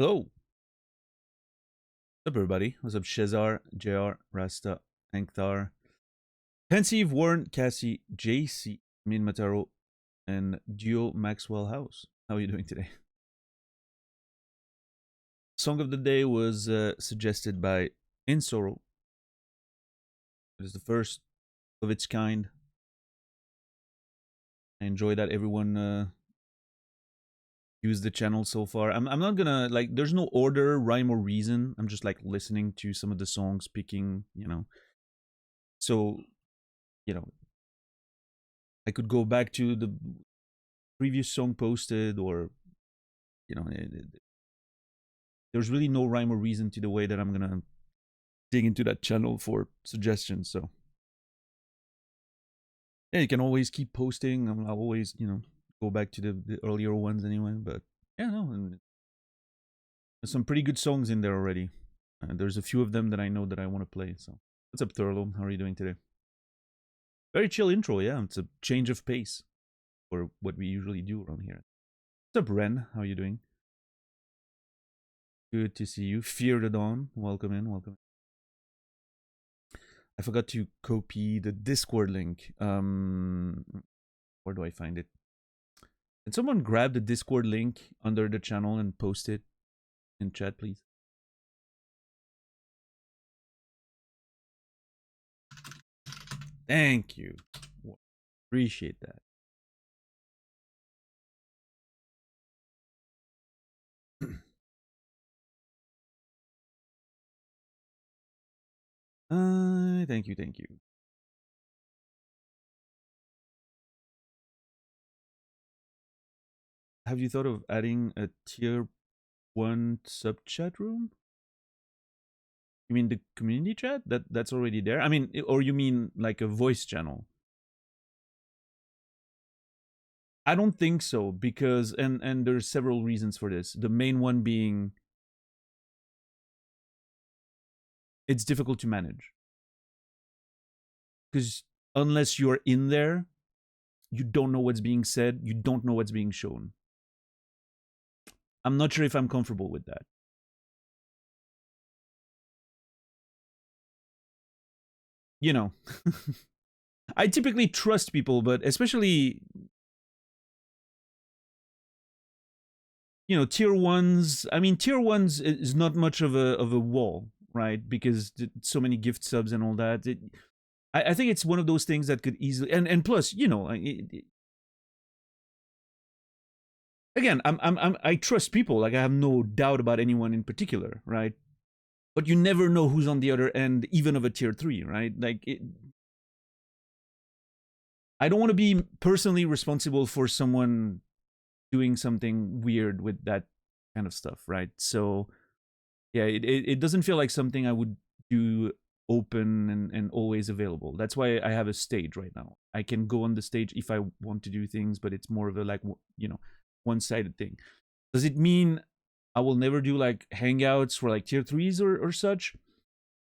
Hello. What's up, everybody? What's up, Shezar, JR, Rasta, Ankthar, Pensive, Warren, Cassie, JC, Min Mataro, and Duo Maxwell House. How are you doing today? Song of the day was suggested by In Sorrow. It is the first of its kind. I enjoy that everyone used the channel so far. I'm not gonna, like, there's no order, rhyme, or reason. I'm just, like, listening to some of the songs, picking, So, you know, I could go back to the previous song posted, or there's really no rhyme or reason to the way that I'm gonna dig into that channel for suggestions. So yeah, you can always keep posting. I'll always go back to the earlier ones anyway. But yeah, no, and there's some pretty good songs in there already. There's a few of them that I know that I want to play. So what's up, Thurlo? How are you doing today? Very chill intro. Yeah, it's a change of pace for what we usually do around here. What's up, Ren? How are you doing? Good to see you. Fear the Dawn. Welcome in. Welcome. I forgot to copy the Discord link. Where do I find it? Can someone grab the Discord link under the channel and post it in chat, please? Thank you. Appreciate that. Thank you, thank you. Have you thought of adding a tier 1 sub chat room? You mean the community chat? That's already there? I mean, or you mean like a voice channel? I don't think so, because and there's several reasons for this. The main one being it's difficult to manage. Because unless you're in there, you don't know what's being said, you don't know what's being shown. I'm not sure if I'm comfortable with that. You know, I typically trust people, but especially, tier ones. I mean, tier ones is not much of a wall, right? Because so many gift subs and all that. I think it's one of those things that could easily, and plus, again, I trust people. Like, I have no doubt about anyone in particular, right? But you never know who's on the other end, even of a tier 3, right? Like, I don't want to be personally responsible for someone doing something weird with that kind of stuff, right? So yeah, it doesn't feel like something I would do open and always available. That's why I have a stage right now. I can go on the stage if I want to do things, but it's more of a, like, one-sided thing. Does it mean I will never do like hangouts for like tier 3s or such?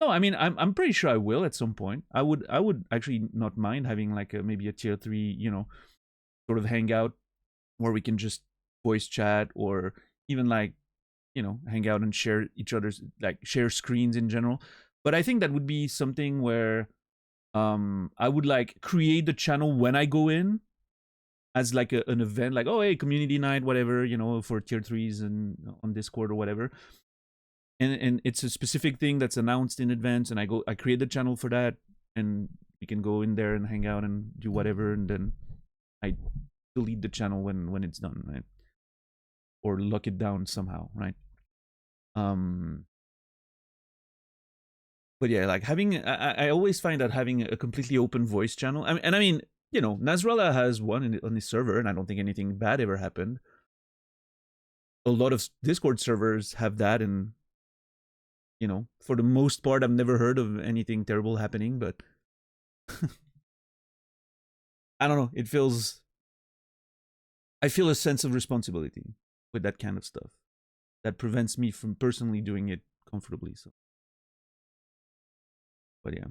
No, I mean, I'm pretty sure I will at some point. I would actually not mind having like maybe a tier 3, sort of hangout where we can just voice chat, or even like, hang out and share each other's, like, share screens in general. But I think that would be something where I would like create the channel when I go in as like an event, like, oh hey, community night, whatever, for tier 3s and on Discord or whatever. And it's a specific thing that's announced in advance, and I create the channel for that, and we can go in there and hang out and do whatever, and then I delete the channel when it's done, right? Or lock it down somehow, right? But yeah, like, having I always find that having a completely open voice channel, I mean, Nasrallah has one on his server, and I don't think anything bad ever happened. A lot of Discord servers have that, and for the most part, I've never heard of anything terrible happening. But I don't know. I feel a sense of responsibility with that kind of stuff that prevents me from personally doing it comfortably. So, but yeah,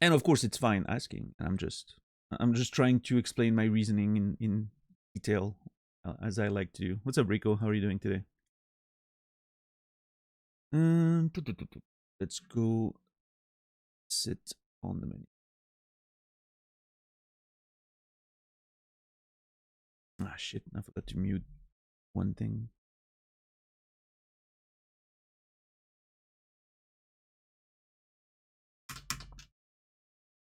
and of course, it's fine asking. I'm just trying to explain my reasoning in detail, as I like to do. What's up, Rico? How are you doing today? Let's go sit on the menu. Ah, shit, I forgot to mute one thing.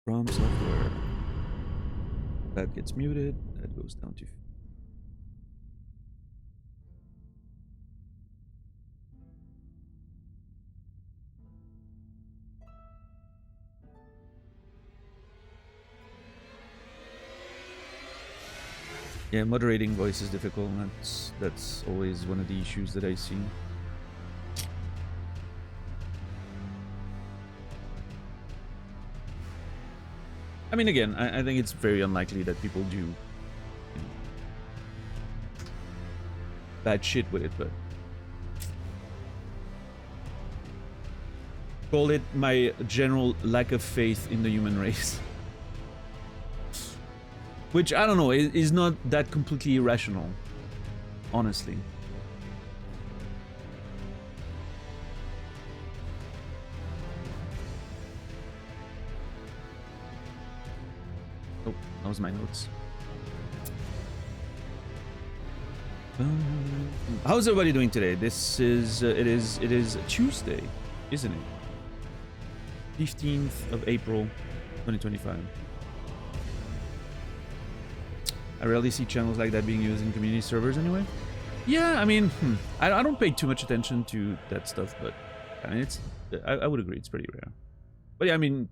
From software. That gets muted. That goes down to... Yeah, moderating voice is difficult. That's always one of the issues that I see. I mean, again, I think it's very unlikely that people do, you know, bad shit with it, but call it my general lack of faith in the human race. Which, I don't know, is not that completely irrational, honestly. Oh, that was my notes. How's everybody doing today? This is, it is Tuesday, isn't it? 15th of April, 2025. I rarely see channels like that being used in community servers anyway. Yeah, I mean, I don't pay too much attention to that stuff, but I mean, I would agree, it's pretty rare. But yeah, I mean,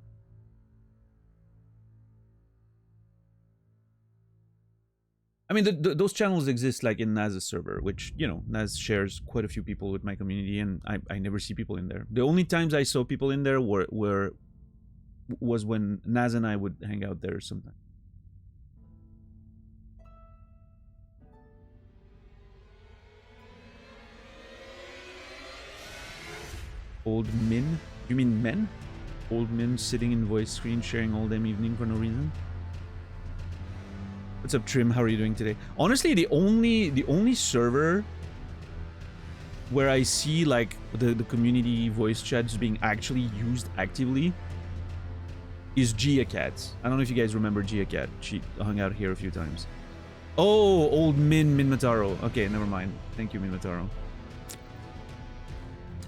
those channels exist like in Naz's server, which, you know, Naz shares quite a few people with my community, and I never see people in there. The only times I saw people in there was when Naz and I would hang out there sometimes. Old Min? You mean men? Old Min sitting in voice screen sharing all damn evening for no reason? What's up, Trim? How are you doing today? Honestly, the only server where I see like the community voice chats being actually used actively is GiaCat. I don't know if you guys remember GiaCat. She hung out here a few times. Oh, old Min Mataro. Okay, never mind. Thank you, Min Mataro.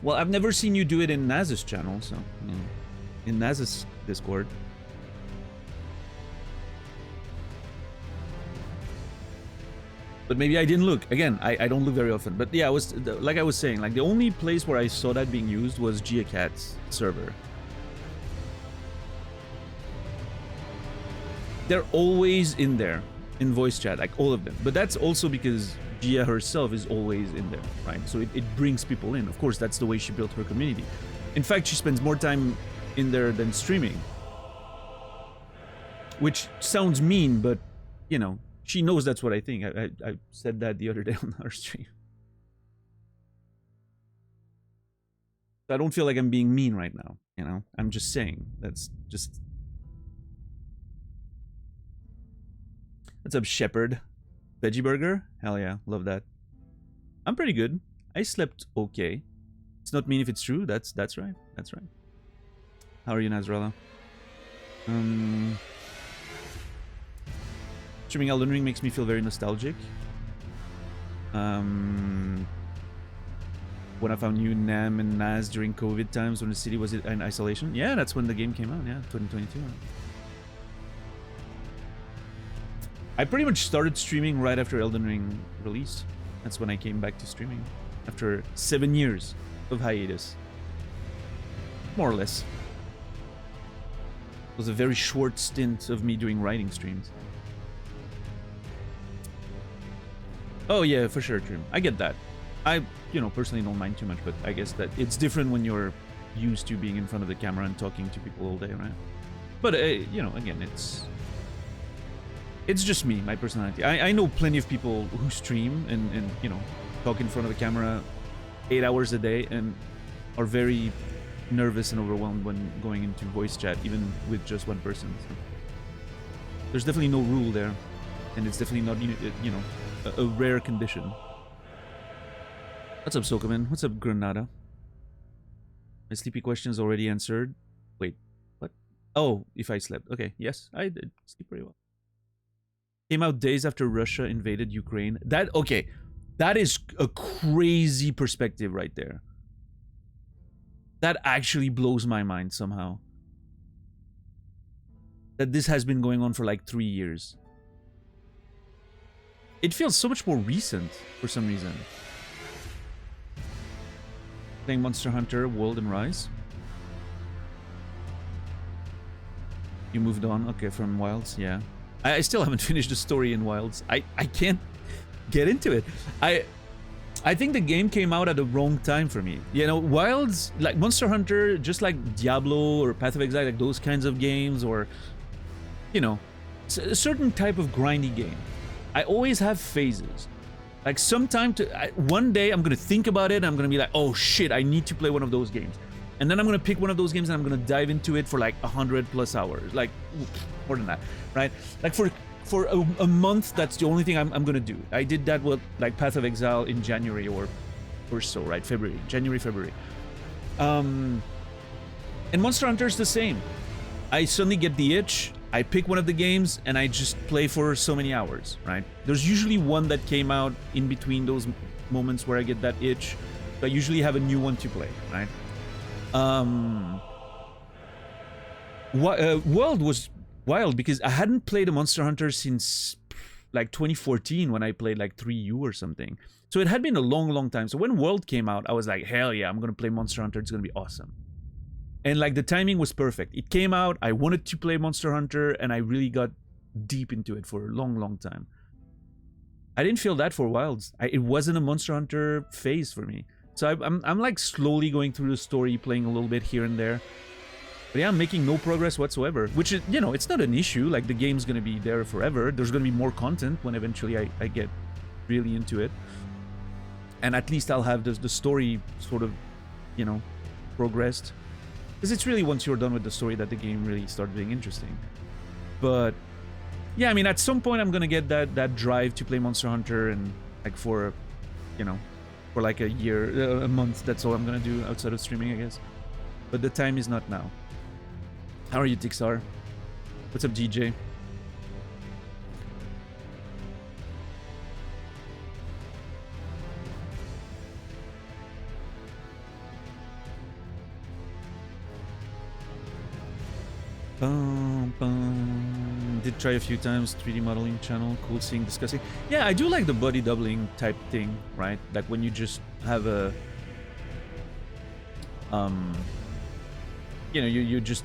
Well, I've never seen you do it in Naz's channel, so, you know, in Naz's Discord. But maybe I didn't look. Again, I don't look very often. But yeah, like I was saying, like the only place where I saw that being used was GiaCat's server. They're always in there, in voice chat, like all of them. But that's also because Gia herself is always in there, right? So it brings people in. Of course, that's the way she built her community. In fact, she spends more time in there than streaming. Which sounds mean, but, you know, she knows that's what I think. I said that the other day on our stream. I don't feel like I'm being mean right now, you know? I'm just saying. That's just... What's up, Shepherd? Veggie burger? Hell yeah, love that. I'm pretty good. I slept okay. It's not mean if it's true. That's right. That's right. How are you, Nazrella? Streaming Elden Ring makes me feel very nostalgic. When I found you, Nam, and Naz during COVID times when the city was in isolation. Yeah, that's when the game came out. Yeah, 2022. I pretty much started streaming right after Elden Ring release. That's when I came back to streaming. After 7 years of hiatus. More or less. It was a very short stint of me doing writing streams. Oh yeah, for sure, Trim. I get that. I, you know, personally don't mind too much, but I guess that it's different when you're used to being in front of the camera and talking to people all day, right? But, you know, again, it's just me, my personality. I know plenty of people who stream and you know, talk in front of the camera 8 hours a day and are very nervous and overwhelmed when going into voice chat, even with just one person. So there's definitely no rule there, and it's definitely not, you know, a rare condition. What's up, Sokoman? What's up, Granada? My sleepy question is already answered. Wait, what? Oh, if I slept. Okay, yes, I did sleep pretty well. Came out days after Russia invaded Ukraine. Okay, that is a crazy perspective right there. That actually blows my mind somehow. That this has been going on for like 3 years. It feels so much more recent for some reason. Playing Monster Hunter, World and Rise. You moved on? Okay, from Wilds, yeah. I still haven't finished the story in Wilds. I can't get into it. I think the game came out at the wrong time for me. You know, Wilds, like Monster Hunter, just like Diablo or Path of Exile, like those kinds of games, or, you know, a certain type of grindy game. I always have phases. Like one day I'm gonna think about it and I'm gonna be like, oh shit, I need to play one of those games. And then I'm gonna pick one of those games and I'm gonna dive into it for like 100+ hours. Like, more than that, right? Like for a month, that's the only thing I'm gonna do. I did that with like Path of Exile in January or so, right? January, February. And Monster Hunter's the same. I suddenly get the itch, I pick one of the games, and I just play for so many hours, right? There's usually one that came out in between those moments where I get that itch. So I usually have a new one to play, right? World was wild because I hadn't played a Monster Hunter since like 2014 when I played like 3U or something. So it had been a long time. So when World came out, I was like, hell yeah, I'm gonna play Monster Hunter. It's gonna be awesome. And like the timing was perfect. It came out, I wanted to play Monster Hunter, and I really got deep into it for a long time. I didn't feel that for Wilds. It wasn't a Monster Hunter phase for me. So I'm like slowly going through the story, playing a little bit here and there. But yeah, I'm making no progress whatsoever, which is, you know, it's not an issue. Like the game's gonna be there forever. There's gonna be more content when eventually I get really into it. And at least I'll have the story sort of, you know, progressed. Because it's really once you're done with the story that the game really starts being interesting. But yeah, I mean, at some point I'm gonna get that drive to play Monster Hunter, and like for, you know, for like a year, a month, that's all I'm gonna do outside of streaming, I guess. But the time is not now. How are you, Tixar? What's up, DJ? Did try a few times, 3D modeling channel, cool seeing, discussing. Yeah, I do like the body doubling type thing, right? Like when you just have a you know, you just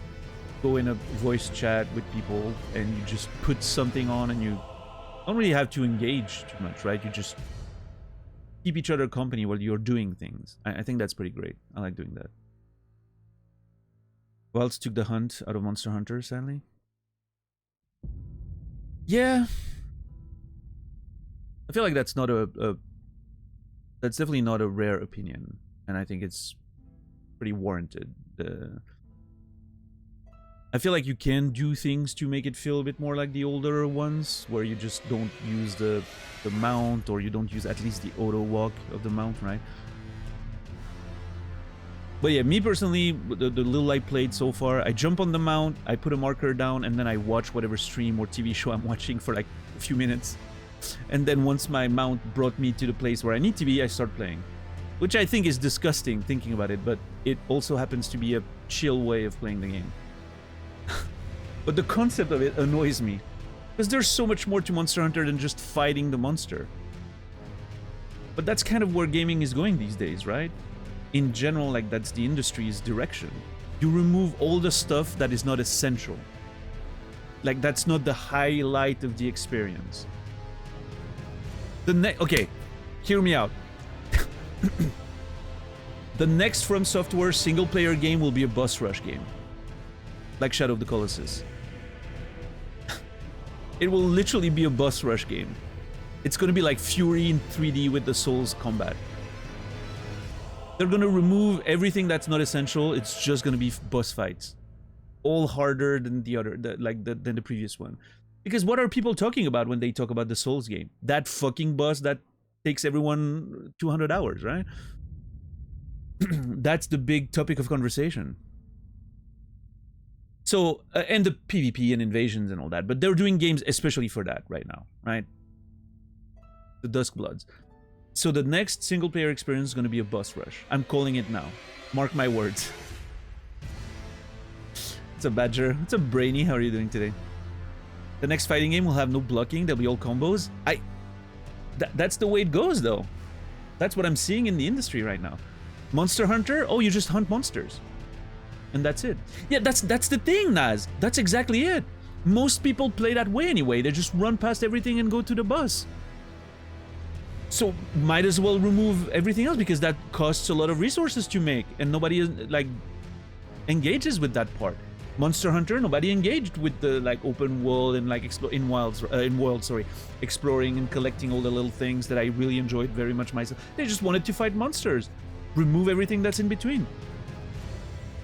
go in a voice chat with people and you just put something on, and you don't really have to engage too much, right? You just keep each other company while you're doing things. I think that's pretty great. I like doing that. Wilds took the hunt out of Monster Hunter, sadly. Yeah. I feel like that's not that's definitely not a rare opinion, and I think it's pretty warranted. I feel like you can do things to make it feel a bit more like the older ones, where you just don't use the mount, or you don't use at least the auto walk of the mount, right? But yeah, me personally, the little I played so far, I jump on the mount, I put a marker down, and then I watch whatever stream or TV show I'm watching for like a few minutes. And then once my mount brought me to the place where I need to be, I start playing. Which I think is disgusting thinking about it, but it also happens to be a chill way of playing the game. But the concept of it annoys me, because there's so much more to Monster Hunter than just fighting the monster. But that's kind of where gaming is going these days, right? In general, like, that's the industry's direction. You remove all the stuff that is not essential. Like, that's not the highlight of the experience. Okay, hear me out. The next From Software single-player game will be a boss rush game. Like Shadow of the Colossus. It will literally be a boss rush game. It's gonna be like Fury in 3D with the Souls combat. They're gonna remove everything that's not essential. It's just gonna be boss fights, all harder than than the previous one. Because what are people talking about when they talk about the Souls game? That fucking boss that takes everyone 200 hours, right? That's the big topic of conversation. So, and the PvP and invasions and all that, but they're doing games especially for that right now, right? The Duskbloods. So the next single-player experience is going to be a boss rush. I'm calling it now. Mark my words. It's a Badger. It's a Brainy. How are you doing today? The next fighting game will have no blocking. There'll be all combos. That's the way it goes, though. That's what I'm seeing in the industry right now. Monster Hunter? Oh, you just hunt monsters. And that's it. Yeah, that's the thing, Naz. That's exactly it. Most people play that way anyway. They just run past everything and go to the boss. So might as well remove everything else because that costs a lot of resources to make, and nobody like engages with that part. Monster Hunter, nobody engaged with the like open world and like in world, exploring and collecting all the little things that I really enjoyed very much myself. They just wanted to fight monsters. Remove everything that's in between.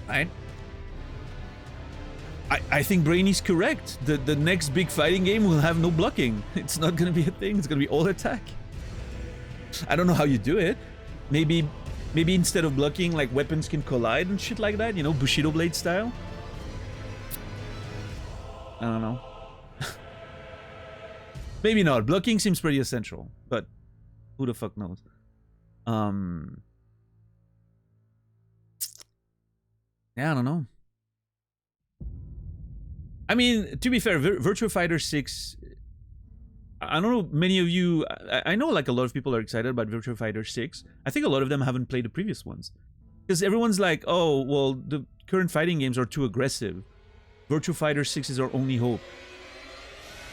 Right? I think Brainy's correct. The next big fighting game will have no blocking. It's not gonna be a thing. It's gonna be all attack. I don't know how you do it. Maybe instead of blocking, like weapons can collide and shit like that. You know, Bushido Blade style. I don't know. Maybe not. Blocking seems pretty essential, but who the fuck knows? Yeah, I don't know. I mean, to be fair, Virtua Fighter 6... I don't know, many of you... I know like a lot of people are excited about Virtua Fighter 6. I think a lot of them haven't played the previous ones. Because everyone's like, oh, well, the current fighting games are too aggressive. Virtua Fighter 6 is our only hope.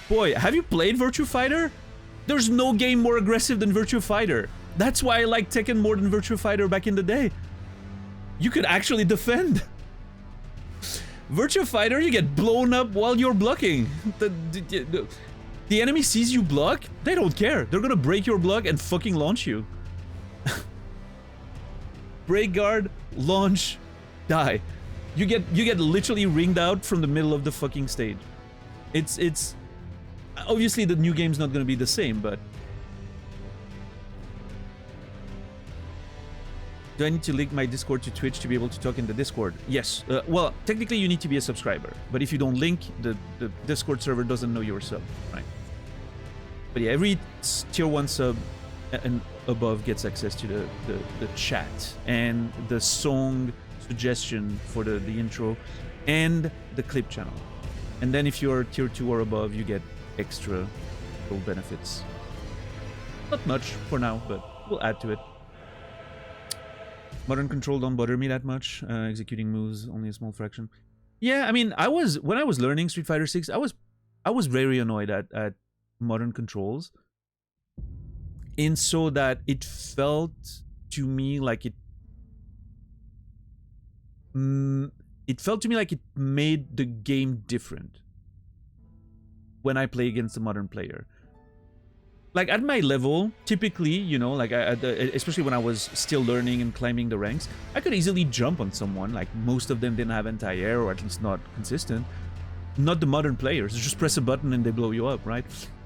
Boy, have you played Virtua Fighter? There's no game more aggressive than Virtua Fighter. That's why I like Tekken more than Virtua Fighter back in the day. You could actually defend. Virtua Fighter, you get blown up while you're blocking. The enemy sees you block, they don't care. They're gonna break your block and fucking launch you. Break guard, launch, die. You get literally ringed out from the middle of the fucking stage. It's obviously the new game's not gonna be the same, but do I need to link my Discord to Twitch to be able to talk in the Discord? Yes. Well, technically you need to be a subscriber, but if you don't link, the Discord server doesn't know you're a sub, right? But yeah, every tier 1 sub and above gets access to the chat and the song suggestion for the intro and the clip channel. And then if you're tier 2 or above, you get extra little benefits. Not much for now, but we'll add to it. Modern control don't bother me that much. Executing moves only a small fraction. Yeah, I mean, when I was learning Street Fighter 6, I was very annoyed at modern controls, in so that it felt to me like it made the game different when I play against a modern player. Like at my level, typically, you know, like especially when I was still learning and climbing the ranks, I could easily jump on someone. Like most of them didn't have anti-air, or at least not consistent. Not the modern players. You just press a button and they blow you up, right?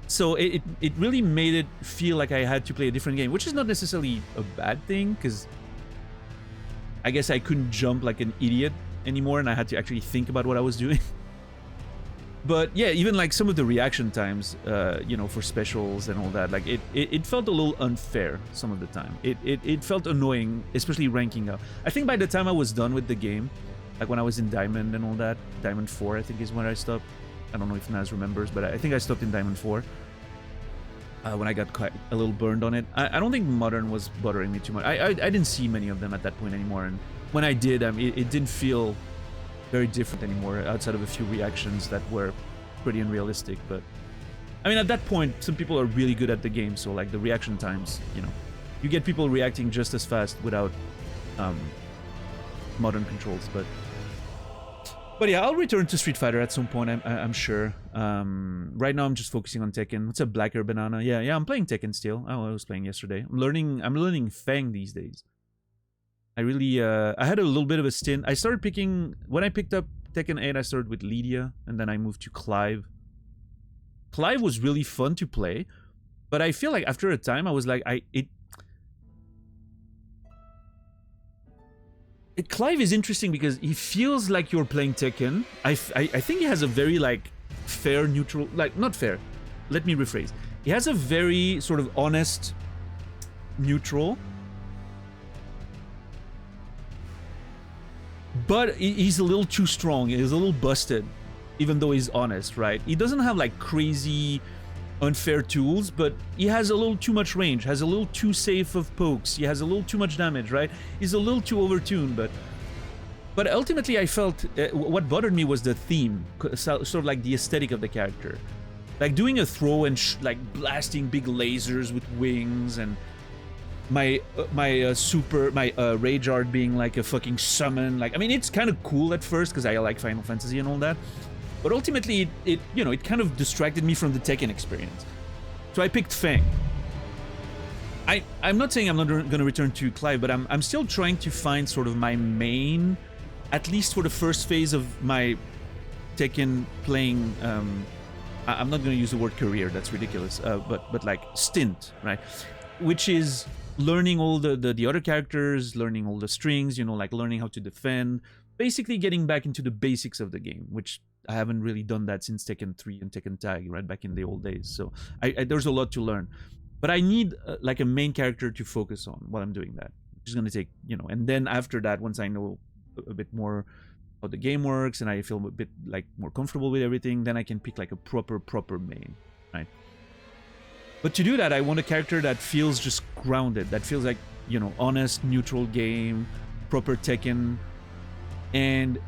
So it really made it feel like I had to play a different game, which is not necessarily a bad thing, because I guess I couldn't jump like an idiot anymore, and I had to actually think about what I was doing. But yeah, even like some of the reaction times, you know, for specials and all that, like it felt a little unfair some of the time. It felt annoying, especially ranking up. I think by the time I was done with the game, like when I was in Diamond and all that, Diamond 4 I think is when I stopped. I don't know if Naz remembers, but I think I stopped in Diamond 4. When I got quite a little burned on it. I don't think Modern was bothering me too much. I didn't see many of them at that point anymore, and when I did, it didn't feel very different anymore, outside of a few reactions that were pretty unrealistic. But I mean, at that point, some people are really good at the game, so like the reaction times, you know, you get people reacting just as fast without modern controls. But yeah, I'll return to Street Fighter at some point, I'm sure. Right now I'm just focusing on Tekken. What's up, Blacker Banana? Yeah, I'm playing Tekken still. Oh, I was playing yesterday. I'm learning Fang these days. I really, I had a little bit of a stint. I started picking, when I picked up Tekken 8, I started with Lydia, and then I moved to Clive. Clive was really fun to play, but I feel like after a time, I was like, Clive is interesting because he feels like you're playing Tekken. I think he has a very like fair, neutral, like not fair. Let me rephrase. He has a very sort of honest, neutral. But he's a little too strong. He's a little busted, even though he's honest, right? He doesn't have like crazy, unfair tools, but he has a little too much range, has a little too safe of pokes, he has a little too much damage, right? He's a little too overtuned, but ultimately I felt what bothered me was the theme, sort of like the aesthetic of the character. Like doing a throw and like blasting big lasers with wings, and my Rage Art being like a fucking summon. Like, I mean, it's kind of cool at first because I like Final Fantasy and all that. But ultimately, it kind of distracted me from the Tekken experience. So I picked Fang. I'm not saying I'm not going to return to Clive, but I'm still trying to find sort of my main, at least for the first phase of my Tekken playing. I'm not going to use the word career. That's ridiculous. But like stint, right? Which is learning all the other characters, learning all the strings. Like learning how to defend. Basically, getting back into the basics of the game, which I haven't really done that since Tekken 3 and Tekken Tag, right back in the old days. So there's a lot to learn. But I need like a main character to focus on while I'm doing that. Which is going to take, and then after that, once I know a bit more how the game works and I feel a bit like more comfortable with everything, then I can pick like a proper main, right? But to do that, I want a character that feels just grounded, that feels like, honest, neutral game, proper Tekken, and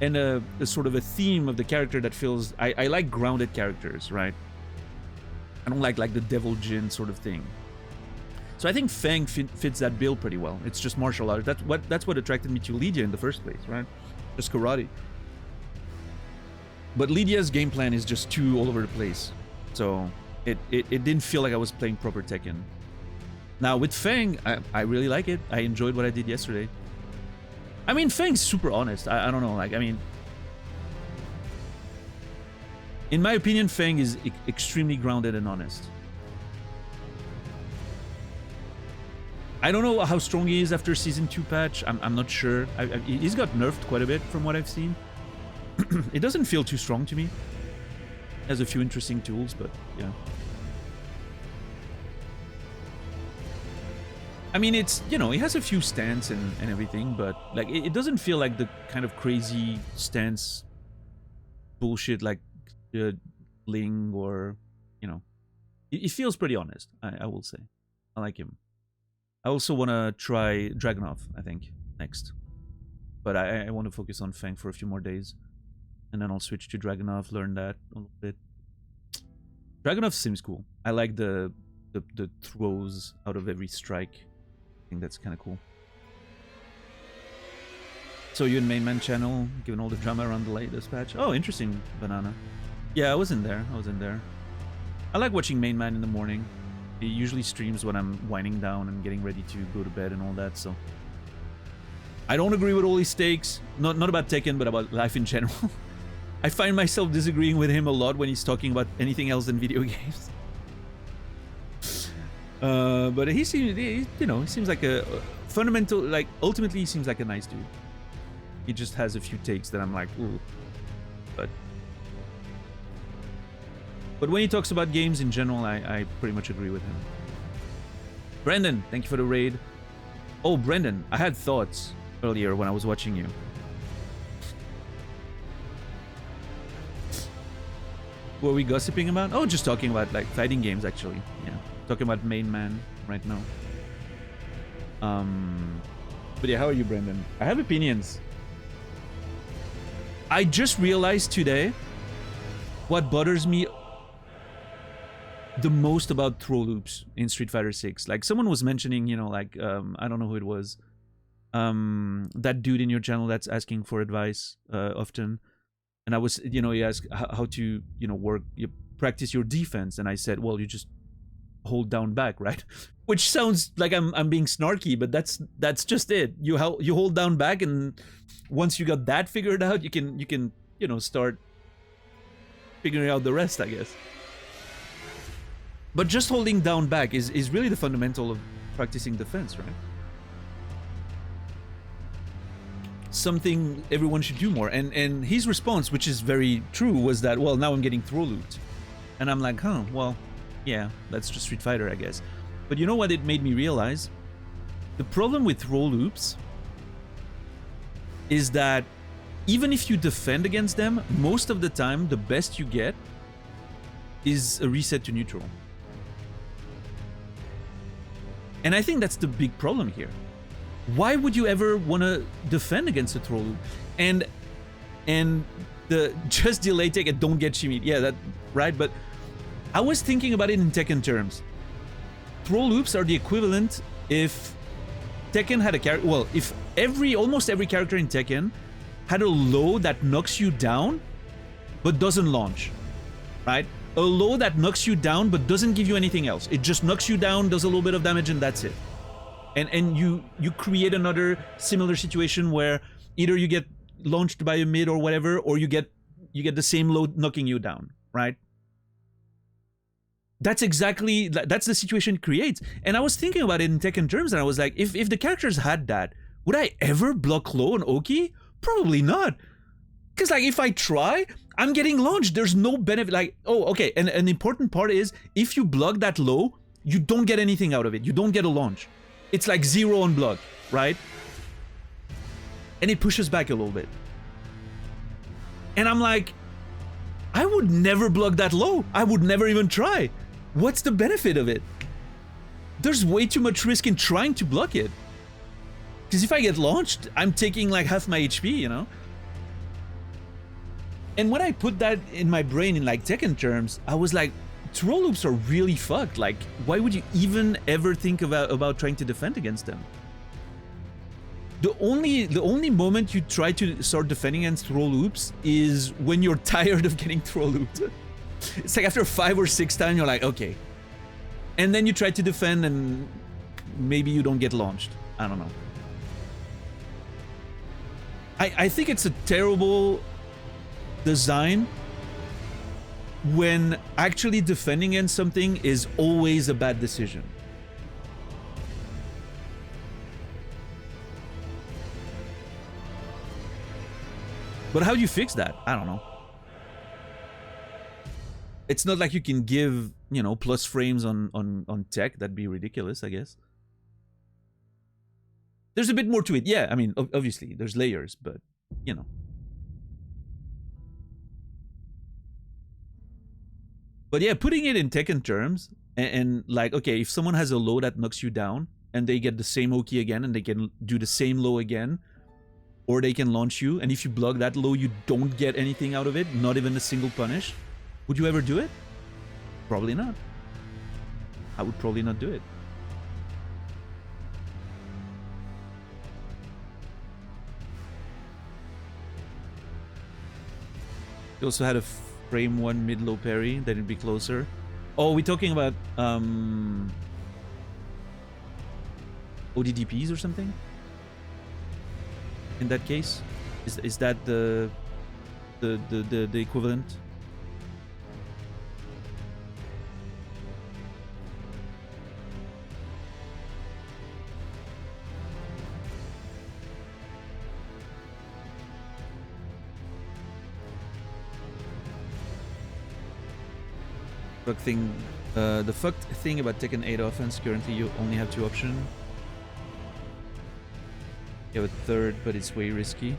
a sort of a theme of the character that feels... I like grounded characters, right? I don't like the Devil Jin sort of thing. So I think Fang fits that bill pretty well. It's just martial arts. That's what attracted me to Lydia in the first place, right? Just karate. But Lydia's game plan is just too all over the place. So it didn't feel like I was playing proper Tekken. Now with Fang, I really like it. I enjoyed what I did yesterday. I mean, Fang's super honest. I don't know. Like, I mean, in my opinion, Fang is extremely grounded and honest. I don't know how strong he is after Season 2 patch. I'm not sure. He's got nerfed quite a bit from what I've seen. It doesn't feel too strong to me. Has a few interesting tools, but yeah. I mean, it's, he has a few stance and everything, but like it doesn't feel like the kind of crazy stance bullshit like Ling or, it feels pretty honest, I will say. I like him. I also want to try Dragunov, I think, next. But I want to focus on Fang for a few more days. And then I'll switch to Dragunov, learn that a little bit. Dragunov seems cool. I like the throws out of every strike. I think that's kind of cool. So you in Main Man channel, given all the drama around the latest patch. Oh, interesting, Banana. Yeah, I was in there. I like watching Main Man in the morning. He usually streams when I'm winding down and getting ready to go to bed and all that, so... I don't agree with all his takes. Not about Tekken, but about life in general. I find myself disagreeing with him a lot when he's talking about anything else than video games. But he seems, he seems like a fundamental, like, ultimately he seems like a nice dude. He just has a few takes that I'm like, ooh. But when he talks about games in general, I pretty much agree with him. Brendan, thank you for the raid. Oh, Brendan, I had thoughts earlier when I was watching you. What were we gossiping about? Oh, just talking about like fighting games, actually. Yeah, talking about Main Man right now. But yeah, how are you, Brendan? I have opinions. I just realized today what bothers me the most about throw loops in Street Fighter 6. Like someone was mentioning, like I don't know who it was. That dude in your channel that's asking for advice often. And I was, he asked how to, practice your defense. And I said, well, you just hold down back, right? Which sounds like I'm being snarky, but that's just it. You hold down back, and once you got that figured out, you can start figuring out the rest, I guess. But just holding down back is really the fundamental of practicing defense, right? something everyone should do more. And his response, which is very true, was that, well, now I'm getting throw looped. And I'm like, huh, well, yeah, that's just Street Fighter, I guess. But you know what it made me realize? The problem with throw loops is that even if you defend against them, most of the time, the best you get is a reset to neutral. And I think that's the big problem here. Why would you ever want to defend against a throw loop? And the just delay take and don't get shimmied. Yeah, that right. But I was thinking about it in Tekken terms. Throw loops are the equivalent if Tekken had a character. Well, if almost every character in Tekken had a low that knocks you down, but doesn't launch, right? A low that knocks you down but doesn't give you anything else. It just knocks you down, does a little bit of damage, and that's it. And you create another similar situation where either you get launched by a mid or whatever, or you get the same low knocking you down, right? That's the situation it creates. And I was thinking about it in Tekken terms, and I was like, if the characters had that, would I ever block low on Oki? Probably not. Because like if I try, I'm getting launched. There's no benefit. Like, oh, okay. And an important part is if you block that low, you don't get anything out of it. You don't get a launch. It's like 0 on block, right? And it pushes back a little bit. And I'm like, I would never block that low. I would never even try. What's the benefit of it? There's way too much risk in trying to block it. Because if I get launched, I'm taking like half my HP, you know? And when I put that in my brain in like Tekken terms, I was like, throw loops are really fucked. Like, why would you even ever think about trying to defend against them? The only moment you try to start defending against throw loops is when you're tired of getting throw looped. It's like after 5 or 6 times, you're like, okay. And then you try to defend and maybe you don't get launched. I don't know. I think it's a terrible design when actually defending against something is always a bad decision. But how do you fix that? I don't know. It's not like you can give, you know, plus frames on tech. That'd be ridiculous, I guess. There's a bit more to it. Yeah, I mean, obviously, there's layers, but, you know. But yeah, putting it in Tekken terms, and like, okay, if someone has a low that knocks you down, and they get the same Oki again, and they can do the same low again, or they can launch you, and if you block that low, you don't get anything out of it, not even a single punish. Would you ever do it? Probably not. I would probably not do it. You also had a frame 1 mid-low parry, then it'd be closer. Oh, we're talking about ODDPs or something? In that case? Is that the equivalent? The fucked thing about Tekken 8 offense, currently you only have 2 options. You have a third, but it's way risky.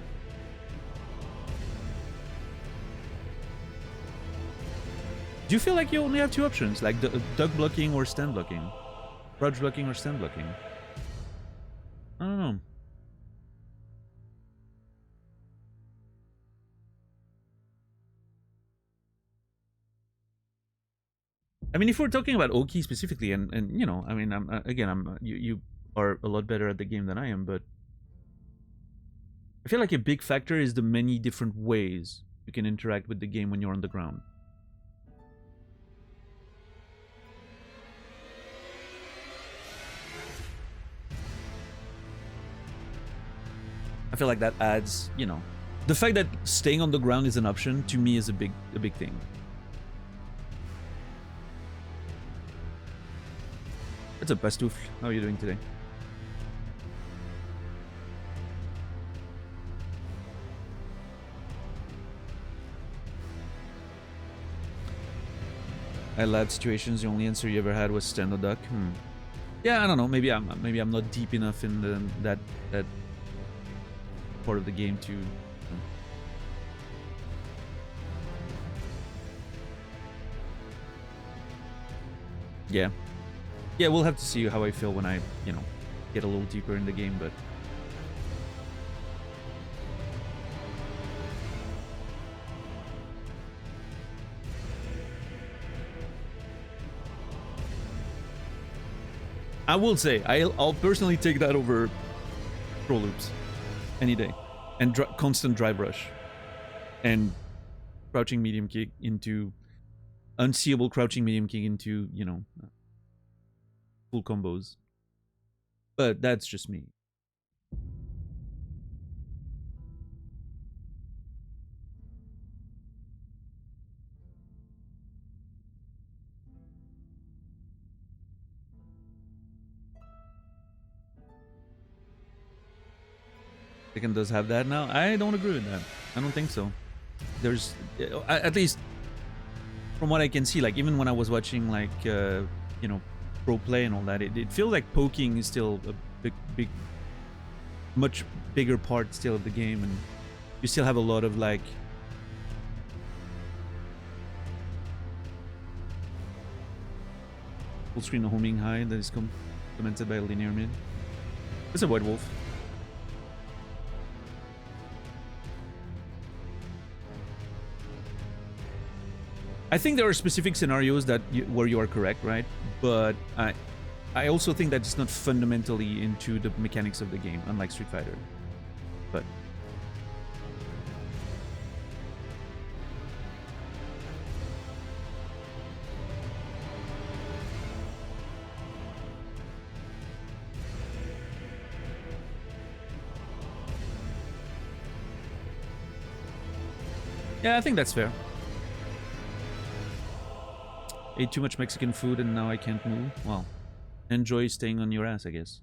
Do you feel like you only have 2 options? Like duck blocking or stand blocking? Crouch blocking or stand blocking? I don't know. I mean, if we're talking about Oki specifically, and you know, I mean, you are a lot better at the game than I am, but I feel like a big factor is the many different ways you can interact with the game when you're on the ground. I feel like that adds, you know, the fact that staying on the ground is an option to me is a big thing. What's up, Pastouf? How are you doing today? I lab situations. The only answer you ever had was stand or duck. Yeah, I don't know. Maybe I'm not deep enough in that part of the game to. Yeah, we'll have to see how I feel when I, get a little deeper in the game, but. I will say, I'll personally take that over pro loops any day. And constant drive rush. And crouching medium kick into... unseeable crouching medium kick into, full combos. But that's just me. Tekken does have that now. I don't agree with that. I don't think so. There's, at least from what I can see, like even when I was watching like pro play and all that, it feels like poking is still a big, much bigger part still of the game, and you still have a lot of like full screen homing high that is commented by linear mid. It's a white wolf. I think there are specific scenarios that where you are correct, right? But I also think that it's not fundamentally into the mechanics of the game, unlike Street Fighter. But yeah, I think that's fair. Ate too much Mexican food and now I can't move. Well, enjoy staying on your ass, I guess.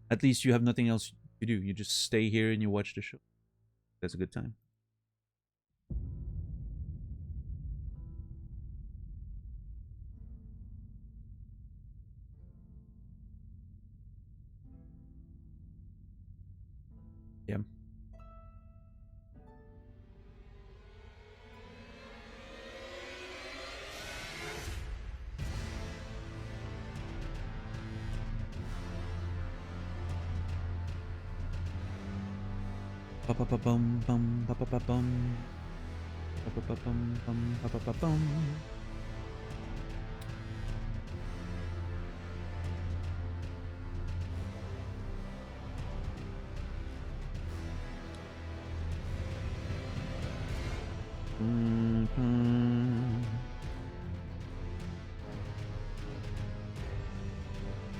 At least you have nothing else to do. You just stay here and you watch the show. That's a good time. Yeah. Ba-ba-ba-bum, bum, ba-ba-ba-bum. Ba-ba-ba-bum, bum, ba-ba-ba-bum.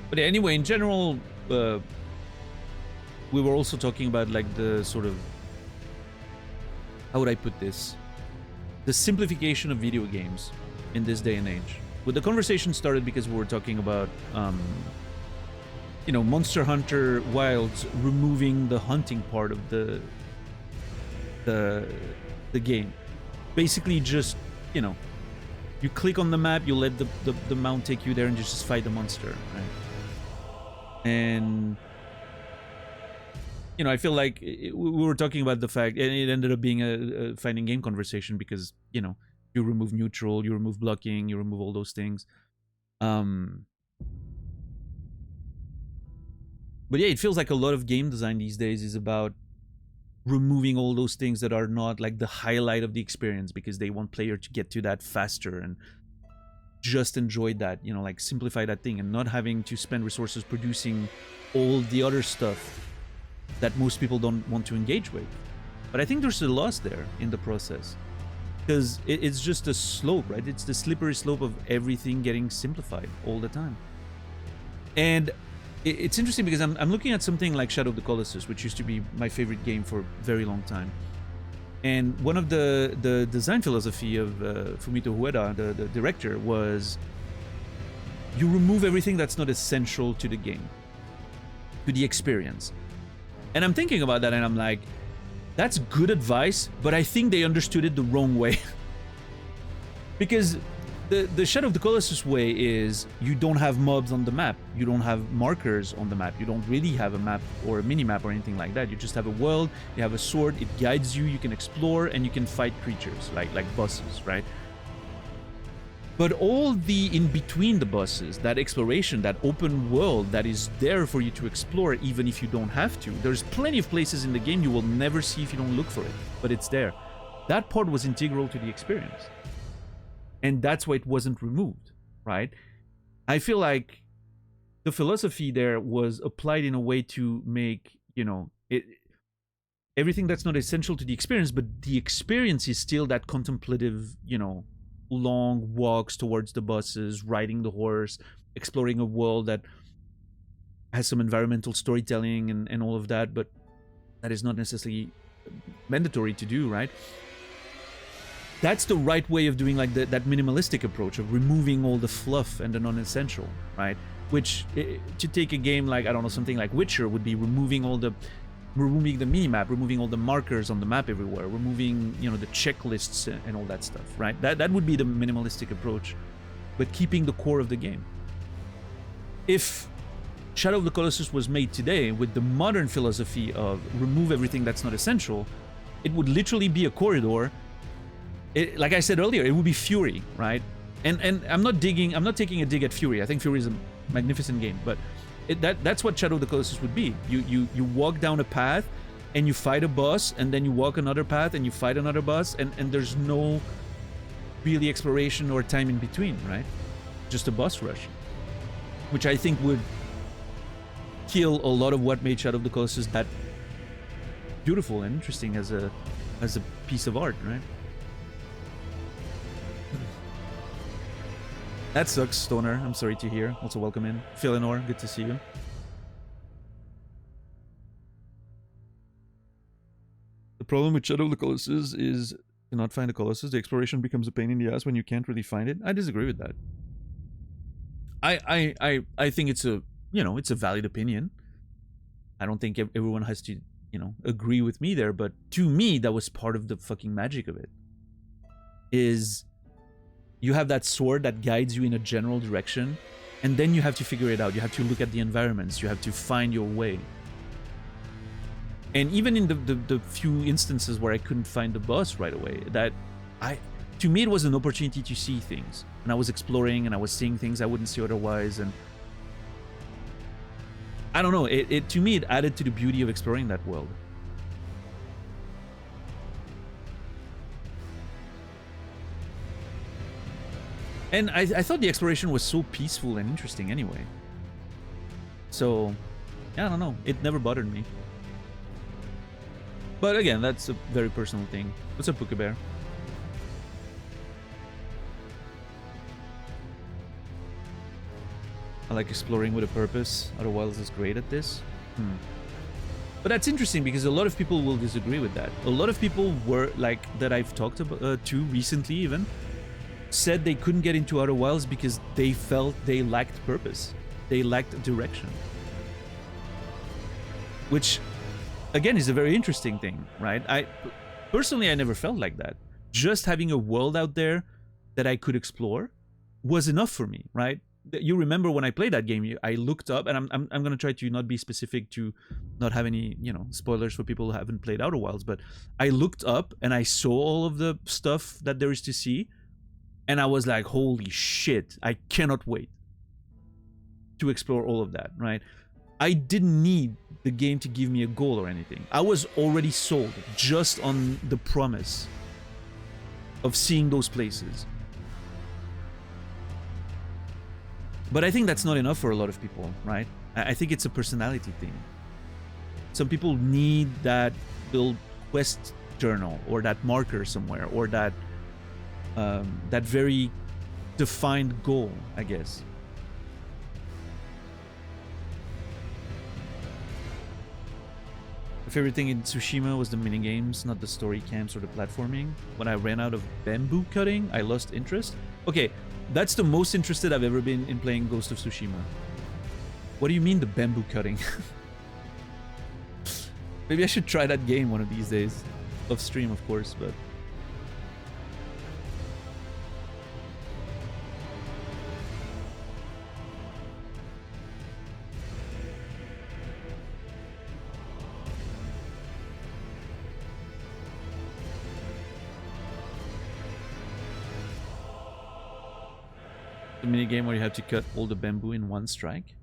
But anyway, in general, we were also talking about like the sort of, how would I put this? The simplification of video games in this day and age. Well, the conversation started because we were talking about, Monster Hunter Wilds removing the hunting part of the game. Basically just, you click on the map, you let the mount take you there and just fight the monster, right? And I feel like we were talking about the fact, and it ended up being a fighting game conversation because, you remove neutral, you remove blocking, you remove all those things. But yeah, it feels like a lot of game design these days is about removing all those things that are not like the highlight of the experience because they want player to get to that faster and just enjoy that, like simplify that thing and not having to spend resources producing all the other stuff that most people don't want to engage with. But I think there's a loss there in the process because it's just a slope, right? It's the slippery slope of everything getting simplified all the time. And it's interesting because I'm looking at something like Shadow of the Colossus, which used to be my favorite game for a very long time. And one of the design philosophy of Fumito Ueda, the director, was you remove everything that's not essential to the game, to the experience. And I'm thinking about that and I'm like, that's good advice, but I think they understood it the wrong way. Because the Shadow of the Colossus way is you don't have mobs on the map. You don't have markers on the map. You don't really have a map or a mini-map or anything like that. You just have a world, you have a sword, it guides you, you can explore, and you can fight creatures, like bosses, right? But all the in-between the bosses, that exploration, that open world that is there for you to explore even if you don't have to. There's plenty of places in the game you will never see if you don't look for it, but it's there. That part was integral to the experience. And that's why it wasn't removed, right? I feel like the philosophy there was applied in a way to make, you know, everything that's not essential to the experience, but the experience is still that contemplative, you know, long walks towards the bosses, riding the horse, exploring a world that has some environmental storytelling and all of that, but that is not necessarily mandatory to do, right? That's the right way of doing like that minimalistic approach of removing all the fluff and the non-essential, right? Which, to take a game like, I don't know, something like Witcher would be removing the minimap, removing all the markers on the map everywhere, removing, you know, the checklists and all that stuff, right? That would be the minimalistic approach, but keeping the core of the game. If Shadow of the Colossus was made today with the modern philosophy of remove everything that's not essential, it would literally be a corridor. Like I said earlier, it would be Fury, right? And I'm not taking a dig at Fury. I think Fury is a magnificent game, but that's what Shadow of the Colossus would be. You walk down a path and you fight a boss, and then you walk another path and you fight another boss, and there's no really exploration or time in between, right? Just a boss rush, which I think would kill a lot of what made Shadow of the Colossus that beautiful and interesting as a piece of art, right? That sucks, Stoner. I'm sorry to hear. Also, welcome in. Philinor, good to see you. The problem with Shadow of the Colossus is to not find the Colossus. The exploration becomes a pain in the ass when you can't really find it. I disagree with that. I think it's a, you know, it's a valid opinion. I don't think everyone has to, you know, agree with me there, but to me, that was part of the fucking magic of it. Is you have that sword that guides you in a general direction, and then you have to figure it out. You have to look at the environments. You have to find your way. And even in the few instances where I couldn't find the boss right away, to me it was an opportunity to see things. And I was exploring and I was seeing things I wouldn't see otherwise. And I don't know, to me it added to the beauty of exploring that world. And I thought the exploration was so peaceful and interesting anyway. So, yeah, I don't know. It never bothered me. But again, that's a very personal thing. What's up, Puka Bear? I like exploring with a purpose. Outer Wilds is great at this. But that's interesting because a lot of people will disagree with that. A lot of people were like that I've talked about to recently even said they couldn't get into Outer Wilds because they felt they lacked purpose. They lacked direction. Which, again, is a very interesting thing, right? Personally, I never felt like that. Just having a world out there that I could explore was enough for me, right? You remember when I played that game, I looked up, and I'm going to try to not be specific to not have any, you know, spoilers for people who haven't played Outer Wilds, but I looked up and I saw all of the stuff that there is to see. And I was like, holy shit, I cannot wait to explore all of that, right? I didn't need the game to give me a goal or anything. I was already sold just on the promise of seeing those places. But I think that's not enough for a lot of people, right? I think it's a personality thing. Some people need that little quest journal or that marker somewhere or that very defined goal, I guess. My favorite thing in Tsushima was the minigames, not the story camps or the platforming. When I ran out of bamboo cutting, I lost interest. Okay, that's the most interested I've ever been in playing Ghost of Tsushima. What do you mean the bamboo cutting? Maybe I should try that game one of these days. Off stream, of course, but... minigame where you have to cut all the bamboo in one strike.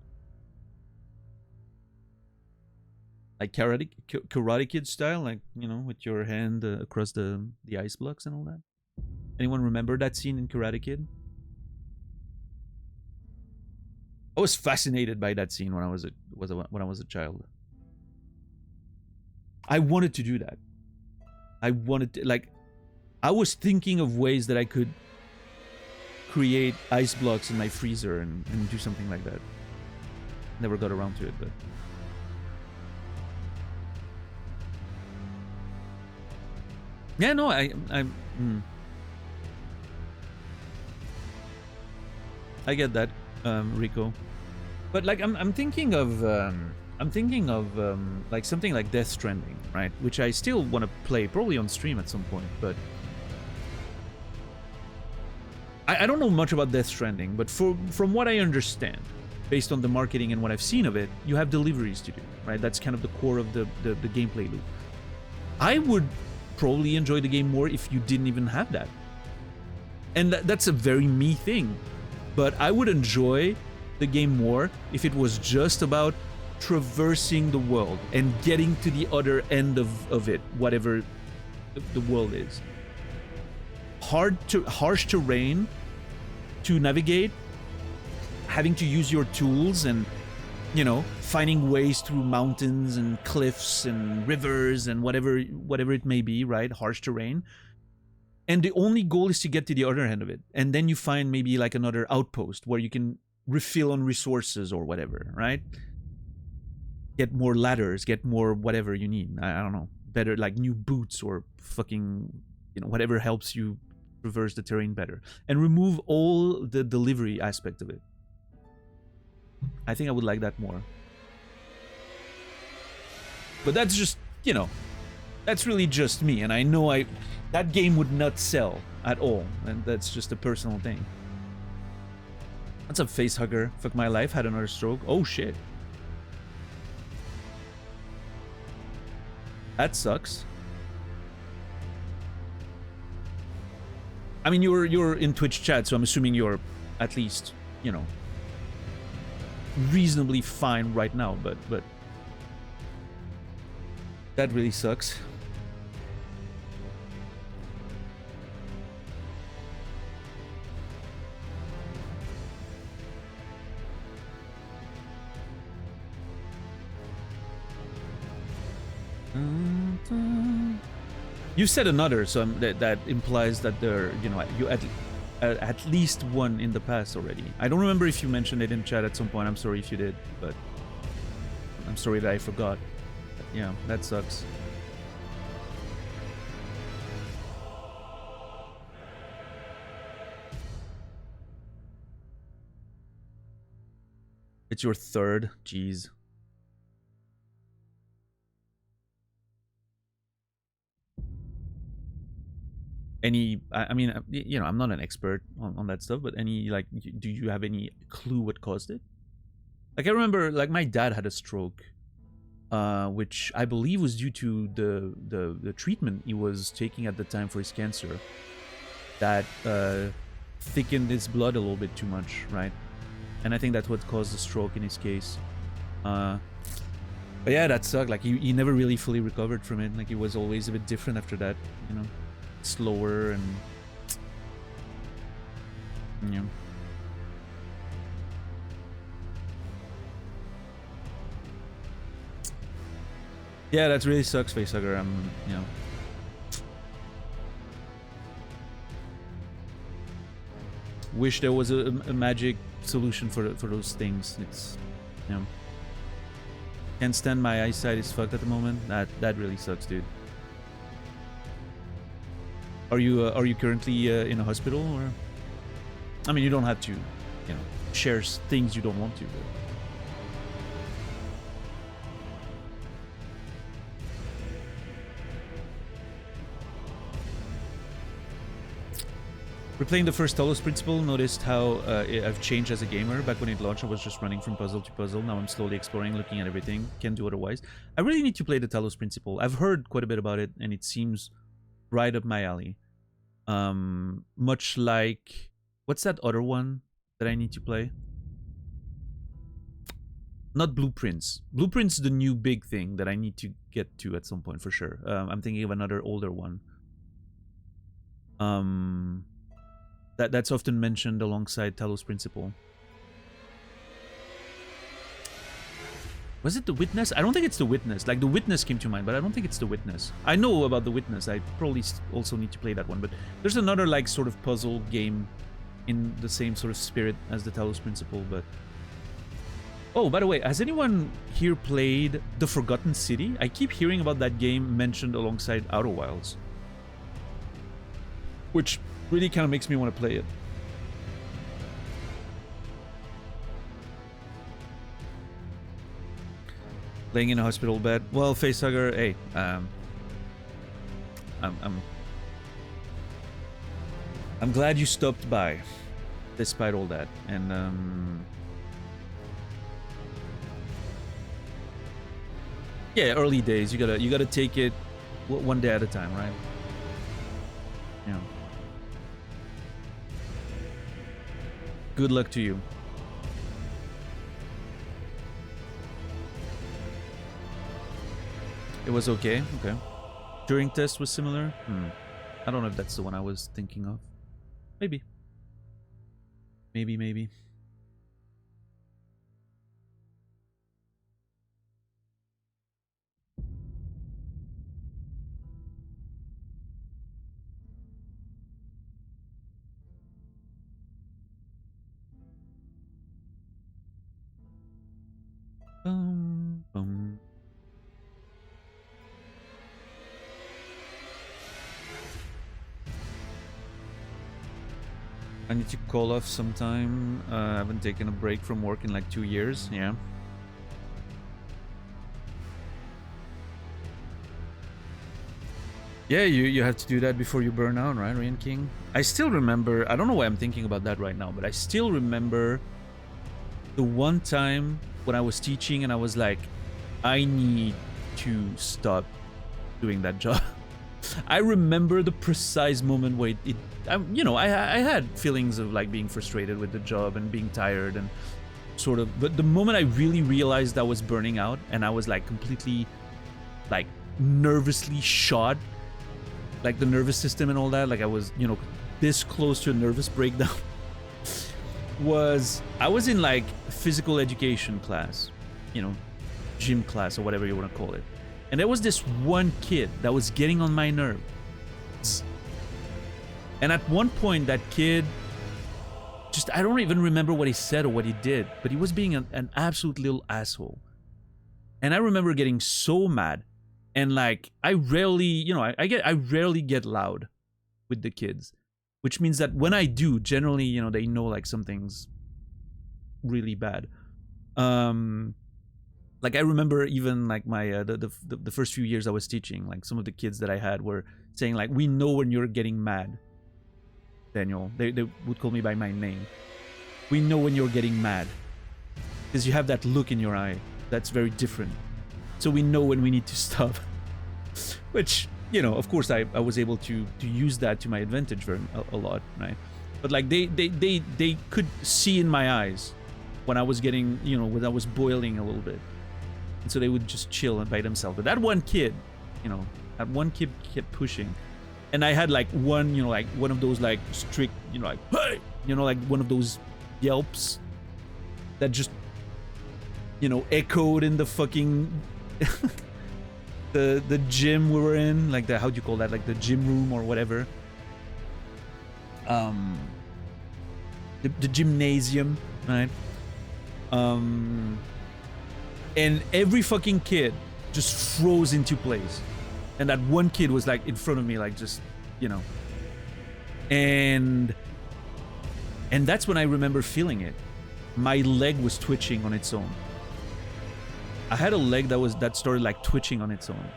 Like Karate Kid style, like, you know, with your hand across the ice blocks and all that. Anyone remember that scene in Karate Kid? I was fascinated by that scene when I was a child. I wanted to do that. I wanted to, like, I was thinking of ways that I could create ice blocks in my freezer and do something like that. Never got around to it, but yeah, no, I get that, Rico, but like I'm thinking of like something like Death Stranding, right? Which I still want to play, probably on stream at some point, but I don't know much about Death Stranding, but from what I understand, based on the marketing and what I've seen of it, you have deliveries to do, right? That's kind of the core of the gameplay loop. I would probably enjoy the game more if you didn't even have that. And that's a very me thing. But I would enjoy the game more if it was just about traversing the world and getting to the other end of it, whatever the world is. Harsh terrain to navigate, having to use your tools and, you know, finding ways through mountains and cliffs and rivers and whatever it may be, right? Harsh terrain. And the only goal is to get to the other end of it. And then you find maybe like another outpost where you can refill on resources or whatever, right? Get more ladders, get more whatever you need. I don't know. Better, like new boots or fucking, you know, whatever helps you traverse the terrain better. And remove all the delivery aspect of it. I think I would like that more. But that's just, you know, that's really just me. And I know that game would not sell at all. And that's just a personal thing. What's up, facehugger? Fuck my life, had another stroke. Oh shit. That sucks. I mean, you're in Twitch chat, so I'm assuming you're at least, you know, reasonably fine right now, but that really sucks. You said another, so that implies that there, you know, you at least one in the past already. I don't remember if you mentioned it in chat at some point. I'm sorry if you did, but I'm sorry that I forgot. But yeah, that sucks. It's your third, jeez. Any, I mean, you know, I'm not an expert on that stuff, but any, like, do you have any clue what caused it? Like, I remember, like, my dad had a stroke, which I believe was due to the treatment he was taking at the time for his cancer, that thickened his blood a little bit too much, right? And I think that's what caused the stroke in his case. But yeah, that sucked. Like, he never really fully recovered from it. Like, he was always a bit different after that, you know? Slower and, you know. Yeah, that really sucks, facehugger. I'm, you know. Wish there was a magic solution for those things. It's, you know. Can't stand my eyesight is fucked at the moment. That really sucks, dude. Are you currently in a hospital, or? I mean, you don't have to, you know, share things you don't want to. But... Replaying the first Talos Principle, noticed how I've changed as a gamer. Back when it launched, I was just running from puzzle to puzzle. Now I'm slowly exploring, looking at everything. Can't do otherwise. I really need to play the Talos Principle. I've heard quite a bit about it, and it seems right up my alley. Much like, what's that other one that I need to play. Not Blueprints. Blueprints is the new big thing that I need to get to at some point for sure. I'm thinking of another older one. That's often mentioned alongside Talos Principle. Was it The Witness? I don't think it's The Witness. Like, The Witness came to mind, but I don't think it's The Witness. I know about The Witness. I probably also need to play that one. But there's another, like, sort of puzzle game in the same sort of spirit as the Talos Principle, but... Oh, by the way, has anyone here played The Forgotten City? I keep hearing about that game mentioned alongside Outer Wilds, which really kind of makes me want to play it. Laying in a hospital bed. Well, Facehugger, hey, I'm glad you stopped by, despite all that, and yeah, early days. You gotta take it one day at a time, right? Yeah. Good luck to you. It was okay. Okay. Turing test was similar. I don't know if that's the one I was thinking of. Maybe. Maybe. Boom. I need to call off sometime. I haven't taken a break from work in like 2 years. Yeah. Yeah, you have to do that before you burn out, right, Rain King? I still remember, I don't know why I'm thinking about that right now, but I still remember the one time when I was teaching and I was like, I need to stop doing that job. I remember the precise moment where I had feelings of like being frustrated with the job and being tired and sort of, but the moment I really realized I was burning out and I was like completely like nervously shot, like the nervous system and all that, like I was, this close to a nervous breakdown, I was in like physical education class, gym class or whatever you want to call it. And there was this one kid that was getting on my nerves. And at one point, that kid, I don't even remember what he said or what he did, but he was being an absolute little asshole. And I remember getting so mad. And like, I rarely get loud with the kids, which means that when I do, generally, they know like something's really bad. Like I remember even like my the first few years I was teaching, like some of the kids that I had were saying like, we know when you're getting mad, Daniel. They would call me by my name. We know when you're getting mad because you have that look in your eye that's very different. So we know when we need to stop. Which, of course I was able to use that to my advantage a lot, right? But like they could see in my eyes when I was getting, when I was boiling a little bit. And so they would just chill and by themselves. But that one kid, kept pushing. And I had like one, like one of those like strict, like, hey, like one of those yelps that just, echoed in the fucking, the gym we were in, like how do you call that? Like the gym room or whatever. The gymnasium, right? And every fucking kid just froze into place. And that one kid was like in front of me, like just, and that's when I remember feeling it. My leg was twitching on its own. I had a leg that started like twitching on its own.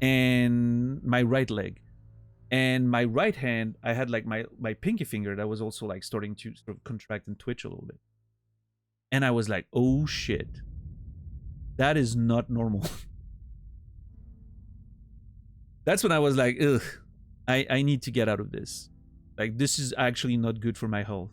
And my right leg. And my right hand, I had like my pinky finger that was also like starting to sort of contract and twitch a little bit. And I was like, oh shit. That is not normal. That's when I was like, ugh, I need to get out of this. Like, this is actually not good for my health.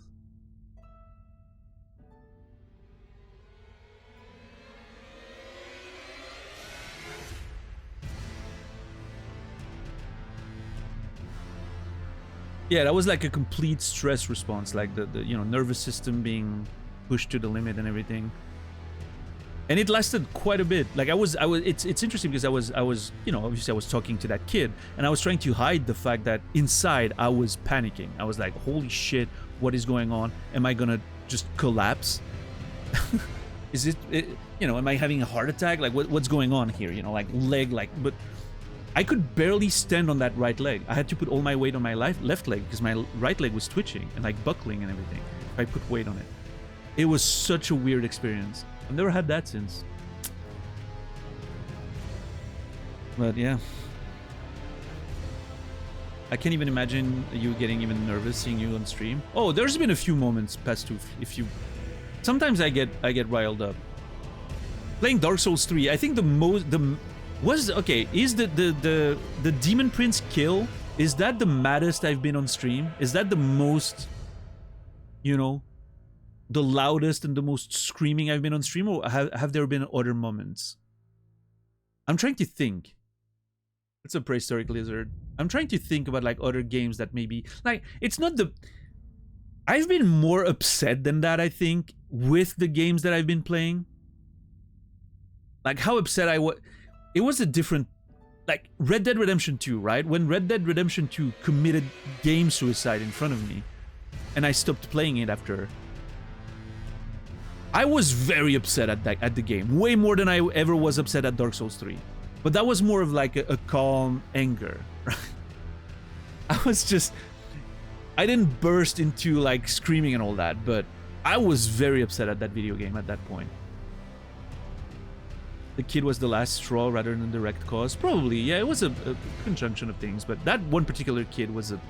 Yeah, that was like a complete stress response, like the you know, nervous system being pushed to the limit and everything. And it lasted quite a bit. Like I was it's interesting because I was, you know, obviously I was talking to that kid and I was trying to hide the fact that inside I was panicking. I was like, holy shit, what is going on? Am I gonna just collapse? Is it, you know, am I having a heart attack? Like what's going on here? You know, like leg, like, but I could barely stand on that right leg. I had to put all my weight on my left leg because my right leg was twitching and like buckling and everything. If I put weight on it. It was such a weird experience. I've never had that since. But yeah. I can't even imagine you getting even nervous seeing you on stream. Oh, there's been a few moments past two. If you, sometimes I get riled up. Playing Dark Souls 3, I think is the Demon Prince kill, is that the maddest I've been on stream? Is that the most, you know, the loudest and the most screaming I've been on stream, or have there been other moments? I'm trying to think. It's a prehistoric lizard. I'm trying to think about like other games that maybe, like, it's not the, I've been more upset than that, I think, with the games that I've been playing. Like how upset I was. It was a different, like Red Dead Redemption 2, right? When Red Dead Redemption 2 committed game suicide in front of me and I stopped playing it after, I was very upset at the game, way more than I ever was upset at Dark Souls 3. But that was more of like a calm anger. I was just, I didn't burst into like screaming and all that, but I was very upset at that video game at that point. The kid was the last straw rather than the direct cause. Probably, yeah, it was a conjunction of things, but that one particular kid was a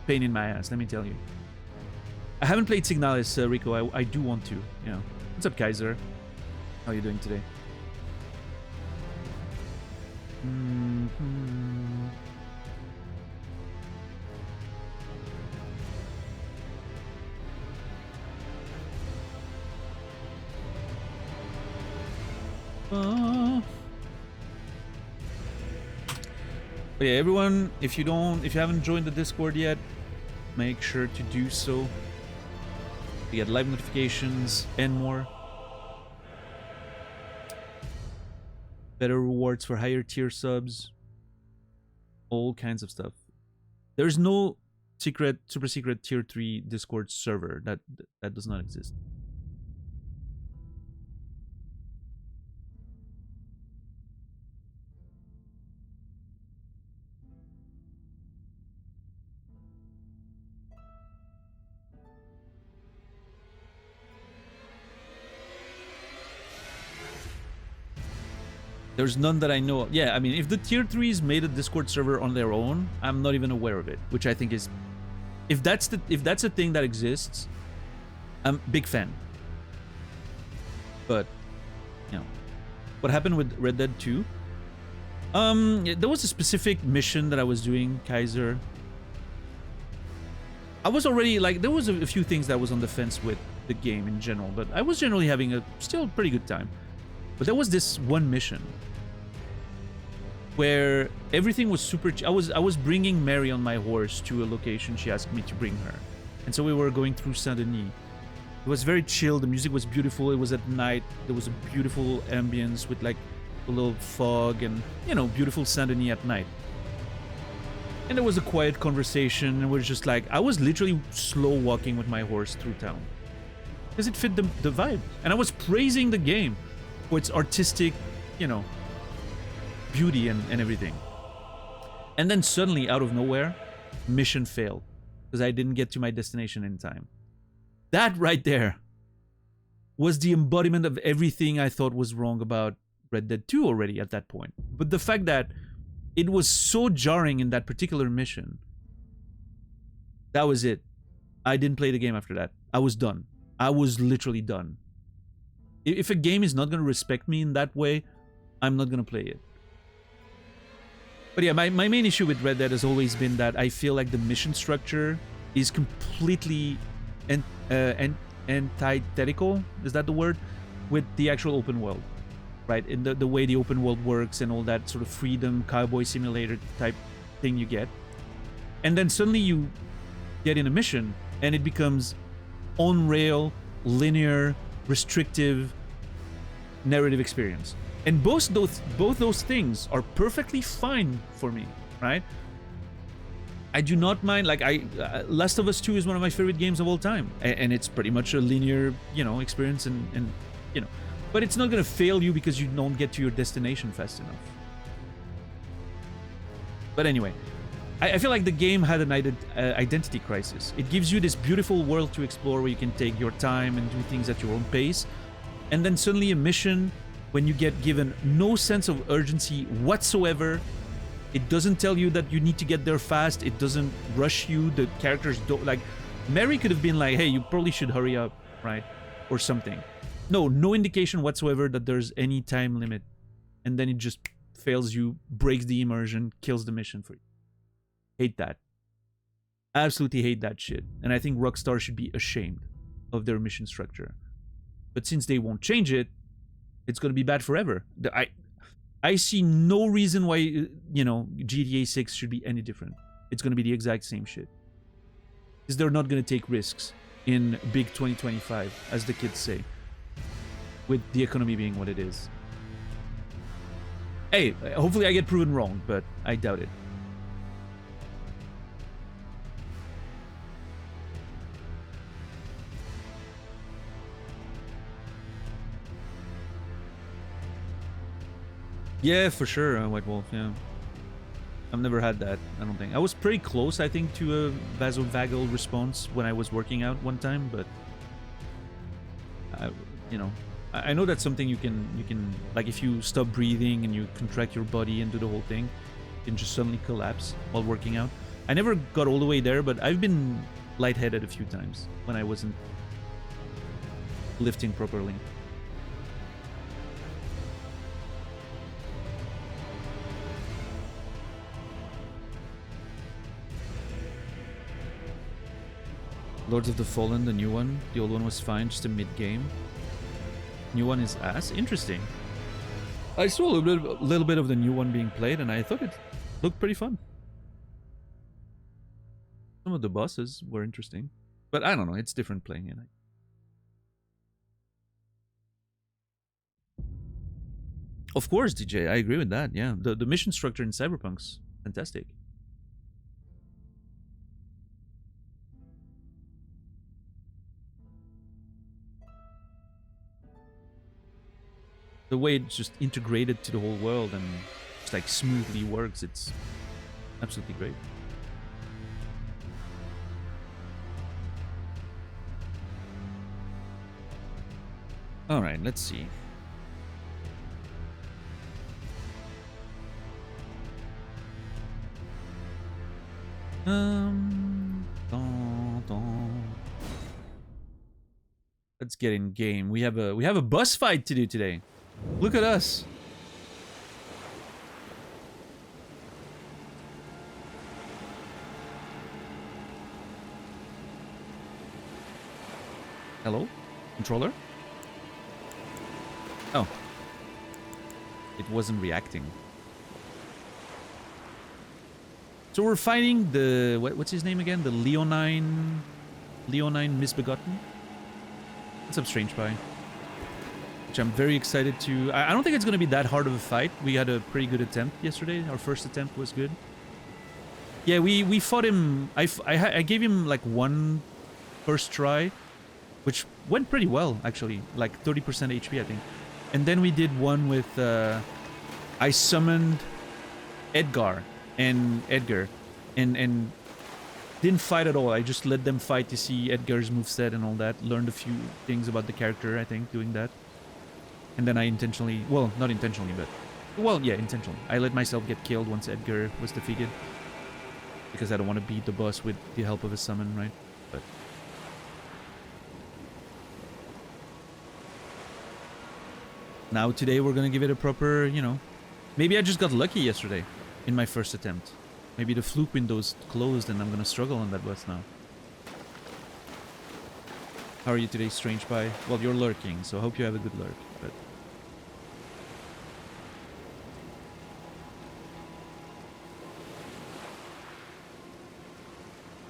pain in my ass, let me tell you. I haven't played Signalis, Rico. I do want to, you know. What's up, Kaiser? How are you doing today? But yeah, everyone, if you haven't joined the Discord yet, make sure to do so. You get live notifications and more. Better rewards for higher tier subs. All kinds of stuff. There's no secret, super secret tier 3 Discord server. That does not exist. There's none that I know of. Yeah, I mean, if the tier 3s made a Discord server on their own, I'm not even aware of it, which I think is, if that's a thing that exists, I'm a big fan. But, you know, what happened with Red Dead 2? There was a specific mission that I was doing, Kaiser. I was already, like, there was a few things that I was on the fence with the game in general, but I was generally having a still pretty good time. But there was this one mission where everything was super. I was bringing Mary on my horse to a location she asked me to bring her, and so we were going through Saint-Denis. It was very chill. The music was beautiful. It was at night. There was a beautiful ambience with like a little fog and, you know, beautiful Saint-Denis at night. And there was a quiet conversation. And we're just like, I was literally slow walking with my horse through town because it fit the vibe, and I was praising the game for its artistic, you know, beauty and everything. And then suddenly, out of nowhere, mission failed because I didn't get to my destination in time. That right there was the embodiment of everything I thought was wrong about Red Dead 2 already at that point. But the fact that it was so jarring in that particular mission, that was it. I didn't play the game after that. I was done. I was literally done. If a game is not going to respect me in that way, I'm not going to play it. But yeah, my main issue with Red Dead has always been that I feel like the mission structure is completely antithetical, is that the word, with the actual open world, right? In the way the open world works and all that sort of freedom cowboy simulator type thing you get. And then suddenly you get in a mission and it becomes on rail, linear, restrictive narrative experience. And both those things are perfectly fine for me, right? I do not mind, like, Last of Us 2 is one of my favorite games of all time. And it's pretty much a linear, experience and but it's not gonna fail you because you don't get to your destination fast enough. But anyway, I feel like the game had an identity crisis. It gives you this beautiful world to explore where you can take your time and do things at your own pace. And then suddenly a mission, when you get given no sense of urgency whatsoever, it doesn't tell you that you need to get there fast. It doesn't rush you. The characters don't, like, Mary could have been like, hey, you probably should hurry up, right? Or something. No indication whatsoever that there's any time limit. And then it just fails you, breaks the immersion, kills the mission for you. Hate that. Absolutely hate that shit. And I think Rockstar should be ashamed of their mission structure. But since they won't change it, it's going to be bad forever. I see no reason why, GTA 6 should be any different. It's going to be the exact same shit. Because they're not going to take risks in big 2025, as the kids say. With the economy being what it is. Hey, hopefully I get proven wrong, but I doubt it. Yeah, for sure, White Wolf, yeah. I've never had that, I don't think. I was pretty close, I think, to a vasovagal response when I was working out one time, but... I know that's something you can... Like, if you stop breathing and you contract your body and do the whole thing, you can just suddenly collapse while working out. I never got all the way there, but I've been lightheaded a few times when I wasn't lifting properly. Lords of the Fallen, the new one. The old one was fine, just a mid-game. New one is ass. Interesting. I saw a little bit of the new one being played, and I thought it looked pretty fun. Some of the bosses were interesting, but I don't know. It's different playing it. Of course, DJ. I agree with that. Yeah, the mission structure in Cyberpunk's fantastic. The way it's just integrated to the whole world and just like smoothly works, it's absolutely great. All right, let's see. Let's get in game. We have a bus fight to do today. Look at us. Hello? Controller? Oh. It wasn't reacting. So we're fighting the... What's his name again? The Leonine Misbegotten? What's up, Strange Pie? Which I'm very excited to... I don't think it's going to be that hard of a fight. We had a pretty good attempt yesterday. Our first attempt was good. Yeah, we fought him... I gave him like one first try, which went pretty well, actually. Like 30% HP, I think. And then we did one with... I summoned Edgar and didn't fight at all. I just let them fight to see Edgar's moveset and all that. Learned a few things about the character, I think, doing that. And then I intentionally... Well, not intentionally, but... Well, yeah, intentionally. I let myself get killed once Edgar was defeated. Because I don't want to beat the boss with the help of a summon, right? But... Now, today, we're gonna give it a proper, Maybe I just got lucky yesterday in my first attempt. Maybe the fluke window's closed and I'm gonna struggle on that bus now. How are you today, Strange Pie? Well, you're lurking, so I hope you have a good lurk. But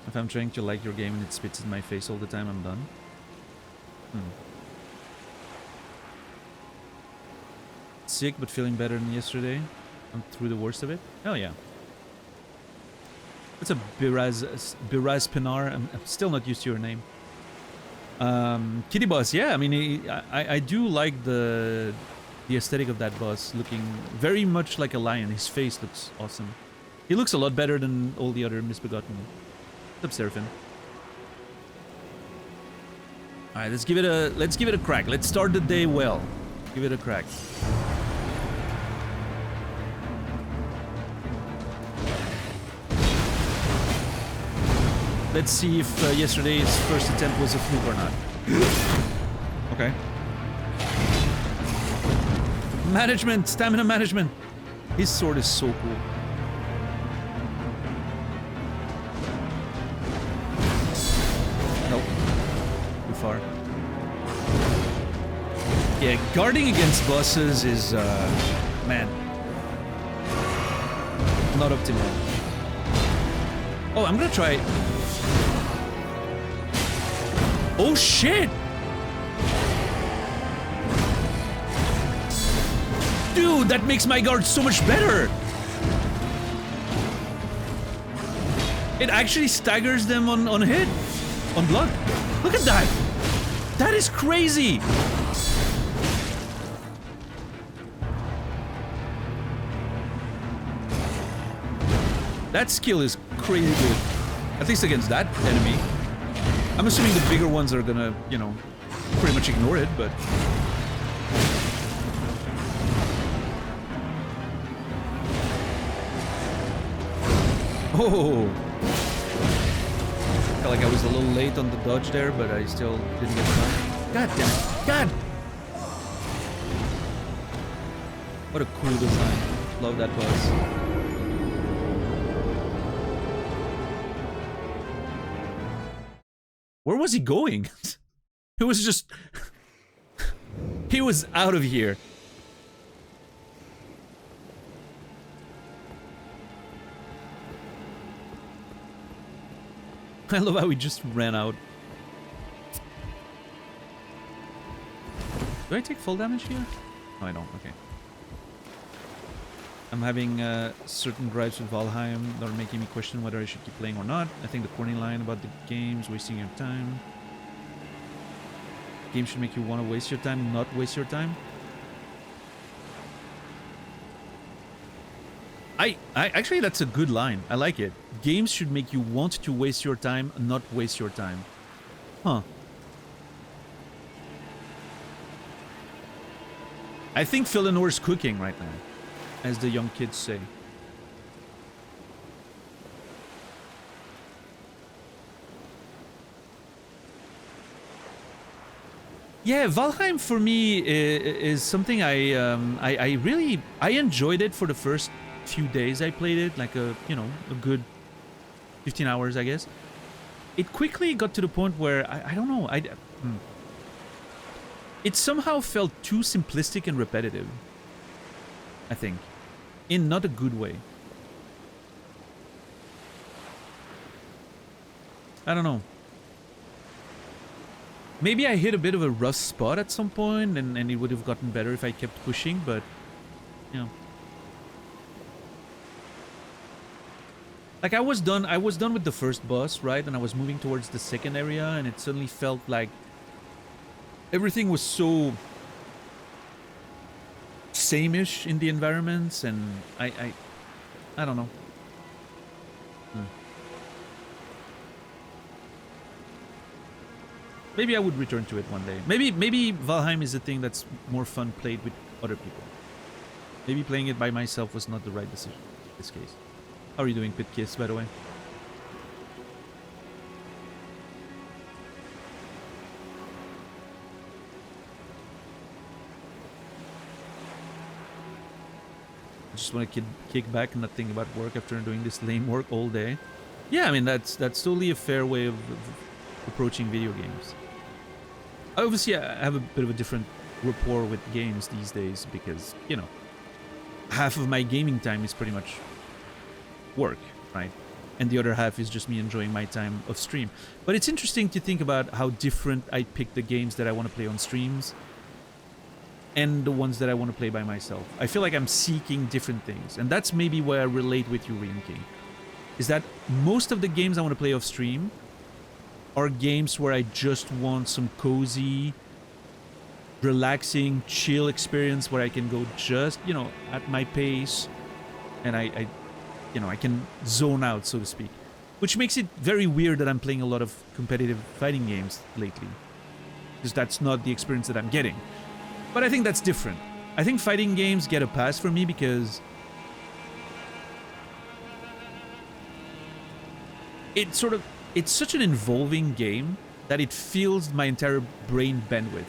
if I'm trying to like your game and it spits in my face all the time, I'm done. Sick, but feeling better than yesterday. I'm through the worst of it. Hell yeah. It's a Biraz Pinar. I'm still not used to your name. Kitty boss, yeah. I mean, I do like the aesthetic of that boss, looking very much like a lion. His face looks awesome. He looks a lot better than all the other Misbegotten. What's up, Seraphim? All right, let's give it a crack. Let's start the day well. Give it a crack. Let's see if yesterday's first attempt was a fluke or not. Okay. Management! Stamina management! His sword is so cool. Nope. Too far. Yeah, guarding against bosses is, man. Not optimal. Oh, I'm gonna try... Oh shit! Dude, that makes my guard so much better! It actually staggers them on hit. On blood. Look at that! That is crazy! That skill is crazy good. At least against that enemy. I'm assuming the bigger ones are gonna, you know, pretty much ignore it, but... Oh! Felt like I was a little late on the dodge there, but I still didn't get it done. God damn it! God! What a cool design. Love that boss. Where was he going? It was just... He was out of here. I love how he just ran out. Do I take full damage here? No, I don't. Okay. I'm having certain gripes with Valheim that are making me question whether I should keep playing or not. I think the corny line about the game's wasting your time. Games should make you want to waste your time, not waste your time. I actually, that's a good line. I like it. Games should make you want to waste your time, not waste your time. Huh. I think Philanore's cooking right now, as the young kids say. Yeah, Valheim for me is something I really enjoyed it for the first few days I played it, like a good 15 hours, I guess. It quickly got to the point where I don't know, it somehow felt too simplistic and repetitive, I think, in not a good way. I don't know. Maybe I hit a bit of a rough spot at some point, and it would have gotten better if I kept pushing, but, you know. Like, I was done with the first boss, right? And I was moving towards the second area, and it suddenly felt like everything was so same-ish in the environments, and I don't know. Maybe I would return to it one day. Maybe Valheim is a thing that's more fun played with other people. Maybe playing it by myself was not the right decision in this case. How are you doing, Pit Kiss, by the way? I just want to kick back and not think about work after doing this lame work all day. Yeah, I mean, that's totally a fair way of approaching video games. Obviously, I have a bit of a different rapport with games these days because, you know, half of my gaming time is pretty much work, right? And the other half is just me enjoying my time of stream. But it's interesting to think about how different I pick the games that I want to play on streams and the ones that I want to play by myself. I feel like I'm seeking different things. And that's maybe where I relate with you, Reem King. Is that most of the games I want to play off stream are games where I just want some cozy, relaxing, chill experience where I can go just, you know, at my pace and I you know, I can zone out, so to speak. Which makes it very weird that I'm playing a lot of competitive fighting games lately. Because that's not the experience that I'm getting. But I think that's different. I think fighting games get a pass for me because it's such an involving game that it fills my entire brain bandwidth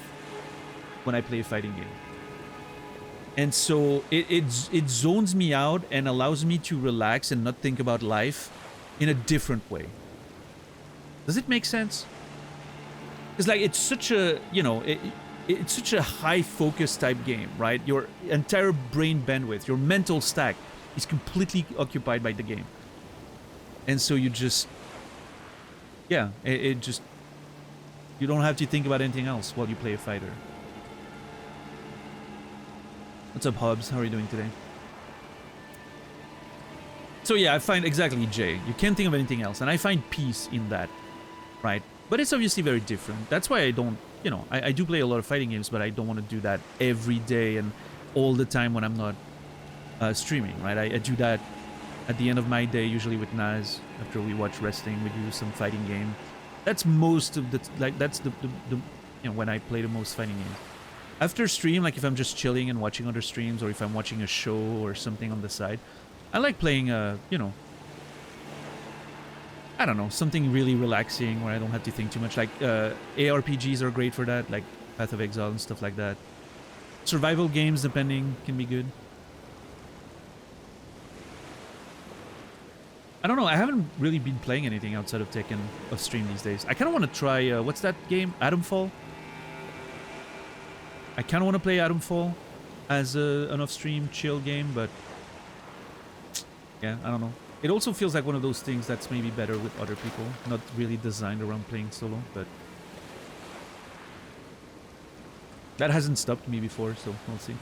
when I play a fighting game. And so it zones me out and allows me to relax and not think about life in a different way. Does it make sense? Because like it's such a, you know, it's such a high focus type game, right? Your entire brain bandwidth, your mental stack is completely occupied by the game. And so you just, yeah, it just, you don't have to think about anything else while you play a fighter. What's up, Hobbs? How are you doing today? So yeah, I find, exactly, Jay, you can't think of anything else, and I find peace in that, right? But it's obviously very different. That's why I don't, you know, I do play a lot of fighting games, but I don't want to do that every day and all the time when I'm not streaming, right? I do that at the end of my day, usually with Naz. After we watch wrestling, we do some fighting game. That's most of the, like, that's the you know, when I play the most fighting games. After stream, like if I'm just chilling and watching other streams, or if I'm watching a show or something on the side, I like playing, you know, I don't know, something really relaxing where I don't have to think too much. Like ARPGs are great for that, like Path of Exile and stuff like that. Survival games, depending, can be good. I don't know, I haven't really been playing anything outside of Tekken of stream these days. I kind of want to try, what's that game? Atomfall? I kind of want to play Atomfall as an off-stream chill game, but yeah, I don't know. It also feels like one of those things that's maybe better with other people, not really designed around playing solo, but that hasn't stopped me before, so we'll see.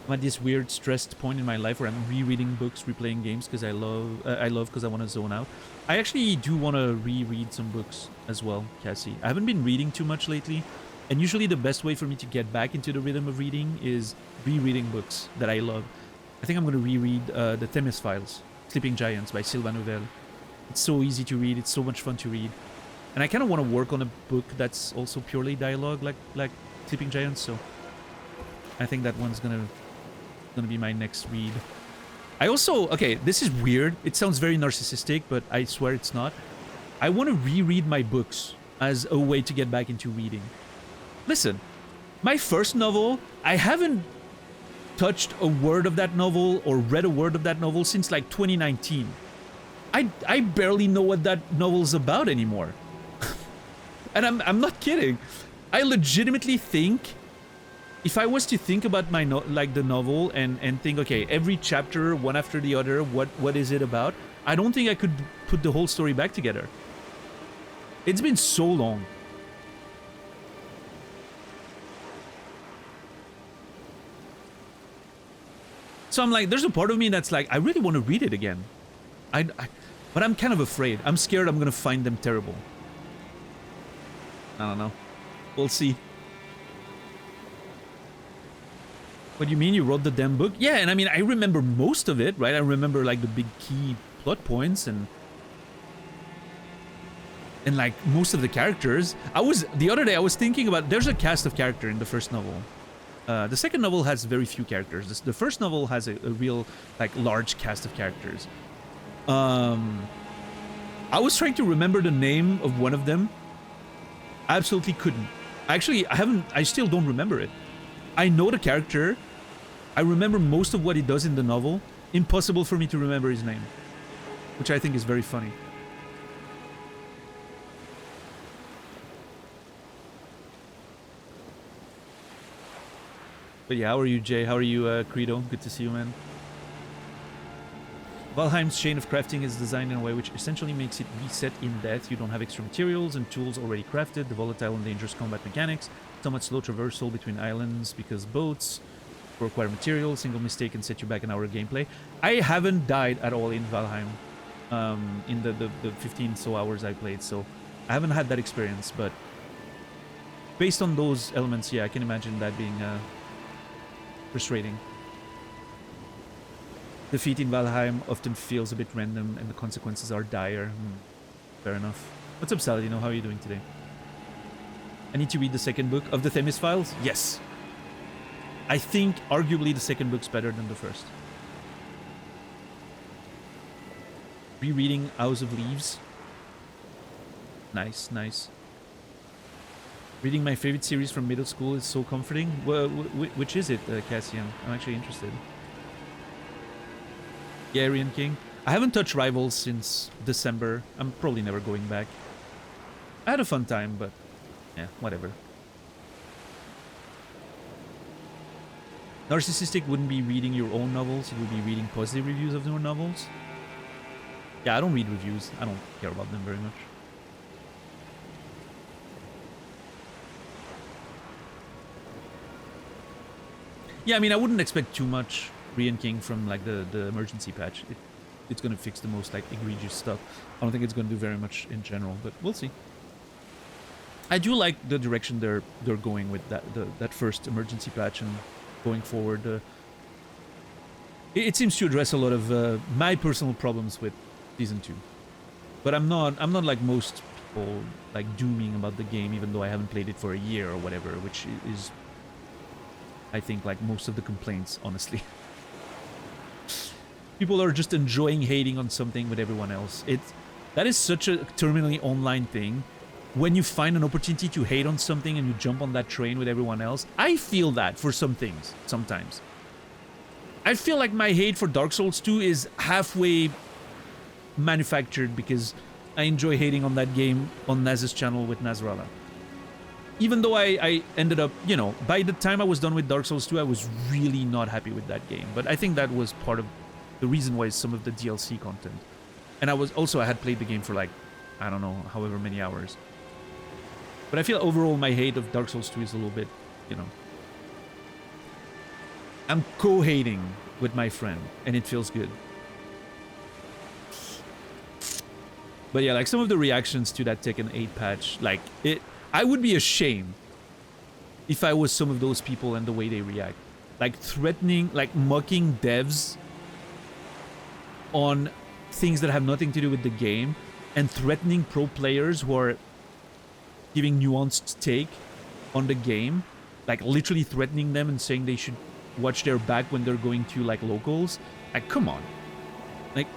I'm at this weird stressed point in my life where I'm rereading books, replaying games because I love because I want to zone out. I actually do want to reread some books as well, Cassie. I haven't been reading too much lately. And usually the best way for me to get back into the rhythm of reading is rereading books that I love. I think I'm going to reread The Themis Files, Sleeping Giants by Sylvain Nouvel. It's so easy to read, it's so much fun to read. And I kind of want to work on a book that's also purely dialogue like Sleeping Giants, so I think that one's gonna be my next read. I also, okay, this is weird. It sounds very narcissistic, but I swear it's not. I want to reread my books as a way to get back into reading. Listen, my first novel, I haven't touched a word of that novel or read a word of that novel since like 2019. I barely know what that novel's about anymore. And I'm not kidding. I legitimately think if I was to think about my the novel and think, okay, every chapter, one after the other, what is it about? I don't think I could put the whole story back together. It's been so long. So I'm like, there's a part of me that's like, I really want to read it again. But I'm kind of afraid. I'm scared I'm going to find them terrible. I don't know. We'll see. What do you mean you wrote the damn book? Yeah, and I mean, I remember most of it, right? I remember like the big key plot points and like most of the characters. The other day I was thinking about, there's a cast of character in the first novel. The second novel has very few characters. The first novel has a real, like, large cast of characters. I was trying to remember the name of one of them. I absolutely couldn't. Actually, I still don't remember it. I know the character. I remember most of what he does in the novel. Impossible for me to remember his name. Which I think is very funny. But yeah, how are you, Jay? How are you, Credo? Good to see you, man. Valheim's chain of crafting is designed in a way which essentially makes it reset in death. You don't have extra materials and tools already crafted, the volatile and dangerous combat mechanics, somewhat slow traversal between islands because boats require materials, single mistake can set you back an hour of gameplay. I haven't died at all in Valheim in the 15 so hours I played, so I haven't had that experience, but based on those elements, yeah, I can imagine that being frustrating. Defeat in Valheim often feels a bit random and the consequences are dire. Fair enough. What's up, Saladino? How are you doing today? I need to read the second book of the Themis Files? Yes. I think arguably the second book's better than the first. Rereading House of Leaves. Nice, nice. Reading my favorite series from middle school is so comforting. Which is it, Cassian? I'm actually interested. Yeah, Aryan King. I haven't touched Rivals since December. I'm probably never going back. I had a fun time, but yeah, whatever. Narcissistic wouldn't be reading your own novels, it would be reading positive reviews of your novels. Yeah, I don't read reviews. I don't care about them very much. Yeah, I mean, I wouldn't expect too much Rian King from like the emergency patch. It's gonna fix the most like egregious stuff. I don't think it's gonna do very much in general, but we'll see. I do like the direction they're going with that first emergency patch and going forward. It seems to address a lot of my personal problems with season 2. But I'm not like most people like dooming about the game, even though I haven't played it for a year or whatever, which is I think like most of the complaints, honestly. People are just enjoying hating on something with everyone else. That is such a terminally online thing. When you find an opportunity to hate on something and you jump on that train with everyone else, I feel that for some things, sometimes. I feel like my hate for Dark Souls 2 is halfway manufactured because I enjoy hating on that game on Naz's channel with Nasrallah. Even though I ended up, you know, by the time I was done with Dark Souls 2, I was really not happy with that game. But I think that was part of the reason why some of the DLC content. And I had played the game for like, I don't know, however many hours. But I feel overall my hate of Dark Souls 2 is a little bit, you know. I'm co-hating with my friend, and it feels good. But yeah, like some of the reactions to that Tekken 8 patch, like I would be ashamed if I was some of those people and the way they react. Like threatening, like mocking devs on things that have nothing to do with the game and threatening pro players who are giving nuanced take on the game. Like literally threatening them and saying they should watch their back when they're going to like locals. Like, come on. Like,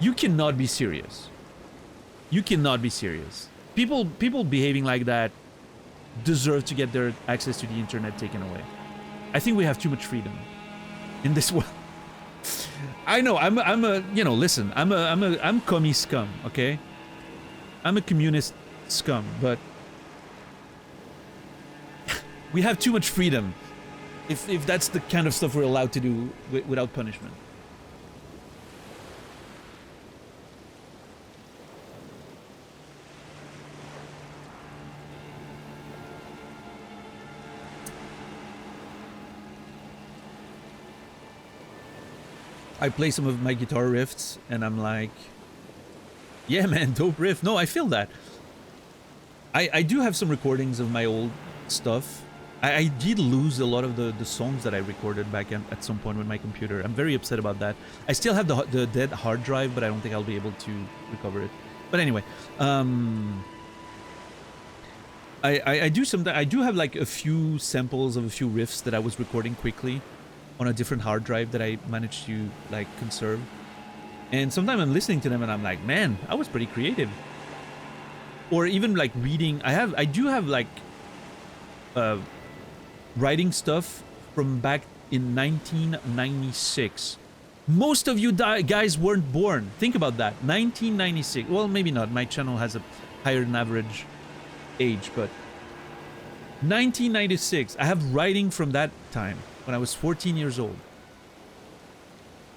you cannot be serious. You cannot be serious. People behaving like that deserve to get their access to the internet taken away. I think we have too much freedom in this world. I know, I'm a, you know, listen, I'm commie scum, okay? I'm a communist scum, but we have too much freedom if that's the kind of stuff we're allowed to do without punishment. I play some of my guitar riffs and I'm like, yeah, man, dope riff. No, I feel that. I do have some recordings of my old stuff. I did lose a lot of the songs that I recorded back at some point with my computer. I'm very upset about that. I still have the dead hard drive, but I don't think I'll be able to recover it. But anyway, I do have like a few samples of a few riffs that I was recording quickly on a different hard drive that I managed to like conserve. And sometimes I'm listening to them and I'm like, man, I was pretty creative. Or even like reading, I do have like writing stuff from back in 1996. Most of you guys weren't born. Think about that. 1996. Well, maybe not. My channel has a higher than average age, but 1996. I have writing from that time when I was 14 years old.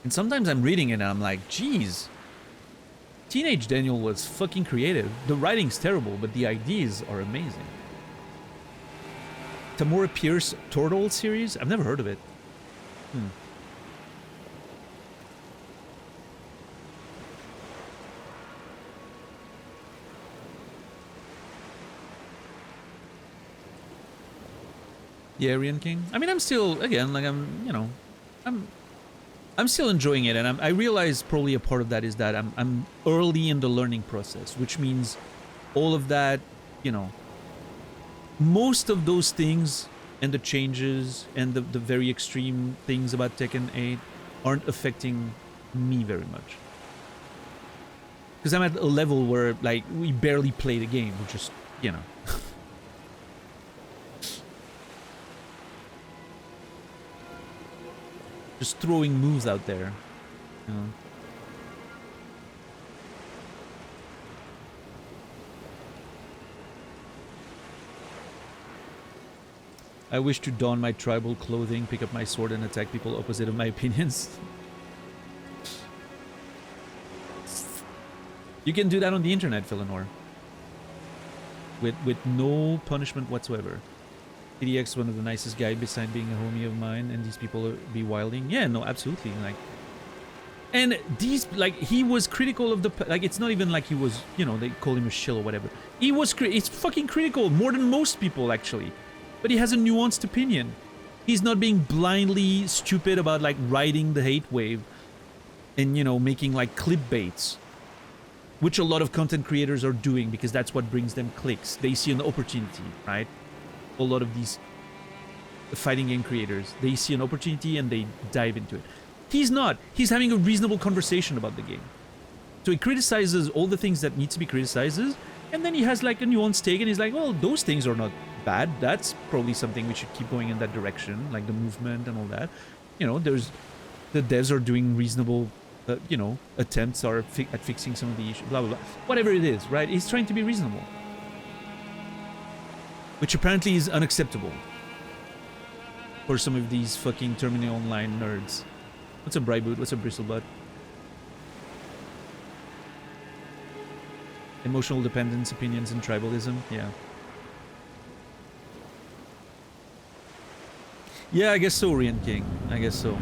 And sometimes I'm reading it and I'm like, geez, Teenage Daniel was fucking creative. The writing's terrible, but the ideas are amazing. Tamora Pierce Turtle series? I've never heard of it. Yeah, Aryan King. I mean, I'm still, again, like I'm still enjoying it, and I realize probably a part of that is that I'm early in the learning process, which means all of that, you know, most of those things and the changes and the very extreme things about Tekken 8 aren't affecting me very much. Because I'm at a level where, like, we barely play the game, we just, you know. Just throwing moves out there, you know. I wish to don my tribal clothing, pick up my sword, and attack people opposite of my opinions. You can do that on the internet, Philanor. With no punishment whatsoever. TDX is one of the nicest guys besides being a homie of mine, and these people be wilding. Yeah, no, absolutely. Like, and these, like, he was critical of the, like, it's not even like he was, you know, they call him a shill or whatever. He was, it's fucking critical, more than most people, actually. But he has a nuanced opinion. He's not being blindly stupid about, like, riding the hate wave and, you know, making, like, clickbaits, which a lot of content creators are doing because that's what brings them clicks. They see an opportunity, right? A lot of these fighting game creators, they see an opportunity and they dive into it. He's not. He's having a reasonable conversation about the game. So he criticizes all the things that need to be criticized, and then he has like a nuanced take and he's like, well, those things are not bad. That's probably something we should keep going in that direction, like the movement and all that. You know, there's the devs are doing reasonable, you know, attempts are at fixing some of the issues, blah, blah, blah. Whatever it is, right? He's trying to be reasonable. Which apparently is unacceptable for some of these fucking Terminal Online nerds. What's a Bryboot? What's a Bristlebutt? Emotional dependence, opinions, and tribalism. Yeah. Yeah, I guess so, Rian King. I guess so.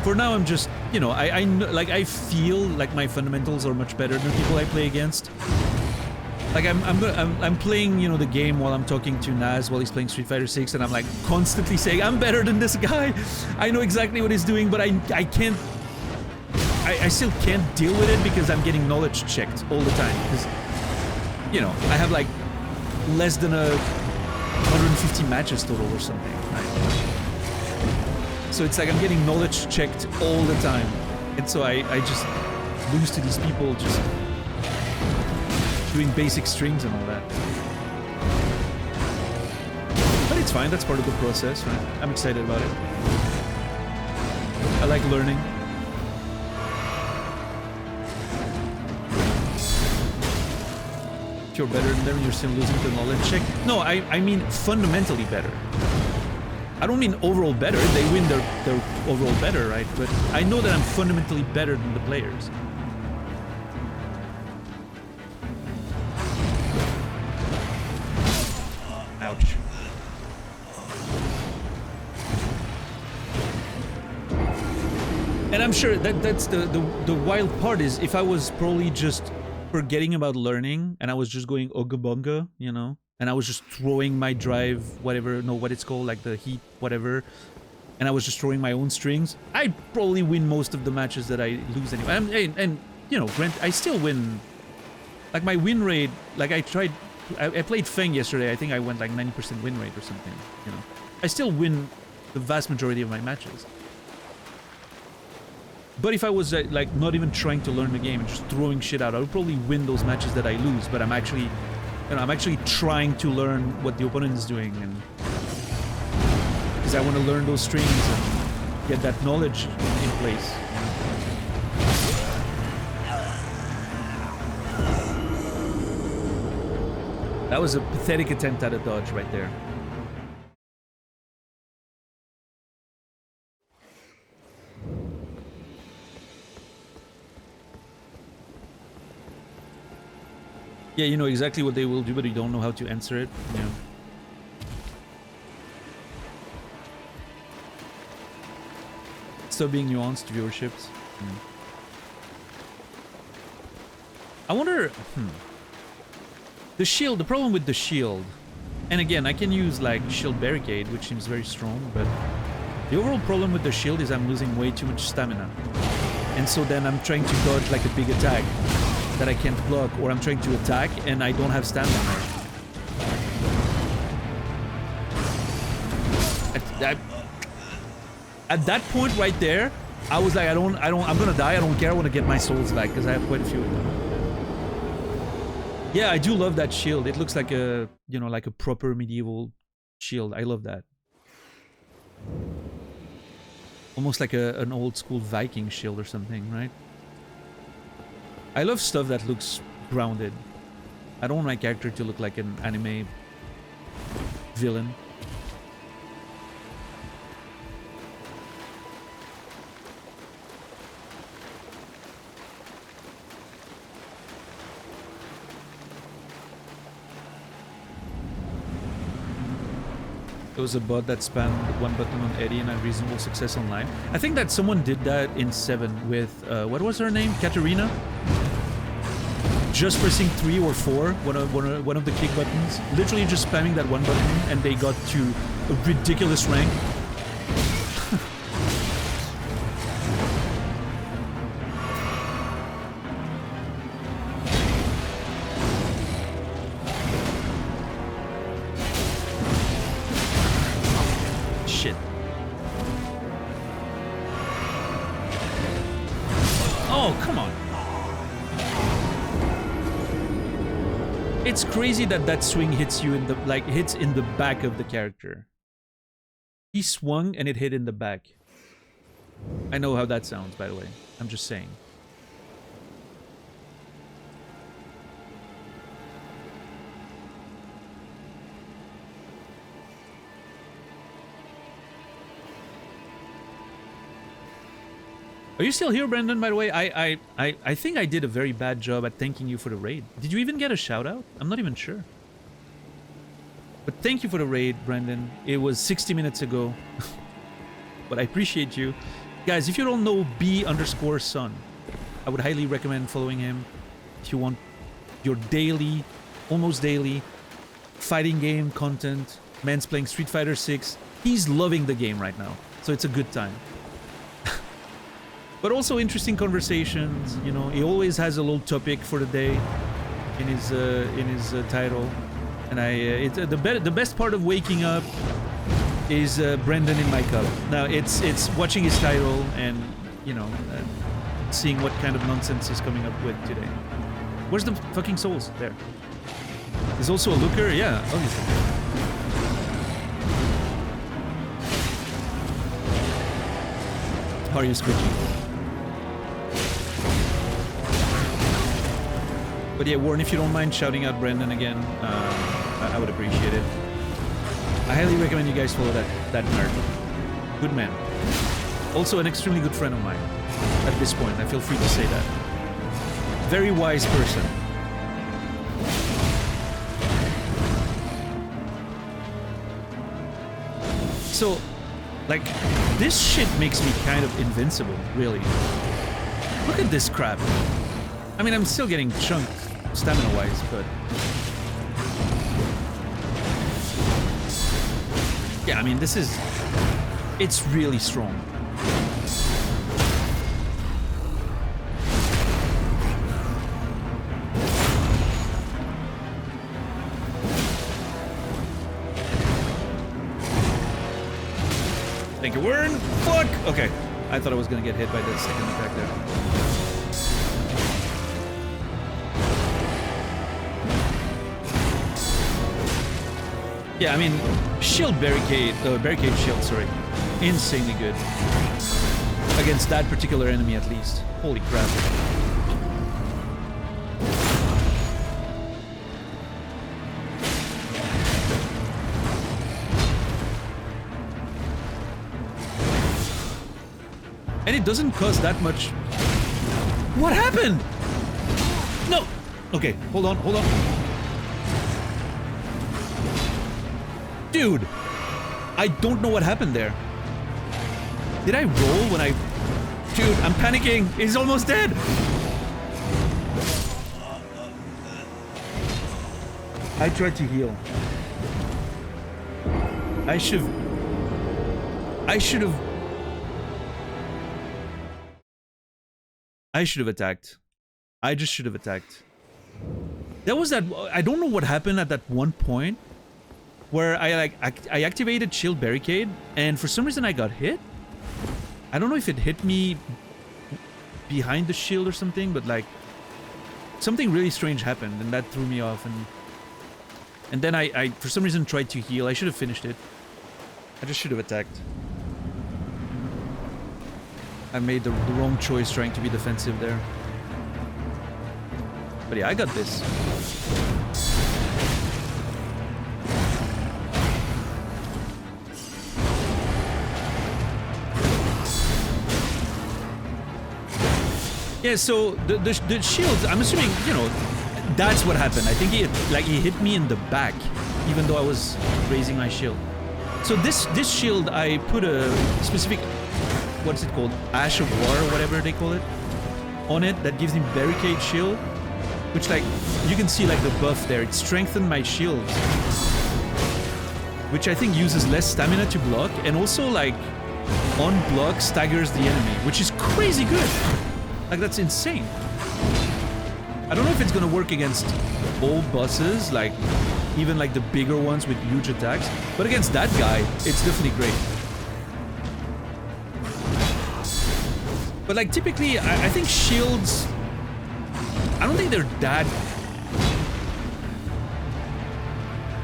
For now, I'm just, you know, I like, I feel like my fundamentals are much better than people I play against. Like, I'm playing, you know, the game while I'm talking to Naz while he's playing Street Fighter 6, and I'm like constantly saying, I'm better than this guy. I know exactly what he's doing, but I can't, I still can't deal with it because I'm getting knowledge checked all the time. Because, you know, I have like less than 150 matches total or something, right? So it's like I'm getting knowledge checked all the time. And so I just lose to these people just doing basic strings and all that. But it's fine, that's part of the process, right? I'm excited about it. I like learning. If you're better than them, you're still losing the knowledge check. No, I mean fundamentally better. I don't mean overall better. They win their overall better, right? But I know that I'm fundamentally better than the players. Ouch. And I'm sure that's the wild part is if I was probably just forgetting about learning and I was just going Oga Bonga, you know, and I was just throwing my drive, whatever, no, what it's called, like the heat, whatever, and I was just throwing my own strings, I'd probably win most of the matches that I lose anyway. And you know, Grant, I still win. Like my win rate, like I played Feng yesterday, I think I went like 90% win rate or something, you know. I still win the vast majority of my matches. But if I was like not even trying to learn the game and just throwing shit out, I would probably win those matches that I lose, but I'm actually, you know, I'm actually trying to learn what the opponent is doing, and because I want to learn those strings and get that knowledge in place. That was a pathetic attempt at a dodge right there. Yeah, you know exactly what they will do, but you don't know how to answer it. Yeah. Still being nuanced viewerships. I wonder... The shield, the problem with the shield... And again, I can use like shield barricade, which seems very strong, but... The overall problem with the shield is I'm losing way too much stamina. And so then I'm trying to dodge like a big attack that I can't block, or I'm trying to attack and I don't have stamina. At that point right there, I was like, I'm gonna die, I don't care, I want to get my souls back, because I have quite a few of them. Yeah, I do love that shield. It looks like a, you know, like a proper medieval shield. I love that. Almost like an old school Viking shield or something, right? I love stuff that looks grounded. I don't want my character to look like an anime villain. There was a bot that spammed one button on Eddie and had reasonable success online. I think that someone did that in 7 with, what was her name? Katarina? Just pressing 3 or 4, one of the kick buttons. Literally just spamming that one button and they got to a ridiculous rank. It's crazy that that swing hits you in the, like, hits in the back of the character. He swung and it hit in the back. I know how that sounds, by the way. I'm just saying. Are you still here, Brendan, by the way? I think I did a very bad job at thanking you for the raid. Did you even get a shout-out? I'm not even sure. But thank you for the raid, Brendan. It was 60 minutes ago. But I appreciate you. Guys, if you don't know B_Sun, I would highly recommend following him if you want your daily, almost daily, fighting game content. Man's playing Street Fighter 6. He's loving the game right now. So it's a good time. But also interesting conversations, you know. He always has a little topic for the day in his title, and the best part of waking up is Brendan in my cup. Now it's watching his title and, you know, seeing what kind of nonsense he's coming up with today. Where's the fucking souls? There. There's also a looker. Yeah, obviously. How are you, Squidgy? But yeah, Warren, if you don't mind shouting out Brendan again, I would appreciate it. I highly recommend you guys follow that nerd. Good man. Also an extremely good friend of mine. At this point, I feel free to say that. Very wise person. So, like, this shit makes me kind of invincible, really. Look at this crap. I mean, I'm still getting chunked stamina-wise, but... Yeah, I mean, this is... It's really strong. Thank you, Warren! Fuck! Okay. I thought I was gonna get hit by the second attack there. Yeah, I mean, barricade shield, sorry. Insanely good. Against that particular enemy, at least. Holy crap. And it doesn't cost that much. What happened? No! Okay, hold on, hold on. Dude! I don't know what happened there. Did I roll when I... Dude, I'm panicking. He's almost dead. I tried to heal. I should have attacked. I just should have attacked. There was that... I don't know what happened at that one point where I activated Shield Barricade, and for some reason I got hit. I don't know if it hit me behind the shield or something, but like something really strange happened, and that threw me off. And then I for some reason tried to heal. I should have finished it. I just should have attacked. I made the wrong choice trying to be defensive there. But yeah, I got this. Yeah, so the shields, I'm assuming, you know, that's what happened. I think he hit me in the back, even though I was raising my shield. So this shield, I put a specific, what's it called? Ash of War or whatever they call it, on it that gives him barricade shield, which, like, you can see like the buff there. It strengthened my shield, which I think uses less stamina to block, and also like on block staggers the enemy, which is crazy good. Like, that's insane. I don't know if it's gonna work against all bosses, like even like the bigger ones with huge attacks, but against that guy, it's definitely great. But like typically, I think shields, I don't think they're that...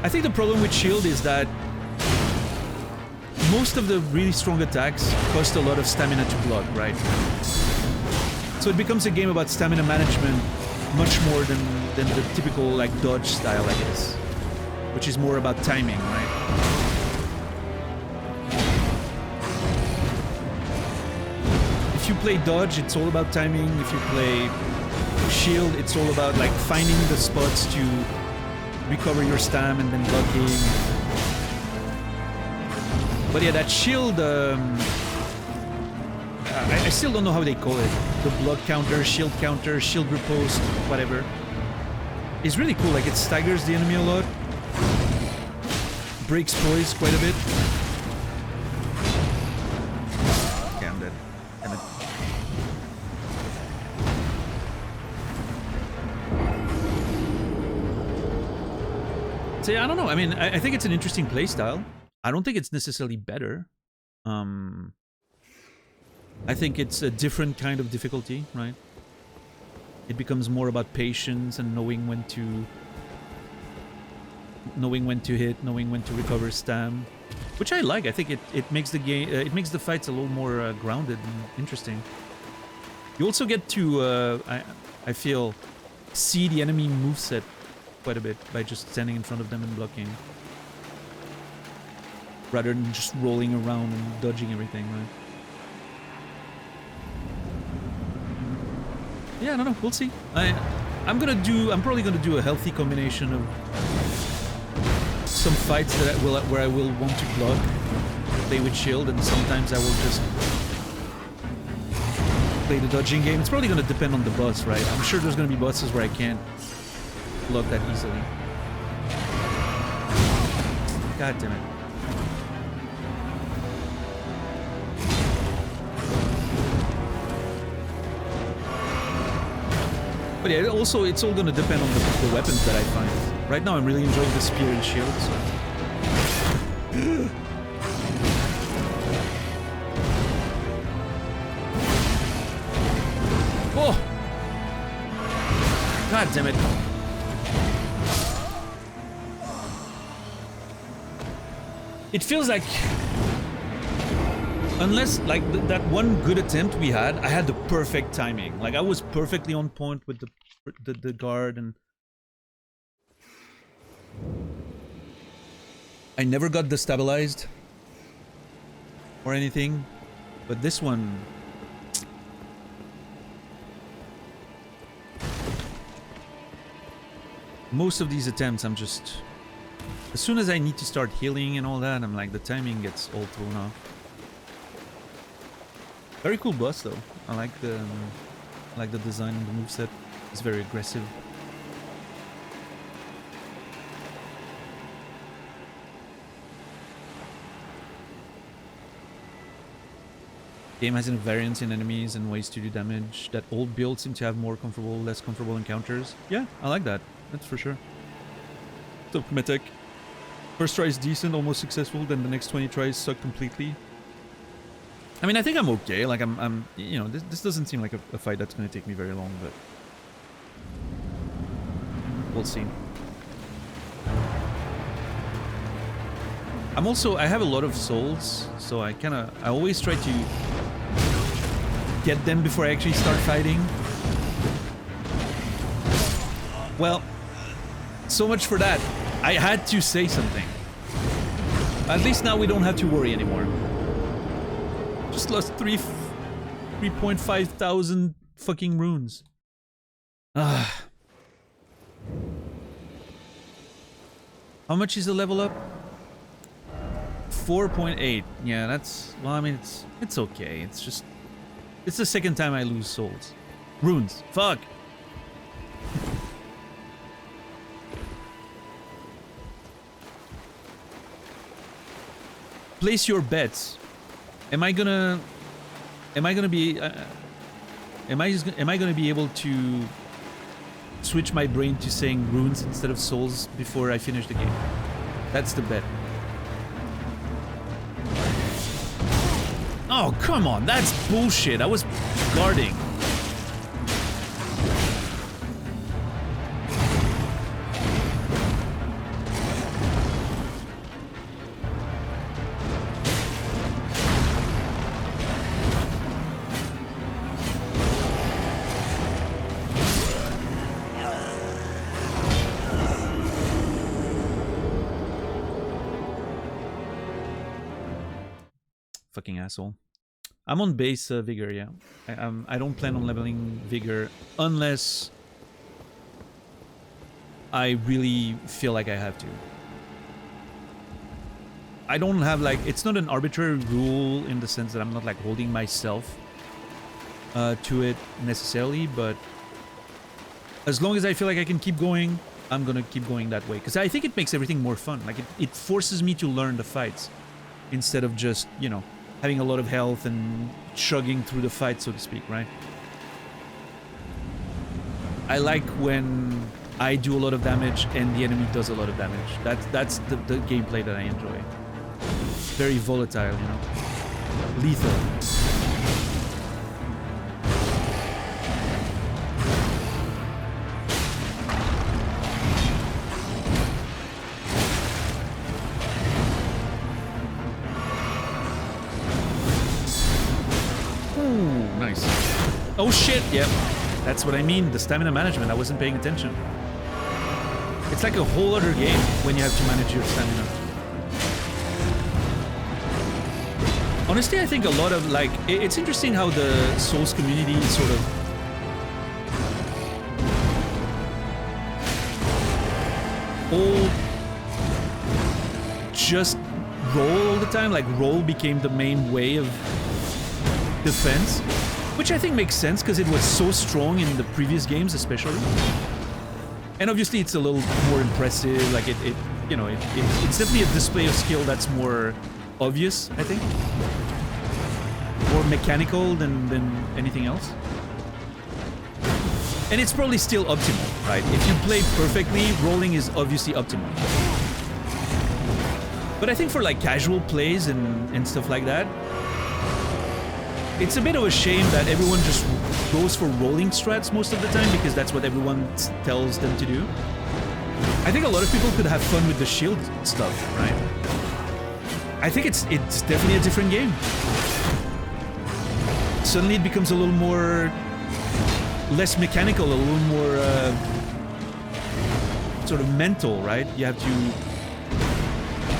I think the problem with shield is that most of the really strong attacks cost a lot of stamina to block, right? So it becomes a game about stamina management much more than the typical like dodge style, I guess, which is more about timing, right? If you play dodge, it's all about timing. If you play shield, it's all about like finding the spots to recover your stam and then blocking. But yeah, that shield, I still don't know how they call it. The block counter, shield riposte, whatever. It's really cool. Like, it staggers the enemy a lot. Breaks poise quite a bit. Okay, I'm dead. Damn it. So yeah, I don't know. I mean, I think it's an interesting playstyle. I don't think it's necessarily better. I think it's a different kind of difficulty, right? It becomes more about patience and knowing when to hit, knowing when to recover stam, which I like. I think it makes the game, it makes the fights a little more grounded and interesting. You also get to, I feel, see the enemy moveset quite a bit by just standing in front of them and blocking, rather than just rolling around and dodging everything, right? Yeah, I don't know. We'll see. I'm probably gonna do a healthy combination of some fights that where I will want to block, play with shield, and sometimes I will just play the dodging game. It's probably gonna depend on the boss, right? I'm sure there's gonna be bosses where I can't block that easily. God damn it. But yeah, also, it's all gonna depend on the weapons that I find. Right now, I'm really enjoying the spear and shield, so... Oh! God damn it. It feels like... Unless, like, that one good attempt we had, I had the perfect timing. Like, I was perfectly on point with the guard, and... I never got destabilized or anything, but this one, most of these attempts, I'm just... As soon as I need to start healing and all that, I'm like, the timing gets all thrown off. Very cool boss though. I like the design of the moveset. It's very aggressive. Game has invariance in enemies and ways to do damage. That old build seemed to have more comfortable, less comfortable encounters. Yeah, I like that. That's for sure. So, Metek. First try is decent, almost successful, then the next 20 tries suck completely. I mean, I think I'm okay. Like, I'm you know, this doesn't seem like a fight that's going to take me very long, but... We'll see. I have a lot of souls, so I always try to get them before I actually start fighting. Well, so much for that. I had to say something. At least now we don't have to worry anymore. Just lost 3.5 thousand fucking runes. Ah. How much is the level up? 4.8. Yeah, that's... Well, I mean, it's okay. It's just... It's the second time I lose souls. Runes. Fuck! Place your bets. Am I gonna be... am I gonna be able to switch my brain to saying runes instead of souls before I finish the game? That's the bet. Oh, come on, that's bullshit. I was guarding. Fucking asshole. I'm on base vigor, yeah. I don't plan on leveling vigor unless I really feel like I have to. I don't have like... It's not an arbitrary rule in the sense that I'm not like holding myself to it necessarily, but as long as I feel like I can keep going, I'm gonna keep going that way. Because I think it makes everything more fun. Like it forces me to learn the fights instead of just, you know, having a lot of health and chugging through the fight, so to speak, right? I like when I do a lot of damage and the enemy does a lot of damage. That's the gameplay that I enjoy. Very volatile, you know? Lethal. Oh shit, yep. That's what I mean, the stamina management. I wasn't paying attention. It's like a whole other game when you have to manage your stamina. Honestly, I think a lot of, like, it's interesting how the Souls community is sort of... all just roll all the time. Like, roll became the main way of defense. Which I think makes sense, because it was so strong in the previous games, especially. And obviously it's a little more impressive, like you know, it's definitely a display of skill that's more obvious, I think. More mechanical than anything else. And it's probably still optimal, right? If you play perfectly, rolling is obviously optimal. But I think for like casual plays and stuff like that, it's a bit of a shame that everyone just goes for rolling strats most of the time, because that's what everyone tells them to do. I think a lot of people could have fun with the shield stuff, right? I think it's definitely a different game. Suddenly it becomes a little more... less mechanical, a little more sort of mental, right? You have to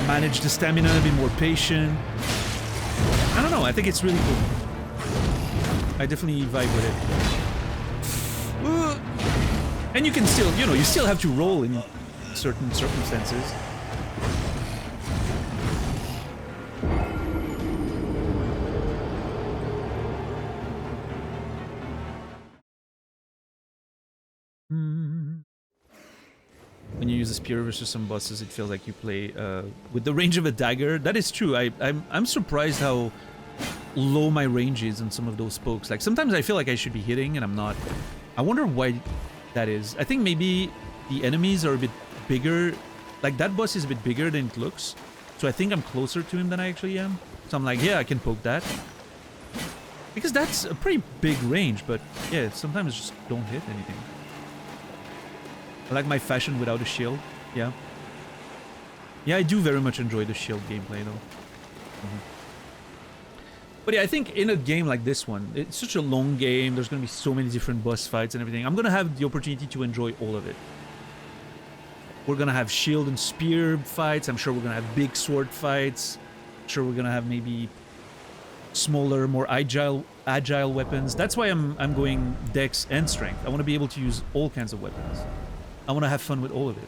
manage the stamina, be more patient. I don't know, I think it's really cool. I definitely vibe with it. And you can still, you know, you still have to roll in certain circumstances. When you use a spear versus some bosses, it feels like you play with the range of a dagger. That is true. I'm surprised how low my range is on some of those pokes. Like, sometimes I feel like I should be hitting and I'm not. I wonder why that is. I think maybe the enemies are a bit bigger. Like, that boss is a bit bigger than it looks. So I think I'm closer to him than I actually am. So I'm like, yeah, I can poke that. Because that's a pretty big range, but yeah, sometimes just don't hit anything. I like my fashion without a shield. Yeah. Yeah, I do very much enjoy the shield gameplay, though. But yeah, I think in a game like this one, it's such a long game, there's going to be so many different boss fights and everything. I'm going to have the opportunity to enjoy all of it. We're going to have shield and spear fights. I'm sure we're going to have big sword fights. I'm sure we're going to have maybe smaller, more agile weapons. That's why I'm going dex and strength. I want to be able to use all kinds of weapons. I want to have fun with all of it,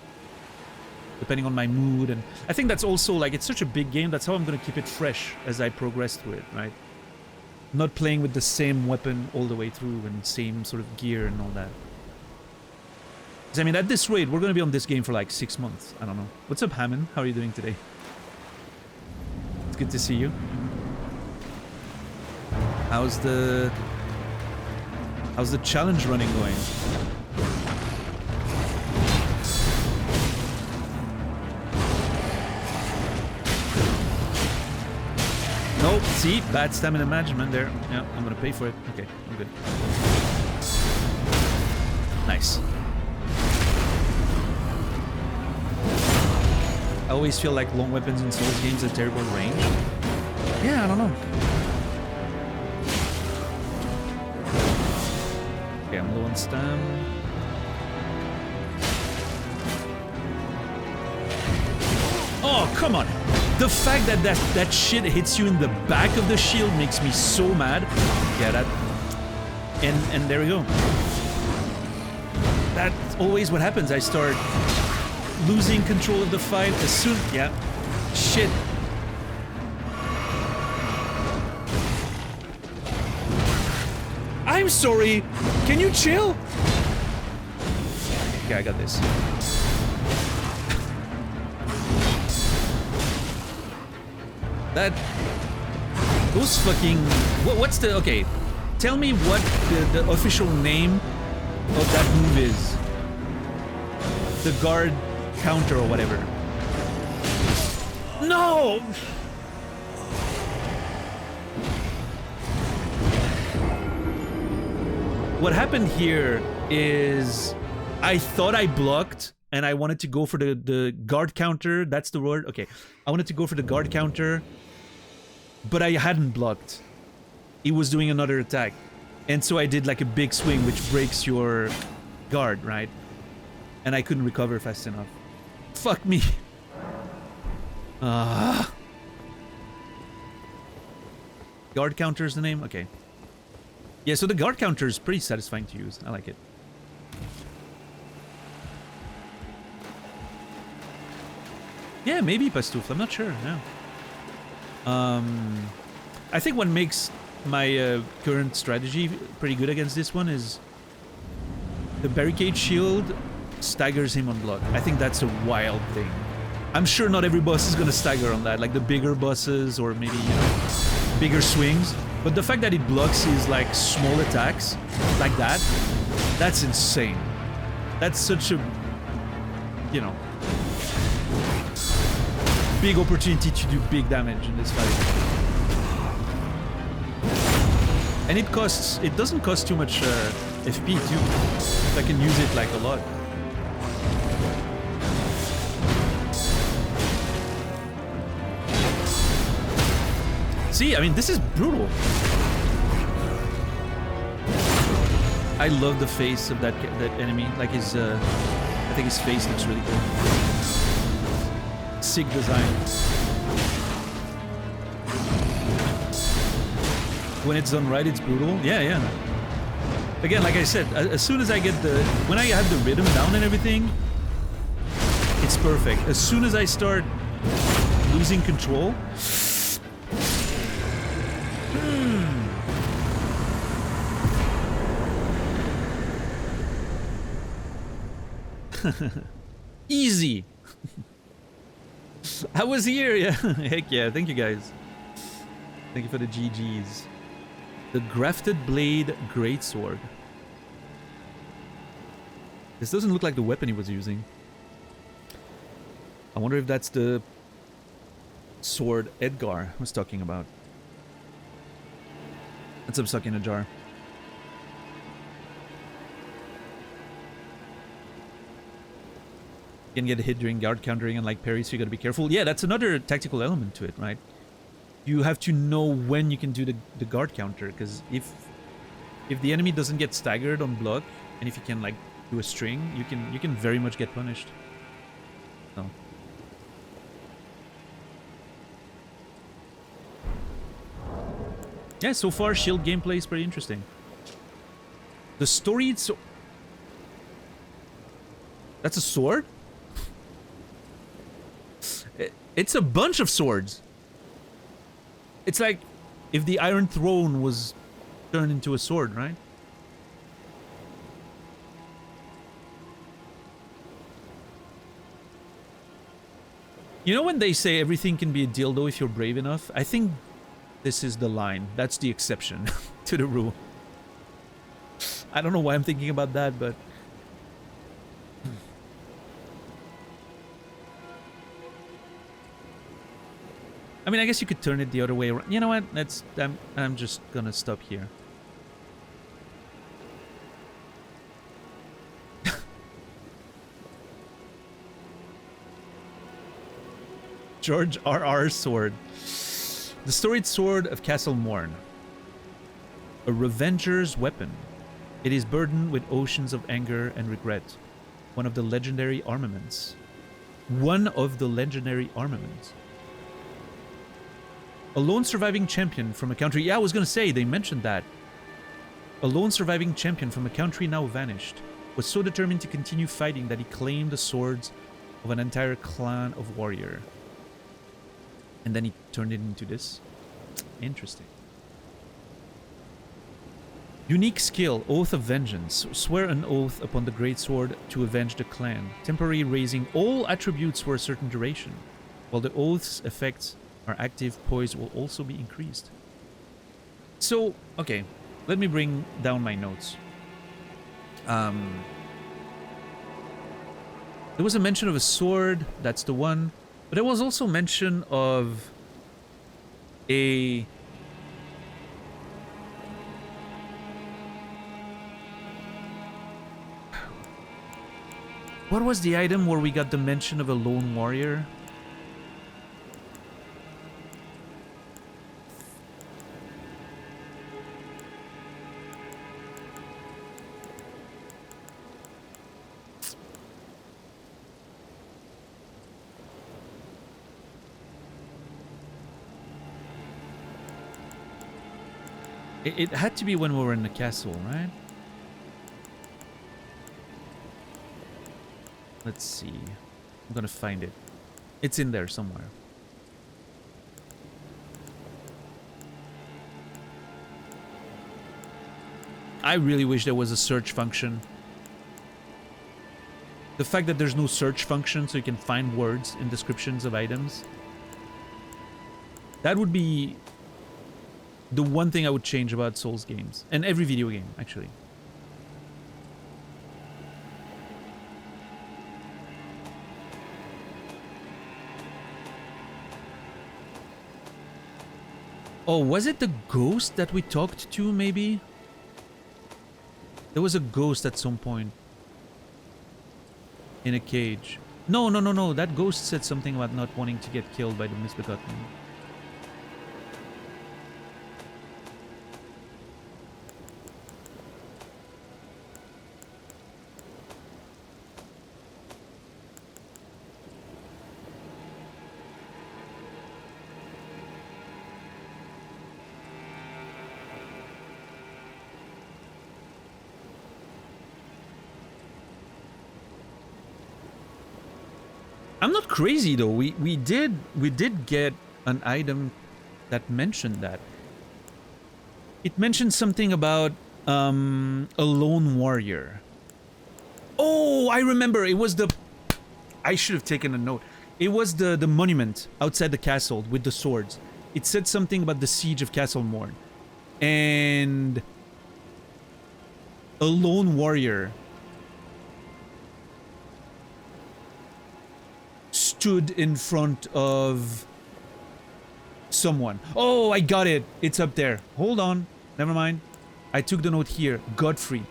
depending on my mood. And I think that's also, like, it's such a big game, that's how I'm going to keep it fresh as I progress through it, right? Not playing with the same weapon all the way through and same sort of gear and all that. Because, I mean, at this rate, we're going to be on this game for like 6 months. I don't know. What's up, Hammond? How are you doing today? It's good to see you. How's the challenge running going? Nope, see? Bad stamina management there. Yeah, I'm gonna pay for it. Okay, I'm good. Nice. I always feel like long weapons in Souls games have terrible range. Yeah, I don't know. Okay, I'm low on stam. Oh, come on! The fact that that shit hits you in the back of the shield makes me so mad. Yeah, that... And there we go. That's always what happens. I start losing control of the fight as soon... Yeah. Shit. I'm sorry! Can you chill? Okay, I got this. Those fucking... What's the... Okay, tell me what the official name of that move is. The guard counter or whatever. No! What happened here is I thought I blocked and I wanted to go for the guard counter. That's the word? Okay. I wanted to go for the guard counter, but I hadn't blocked. He was doing another attack. And so I did like a big swing, which breaks your guard, right? And I couldn't recover fast enough. Fuck me. Guard counter is the name? Okay. Yeah, so the guard counter is pretty satisfying to use. I like it. Yeah, maybe Pastouf. I'm not sure. No. I think what makes my current strategy pretty good against this one is the barricade shield staggers him on block. I think that's a wild thing. I'm sure not every boss is gonna stagger on that, like the bigger bosses or maybe, you know, bigger swings. But the fact that it blocks his like small attacks like that, that's insane. That's such a, you know, big opportunity to do big damage in this fight. And it doesn't cost too much FP too. I can use it like a lot. See, I mean, this is brutal. I love the face of that enemy. Like his, I think his face looks really cool. Sick design. When it's done right, it's brutal. Yeah, yeah. Again, like I said, as soon as I get when I have the rhythm down and everything, it's perfect. As soon as I start losing control, easy. I was here, yeah. Heck yeah, thank you guys. Thank you for the GGs. The Grafted Blade Greatsword. This doesn't look like the weapon he was using. I wonder if that's the sword Edgar was talking about. That's up stuck in a jar. You can get a hit during guard countering and like parry, so you gotta be careful. Yeah, that's another tactical element to it, right? You have to know when you can do the guard counter, because if the enemy doesn't get staggered on block, and if you can like do a string, you can very much get punished. So. Yeah, so far shield gameplay is pretty interesting. The story, so that's a sword? It's a bunch of swords. It's like if the Iron Throne was turned into a sword, right? You know when they say everything can be a dildo if you're brave enough? I think this is the line. That's the exception to the rule. I don't know why I'm thinking about that, but... I mean, I guess you could turn it the other way around. You know what? I'm just gonna stop here. George R.R. Sword. The storied sword of Castle Morn. A revenger's weapon. It is burdened with oceans of anger and regret. One of the legendary armaments. One of the legendary armaments. A lone surviving champion from a country... Yeah, I was gonna say, they mentioned that. A lone surviving champion from a country now vanished was so determined to continue fighting that he claimed the swords of an entire clan of warrior. And then he turned it into this. Interesting. Unique skill, Oath of Vengeance. Swear an oath upon the greatsword to avenge the clan. Temporary raising all attributes for a certain duration. While the oath's effects are active, poise will also be increased. So, okay. Let me bring down my notes. There was a mention of a sword. That's the one. But there was also mention of a... What was the item where we got the mention of a lone warrior? It had to be when we were in the castle, right? Let's see. I'm gonna find it. It's in there somewhere. I really wish there was a search function. The fact that there's no search function so you can find words in descriptions of items. That would be the one thing I would change about Souls games. And every video game, actually. Oh, was it the ghost that we talked to, maybe? There was a ghost at some point. In a cage. No. That ghost said something about not wanting to get killed by the Misbegotten. I'm not crazy though. We did get an item that mentioned that. It mentioned something about a lone warrior. Oh, I remember. It was the... I should have taken a note. It was the monument outside the castle with the swords. It said something about the siege of Castle Morn. And a lone warrior stood in front of someone. Oh, I got it. It's up there. Hold on. Never mind. I took the note here. Godfrey.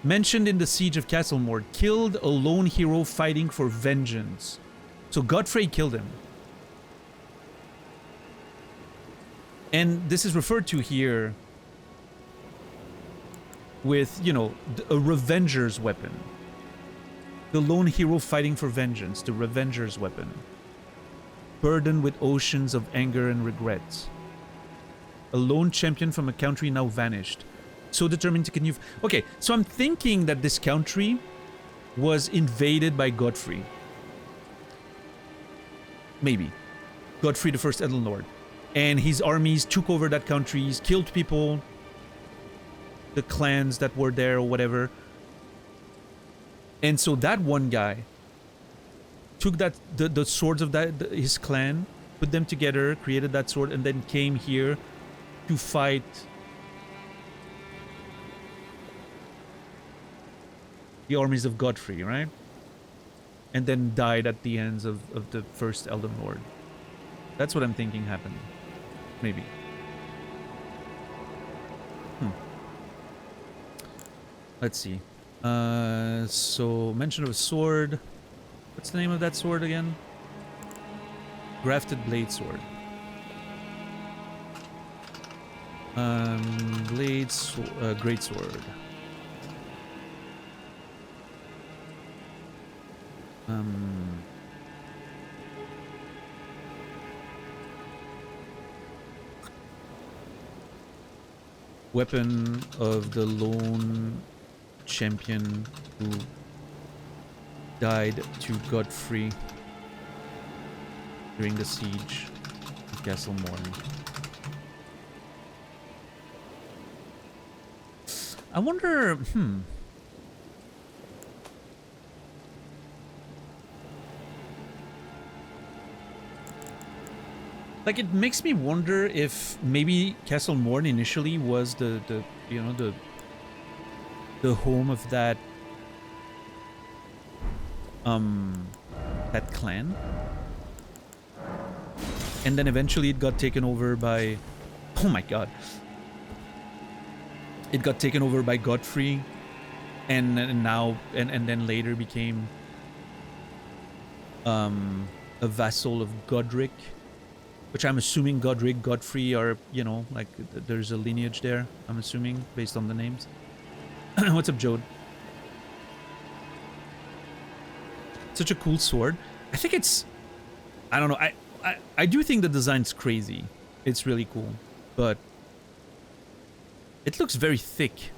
Mentioned in the siege of Castle Morn. Killed a lone hero fighting for vengeance. So Godfrey killed him. And this is referred to here with, you know, a revenger's weapon. The lone hero fighting for vengeance, the revenger's weapon. Burdened with oceans of anger and regret. A lone champion from a country now vanished. So determined to continue... Okay, so I'm thinking that this country was invaded by Godfrey. Maybe. Godfrey the First Elden Lord. And his armies took over that country, killed people, the clans that were there or whatever. And so that one guy took that the swords of his clan, put them together, created that sword, and then came here to fight the armies of Godfrey, right? And then died at the hands of the first Elden Lord. That's what I'm thinking happened. Maybe. Let's see. So, mention of a sword. What's the name of that sword again? Grafted Blade Sword. Great Sword. Weapon of the lone champion who died to Godfrey during the siege of Castle Morn. I wonder, like, it makes me wonder if maybe Castle Morn initially was the home of that that clan, and then eventually it got taken over by, oh my god, it got taken over by Godfrey, and then later became a vassal of Godric, which I'm assuming Godfrey are, you know, like there's a lineage there, I'm assuming, based on the names. What's up, Jode? Such a cool sword. I think it's... I don't know. I do think the design's crazy. It's really cool. But... it looks very thick.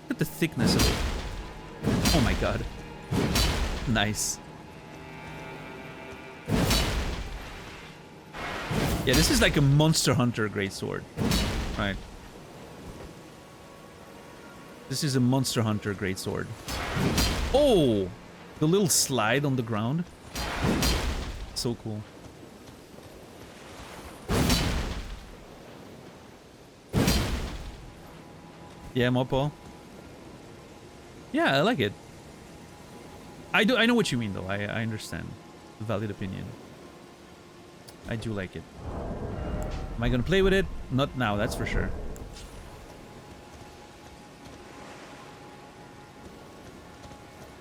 Look at the thickness of it. Oh my god. Nice. Yeah, this is like a Monster Hunter greatsword. Right. This is a Monster Hunter greatsword. Oh! The little slide on the ground. So cool. Yeah, Mopo. Yeah, I like it. I know what you mean, though. I understand. Valid opinion. I do like it. Am I gonna play with it? Not now, that's for sure.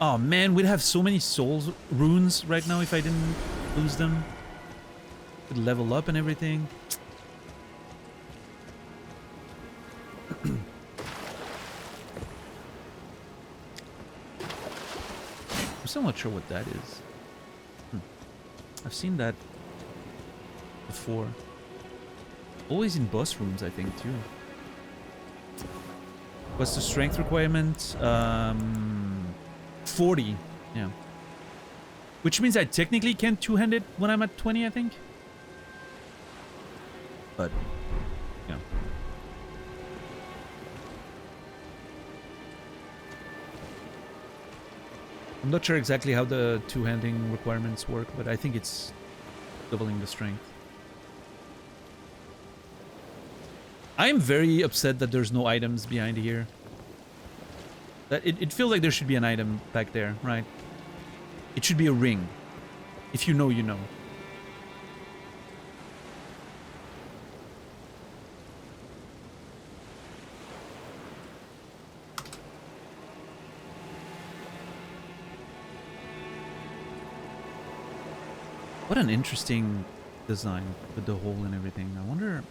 Oh man, we'd have so many souls runes right now if I didn't lose them. Could level up and everything. I'm still not sure what that is. I've seen that before. Always in boss rooms, I think, too. What's the strength requirement? 40. Yeah. Which means I technically can't two-hand it when I'm at 20, I think. But, yeah. I'm not sure exactly how the two-handing requirements work, but I think it's doubling the strength. I am very upset that there's no items behind here. That it feels like there should be an item back there, right? It should be a ring. If you know, you know. What an interesting design with the hole and everything. I wonder...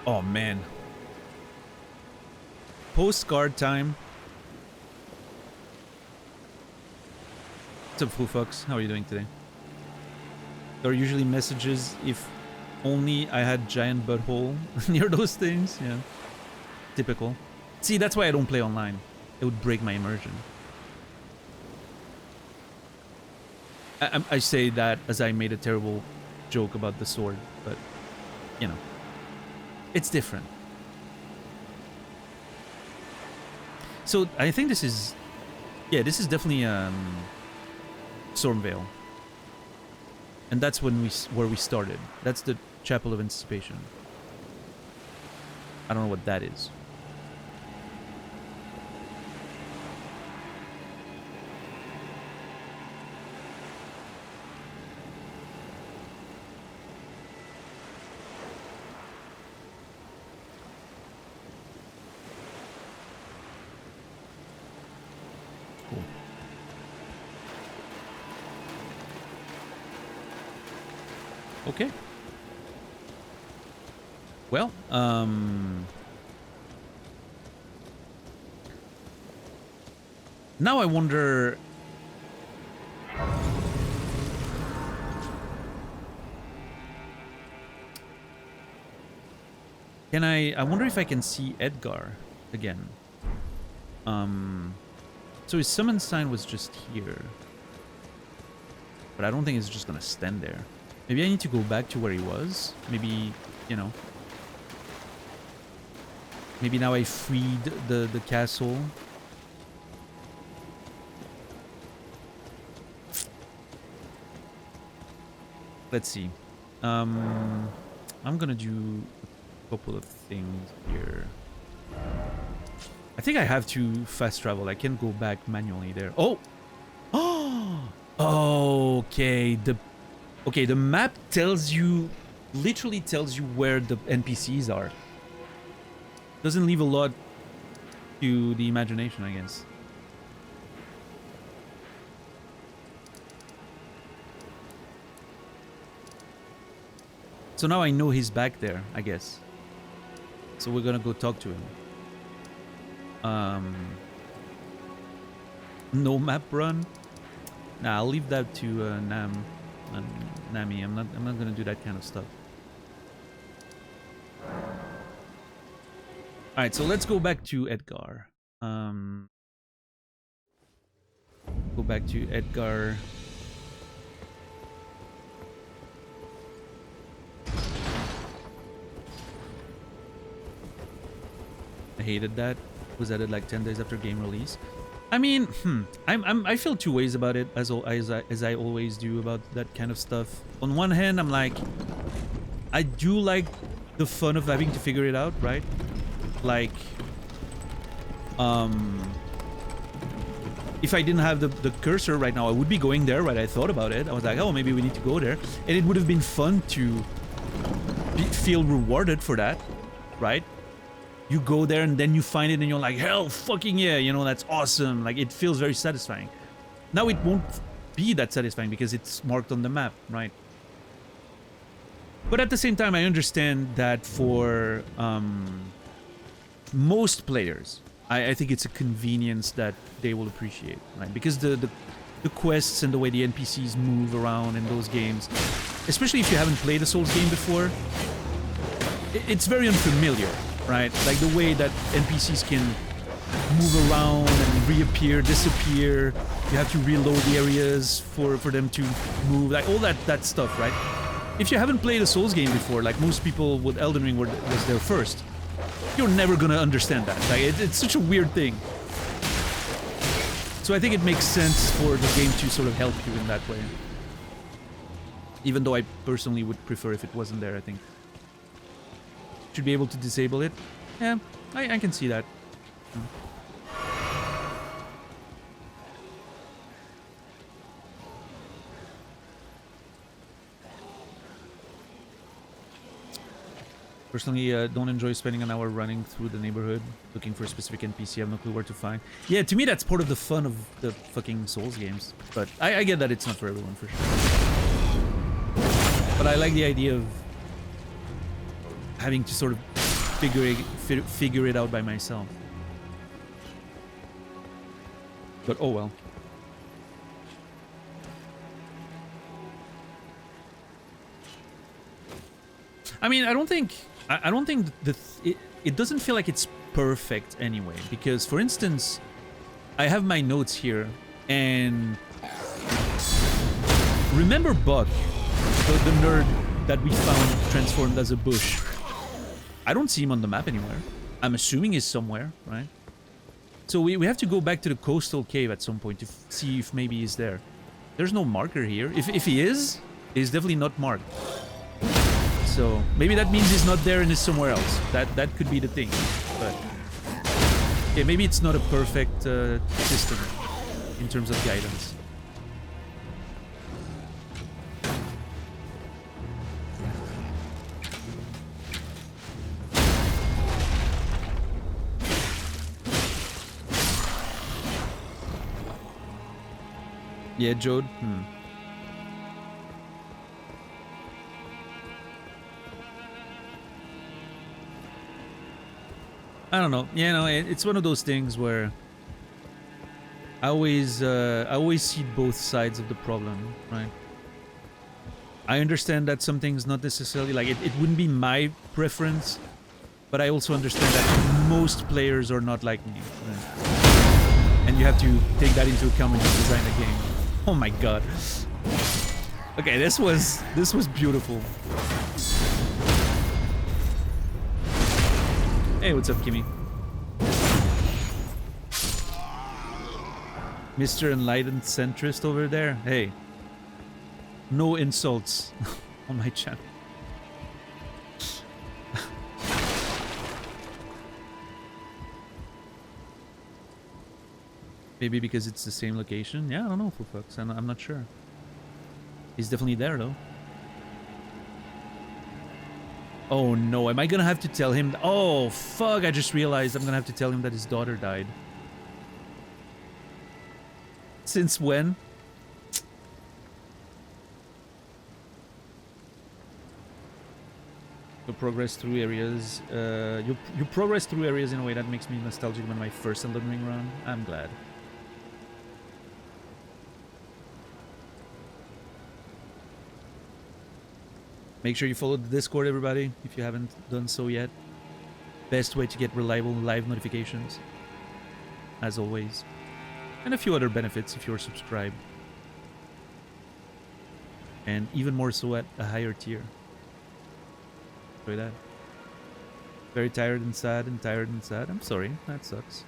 Oh man. Postcard time. What's up, Foo Fox? How are you doing today? There are usually messages if only I had giant butthole near those things. Yeah. Typical. See, that's why I don't play online. It would break my immersion. I say that as I made a terrible joke about the sword, but, you know. It's different. So, I think this is... Yeah, this is definitely Stormvale. And that's where we started. That's the Chapel of Anticipation. I don't know what that is. Okay. Well, now I wonder... I wonder if I can see Edgar again. So his summon sign was just here. But I don't think it's just gonna stand there. Maybe I need to go back to where he was. Maybe, you know. Maybe now I freed the castle. Let's see. I'm gonna do a couple of things here. I think I have to fast travel. I can't go back manually there. Oh! Oh! Okay, the map tells you, literally tells you where the NPCs are. Doesn't leave a lot to the imagination, I guess. So now I know he's back there, I guess. So we're gonna go talk to him. No map run? Nah, I'll leave that to Nami. I'm not gonna do that kind of stuff. Alright, so let's go back to Edgar. Go back to Edgar. I hated that. Was added like 10 days after game release. I mean, I feel two ways about it, as I always do about that kind of stuff. On one hand, I'm like, I do like the fun of having to figure it out, right? Like, if I didn't have the cursor right now, I would be going there, right? I thought about it. I was like, oh, maybe we need to go there. And it would have been fun to feel rewarded for that, right? You go there and then you find it and you're like, hell fucking yeah, you know, that's awesome. Like, it feels very satisfying. Now it won't be that satisfying because it's marked on the map, right? But at the same time, I understand that for most players, I think it's a convenience that they will appreciate, right? Because the quests and the way the NPCs move around in those games, especially if you haven't played a Souls game before, it's very unfamiliar, right? Like the way that NPCs can move around and reappear, disappear. You have to reload the areas for them to move, like all that stuff, right? If you haven't played a Souls game before, like most people with Elden Ring was their first, you're never gonna understand that. Like it's such a weird thing. So I think it makes sense for the game to sort of help you in that way. Even though I personally would prefer if it wasn't there, I think. Should be able to disable it. Yeah, I can see that. Personally, don't enjoy spending an hour running through the neighborhood looking for a specific NPC. I have no clue where to find. Yeah, to me that's part of the fun of the fucking Souls games. But I get that it's not for everyone, for sure. But I like the idea of having to sort of figure it out by myself. But oh well. I mean, I don't think it doesn't feel like it's perfect anyway, because for instance, I have my notes here, and remember Buck, the nerd that we found transformed as a bush? I don't see him on the map anywhere. I'm assuming he's somewhere, right? So we have to go back to the coastal cave at some point to see if maybe he's there. There's no marker here. If he is, he's definitely not marked. So maybe that means he's not there and is somewhere else. That could be the thing. But yeah, maybe it's not a perfect system in terms of guidance. Yeah, Jode. I don't know. You know, it's one of those things where I always see both sides of the problem, right? I understand that something's not necessarily like it wouldn't be my preference, but I also understand that most players are not like me, right? And you have to take that into account when you design a game. Oh my god. Okay, this was beautiful. Hey, what's up, Kimmy? Mr. Enlightened Centrist over there. Hey. No insults on my channel. Maybe because it's the same location? Yeah, I don't know, for fucks. I'm not sure. He's definitely there, though. Oh no, am I gonna have to tell him? Oh fuck, I just realized I'm gonna have to tell him that his daughter died. Since when? You progress through areas. You progress through areas in a way that makes me nostalgic when my first Elden Ring run. I'm glad. Make sure you follow the Discord, everybody, if you haven't done so yet. Best way to get reliable live notifications, as always. And a few other benefits if you're subscribed. And even more so at a higher tier. Enjoy that. Very tired and sad and tired and sad. I'm sorry, that sucks.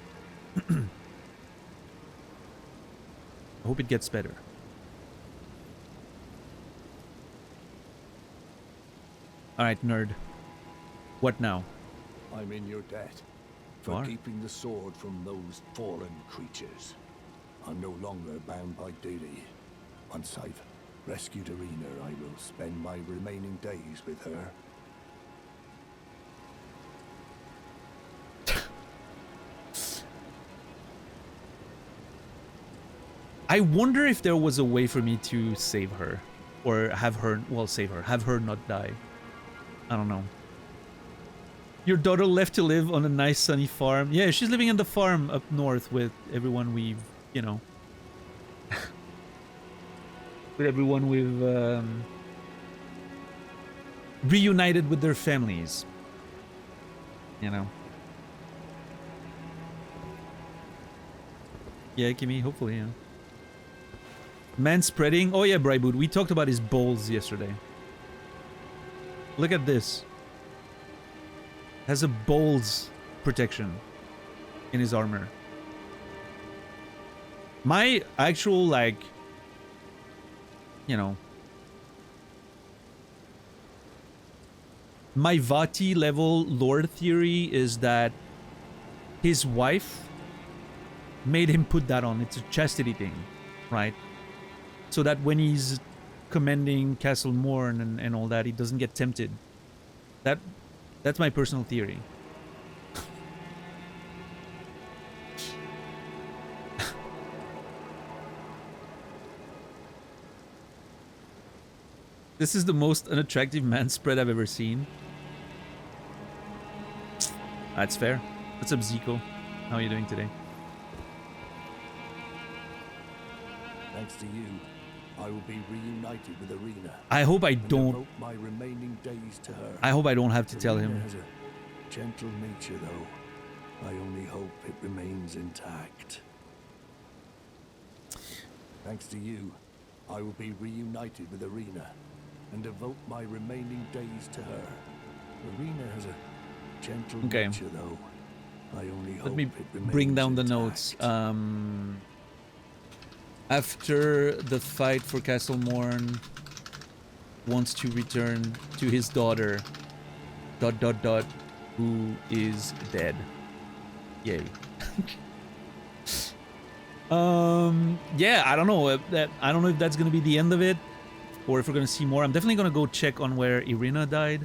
I hope it gets better. Alright, nerd. What now? I'm in your debt for keeping the sword from those fallen creatures. I'm no longer bound by duty. Once I've rescued Irina, I will spend my remaining days with her. I wonder if there was a way for me to save her. Or have her, well, save her. Have her not die. I don't know. Your daughter left to live on a nice sunny farm. Yeah, she's living in the farm up north with everyone we've, you know, with everyone we've reunited with their families. You know. Yeah, Kimmy, hopefully, yeah. Man spreading. Oh yeah, Bryboot, we talked about his bowls yesterday. Look at this. Has a bowls protection in his armor. My actual, like, you know, my Vati level lore theory is that his wife made him put that on. It's a chastity thing, right? So that when he's commending Castle Morn and all that, he doesn't get tempted. That's my personal theory. This is the most unattractive man spread I've ever seen. That's fair. What's up, Zico? How are you doing today? Thanks to you, I will be reunited with Irina. I hope I don't. My remaining days to her. I hope I don't have to tell Irina him. has a gentle nature, though. I only hope it remains intact. Thanks to you, I will be reunited with Irina and devote my remaining days to her. Irina has a gentle nature, though. I only hope Let me it remains bring down the intact. notes. After the fight for Castle Morn, wants to return to his daughter, ... who is dead. Yay. Yeah, I don't know. I don't know if that's gonna be the end of it, or if we're gonna see more. I'm definitely gonna go check on where Irina died.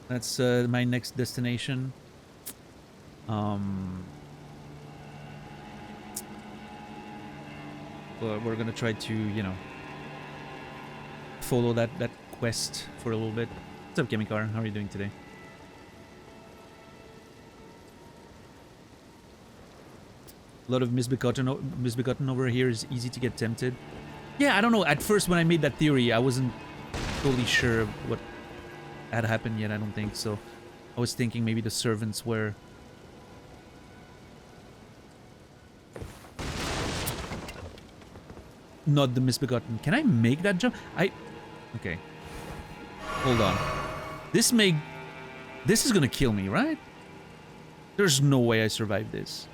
That's my next destination. But we're gonna try to, you know, follow that quest for a little bit. What's up, Chemicar? How are you doing today? A lot of misbegotten over here is easy to get tempted. Yeah, I don't know. At first, when I made that theory, I wasn't totally sure of what had happened yet. I don't think so. I was thinking maybe the servants were. Not the misbegotten. Can I make that jump? Okay. Hold on. This is gonna kill me, right? There's no way I survive this.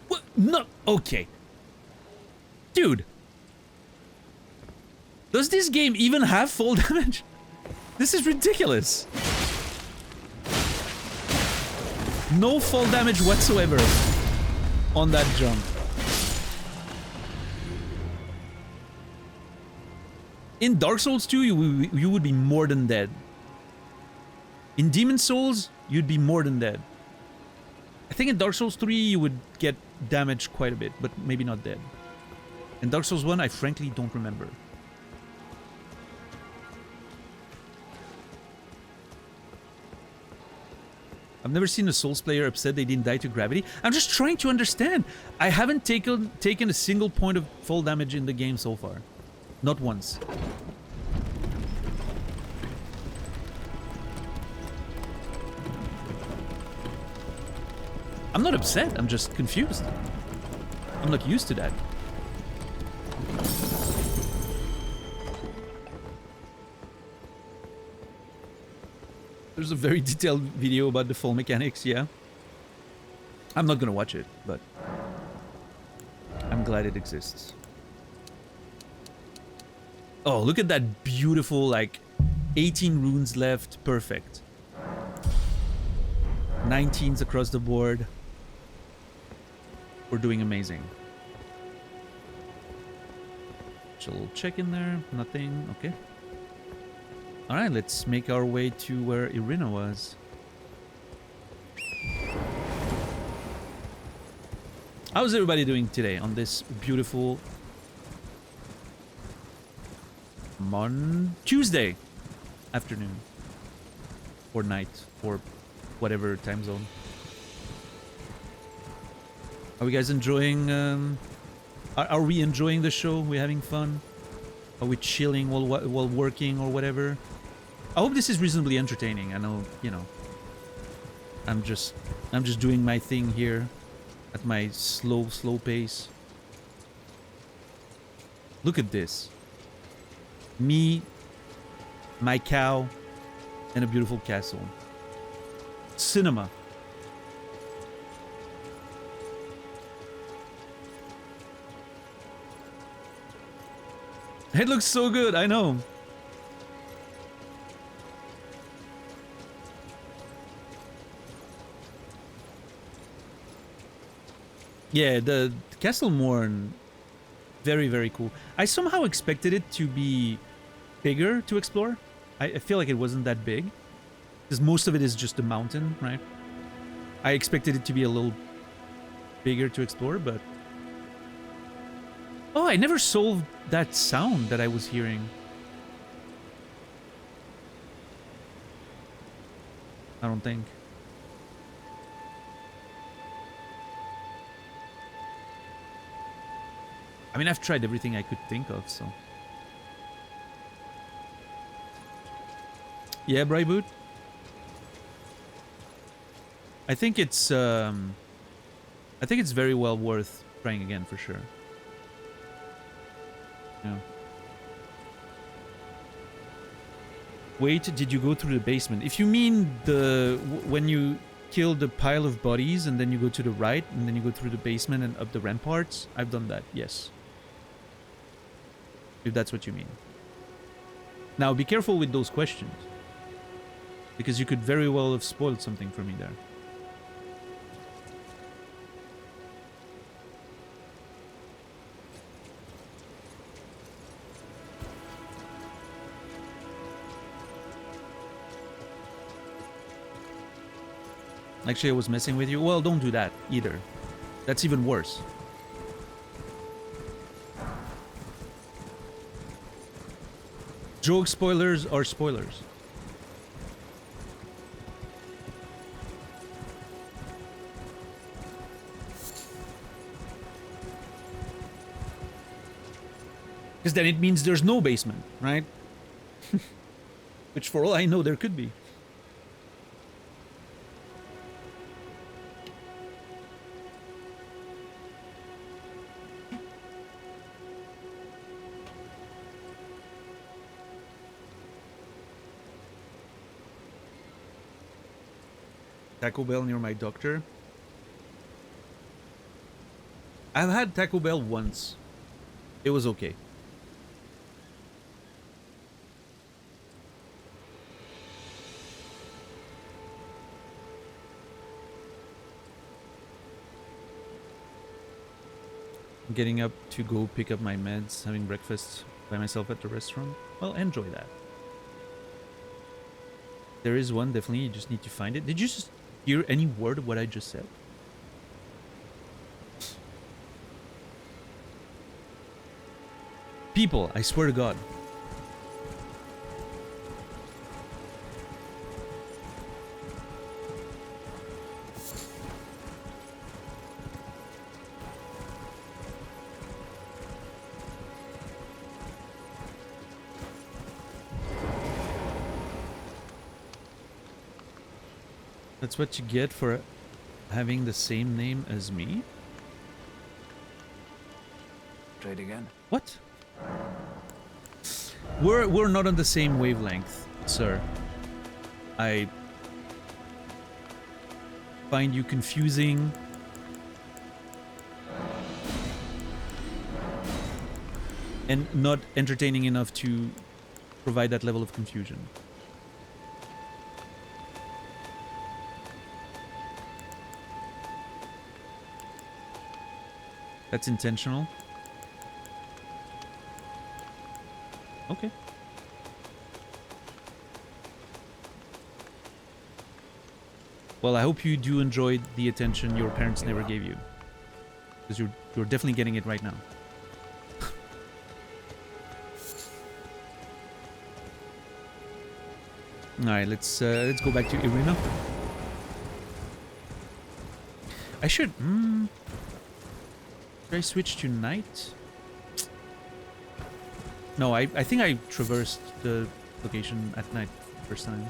What? No. Okay. Dude. Does this game even have fall damage? This is ridiculous. No fall damage whatsoever on that jump. In Dark Souls 2, you would be more than dead. In Demon Souls, you'd be more than dead. I think in Dark Souls 3, you would get damaged quite a bit, but maybe not dead. In Dark Souls 1, I frankly don't remember. I've never seen a Souls player upset they didn't die to gravity. I'm just trying to understand. I haven't taken a single point of fall damage in the game so far. Not once. I'm not upset, I'm just confused. I'm not used to that. There's a very detailed video about the fall mechanics, yeah. I'm not gonna watch it, but I'm glad it exists. Oh, look at that beautiful, like, 18 runes left. Perfect. 19s across the board. We're doing amazing. Just a little check in there. Nothing. Okay. Alright, let's make our way to where Irina was. How's everybody doing today on this beautiful Tuesday afternoon or night or whatever time zone? Are we guys enjoying? Are we enjoying the show? Are we having fun? Are we chilling while working or whatever? I hope this is reasonably entertaining. I know, you know, I'm just doing my thing here at my slow pace. Look at this. Me, my cow, and a beautiful castle. Cinema. It looks so good, I know. Yeah, the Castle Morn, very, very cool. I somehow expected it to be bigger to explore. I feel like it wasn't that big, because most of it is just a mountain, right? I expected it to be a little bigger to explore, but... Oh, I never solved that sound that I was hearing. I don't think. I mean, I've tried everything I could think of, so... Yeah, Bryboot? I think it's very well worth trying again, for sure. Yeah. Wait, did you go through the basement? If you mean when you kill the pile of bodies and then you go to the right and then you go through the basement and up the ramparts, I've done that, yes. If that's what you mean. Now, be careful with those questions, because you could very well have spoiled something for me there. Actually, I was messing with you. Well, don't do that either. That's even worse. Joke spoilers are spoilers. Because then it means there's no basement, right? Which for all I know, there could be. Taco Bell near my doctor. I've had Taco Bell once. It was okay. Getting up to go pick up my meds, having breakfast by myself at the restaurant. Well, enjoy that. There is one, definitely. You just need to find it. Did you just hear any word of what I just said? People, I swear to God. That's what you get for having the same name as me? Trade again. What? We're not on the same wavelength, sir. I find you confusing. And not entertaining enough to provide that level of confusion. That's intentional. Okay. Well, I hope you do enjoy the attention your parents never gave you. because you're definitely getting it right now. All right, let's go back to Irina. I should. Should I switch to night? No, I think I traversed the location at night first time.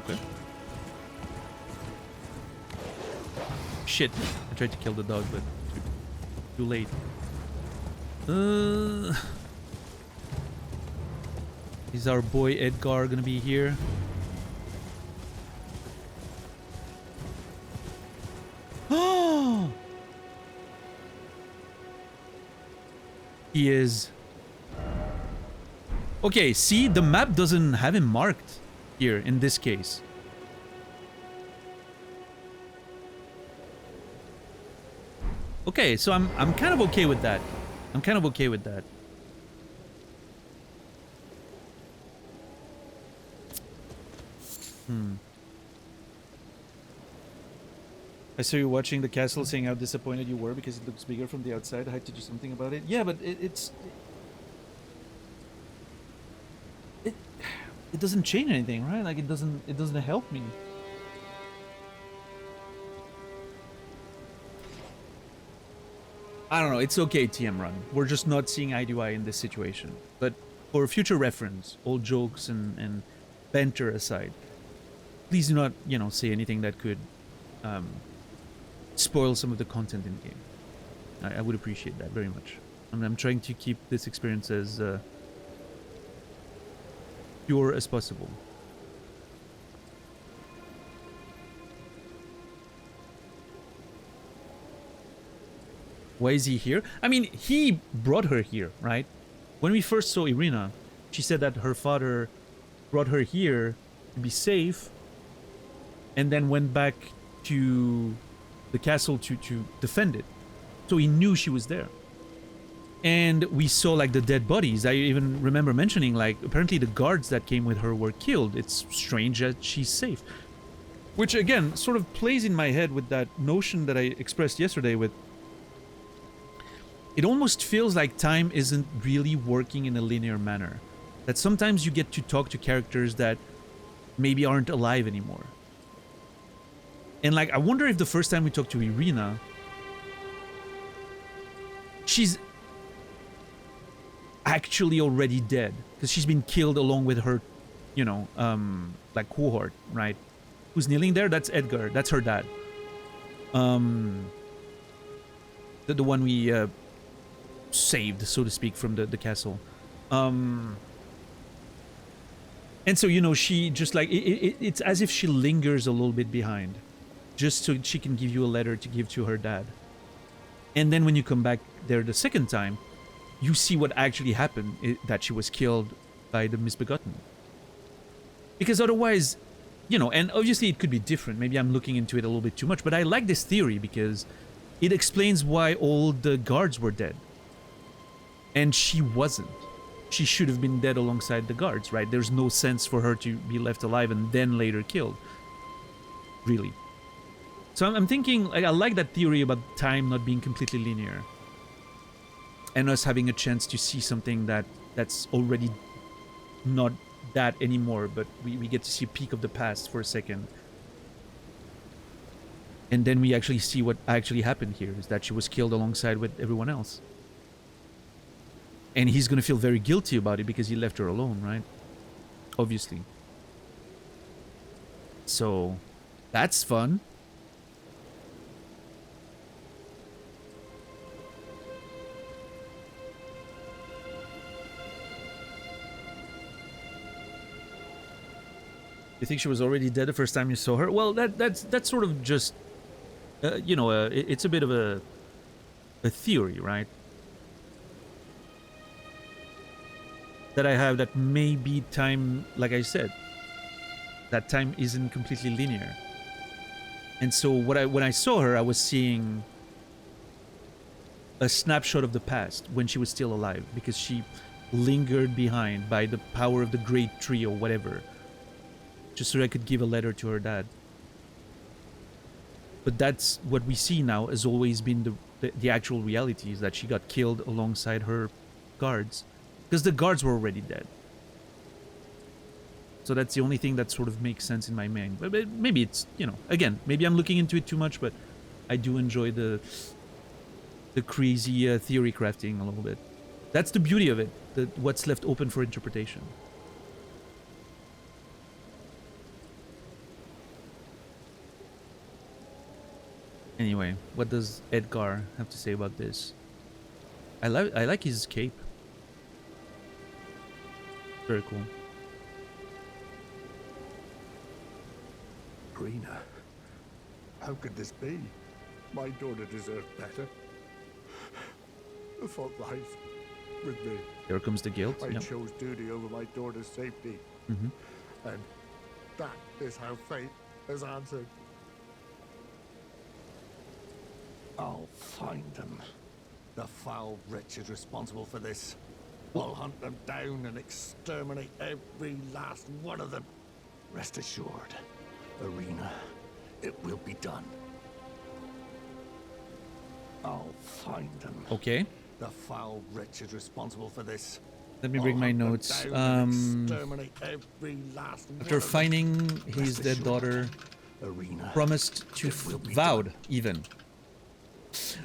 Okay. Shit! I tried to kill the dog, but too late. Is our boy Edgar gonna be here? Oh! He is. Okay, see, the map doesn't have him marked here in this case. Okay, so I'm kind of okay with that. I'm kind of okay with that. I saw you watching the castle, saying how disappointed you were because it looks bigger from the outside. I had to do something about it. Yeah, but it doesn't change anything, right? Like it doesn't help me. I don't know. It's okay, TM Run. We're just not seeing eye to eye in this situation. But for future reference, all jokes and banter aside, please do not, say anything that could spoil some of the content in the game. I would appreciate that very much. I'm trying to keep this experience as pure as possible. Why is he here? I mean, he brought her here, right? When we first saw Irina, she said that her father brought her here to be safe and then went back to the castle to defend it. So he knew she was there. And we saw like the dead bodies. I even remember mentioning like apparently the guards that came with her were killed. It's strange that she's safe. Which again sort of plays in my head with that notion that I expressed yesterday with it almost feels like time isn't really working in a linear manner. That sometimes you get to talk to characters that maybe aren't alive anymore. And like, I wonder if the first time we talked to Irina, she's actually already dead. Because she's been killed along with her, like cohort, right? Who's kneeling there? That's Edgar. That's her dad. The one we saved, so to speak, from the castle. And so, she just like, it's as if she lingers a little bit behind. Just so she can give you a letter to give to her dad. And then when you come back there the second time, you see what actually happened, that she was killed by the Misbegotten. Because otherwise, and obviously it could be different. Maybe I'm looking into it a little bit too much, but I like this theory because it explains why all the guards were dead. And she wasn't. She should have been dead alongside the guards, right? There's no sense for her to be left alive and then later killed. Really. So I'm thinking, like, I like that theory about time not being completely linear. And us having a chance to see something that's already not that anymore, but we get to see a peek of the past for a second. And then we actually see what actually happened here, is that she was killed alongside with everyone else. And he's gonna feel very guilty about it because he left her alone, right? Obviously. So, that's fun. You think she was already dead the first time you saw her? Well, that's sort of just, it's a bit of a theory, right? That I have, that maybe time, like I said, that time isn't completely linear. And so when I saw her, I was seeing a snapshot of the past when she was still alive, because she lingered behind by the power of the great tree or whatever, just so I could give a letter to her dad. But that's what we see now has always been the actual reality, is that she got killed alongside her guards, because the guards were already dead. So that's the only thing that sort of makes sense in my mind. But maybe it's, you know, again, maybe I'm looking into it too much, but I do enjoy the crazy theory crafting a little bit. That's the beauty of it, what's left open for interpretation. Anyway, what does Edgar have to say about this? I like his cape. Very cool. Rena, how could this be? My daughter deserved better. The fault lies with me. Here comes the guilt. I chose duty over my daughter's safety. And that is how fate has answered. I'll find them. The foul wretch is responsible for this. I'll hunt them down and exterminate every last one of them. Rest assured, Arena, it will be done. I'll find them. Okay. The foul wretch is responsible for this. Let me bring my notes. After finding his dead daughter, Arena, promised to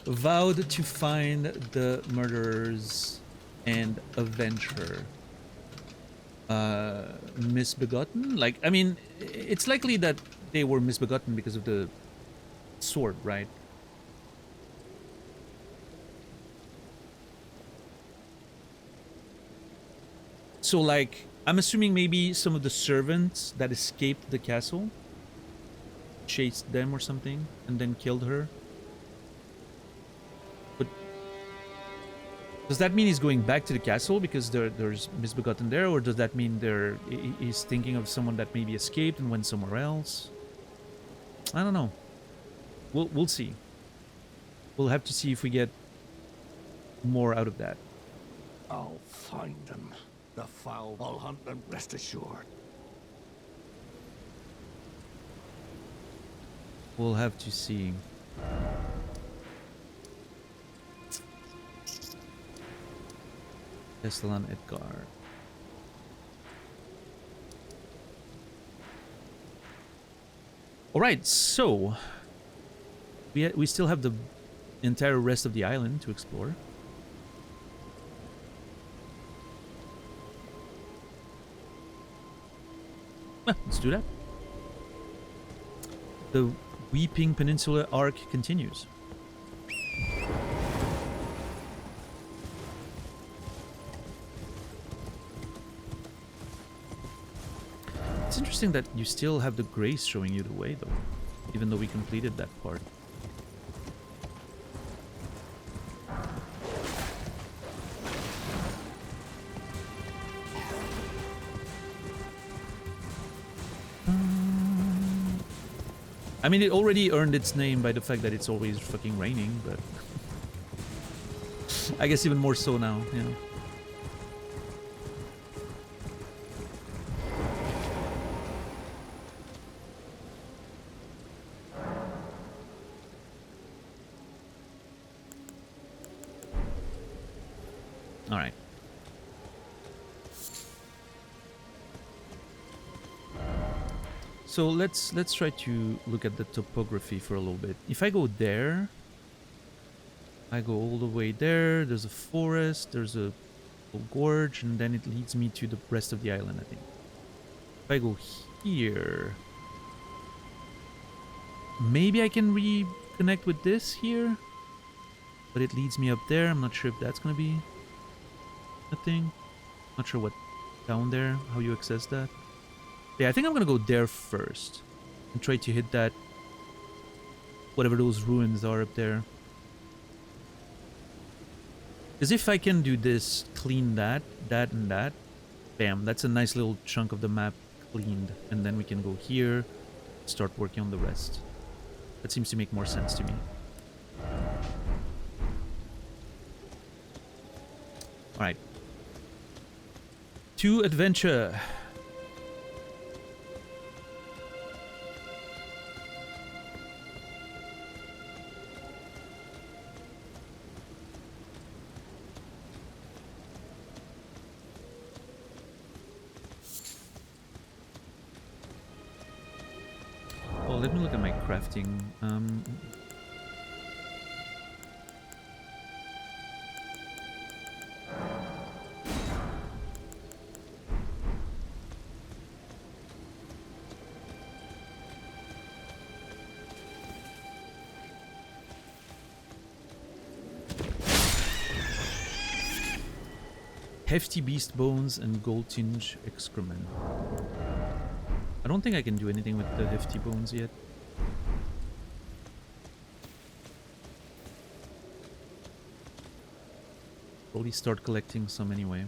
vowed to find the murderers and avenge her. Misbegotten? Like, I mean, it's likely that they were misbegotten because of the sword, right? So, like, I'm assuming maybe some of the servants that escaped the castle chased them or something and then killed her. But does that mean he's going back to the castle because there's Misbegotten there, or does that mean he's thinking of someone that maybe escaped and went somewhere else? I don't know. We'll see. We'll have to see if we get more out of that. I'll find them. The foul, I'll hunt them, rest assured. We'll have to see. Castellan Edgar. Alright, so we still have the entire rest of the island to explore. Well, let's do that. The Weeping Peninsula arc continues. It's interesting that you still have the grace showing you the way, though, even though we completed that part. I mean, it already earned its name by the fact that it's always fucking raining, but I guess even more so now, you know. All right. So let's try to look at the topography for a little bit. If I go there, I go all the way there, there's a forest, there's a gorge, and then it leads me to the rest of the island, I think. If I go here, maybe I can reconnect with this here, but it leads me up there. I'm not sure if that's gonna be a thing. Not sure what down there, how you access that. Yeah, I think I'm gonna go there first and try to hit that, whatever those ruins are up there. Because if I can do this, clean that, and that, bam, that's a nice little chunk of the map cleaned. And then we can go here, start working on the rest. That seems to make more sense to me. Alright. To adventure. Oh, let me look at my crafting. Hefty beast bones and gold tinge excrement. I don't think I can do anything with the hefty bones yet. Probably start collecting some anyway.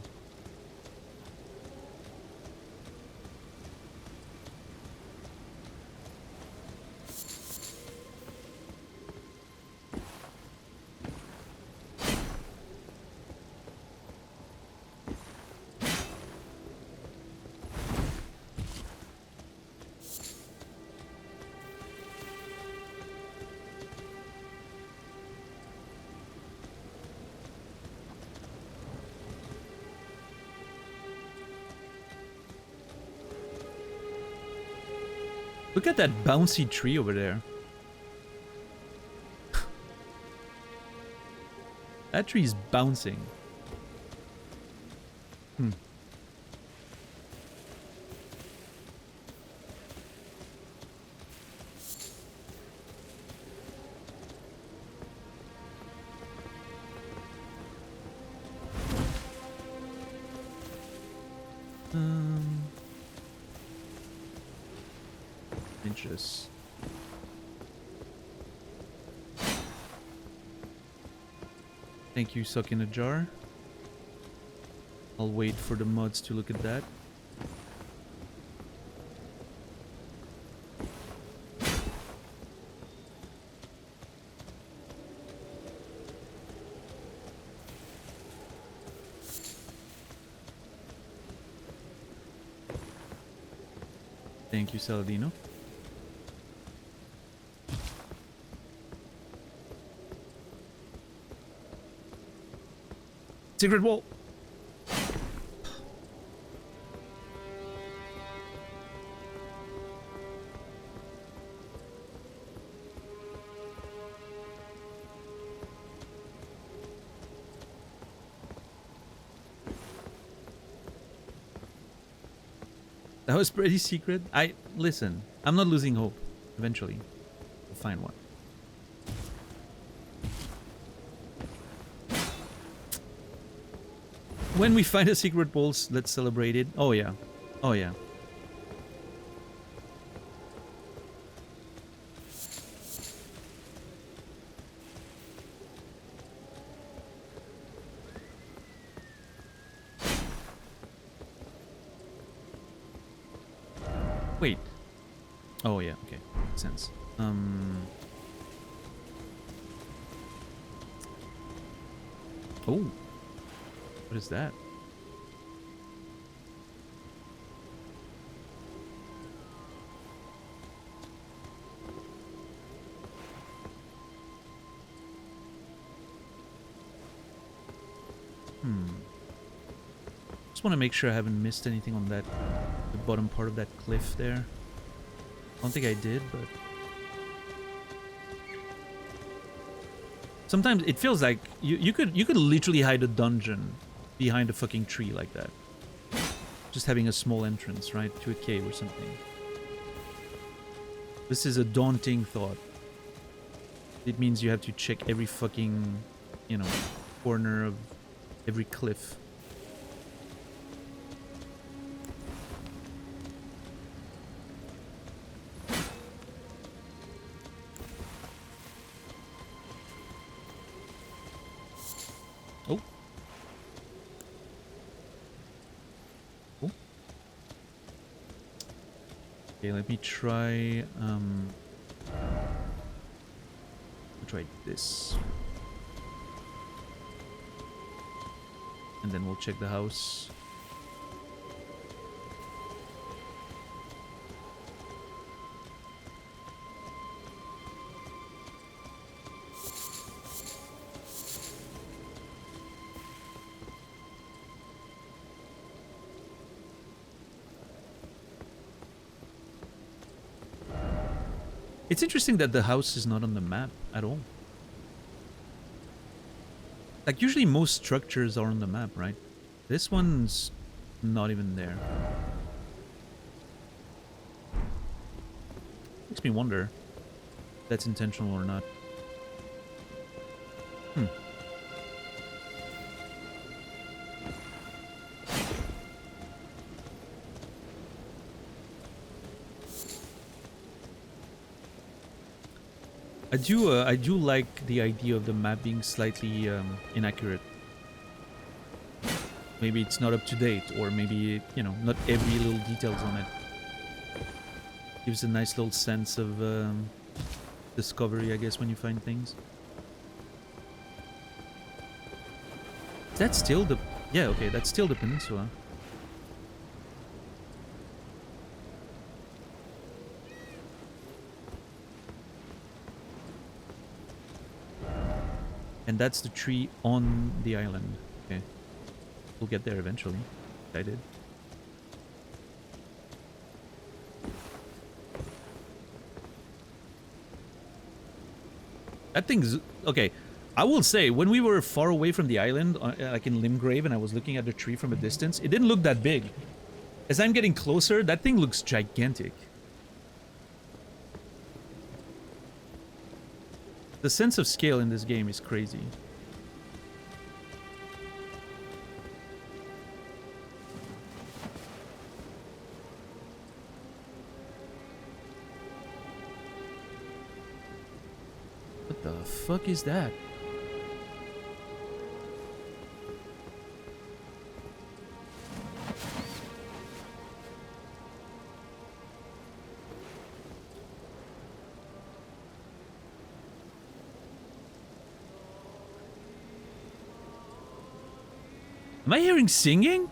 Look at that bouncy tree over there. That tree's bouncing. Hmm. Inches. Thank you, suck in a jar. I'll wait for the mods to look at that. Thank you, Saladino. Secret wall. That was pretty secret. Listen, I'm not losing hope. Eventually, we'll find one. When we find a secret walls, let's celebrate it. Oh yeah. Oh yeah. Wait. Oh yeah, okay. Makes sense. Oh. What is that? Just want to make sure I haven't missed anything on that, the bottom part of that cliff there. I don't think I did, but sometimes it feels like you could literally hide a dungeon behind a fucking tree like that. Just having a small entrance, right, to a cave or something. This is a daunting thought. It means you have to check every fucking, you know, corner of every cliff. Oh. Oh. Okay, let me try this. And then we'll check the house. It's interesting that the house is not on the map at all. Like, usually most structures are on the map, right? This one's not even there. Makes me wonder if that's intentional or not. I do like the idea of the map being slightly inaccurate. Maybe it's not up to date, or maybe, you know, not every little detail's on it. Gives a nice little sense of discovery, I guess, when you find things. Is that still the... Yeah, okay, that's still the peninsula. And that's the tree on the island. Okay. We'll get there eventually. I did. That thing's... Okay. I will say, when we were far away from the island, like in Limgrave, and I was looking at the tree from a distance, it didn't look that big. As I'm getting closer, that thing looks gigantic. The sense of scale in this game is crazy. What the fuck is that? Am I hearing singing?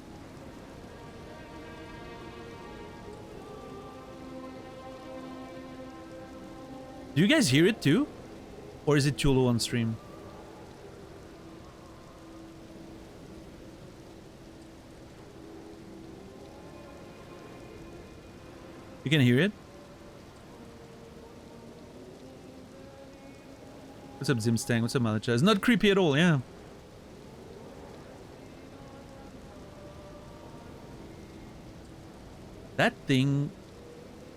Do you guys hear it too? Or is it too low on stream? You can hear it? What's up, Zimstang? What's up, Malacha? It's not creepy at all, yeah. That thing,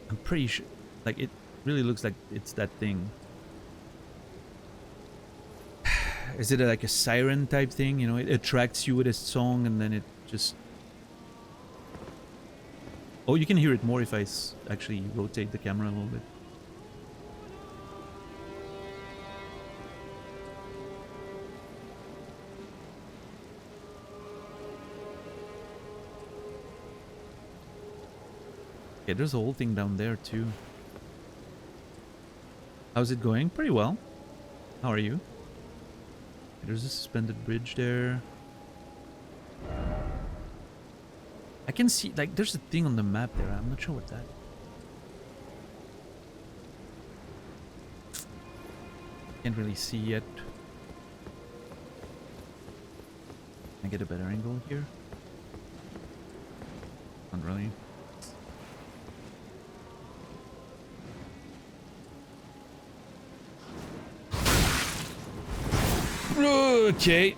I'm pretty sure, like, it really looks like it's that thing. Is it like a siren type thing? You know, it attracts you with a song and then it just... Oh, you can hear it more if I actually rotate the camera a little bit. Okay, there's a whole thing down there too. How's it going? Pretty well. How are you? There's a suspended bridge there. I can see, like, there's a thing on the map there. I'm not sure what that... Can't really see yet. Can I get a better angle here? Not really. Okay.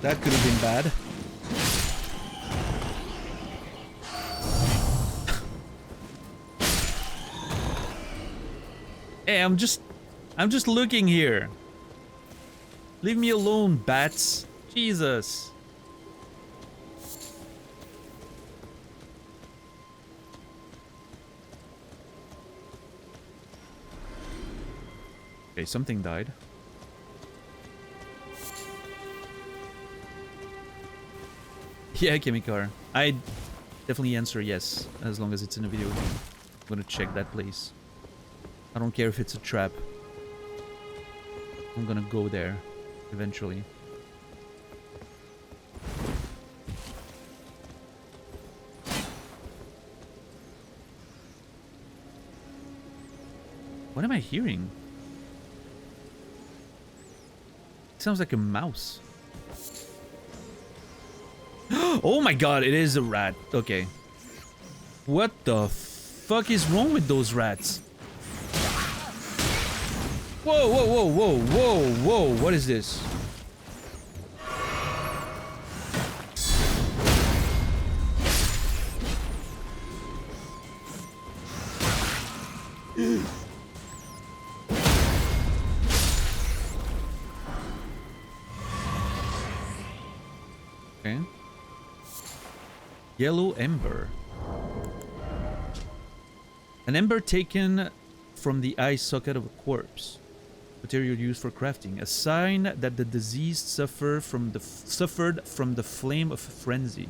That could have been bad. Hey, I'm just looking here. Leave me alone, bats. Jesus. Okay, something died. Yeah, Kimikar. I definitely answer yes, as long as it's in a video game. I'm gonna check that place. I don't care if it's a trap. I'm gonna go there, eventually. What am I hearing? It sounds like a mouse. Oh my god, it is a rat. Okay. What the fuck is wrong with those rats? Whoa, whoa, whoa, whoa, whoa, whoa. What is this? Okay. Yellow ember. An ember taken from the eye socket of a corpse. Material used for crafting. A sign that the deceased suffered from the flame of frenzy.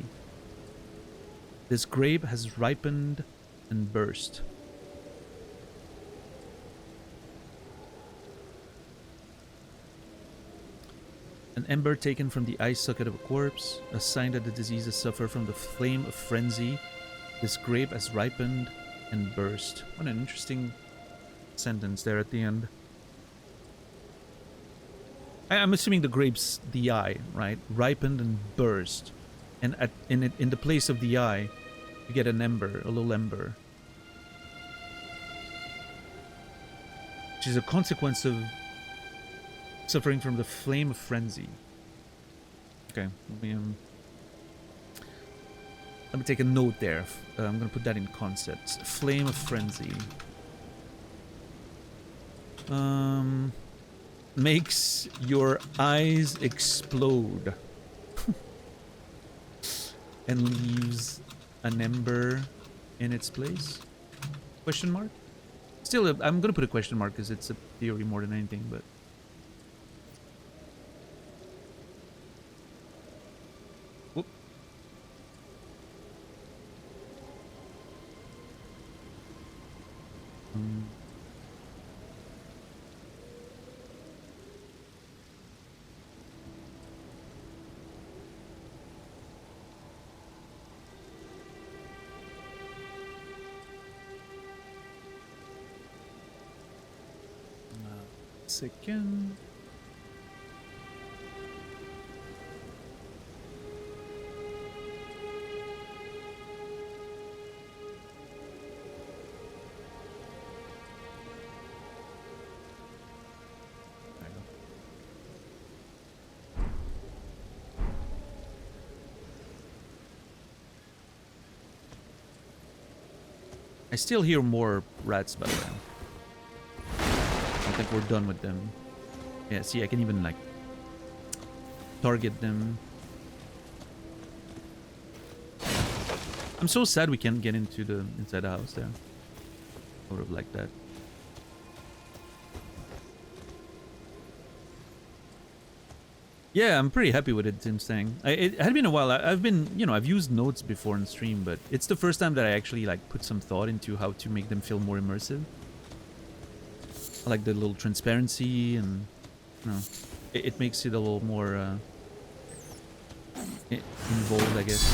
This grape has ripened and burst. An ember taken from the eye socket of a corpse. A sign that the disease has suffered from the flame of frenzy. This grape has ripened and burst. What an interesting sentence there at the end. I'm assuming the grape's the eye, right? Ripened and burst. And in the place of the eye, you get an ember, a little ember. Which is a consequence of suffering from the flame of frenzy. Okay, let me take a note there. I'm gonna put that in concepts. Flame of frenzy. Makes your eyes explode. And leaves an ember in its place? Question mark? Still, I'm gonna put a question mark because it's a theory more than anything, but... Whoop. Second. I still hear more rats, by the way. I think we're done with them. Yeah, see, I can even, like, target them. I'm so sad we can't get into the inside the house there. I would have liked that. Yeah, I'm pretty happy with it, Tim's saying. It had been a while. I've been, you know, I've used notes before in stream, but it's the first time that I actually, like, put some thought into how to make them feel more immersive. I like the little transparency and, you know, it makes it a little more involved, I guess.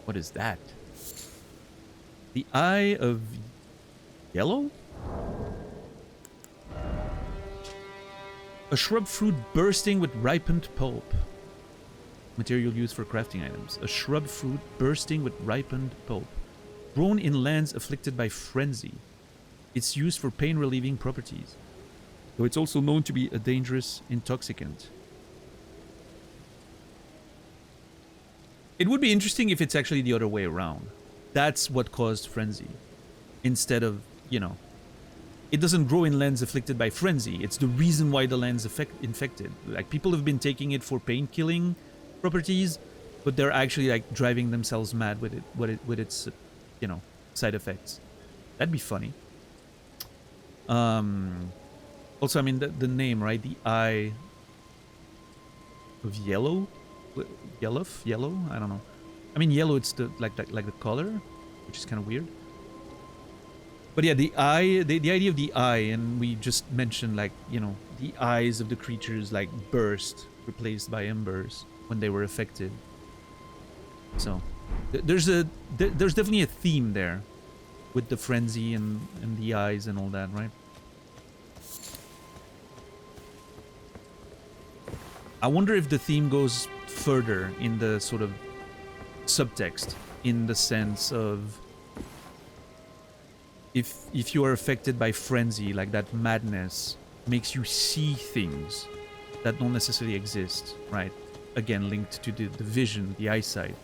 What is that? The Eye of Yellow? A shrub fruit bursting with ripened pulp. Material used for crafting items. A shrub fruit bursting with ripened pulp. Grown in lands afflicted by frenzy. It's used for pain-relieving properties, though it's also known to be a dangerous intoxicant. It would be interesting if it's actually the other way around. That's what caused frenzy. Instead of, you know, it doesn't grow in lands afflicted by frenzy. It's the reason why the land's infected. Like, people have been taking it for pain-killing properties, but they're actually, like, driving themselves mad with it, with its, you know, side effects. That'd be funny. Also, I mean, the name, right? The Eye of Yellow? Yellow? I don't know. I mean, yellow, it's the like the color, which is kind of weird. But yeah, the eye, the idea of the eye, and we just mentioned, like, you know, the eyes of the creatures, like, burst, replaced by embers when they were affected. So, There's definitely a theme there with the frenzy and the eyes and all that, right? I wonder if the theme goes further in the sort of subtext, in the sense of if you are affected by frenzy, like that madness makes you see things that don't necessarily exist, right? Again, linked to the vision, the eyesight.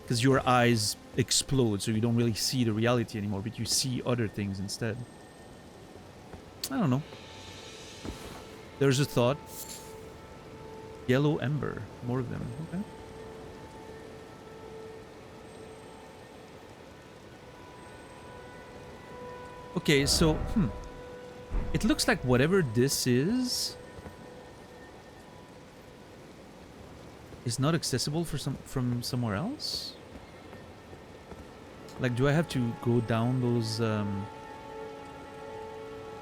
Because your eyes explode, so you don't really see the reality anymore, but you see other things instead. I don't know. There's a thought. Yellow ember. More of them. Okay. Okay, so, it looks like whatever this is not accessible from somewhere else? Like, do I have to go down those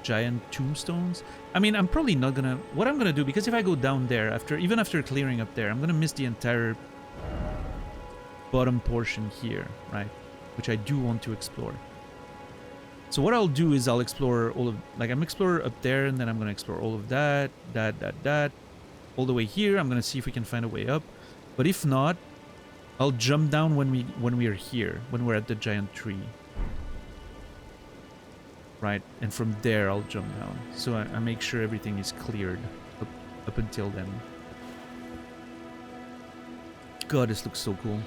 giant tombstones? I mean, I'm probably not gonna... What I'm gonna do, because if I go down there, even after clearing up there, I'm gonna miss the entire bottom portion here, right? Which I do want to explore. So what I'll do is I'll explore all of... Like, I'm explore up there, and then I'm gonna explore all of that, all the way here. I'm gonna see if we can find a way up. But if not, I'll jump down when we are here, when we're at the giant tree. Right? And from there, I'll jump down. So I make sure everything is cleared up until then. God, this looks so cool.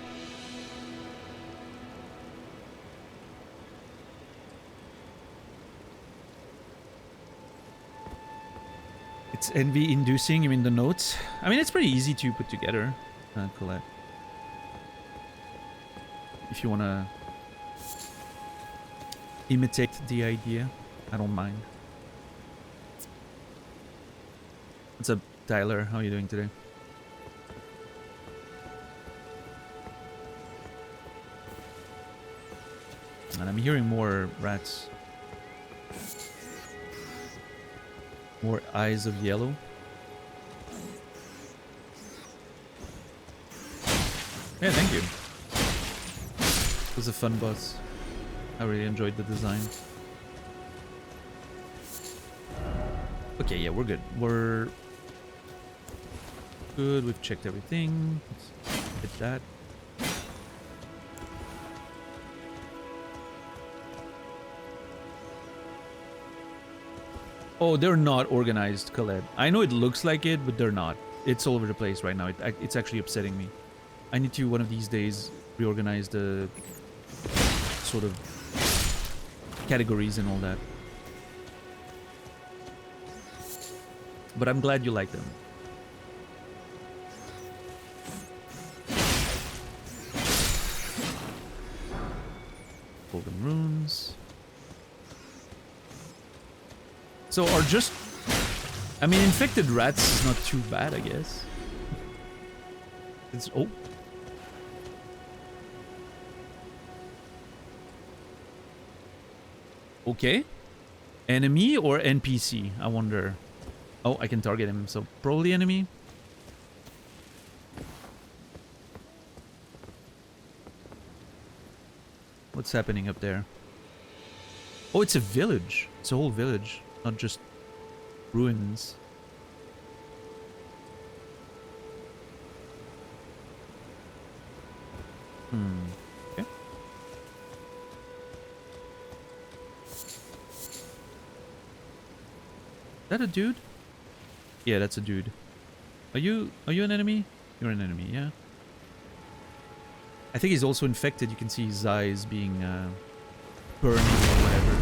It's envy-inducing, you mean the notes? I mean, it's pretty easy to put together, Colette. If you want to imitate the idea, I don't mind. What's up, Tyler? How are you doing today? And I'm hearing more rats. More eyes of yellow. Yeah, thank you. It was a fun boss. I really enjoyed the design. Okay, yeah, we're good. We're good. We've checked everything. Let's hit that. Oh, they're not organized, Colette. I know it looks like it, but they're not. It's all over the place right now. It's actually upsetting me. I need to, one of these days, reorganize the sort of categories and all that. But I'm glad you like them. Golden runes. So are just... I mean, infected rats is not too bad, I guess. It's... Oh. Okay. Enemy or NPC? I wonder. Oh, I can target him, so probably enemy. What's happening up there? Oh, it's a village. It's a whole village, not just ruins. Okay. Is that a dude? Yeah, that's a dude. Are you an enemy? You're an enemy, yeah. I think he's also infected. You can see his eyes being burning or whatever.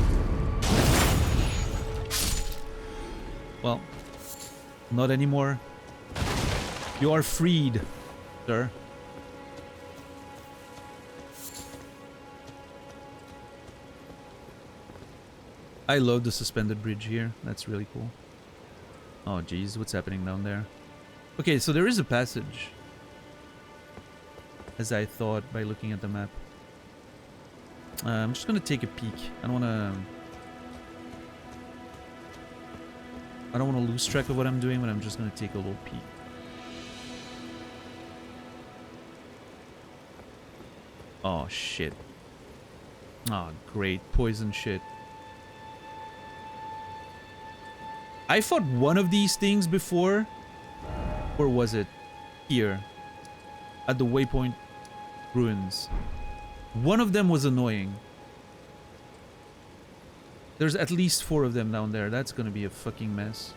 Well, not anymore. You are freed, sir. I love the suspended bridge here. That's really cool. Oh, geez. What's happening down there? Okay, so there is a passage. As I thought by looking at the map. I'm just going to take a peek. I don't want to lose track of what I'm doing, but I'm just going to take a little peek. Oh, shit. Oh, great. Poison shit. I fought one of these things before. Or was it here? At the Waypoint Ruins. One of them was annoying. There's at least 4 of them down there. That's gonna be a fucking mess.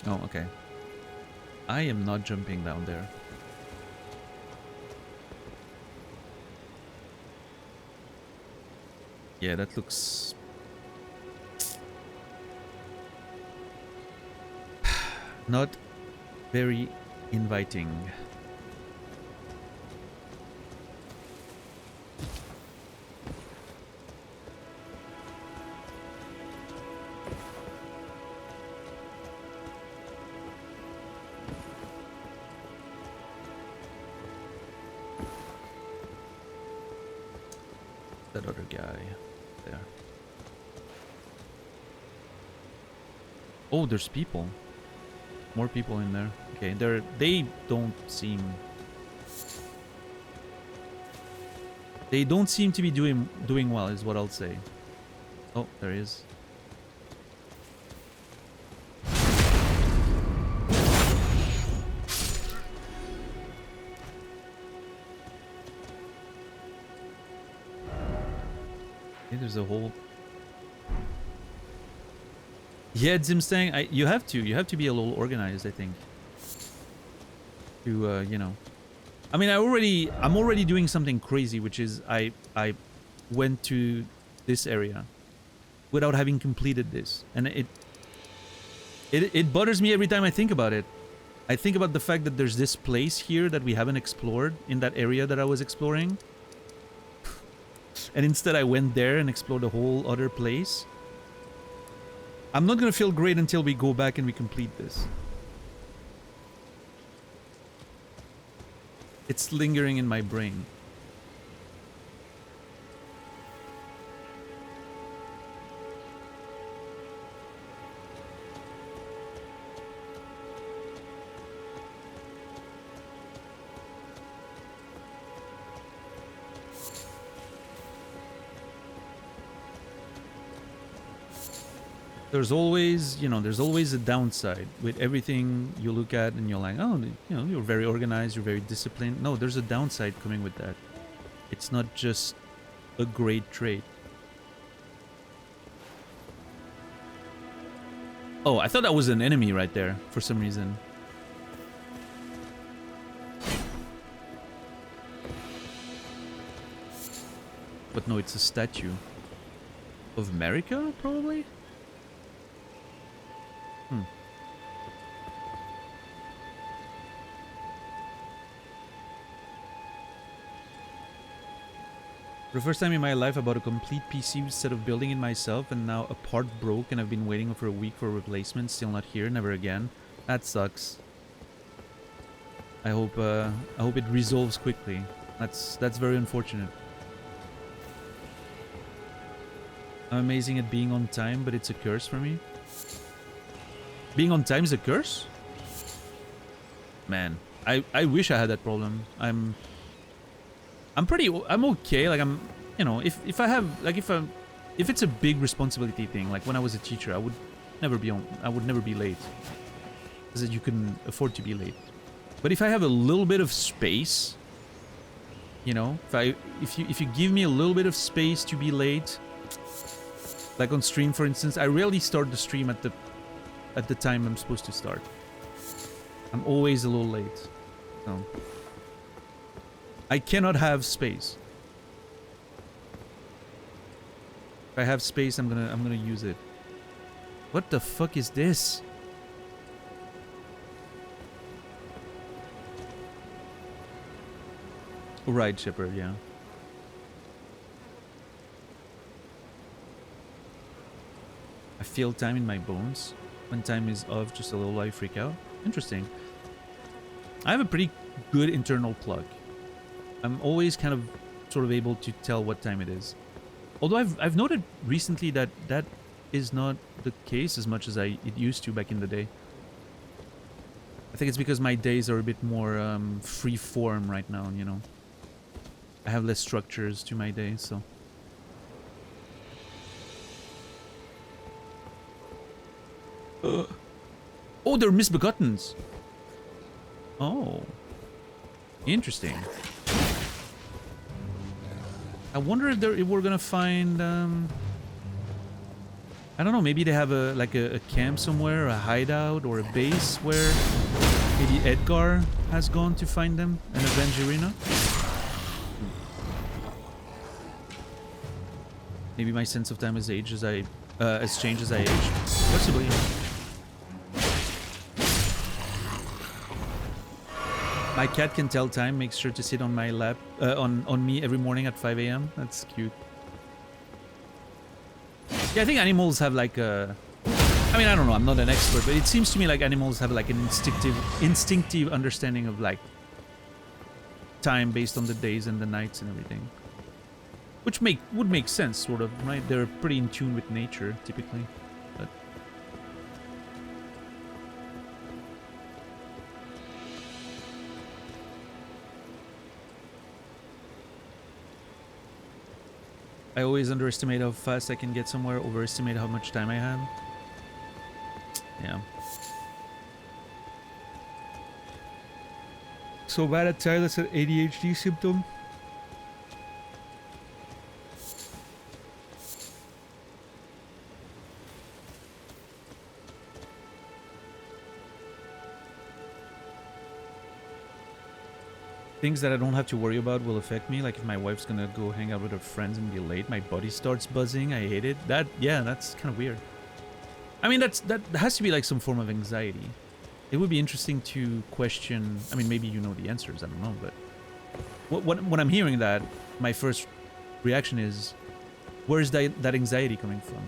Oh, okay. I am not jumping down there. Yeah, that looks... not very inviting. That other guy there. Oh, there's people. More people in there. Okay, they don't seem... They don't seem to be doing well, is what I'll say. Oh, there he is. Okay, there's a whole... Yeah, Zimstang, you have to be a little organized, I think. To, you know. I mean, I'm already doing something crazy, which is I went to this area without having completed this. And it bothers me every time I think about it. I think about the fact that there's this place here that we haven't explored in that area that I was exploring. And instead I went there and explored a whole other place. I'm not gonna feel great until we go back and we complete this. It's lingering in my brain. There's always, you know, there's always a downside with everything you look at and you're like, oh, you know, you're very organized, you're very disciplined. No, there's a downside coming with that. It's not just a great trait. Oh, I thought that was an enemy right there for some reason. But no, it's a statue. Of America, probably? For the first time in my life, I bought a complete PC instead of building it myself, and now a part broke and I've been waiting for a week for a replacement. Still not here, never again. That sucks. I hope it resolves quickly. That's very unfortunate. I'm amazing at being on time, but it's a curse for me. Being on time is a curse? Man, I wish I had that problem. I'm okay. Like you know, if I have, like if it's a big responsibility thing, like when I was a teacher, I would never be late. Because you can afford to be late. But if I have a little bit of space, you know, if you give me a little bit of space to be late, like on stream, for instance, I rarely start the stream at the time I'm supposed to start. I'm always a little late. So I cannot have space. If I have space, I'm gonna use it. What the fuck is this? Right, Shepard, yeah. I feel time in my bones. When time is off, just a little I freak out. Interesting. I have a pretty good internal clock. I'm always kind of sort of able to tell what time it is. Although I've noted recently that is not the case as much as it used to back in the day. I think it's because my days are a bit more free form right now, you know. I have less structures to my day, so. Oh, they're Misbegottens. Oh. Interesting. I wonder if we're gonna find, I don't know, maybe they have a camp somewhere, a hideout, or a base where maybe Edgar has gone to find them and avenge Irina. Maybe my sense of time has aged as changed as I age. Possibly. My cat can tell time, makes sure to sit on my lap, on me every morning at 5 a.m. That's cute. Yeah, I think animals have like a... I mean, I don't know, I'm not an expert, but it seems to me like animals have like an instinctive understanding of like time based on the days and the nights and everything. Which would make sense, sort of, right? They're pretty in tune with nature, typically. But I always underestimate how fast I can get somewhere, overestimate how much time I have. Yeah. So bad at times, that's an ADHD symptom. Things that I don't have to worry about will affect me. Like if my wife's gonna go hang out with her friends and be late, my body starts buzzing. I hate it. Yeah, that's kind of weird. I mean, that has to be like some form of anxiety. It would be interesting to question. I mean, maybe you know the answers. I don't know, but when I'm hearing that, my first reaction is, where is that anxiety coming from?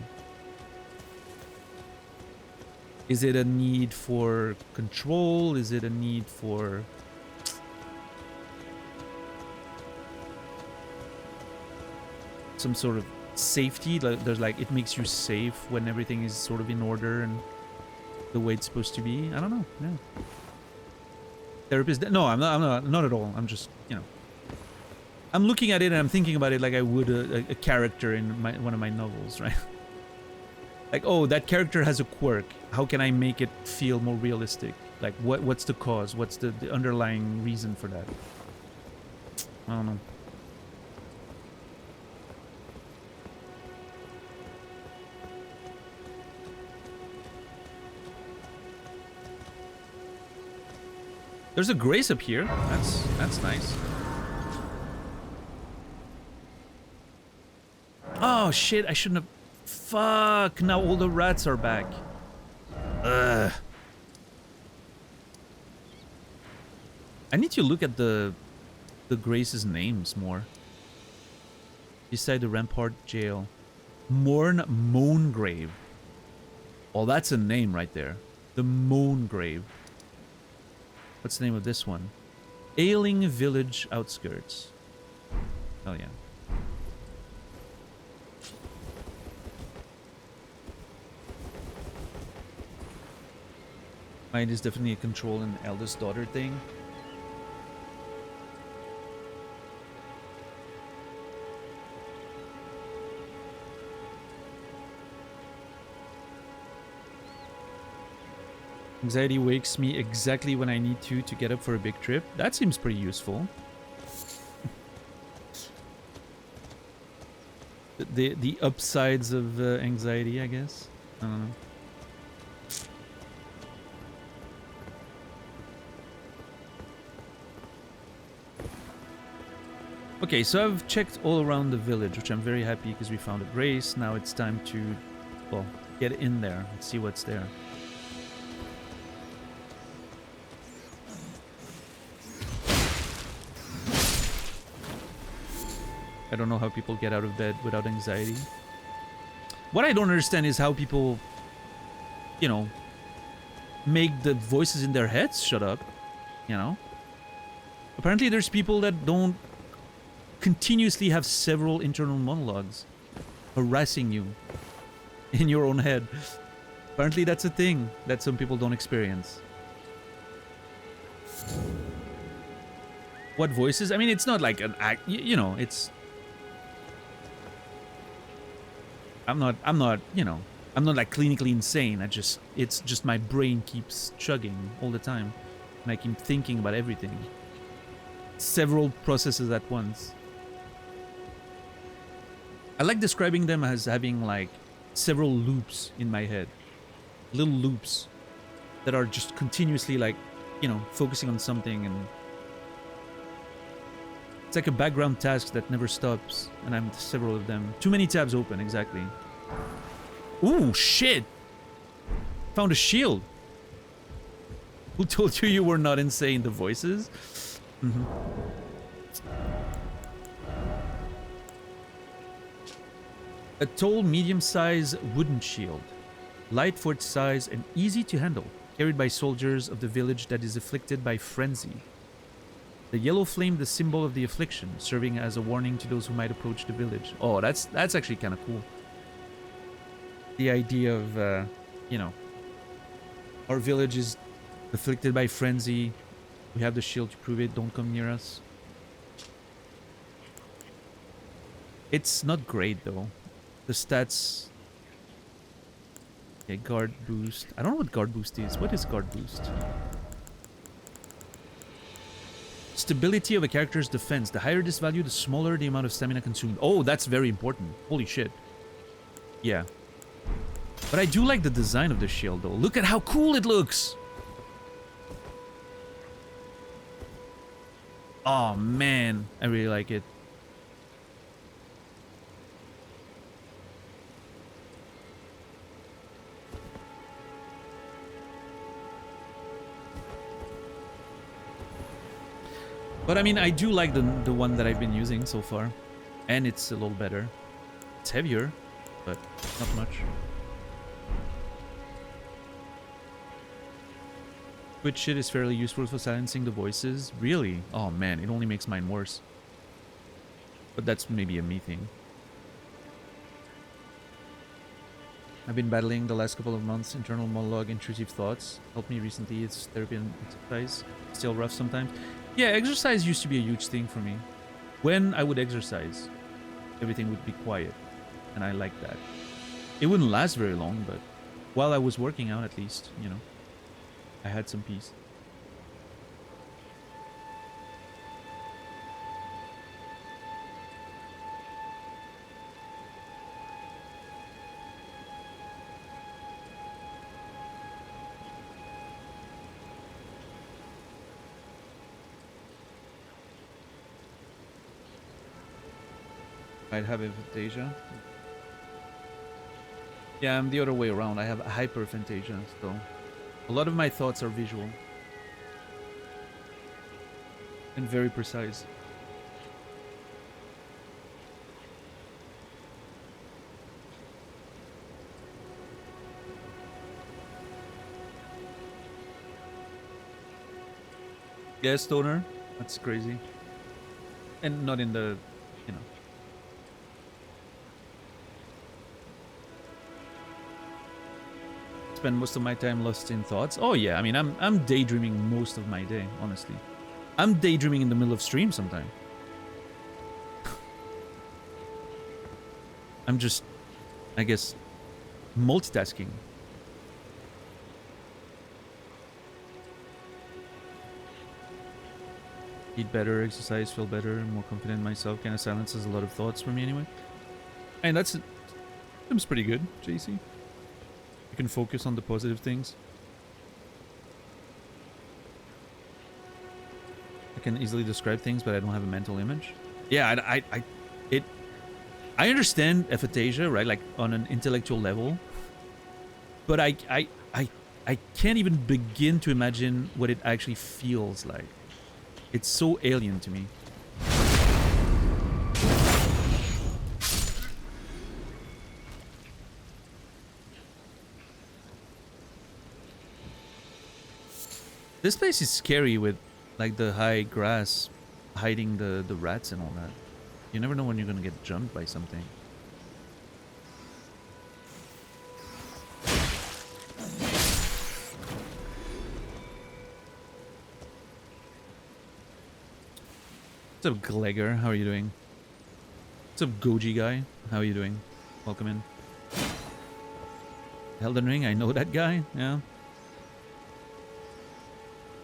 Is it a need for control? Is it a need for some sort of safety? Like there's like, it makes you safe when everything is sort of in order and the way it's supposed to be. I don't know. Yeah. Therapist? No, I'm not at all. I'm just, you know, I'm looking at it and I'm thinking about it like I would a character in one of my novels, right? Like, oh, that character has a quirk. How can I make it feel more realistic? Like, what's the cause? What's the underlying reason for that? I don't know. There's a grace up here. That's nice. Oh shit, I shouldn't have... Fuck, now all the rats are back. Ugh. I need to look at the Grace's names more. Beside the Rampart Jail. Moangrave. Oh, that's a name right there. The Moangrave. What's the name of this one? Ailing Village Outskirts. Oh yeah. Mine is definitely a control and eldest daughter thing. Anxiety wakes me exactly when I need to get up for a big trip. That seems pretty useful. The upsides of anxiety, I guess. I don't know. Okay, so I've checked all around the village, which I'm very happy because we found a grace. Now it's time to, well, get in there and see what's there. I don't know how people get out of bed without anxiety. What I don't understand is how people, you know, make the voices in their heads shut up, you know? Apparently there's people that don't continuously have several internal monologues harassing you in your own head. Apparently that's a thing that some people don't experience. What voices? I mean, it's not like an act, you know, it's... I'm not, you know, I'm not like clinically insane. It's just my brain keeps chugging all the time. And I keep thinking about everything. Several processes at once. I like describing them as having like several loops in my head. Little loops that are just continuously like, you know, focusing on something, and it's like a background task that never stops, and I'm several of them. Too many tabs open, exactly. Ooh, shit! Found a shield. Who told you were not insane? The voices? A tall, medium-sized wooden shield. Light for its size and easy to handle. Carried by soldiers of the village that is afflicted by frenzy. The yellow flame, the symbol of the affliction, serving as a warning to those who might approach the village. Oh, that's actually kind of cool. The idea of, you know, our village is afflicted by frenzy. We have the shield to prove it. Don't come near us. It's not great, though. The stats... Okay, guard boost. I don't know what guard boost is. What is guard boost? Stability of a character's defense. The higher this value, the smaller the amount of stamina consumed. Oh, that's very important. Holy shit. Yeah. But I do like the design of the shield, though. Look at how cool it looks! Oh, man. I really like it. But I mean, I do like the one that I've been using so far. And it's a little better. It's heavier, but not much. Which shit is fairly useful for silencing the voices. Really? Oh man, it only makes mine worse. But that's maybe a me thing. I've been battling the last couple of months internal monologue, intrusive thoughts. Helped me recently. It's therapy and exercise. Still rough sometimes. Yeah, exercise used to be a huge thing for me. When I would exercise, everything would be quiet. And I liked that. It wouldn't last very long, but while I was working out at least, you know, I had some peace. I'd have aphantasia. Yeah, I'm the other way around. I have hyperaphantasia, so a lot of my thoughts are visual and very precise. Yeah, stoner. That's crazy. And not in the, you know. Spend most of my time lost in thoughts. Oh yeah, I mean, I'm daydreaming most of my day, honestly. I'm daydreaming in the middle of stream sometime. I'm just, I guess, multitasking. Eat better, exercise, feel better, more confident in myself. Kind of silences a lot of thoughts for me anyway. And that's pretty good, JC. You can focus on the positive things. I can easily describe things, but I don't have a mental image. Yeah, I understand aphantasia, right? Like on an intellectual level, but I can't even begin to imagine what it actually feels like. It's so alien to me. This place is scary with like the high grass hiding the rats and all that. You never know when you're gonna get jumped by something. What's up, Glegor? How are you doing? What's up, Goji guy? How are you doing? Welcome in. Elden Ring, I know that guy. Yeah.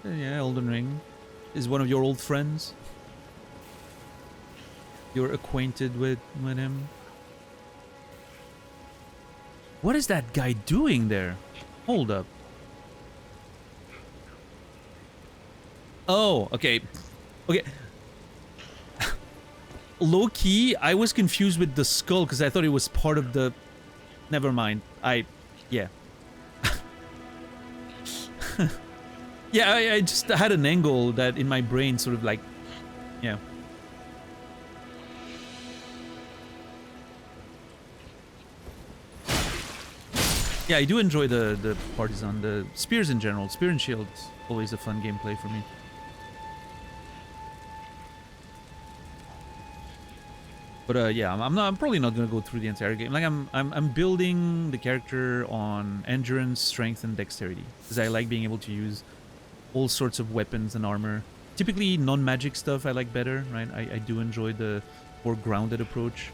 Yeah, Elden Ring is one of your old friends. You're acquainted with him. What is that guy doing there? Hold up. Oh, okay. Okay. Low-key, I was confused with the skull because I thought it was part of the... Never mind. Yeah. Yeah, I just had an angle that in my brain sort of like... Yeah. Yeah, I do enjoy the partisan, the spears in general. Spear and shield, always a fun gameplay for me. But yeah, I'm probably not gonna go through the entire game. Like I'm building the character on endurance, strength, and dexterity because I like being able to use all sorts of weapons and armor. Typically, non-magic stuff I like better, right? I do enjoy the more grounded approach.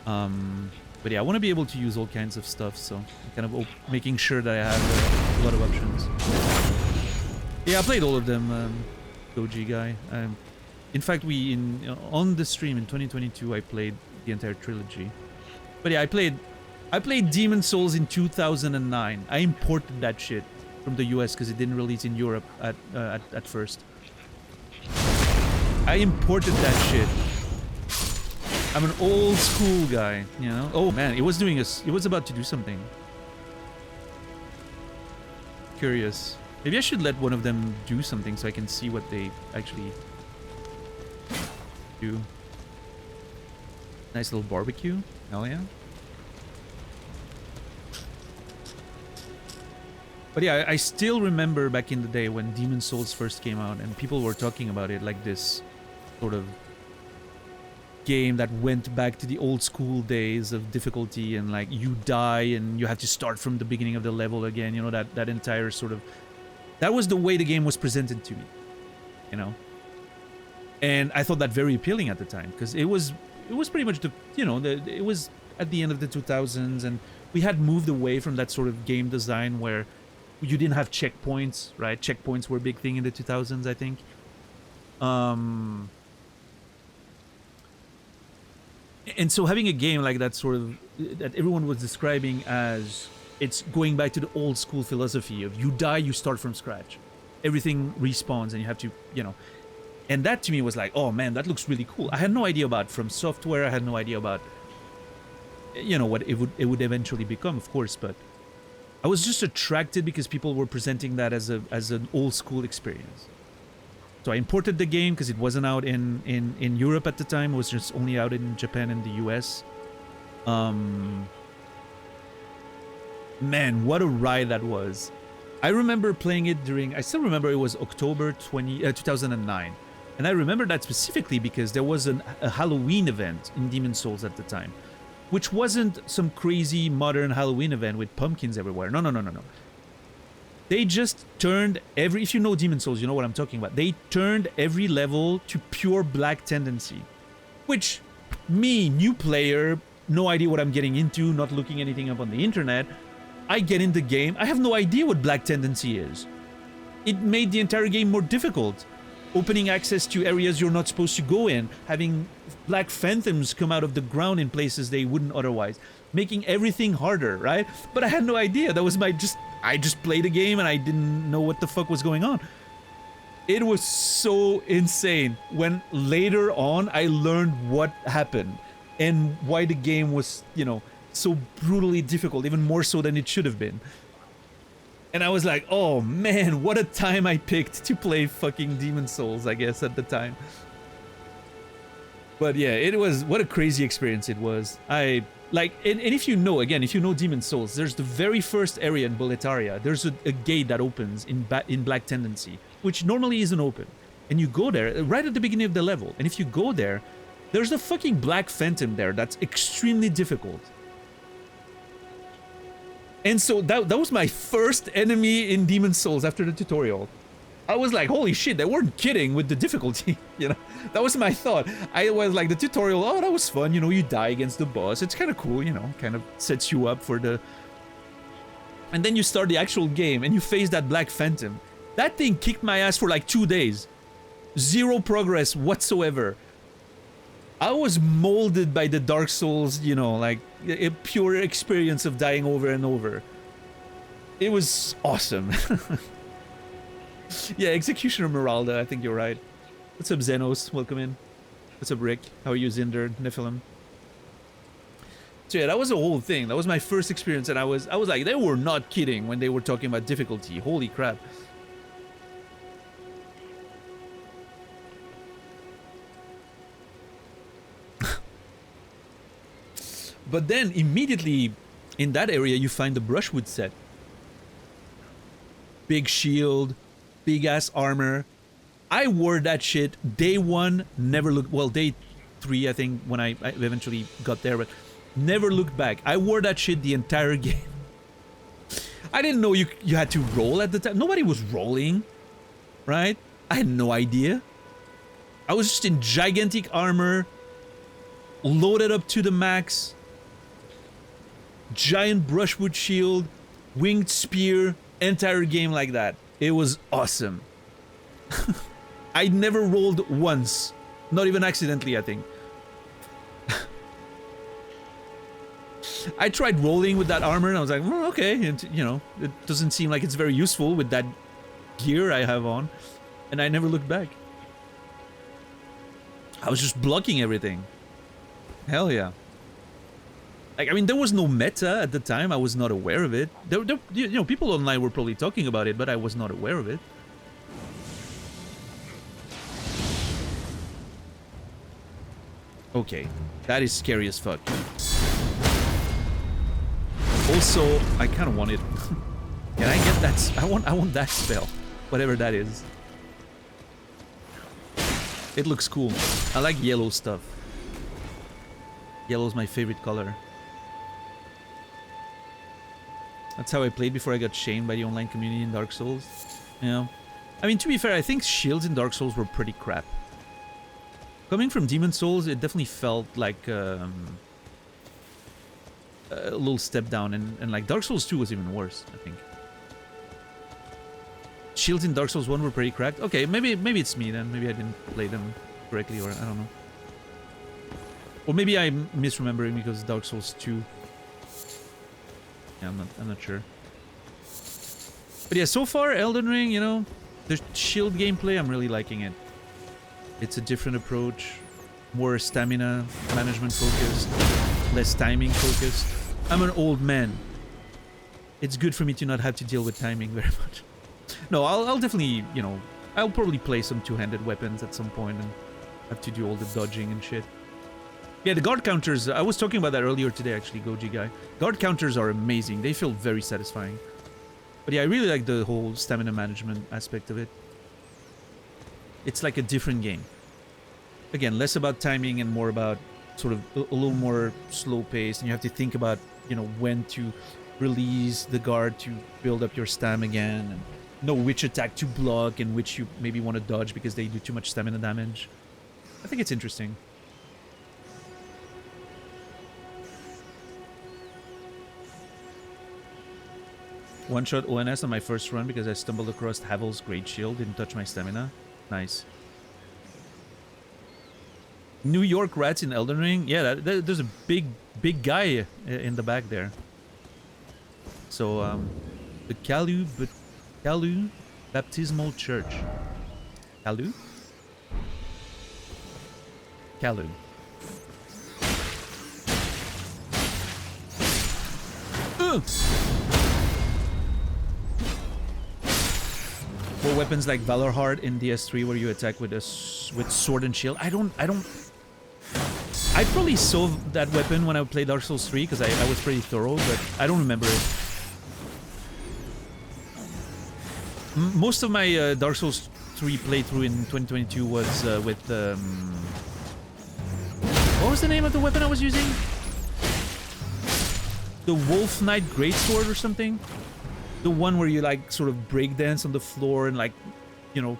But yeah, I want to be able to use all kinds of stuff, so I'm kind of making sure that I have a lot of options. Yeah, I played all of them, Goji guy. In fact, on the stream in 2022, I played the entire trilogy. But yeah, I played Demon Souls in 2009. I imported that shit from the US because it didn't release in Europe at first. I imported that shit. I'm an old school guy, you know. Oh man, it was about to do something. Curious. Maybe I should let one of them do something so I can see what they actually do. Nice little barbecue. Hell yeah. But yeah, I still remember back in the day when Demon Souls first came out and people were talking about it like this sort of game that went back to the old school days of difficulty and like you die and you have to start from the beginning of the level again, you know, that entire sort of... That was the way the game was presented to me, you know? And I thought that very appealing at the time because it was pretty much the, you know, it was at the end of the 2000s and we had moved away from that sort of game design where you didn't have checkpoints, right? Checkpoints were a big thing in the 2000s, I think. And so having a game like that sort of, that everyone was describing as it's going back to the old school philosophy of you die, you start from scratch. Everything respawns and you have to, you know. And that to me was like, oh man, that looks really cool. I had no idea about From Software. I had no idea about, you know, what it would eventually become, of course. But I was just attracted because people were presenting that as an old school experience. So I imported the game because it wasn't out in Europe at the time. It was just only out in Japan and the US. Man, what a ride that was. I remember playing it I still remember it was October 2009. And I remember that specifically because there was a Halloween event in Demon Souls at the time, which wasn't some crazy modern Halloween event with pumpkins everywhere. No. They just turned if you know Demon Souls, you know what I'm talking about. They turned every level to pure black tendency, which me, new player, no idea what I'm getting into, not looking anything up on the internet. I get in the game, I have no idea what black tendency is. It made the entire game more difficult. Opening access to areas you're not supposed to go in, having black phantoms come out of the ground in places they wouldn't otherwise, making everything harder, right? But I had no idea. That was I just played a game and I didn't know what the fuck was going on. It was so insane when later on I learned what happened and why the game was, you know, so brutally difficult, even more so than it should have been. And I was like, oh man, what a time I picked to play fucking Demon Souls, I guess, at the time. But yeah, it was, what a crazy experience it was. And if you know, again, if you know Demon Souls, there's the very first area in Boletaria. There's a gate that opens in Black Tendency, which normally isn't open. And you go there right at the beginning of the level. And if you go there, there's a fucking Black Phantom there that's extremely difficult. And so that was my first enemy in Demon Souls after the tutorial. I was like, holy shit, they weren't kidding with the difficulty, you know? That was my thought. I was like, the tutorial, oh, that was fun, you know, you die against the boss. It's kind of cool, you know, kind of sets you up for the... And then you start the actual game and you face that Black Phantom. That thing kicked my ass for like 2 days. Zero progress whatsoever. I was molded by the Dark Souls, you know, like a pure experience of dying over and over. It was awesome. Yeah, Executioner Meralda, I think you're right. What's up, Xenos? Welcome in. What's up, Rick? How are you, Zinder, Nephilim? So yeah, that was the whole thing. That was my first experience, and I was like, they were not kidding when they were talking about difficulty. Holy crap. But then, immediately, in that area, you find the Brushwood set. Big shield, big-ass armor. I wore that shit day 1, never looked... Well, day 3, I think, when I eventually got there, but never looked back. I wore that shit the entire game. I didn't know you had to roll at the time. Nobody was rolling, right? I had no idea. I was just in gigantic armor, loaded up to the max, giant brushwood shield, winged spear, entire game like that. It was awesome. I never rolled once. Not even accidentally, I think. I tried rolling with that armor and I was like, well, okay, and, you know, it doesn't seem like it's very useful with that gear I have on. And I never looked back. I was just blocking everything. Hell yeah. Like, I mean, there was no meta at the time. I was not aware of it. You know, people online were probably talking about it, but I was not aware of it. Okay, that is scary as fuck. Also, I kind of want it. Can I get that? I want that spell, whatever that is. It looks cool. I like yellow stuff. Yellow's my favorite color. That's how I played before I got shamed by the online community in Dark Souls. Yeah. I mean, to be fair, I think shields in Dark Souls were pretty crap. Coming from Demon Souls, it definitely felt like a little step down, and like Dark Souls 2 was even worse, I think. Shields in Dark Souls 1 were pretty cracked. Okay, maybe it's me then. Maybe I didn't play them correctly, or I don't know. Or maybe I'm misremembering because Dark Souls 2. Yeah, I'm not sure. But yeah, so far Elden Ring, you know, the shield gameplay, I'm really liking it. It's a different approach, more stamina management focused, less timing focused. I'm an old man. It's good for me to not have to deal with timing very much. No, I'll definitely, you know, I'll probably play some two-handed weapons at some point and have to do all the dodging and shit. Yeah, the guard counters, I was talking about that earlier today actually, Goji guy. Guard counters are amazing. They feel very satisfying. But yeah, I really like the whole stamina management aspect of it. It's like a different game. Again, less about timing and more about sort of a little more slow pace, and you have to think about, you know, when to release the guard to build up your stam again, and know which attack to block and which you maybe want to dodge because they do too much stamina damage. I think it's interesting. One-shot ONS on my first run because I stumbled across Havel's Great Shield, didn't touch my stamina. Nice. New York rats in Elden Ring? Yeah, there's a big guy in the back there. So, the Kalu Baptismal Church. Kalu? Kalu. Or weapons like Valorhard in DS3 where you attack with sword and shield. I probably saw that weapon when I played Dark Souls 3 because I was pretty thorough, but I don't remember it. Most of my Dark Souls 3 playthrough in 2022 was with... what was the name of the weapon I was using? The Wolf Knight Greatsword or something? The one where you like sort of breakdance on the floor and like you know,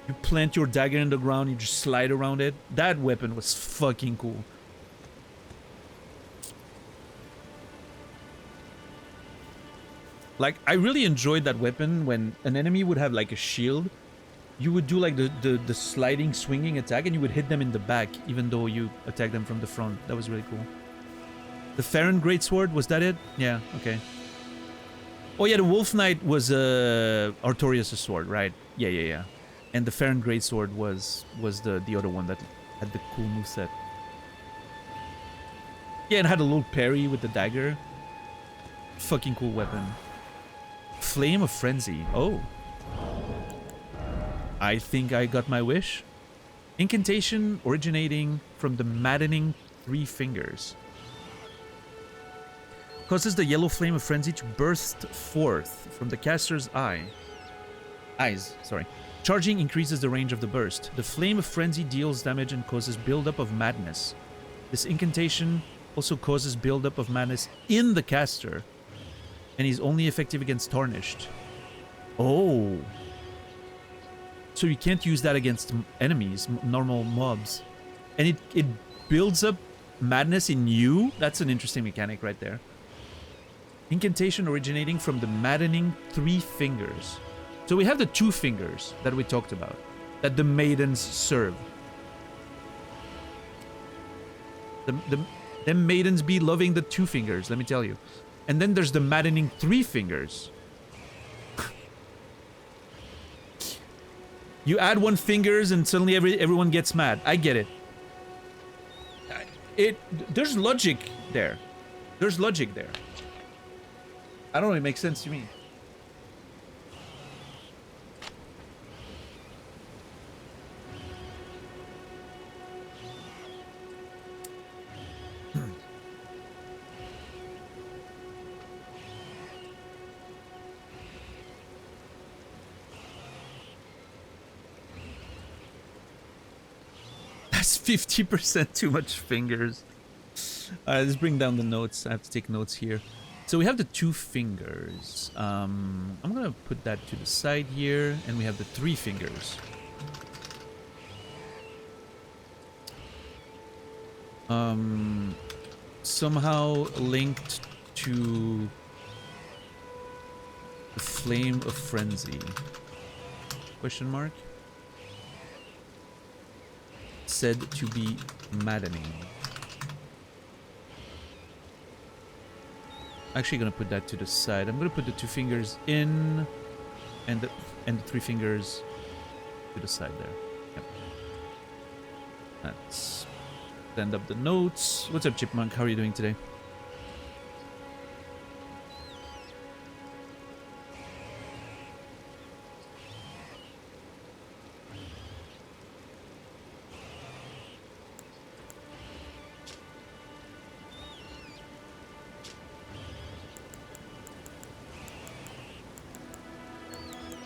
you plant your dagger in the ground, you just slide around it. That weapon was fucking cool. Like, I really enjoyed that weapon when an enemy would have like a shield. You would do like the sliding, swinging attack, and you would hit them in the back, even though you attack them from the front. That was really cool. The Farron Greatsword, was that it? Yeah, okay. Oh yeah, the Wolf Knight was Artorias' sword, right? Yeah. And the Farron Greatsword was the other one that had the cool moveset. Yeah, and had a little parry with the dagger. Fucking cool weapon. Flame of Frenzy. Oh. I think I got my wish. Incantation originating from the maddening 3 fingers. Causes the yellow flame of frenzy to burst forth from the caster's eyes. Charging increases the range of the burst. The flame of frenzy deals damage and causes buildup of madness. This incantation also causes buildup of madness in the caster, and is only effective against tarnished. Oh. So you can't use that against enemies, normal mobs. And it builds up madness in you? That's an interesting mechanic right there. Incantation originating from the maddening 3 fingers. So we have the 2 fingers that we talked about, that the maidens serve. Them maidens be loving the 2 fingers, let me tell you. And then there's the maddening 3 fingers. You add 1 fingers and suddenly everyone gets mad. I get it. There's logic there. There's logic there. I don't know, it makes sense to me. That's 50% too much fingers. Alright, let's bring down the notes. I have to take notes here. So we have the 2 fingers. I'm gonna put that to the side here, and we have the 3 fingers. Somehow linked to the Flame of Frenzy. Question mark? Said to be maddening. Actually gonna put that to the side. I'm gonna put the 2 fingers in and the 3 fingers to the side there. Yep. Let's stand up the notes. What's up, Chipmunk? How are you doing today?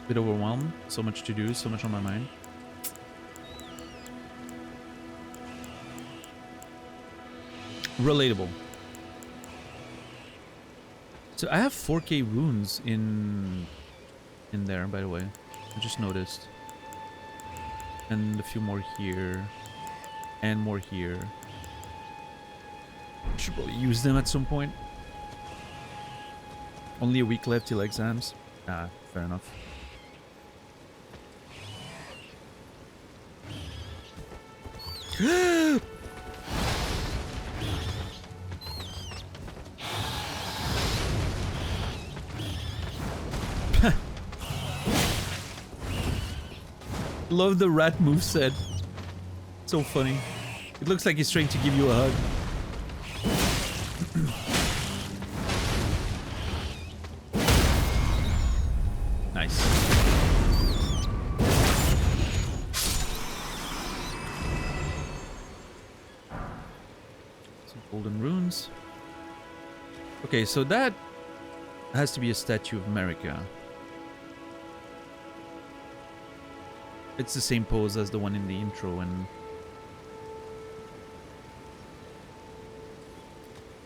Bit overwhelmed. So much to do, so much on my mind. Relatable. So I have 4K runes in there, by the way. I just noticed. And a few more here. And more here. Should probably use them at some point. Only a week left till exams. Ah, fair enough. Love the rat moveset. So funny. It looks like he's trying to give you a hug. Nice. Some golden runes. Okay, so that has to be a statue of America. It's the same pose as the one in the intro,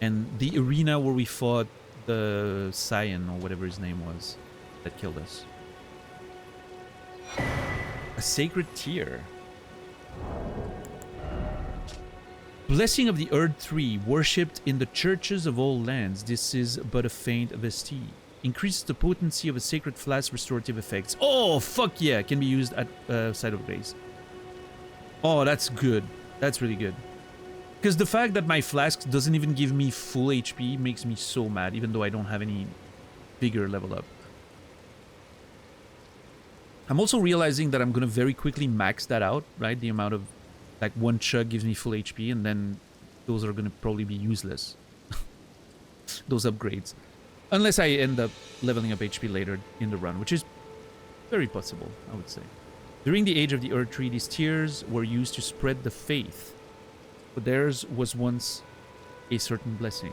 and the arena where we fought the Saiyan or whatever his name was that killed us. A sacred tear. Blessing of the Erdtree, worshipped in the churches of all lands. This is but a faint vestige. Increases the potency of a sacred flask restorative effects. Oh, fuck yeah! Can be used at site of grace. Oh, that's good. That's really good. Because the fact that my flask doesn't even give me full HP makes me so mad, even though I don't have any bigger level up. I'm also realizing that I'm going to very quickly max that out, right? The amount of, like, one chug gives me full HP, and then those are going to probably be useless. Those upgrades. Unless I end up leveling up HP later in the run, which is very possible, I would say. During the age of the Erdtree, these tears were used to spread the faith. But theirs was once a certain blessing.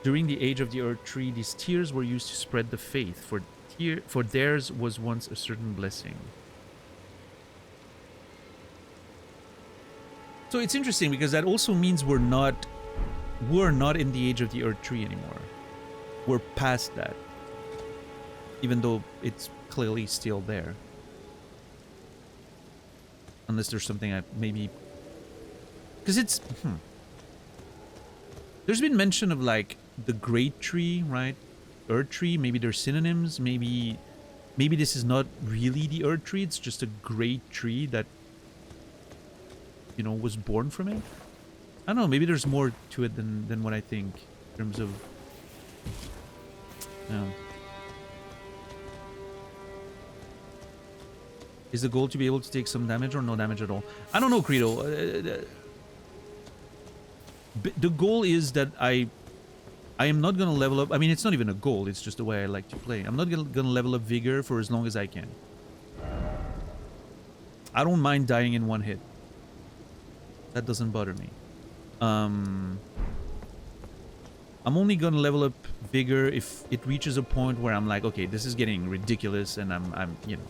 During the age of the Erdtree, these tears were used to spread the faith. For theirs was once a certain blessing. So it's interesting because that also means we're not in the age of the Erdtree anymore. We're past that. Even though it's clearly still there. Unless there's something I maybe... Because it's... There's been mention of, like, the Great Tree, right? Erdtree, maybe they're synonyms. Maybe this is not really the Erdtree. It's just a great tree that, you know, was born from it. I don't know. Maybe there's more to it than what I think in terms of... Is the goal to be able to take some damage or no damage at all? I don't know, Credo. The goal is that I am not going to level up. I mean, it's not even a goal. It's just the way I like to play. I'm not going to level up Vigor for as long as I can. I don't mind dying in one hit. That doesn't bother me. I'm only going to level up Vigor if it reaches a point where I'm like, okay, this is getting ridiculous and I'm you know,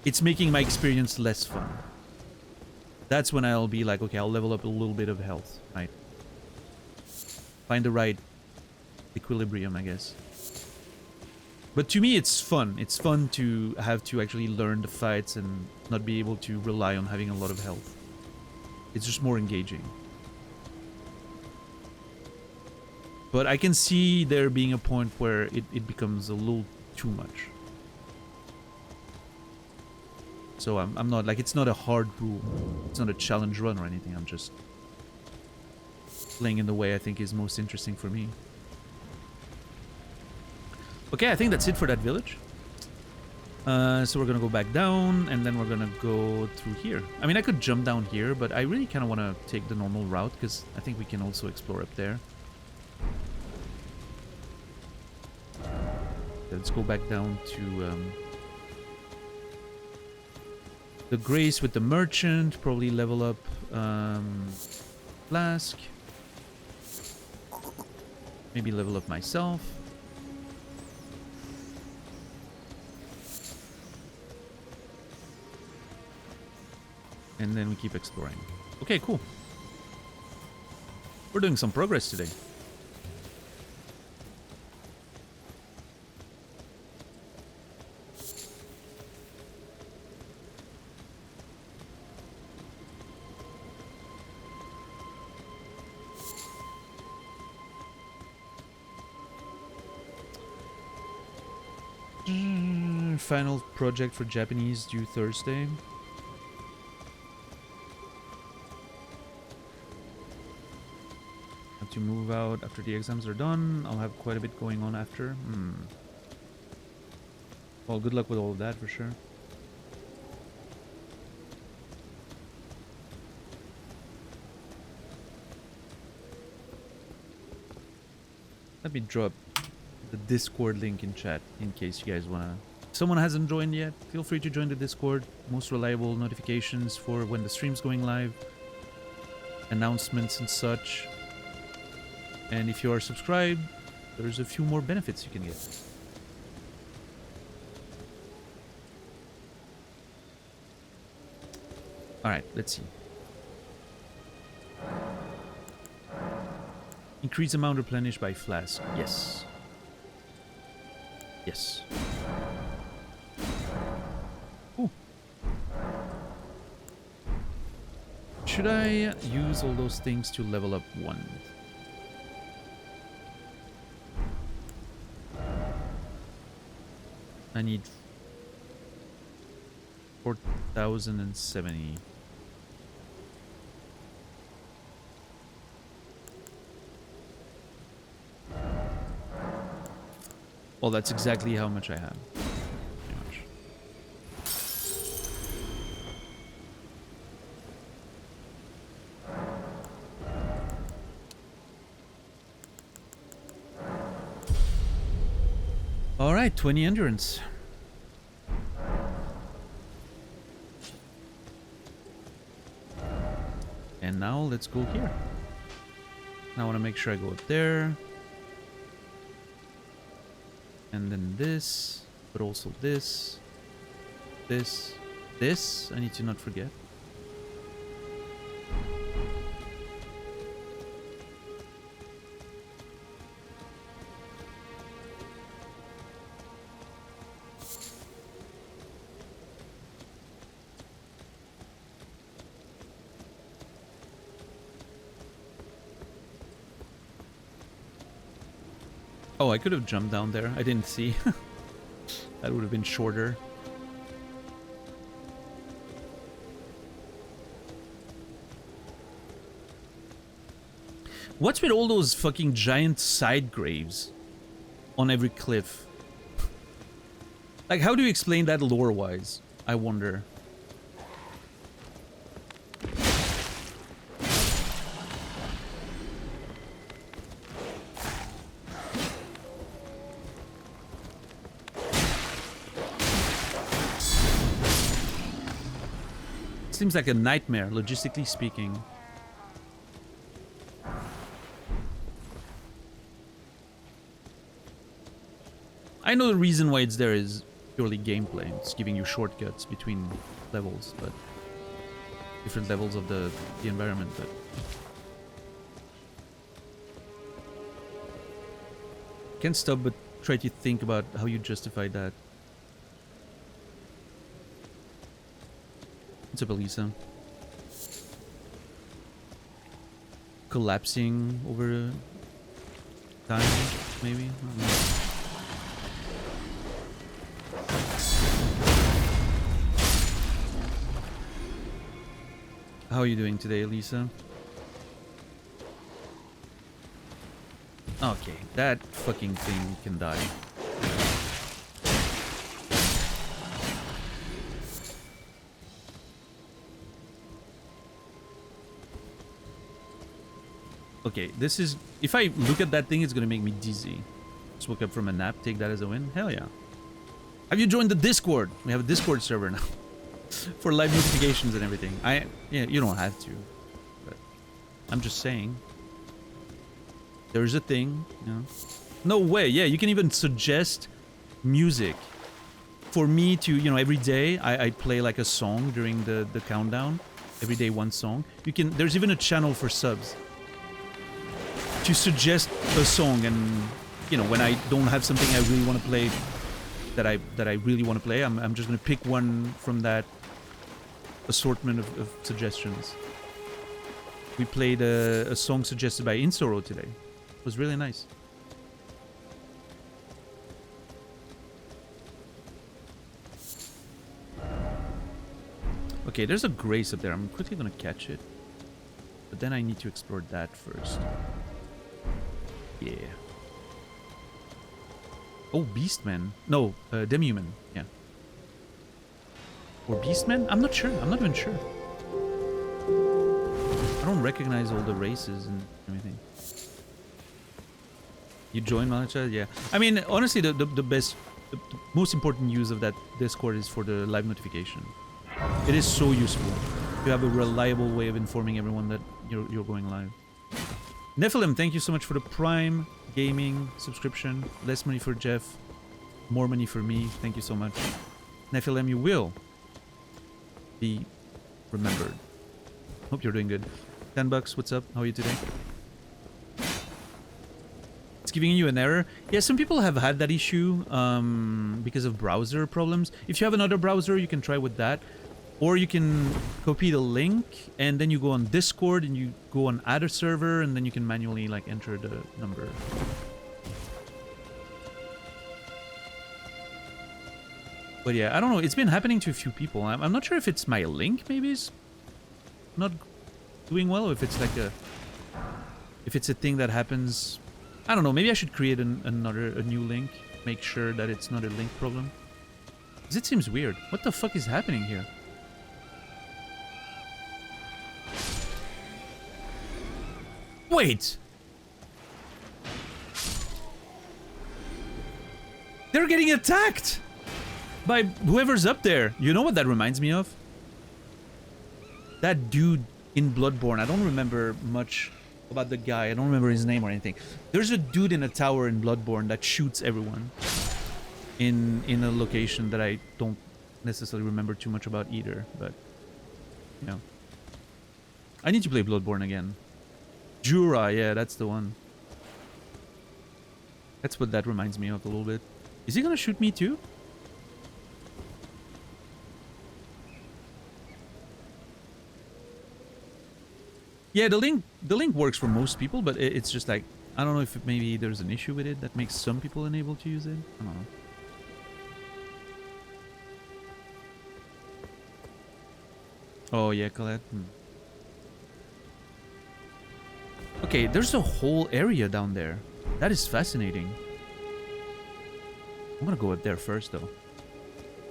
it's making my experience less fun. That's when I'll be like, okay, I'll level up a little bit of health, right? Find the right equilibrium, I guess. But to me, it's fun. It's fun to have to actually learn the fights and not be able to rely on having a lot of health. It's just more engaging. But I can see there being a point where it becomes a little too much. So I'm not, like, it's not a hard rule. It's not a challenge run or anything. I'm just playing in the way I think is most interesting for me. Okay, I think that's it for that village. So we're gonna go back down, and then we're gonna go through here. I mean, I could jump down here, but I really kind of want to take the normal route, because I think we can also explore up there. Let's go back down to the Grace with the Merchant. Probably level up Flask. Maybe level up myself. And then we keep exploring. Okay, cool. We're doing some progress today. Final project for Japanese due Thursday. Have to move out after the exams are done. I'll have quite a bit going on after. Well, good luck with all of that for sure. Let me drop the Discord link in chat in case you guys wanna... If someone hasn't joined yet, feel free to join the Discord. Most reliable notifications for when the stream's going live, announcements and such. And if you are subscribed, there's a few more benefits you can get. Alright, let's see. Increase amount replenished by flask. Yes. Yes. should I use all those things to level up one? I need 4,070. Well, that's exactly how much I have. Pretty much. All right, 20 endurance. And now let's go here. Now I want to make sure I go up there. And then this, but also this, this, this. I need to not forget. Oh, I could have jumped down there. I didn't see. That would have been shorter. What's with all those fucking giant side graves on every cliff? Like, how do you explain that lore-wise? I wonder. Seems like a nightmare, logistically speaking. I know the reason why it's there is purely gameplay. It's giving you shortcuts between levels, but different levels of the environment, but can't stop but try to think about how you justify that. What's up, Elisa? Collapsing over time, maybe? I don't know. How are you doing today, Elisa? Okay, that fucking thing can die. Okay, this is... If I look at that thing, it's gonna make me dizzy. Just woke up from a nap, take that as a win? Hell yeah. Have you joined the Discord? We have a Discord server now. For live notifications and everything. Yeah, you don't have to. But I'm just saying. There's a thing, you know. No way, yeah, you can even suggest music. For me to, you know, every day I play like a song during the countdown. Every day one song. You can... There's even a channel for subs. To suggest a song, and you know, when I don't have something I really want to play, that I really want to play, I'm just gonna pick one from that assortment of suggestions. We played a song suggested by Insoro today. It was really nice. Okay, there's a grace up there. I'm quickly gonna catch it, but then I need to explore that first. Yeah. Oh, Beastman. No, Demi-Human. Yeah. Or Beastman? I'm not sure. I'm not even sure. I don't recognize all the races and everything. You join Malacha? Yeah. I mean, honestly, the best... The most important use of that Discord is for the live notification. It is so useful. You have a reliable way of informing everyone that you're going live. Nephilim, thank you so much for the Prime Gaming subscription. Less money for Jeff, more money for me. Thank you so much. Nephilim, you will be remembered. Hope you're doing good. $10, what's up? How are you today? It's giving you an error. Yeah, some people have had that issue because of browser problems. If you have another browser, you can try with that. Or you can copy the link and then you go on Discord and you go on add a server and then you can manually like enter the number. But yeah, I don't know. It's been happening to a few people. I'm not sure if it's my link maybe is not doing well, or if it's like if it's a thing that happens. I don't know. Maybe I should create a new link. Make sure that it's not a link problem. Because it seems weird. What the fuck is happening here? Wait! They're getting attacked! By whoever's up there. You know what that reminds me of? That dude in Bloodborne. I don't remember much about the guy. I don't remember his name or anything. There's a dude in a tower in Bloodborne that shoots everyone. In a location that I don't necessarily remember too much about either. But, you know. I need to play Bloodborne again. Jura, yeah, that's the one. That's what that reminds me of a little bit. Is he gonna shoot me too? Yeah, the link works for most people, but it's just like, I don't know if maybe there's an issue with it that makes some people unable to use it. I don't know. Oh yeah, Colette. Okay, there's a whole area down there. That is fascinating. I'm gonna go up there first, though.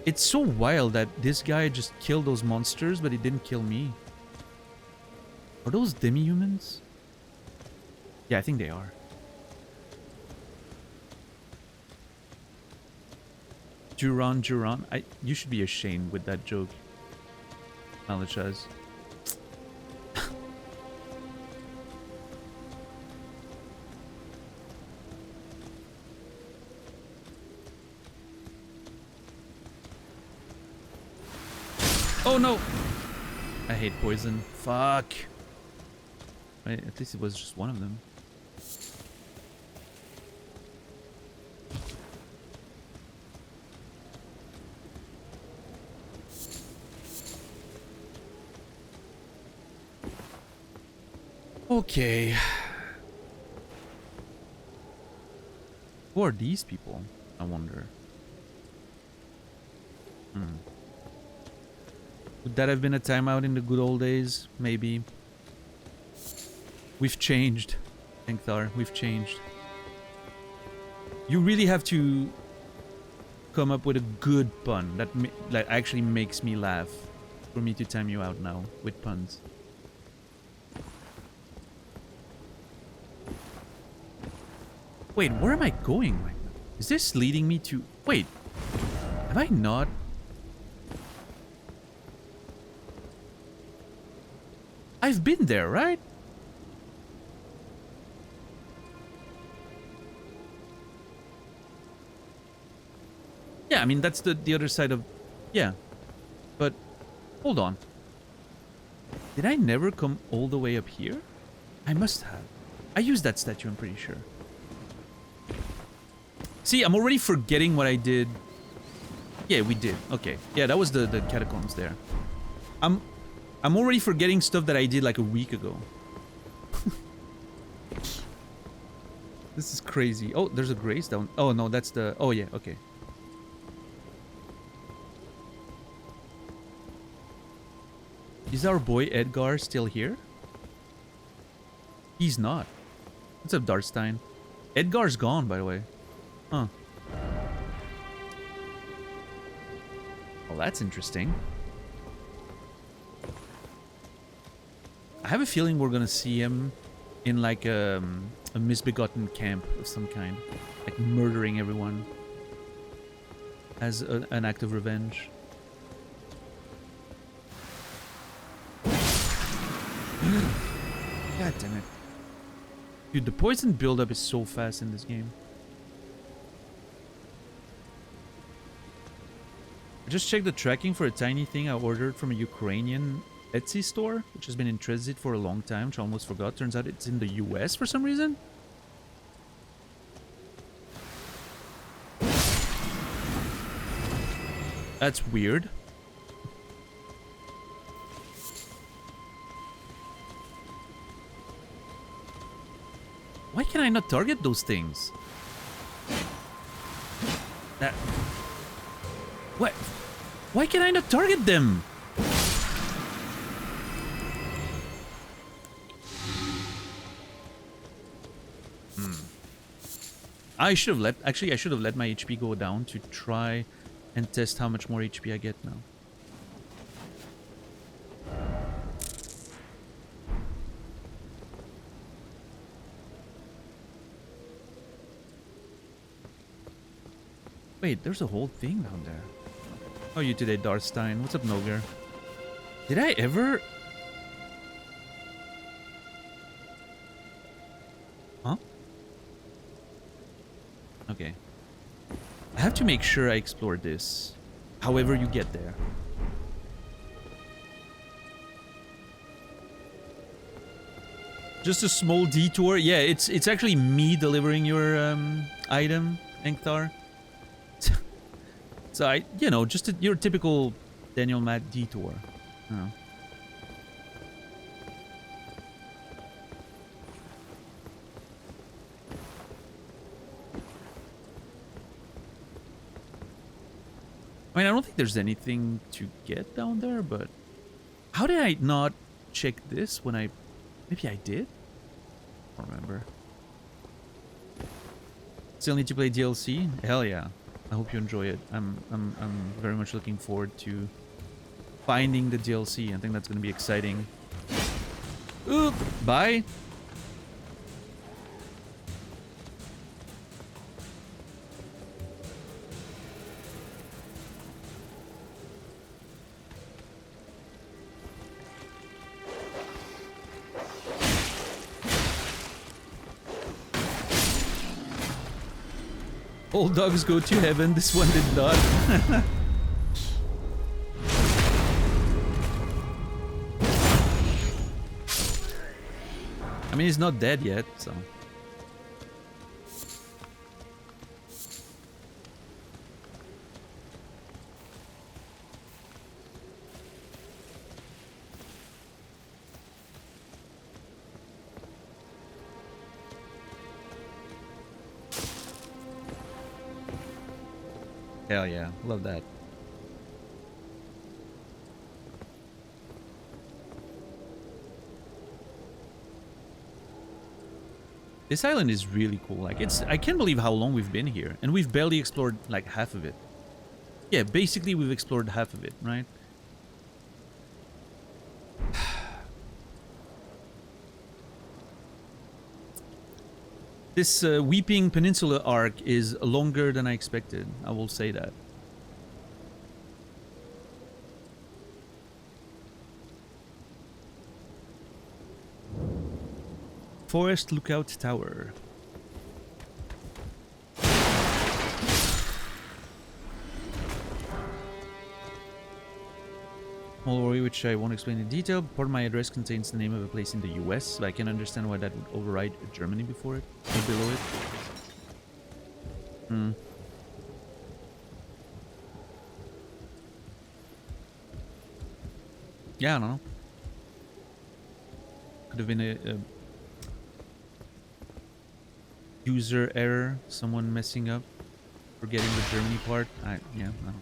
It's so wild that this guy just killed those monsters, but he didn't kill me. Are those Demi-Humans? Yeah, I think they are. Duran. You should be ashamed with that joke. Malachaz. Oh no! I hate poison. Fuck. Right, at least it was just one of them. Okay. Who are these people? I wonder. Would that have been a timeout in the good old days? Maybe. We've changed. Enkthar, we've changed. You really have to come up with a good pun that actually makes me laugh for me to time you out now with puns. Wait, where am I going right now? Is this leading me to... Wait, am I not... I've been there, right? Yeah, I mean, that's the other side of... Yeah. But, hold on. Did I never come all the way up here? I must have. I used that statue, I'm pretty sure. See, I'm already forgetting what I did. Yeah, we did. Okay. Yeah, that was the catacombs there. I'm already forgetting stuff that I did like a week ago. This is crazy. Oh, there's a grace down. Oh, no, that's the... Oh, yeah, okay. Is our boy Edgar still here? He's not. What's up, Darstein? Edgar's gone, by the way. Huh. Well, that's interesting. I have a feeling we're gonna see him in like a misbegotten camp of some kind. Like murdering everyone. As an act of revenge. God damn it. Dude, the poison buildup is so fast in this game. I just checked the tracking for a tiny thing I ordered from a Ukrainian Etsy store, which has been in transit for a long time, which I almost forgot. Turns out it's in the US for some reason. That's weird. I not target those things? What? Why can I not target them? I should have let... Actually, I should have let my HP go down to try and test how much more HP I get now. Wait, there's a whole thing down there. How are you today, Darstein? What's up, Noger? Did I ever... Huh? Okay. I have to make sure I explore this. However you get there. Just a small detour. Yeah, it's actually me delivering your item, Enkthar. So you know, just your typical Daniel Matt detour. Oh. I mean, I don't think there's anything to get down there, but how did I not check this when I... Maybe I did? I don't remember. Still need to play DLC? Hell yeah. I hope you enjoy it. I'm very much looking forward to finding the DLC. I think that's going to be exciting. Oop! Bye! All dogs go to heaven, this one did not. I mean, he's not dead yet, so... Hell yeah, love that. This island is really cool. Like, I can't believe how long we've been here, and we've barely explored like half of it. Yeah, basically we've explored half of it, right? This Weeping Peninsula arc is longer than I expected. I will say that. Forest Lookout Tower. Small worry which I won't explain in detail. Part of my address contains the name of a place in the US, but I can understand why that would override Germany before it, or below it. Hmm. Yeah, I don't know. Could have been a user error, someone messing up, forgetting the Germany part. Yeah, I don't know.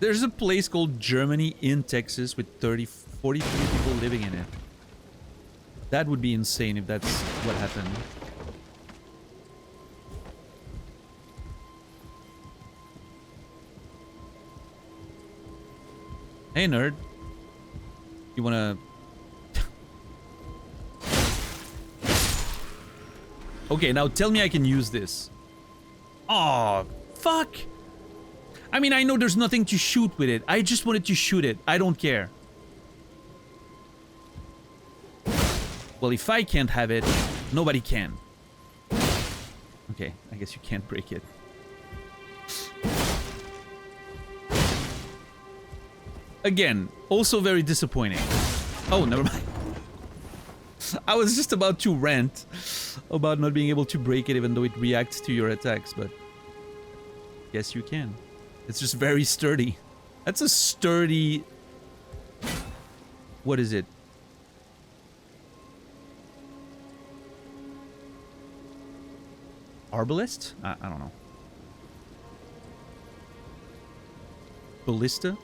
There's a place called Germany in Texas with 43 people living in it. That would be insane if that's what happened. Hey, nerd. You wanna... Okay, now tell me I can use this. Aw, fuck! I mean, I know there's nothing to shoot with it. I just wanted to shoot it. I don't care. Well, if I can't have it, nobody can. Okay, I guess you can't break it. Again, also very disappointing. Oh, never mind. I was just about to rant about not being able to break it even though it reacts to your attacks, but yes, you can. It's just very sturdy. That's a sturdy What is it? Arbalist? I don't know. Ballista?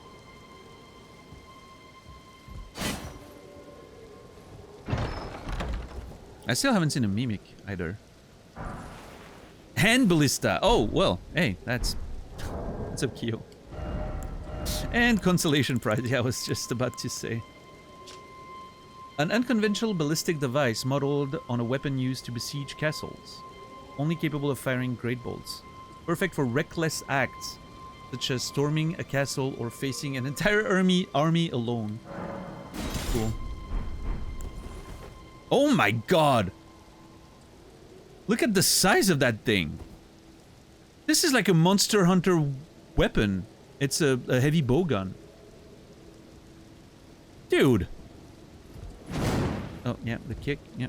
I still haven't seen a mimic either. Hand ballista. Oh, well, hey, that's up, Kyo. And consolation prize. Yeah, I was just about to say. An unconventional ballistic device modeled on a weapon used to besiege castles. Only capable of firing great bolts. Perfect for reckless acts, such as storming a castle or facing an entire army alone. Cool. Oh my god! Look at the size of that thing! This is like a Monster Hunter weapon. It's a heavy bowgun. Dude! Oh, yeah, the kick, yeah.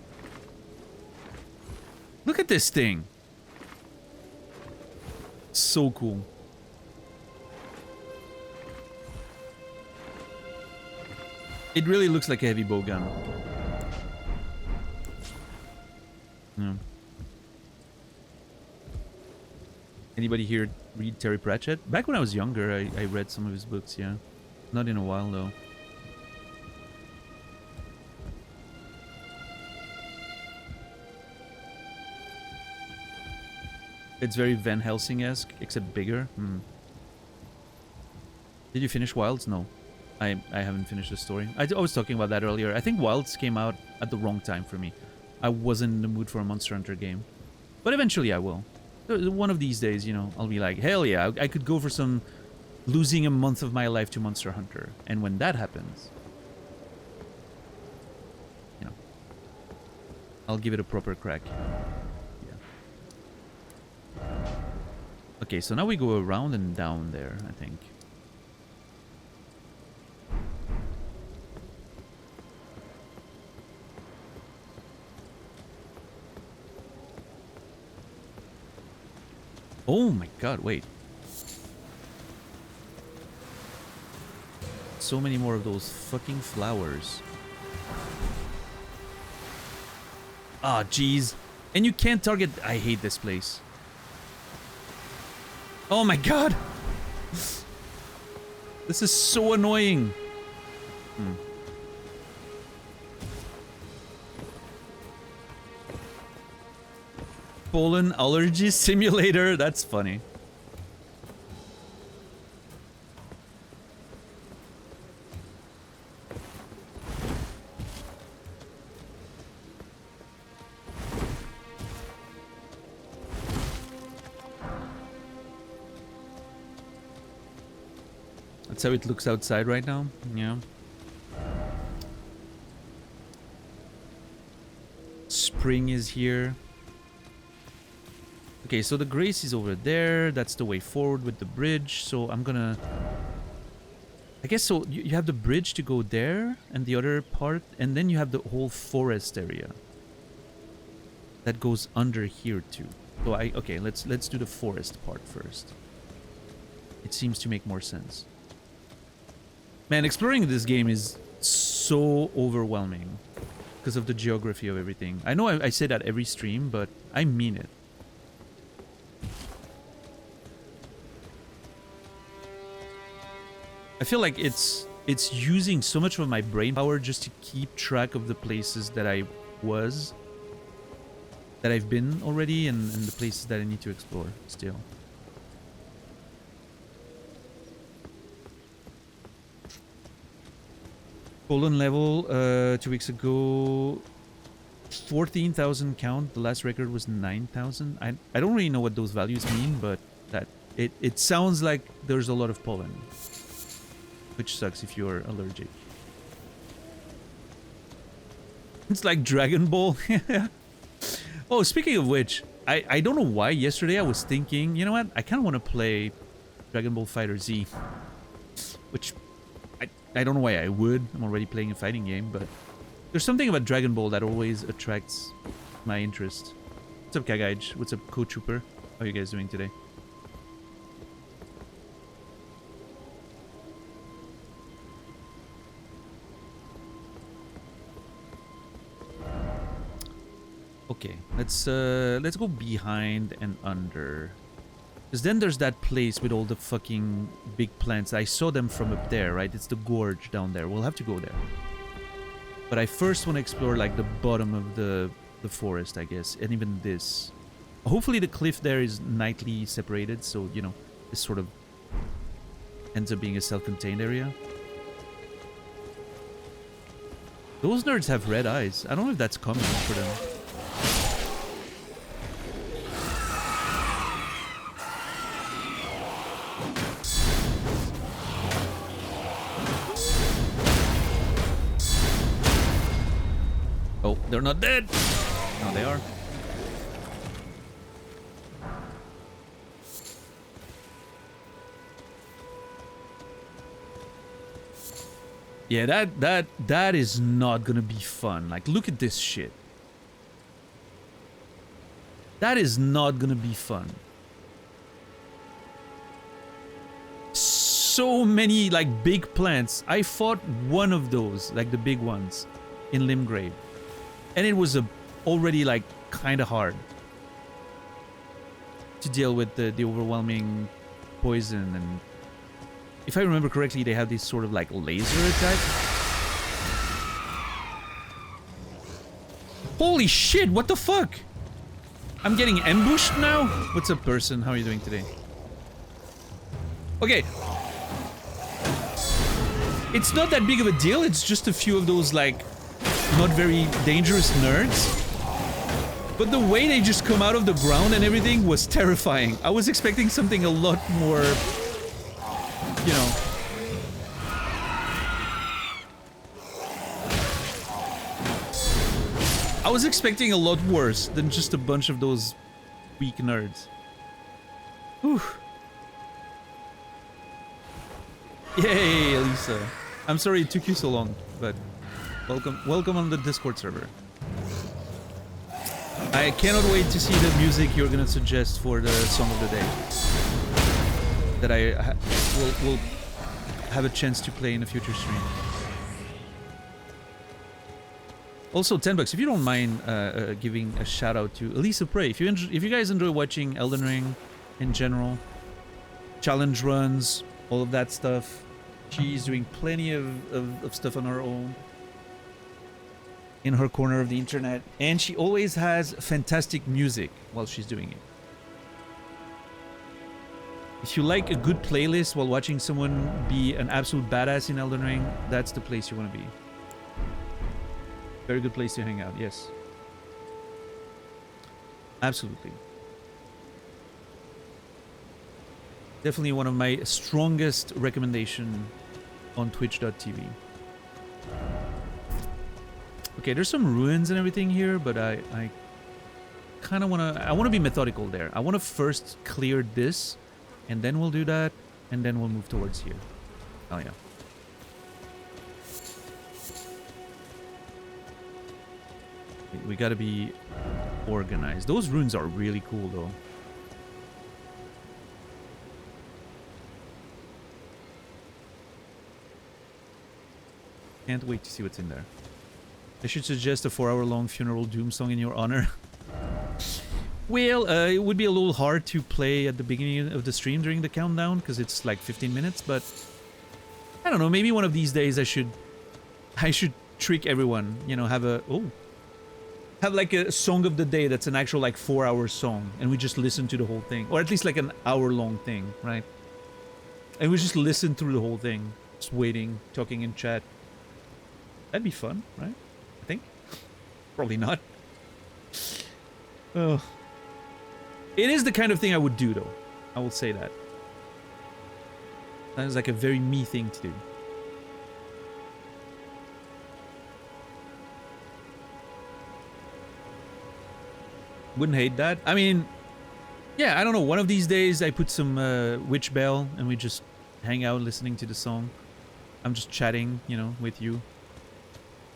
Look at this thing! So cool. It really looks like a heavy bowgun. Yeah. Anybody here read Terry Pratchett? Back when I was younger, I read some of his books, yeah. Not in a while, though. It's very Van Helsing-esque, except bigger. Did you finish Wilds? No. I haven't finished the story. I was talking about that earlier. I think Wilds came out at the wrong time for me. I wasn't in the mood for a Monster Hunter game. But eventually I will. One of these days, you know, I'll be like, hell yeah, I could go for some losing a month of my life to Monster Hunter. And when that happens, you know, I'll give it a proper crack. Yeah. Okay, so now we go around and down there, I think. Oh my god, wait. So many more of those fucking flowers. Ah, jeez. And you can't target... I hate this place. Oh my god! This is so annoying. Pollen allergy simulator? That's funny. That's how it looks outside right now. Yeah. Spring is here. Okay, so the Grace is over there. That's the way forward with the bridge. So I'm gonna... I guess so. You have the bridge to go there and the other part. And then you have the whole forest area. That goes under here too. So okay, let's do the forest part first. It seems to make more sense. Man, exploring this game is so overwhelming. Because of the geography of everything. I know I say that every stream, but I mean it. I feel like it's using so much of my brain power just to keep track of the places that I've been already and the places that I need to explore still. Golden level 2 weeks ago, 14,000 count. The last record was 9,000. I don't really know what those values mean, but that it sounds like there's a lot of pollen. Which sucks if you're allergic. It's like Dragon Ball. Oh, speaking of which, I don't know why yesterday I was thinking, you know what? I kind of want to play Dragon Ball Fighter Z. Which, I don't know why I would. I'm already playing a fighting game, but there's something about Dragon Ball that always attracts my interest. What's up, Kagaij? What's up, Co-Trooper? How are you guys doing today? Okay, let's go behind and under. Because then there's that place with all the fucking big plants. I saw them from up there, right? It's the gorge down there. We'll have to go there. But I first want to explore like the bottom of the forest, I guess. And even this. Hopefully the cliff there is nightly separated. So, you know, this sort of ends up being a self-contained area. Those nerds have red eyes. I don't know if that's common for them. Oh, they're not dead! No, they are. Yeah, that is not gonna be fun. Like, look at this shit. That is not gonna be fun. So many, like, big plants. I fought one of those, like the big ones, in Limgrave. And it was already, like, kind of hard to deal with the overwhelming poison. And if I remember correctly, they have this sort of, like, laser attack. Holy shit, what the fuck? I'm getting ambushed now? What's up, person? How are you doing today? Okay. It's not that big of a deal. It's just a few of those, like, not very dangerous nerds. But the way they just come out of the ground and everything was terrifying. I was expecting something a lot more, you know. I was expecting a lot worse than just a bunch of those weak nerds. Whew. Yay, Elisa. I'm sorry it took you so long, but welcome on the Discord server. I cannot wait to see the music you're gonna suggest for the song of the day. That I will have a chance to play in a future stream. Also, $10 if you don't mind giving a shout out to Elisa Prey. If you guys enjoy watching Elden Ring in general, challenge runs, all of that stuff, she's doing plenty of stuff on her own in her corner of the internet, and she always has fantastic music while she's doing it. If you like a good playlist while watching someone be an absolute badass in Elden Ring, that's the place you want to be. Very good place to hang out, yes. Absolutely. Definitely one of my strongest recommendation on twitch.tv. Okay, there's some ruins and everything here, but I kind of want to be methodical there. I want to first clear this, and then we'll do that, and then we'll move towards here. Oh yeah. We gotta be organized. Those runes are really cool, though. Can't wait to see what's in there. I should suggest a 4-hour-long funeral doom song in your honor. Well, it would be a little hard to play at the beginning of the stream during the countdown, because it's like 15 minutes, but I don't know, maybe one of these days I should trick everyone, you know, have like a song of the day that's an actual like 4-hour song, and we just listen to the whole thing, or at least like an hour-long thing, right? And we just listen through the whole thing, just waiting, talking in chat. That'd be fun, right? I think. Probably not. Oh. It is the kind of thing I would do, though. I will say that. That is like a very me thing to do. Wouldn't hate that. I mean, yeah, I don't know. One of these days I put some Witch Bell and we just hang out listening to the song. I'm just chatting, you know, with you.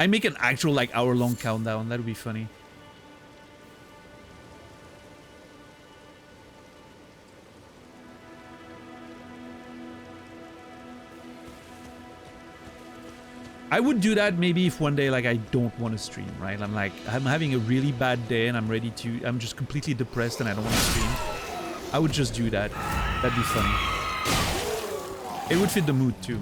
I make an actual like hour-long countdown. That would be funny. I would do that maybe if one day like I don't want to stream, right? I'm having a really bad day and I'm just completely depressed and I don't want to stream. I would just do that. That'd be funny. It would fit the mood too.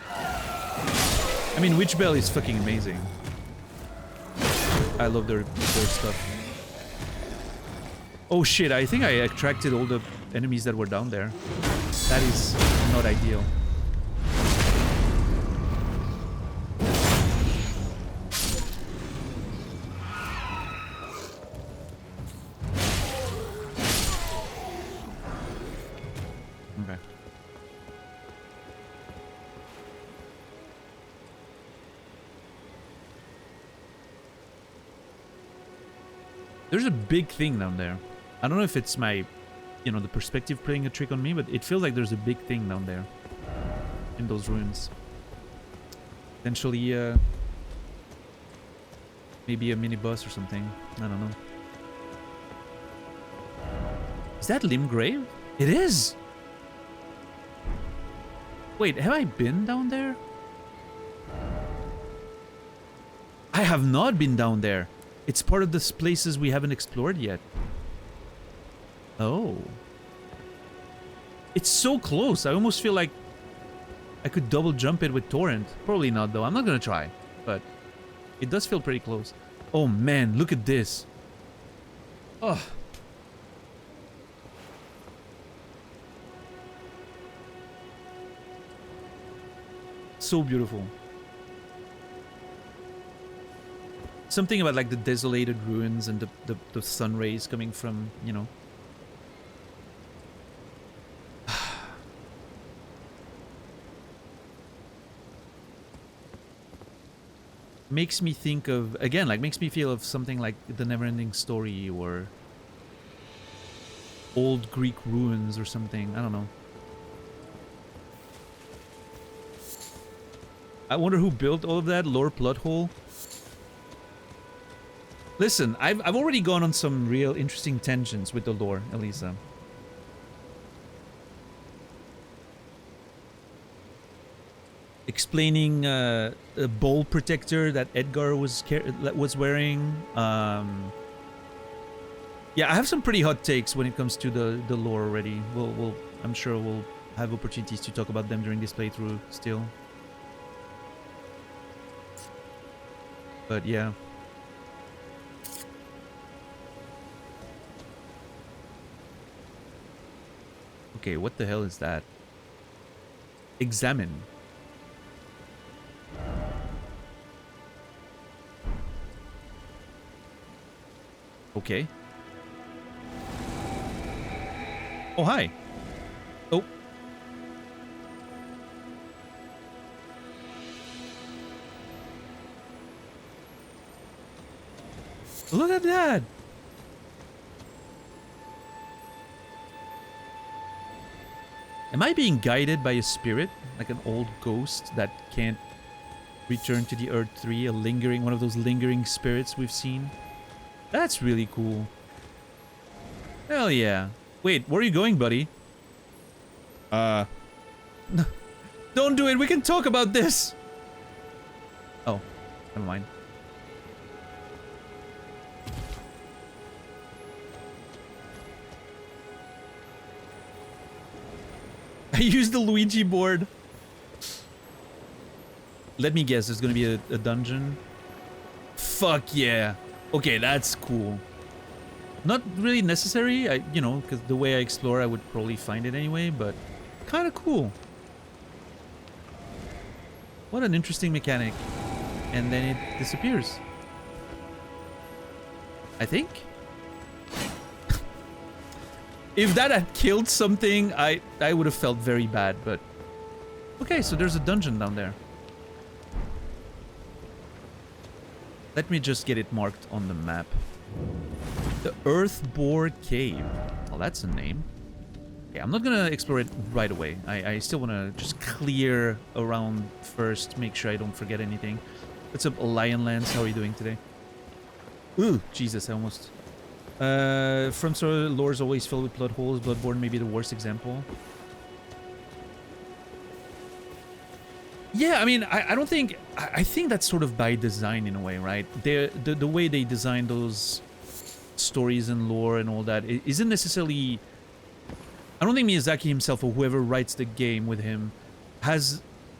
I mean, Witch Bell is fucking amazing. I love their stuff. Oh shit, I think I attracted all the enemies that were down there. That is not ideal. Okay. There's a big thing down there. I don't know if it's my, you know, the perspective playing a trick on me, but it feels like there's a big thing down there. In those ruins. Potentially, maybe a mini boss or something. I don't know. Is that Limgrave? It is! Wait, have I been down there? I have not been down there. It's part of the places we haven't explored yet. Oh. It's so close. I almost feel like I could double jump it with Torrent. Probably not though. I'm not gonna try. But it does feel pretty close. Oh man, look at this. Oh. So beautiful. Something about like the desolated ruins and the sun rays coming from, you know. Makes me think of, again, like makes me feel of something like the Neverending Story or old Greek ruins or something. I don't know. I wonder who built all of that lore plot hole. Listen, I've already gone on some real interesting tangents with the lore, Elisa. Explaining a bowl protector that Edgar was wearing. Yeah, I have some pretty hot takes when it comes to the lore already. I'm sure we'll have opportunities to talk about them during this playthrough still. But yeah. Okay, what the hell is that? Examine. Okay. Oh, hi. Oh. Look at that. Am I being guided by a spirit? Like an old ghost that can't return to the Erdtree? A lingering, one of those lingering spirits we've seen? That's really cool. Hell yeah. Wait, where are you going, buddy? No, don't do it. We can talk about this. Oh, never mind. I used the Luigi board. Let me guess, there's gonna be a dungeon. Fuck yeah. Okay, that's cool. Not really necessary, you know, because the way I explore, I would probably find it anyway, but kind of cool. What an interesting mechanic. And then it disappears. I think? If that had killed something, I would have felt very bad, but... Okay, so there's a dungeon down there. Let me just get it marked on the map. The Earthbore Cave. Well, that's a name. Okay, I'm not gonna explore it right away. I still wanna just clear around first, make sure I don't forget anything. What's up, Lionlance? How are you doing today? Ooh, Jesus, I almost... From Soul lore is always filled with plot holes. Bloodborne may be the worst example. Yeah, I mean, I don't think... I think that's sort of by design in a way, right? The way they design those stories and lore and all that isn't necessarily... I don't think Miyazaki himself or whoever writes the game with him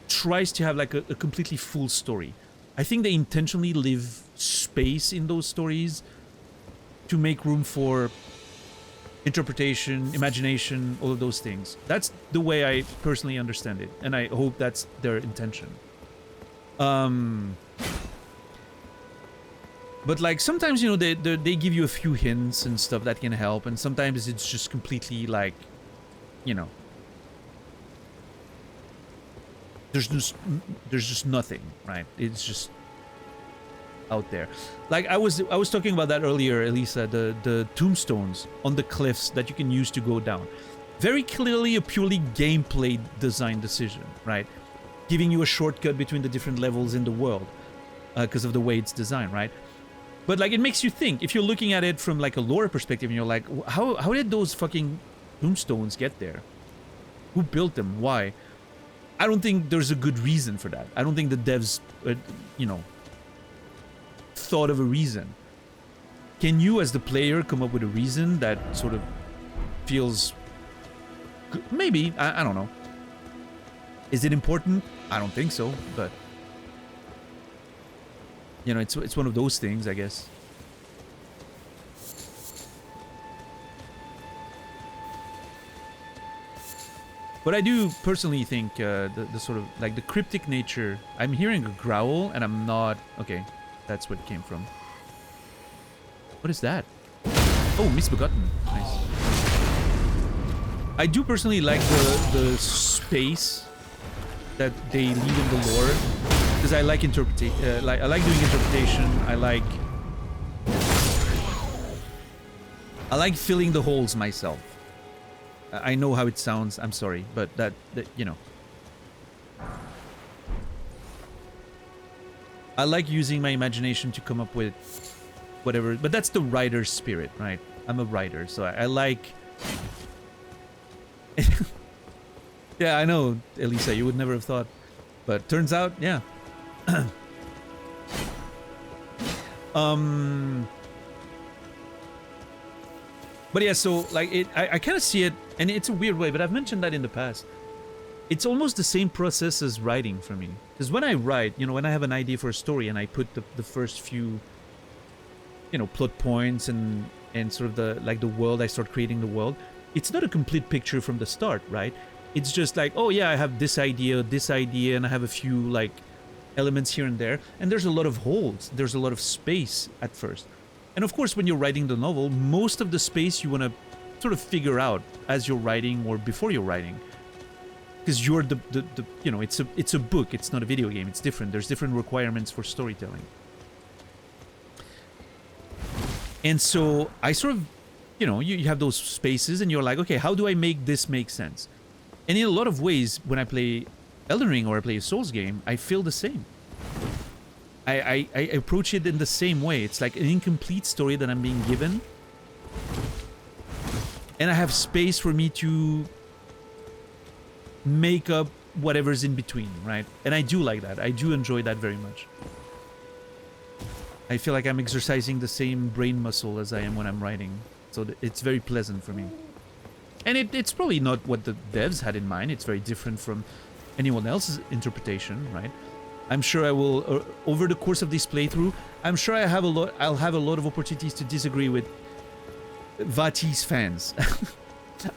tries to have like a completely full story. I think they intentionally leave space in those stories to make room for interpretation, imagination, all of those things. That's the way I personally understand it, and I hope that's their intention. But like sometimes, you know, they give you a few hints and stuff that can help, and sometimes it's just completely like, you know, there's just nothing, right? It's just out there. Like I was talking about that earlier, Elisa, the tombstones on the cliffs that you can use to go down. Very clearly a purely gameplay design decision, right? Giving you a shortcut between the different levels in the world because of the way it's designed, right? But like it makes you think. If you're looking at it from like a lore perspective and you're like, how did those fucking tombstones get there? Who built them? Why? I don't think there's a good reason for that. I don't think the devs, you know, thought of a reason. Can you as the player come up with a reason that sort of feels good? Maybe. I don't know. Is it important? I don't think so, but you know, it's one of those things, I guess. But I do personally think the sort of like the cryptic nature. I'm hearing a growl and I'm not... Okay, that's what it came from. What is that? Oh, Misbegotten. Nice. I do personally like the space that they leave in the lore, because I like I like doing interpretation. I like filling the holes myself. I know how it sounds. I'm sorry, but that you know. I like using my imagination to come up with whatever, but that's the writer's spirit, right? I'm a writer, so I like... Yeah, I know, Elisa, you would never have thought, but turns out, yeah. But yeah, so like I kind of see it, and it's a weird way, but I've mentioned that in the past. It's almost the same process as writing for me. Because when I write, you know, when I have an idea for a story and I put the first few, you know, plot points and sort of the world, I start creating the world. It's not a complete picture from the start, right? It's just like, oh yeah, I have this idea, and I have a few like elements here and there. And there's a lot of holes. There's a lot of space at first. And of course, when you're writing the novel, most of the space you want to sort of figure out as you're writing or before you're writing. Because you're the you know, it's a book, it's not a video game, it's different. There's different requirements for storytelling. And so I sort of, you know, you have those spaces and you're like, okay, how do I make this make sense? And in a lot of ways, when I play Elden Ring or I play a Souls game, I feel the same. I approach it in the same way. It's like an incomplete story that I'm being given. And I have space for me to make up whatever's in between, right? And I do like that. I do enjoy that very much. I feel like I'm exercising the same brain muscle as I am when I'm writing. So it's very pleasant for me. And it's probably not what the devs had in mind. It's very different from anyone else's interpretation, right? I'm sure I will, over the course of this playthrough, I'm sure I'll have a lot of opportunities to disagree with Vati's fans.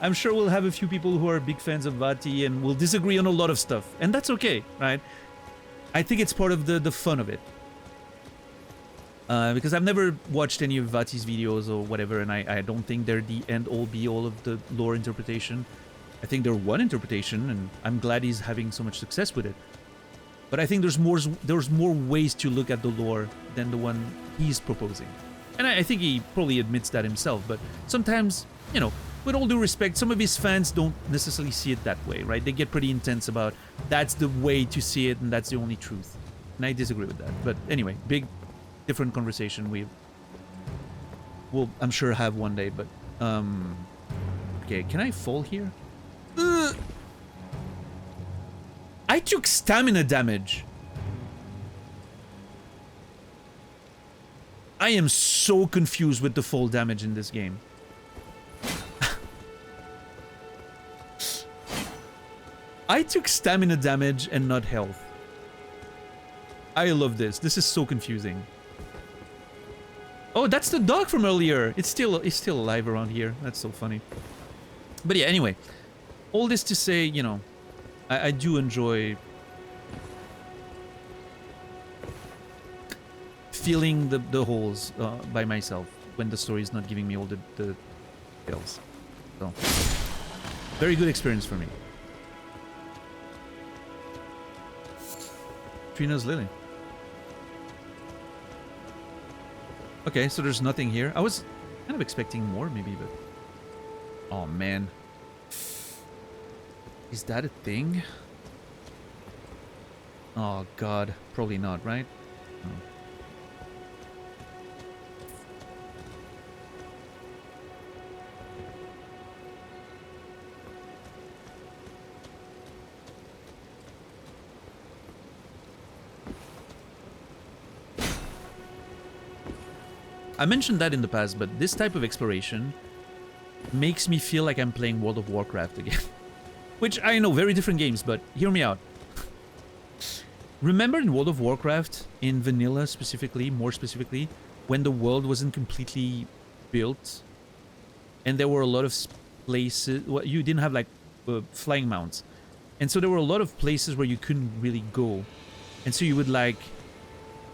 I'm sure we'll have a few people who are big fans of Vati and will disagree on a lot of stuff. And that's okay, right? I think it's part of the fun of it. Because I've never watched any of Vati's videos or whatever, and I don't think they're the end-all be-all of the lore interpretation. I think they're one interpretation, and I'm glad he's having so much success with it. But I think there's more ways to look at the lore than the one he's proposing. And I think he probably admits that himself, but sometimes, you know, with all due respect, some of his fans don't necessarily see it that way, right? They get pretty intense about that's the way to see it and that's the only truth. And I disagree with that. But anyway, big, different conversation we'll, I'm sure, have one day, but, okay, can I fall here? I took stamina damage. I am so confused with the fall damage in this game. I took stamina damage and not health. I love this. This is so confusing. Oh, that's the dog from earlier. It's still alive around here. That's so funny. But yeah, anyway. All this to say, you know, I do enjoy feeling the holes by myself when the story is not giving me all the details. So, very good experience for me. Trina's Lily. Okay, so there's nothing here. I was kind of expecting more, maybe, but... Oh, man. Is that a thing? Oh, God. Probably not, right? No. I mentioned that in the past, but this type of exploration makes me feel like I'm playing World of Warcraft again. Which, I know, very different games, but hear me out. Remember in World of Warcraft, in vanilla specifically, more specifically, when the world wasn't completely built, and there were a lot of places... Well, you didn't have, like, flying mounts. And so there were a lot of places where you couldn't really go. And so you would, like...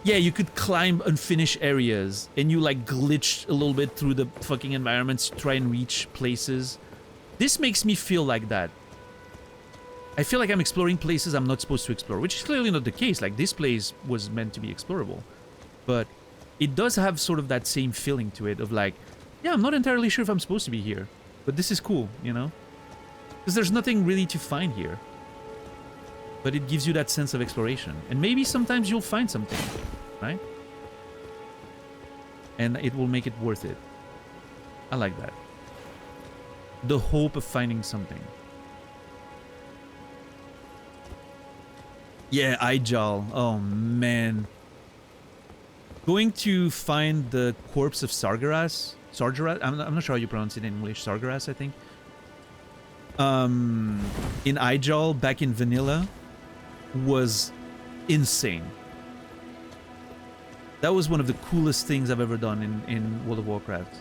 Yeah, you could climb unfinished areas, and you, like, glitch a little bit through the fucking environments to try and reach places. This makes me feel like that. I feel like I'm exploring places I'm not supposed to explore, which is clearly not the case. Like, this place was meant to be explorable. But it does have sort of that same feeling to it of, like, yeah, I'm not entirely sure if I'm supposed to be here, but this is cool, you know? Because there's nothing really to find here. But it gives you that sense of exploration. And maybe sometimes you'll find something, right? And it will make it worth it. I like that. The hope of finding something. Yeah, Ijal. Oh, man. Going to find the corpse of Sargeras. I'm not sure how you pronounce it in English. Sargeras, I think. In Ijal, back in vanilla, was insane. That was one of the coolest things I've ever done in World of Warcraft.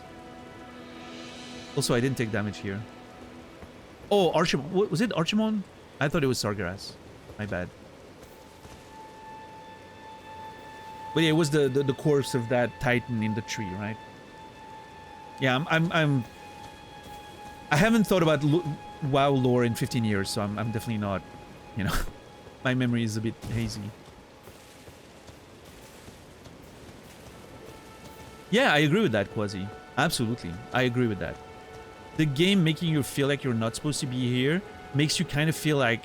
Also, I didn't take damage here. Oh, Archimon. Was it Archimon? I thought it was Sargeras. My bad. But yeah, it was the corpse of that titan in the tree, right? Yeah, I haven't thought about WoW lore in 15 years, so I'm definitely not, you know, my memory is a bit hazy. Yeah, I agree with that, Quasi. Absolutely, I agree with that. The game making you feel like you're not supposed to be here makes you kind of feel like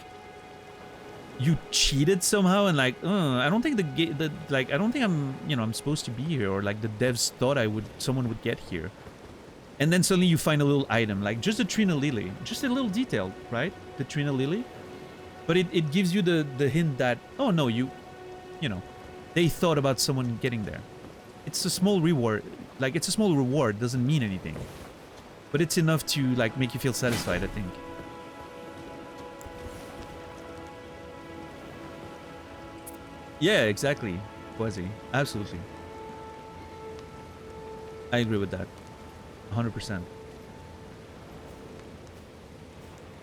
you cheated somehow, and like, I don't think I don't think I'm supposed to be here, or like the devs thought someone would get here. And then suddenly you find a little item, like just a Trina Lily, just a little detail, right? The Trina Lily. But it gives you the hint that, oh no, you know, they thought about someone getting there. It's a small reward, like it's a small reward, doesn't mean anything. But it's enough to like make you feel satisfied, I think. Yeah, exactly, Quasi. Absolutely. I agree with that. 100%.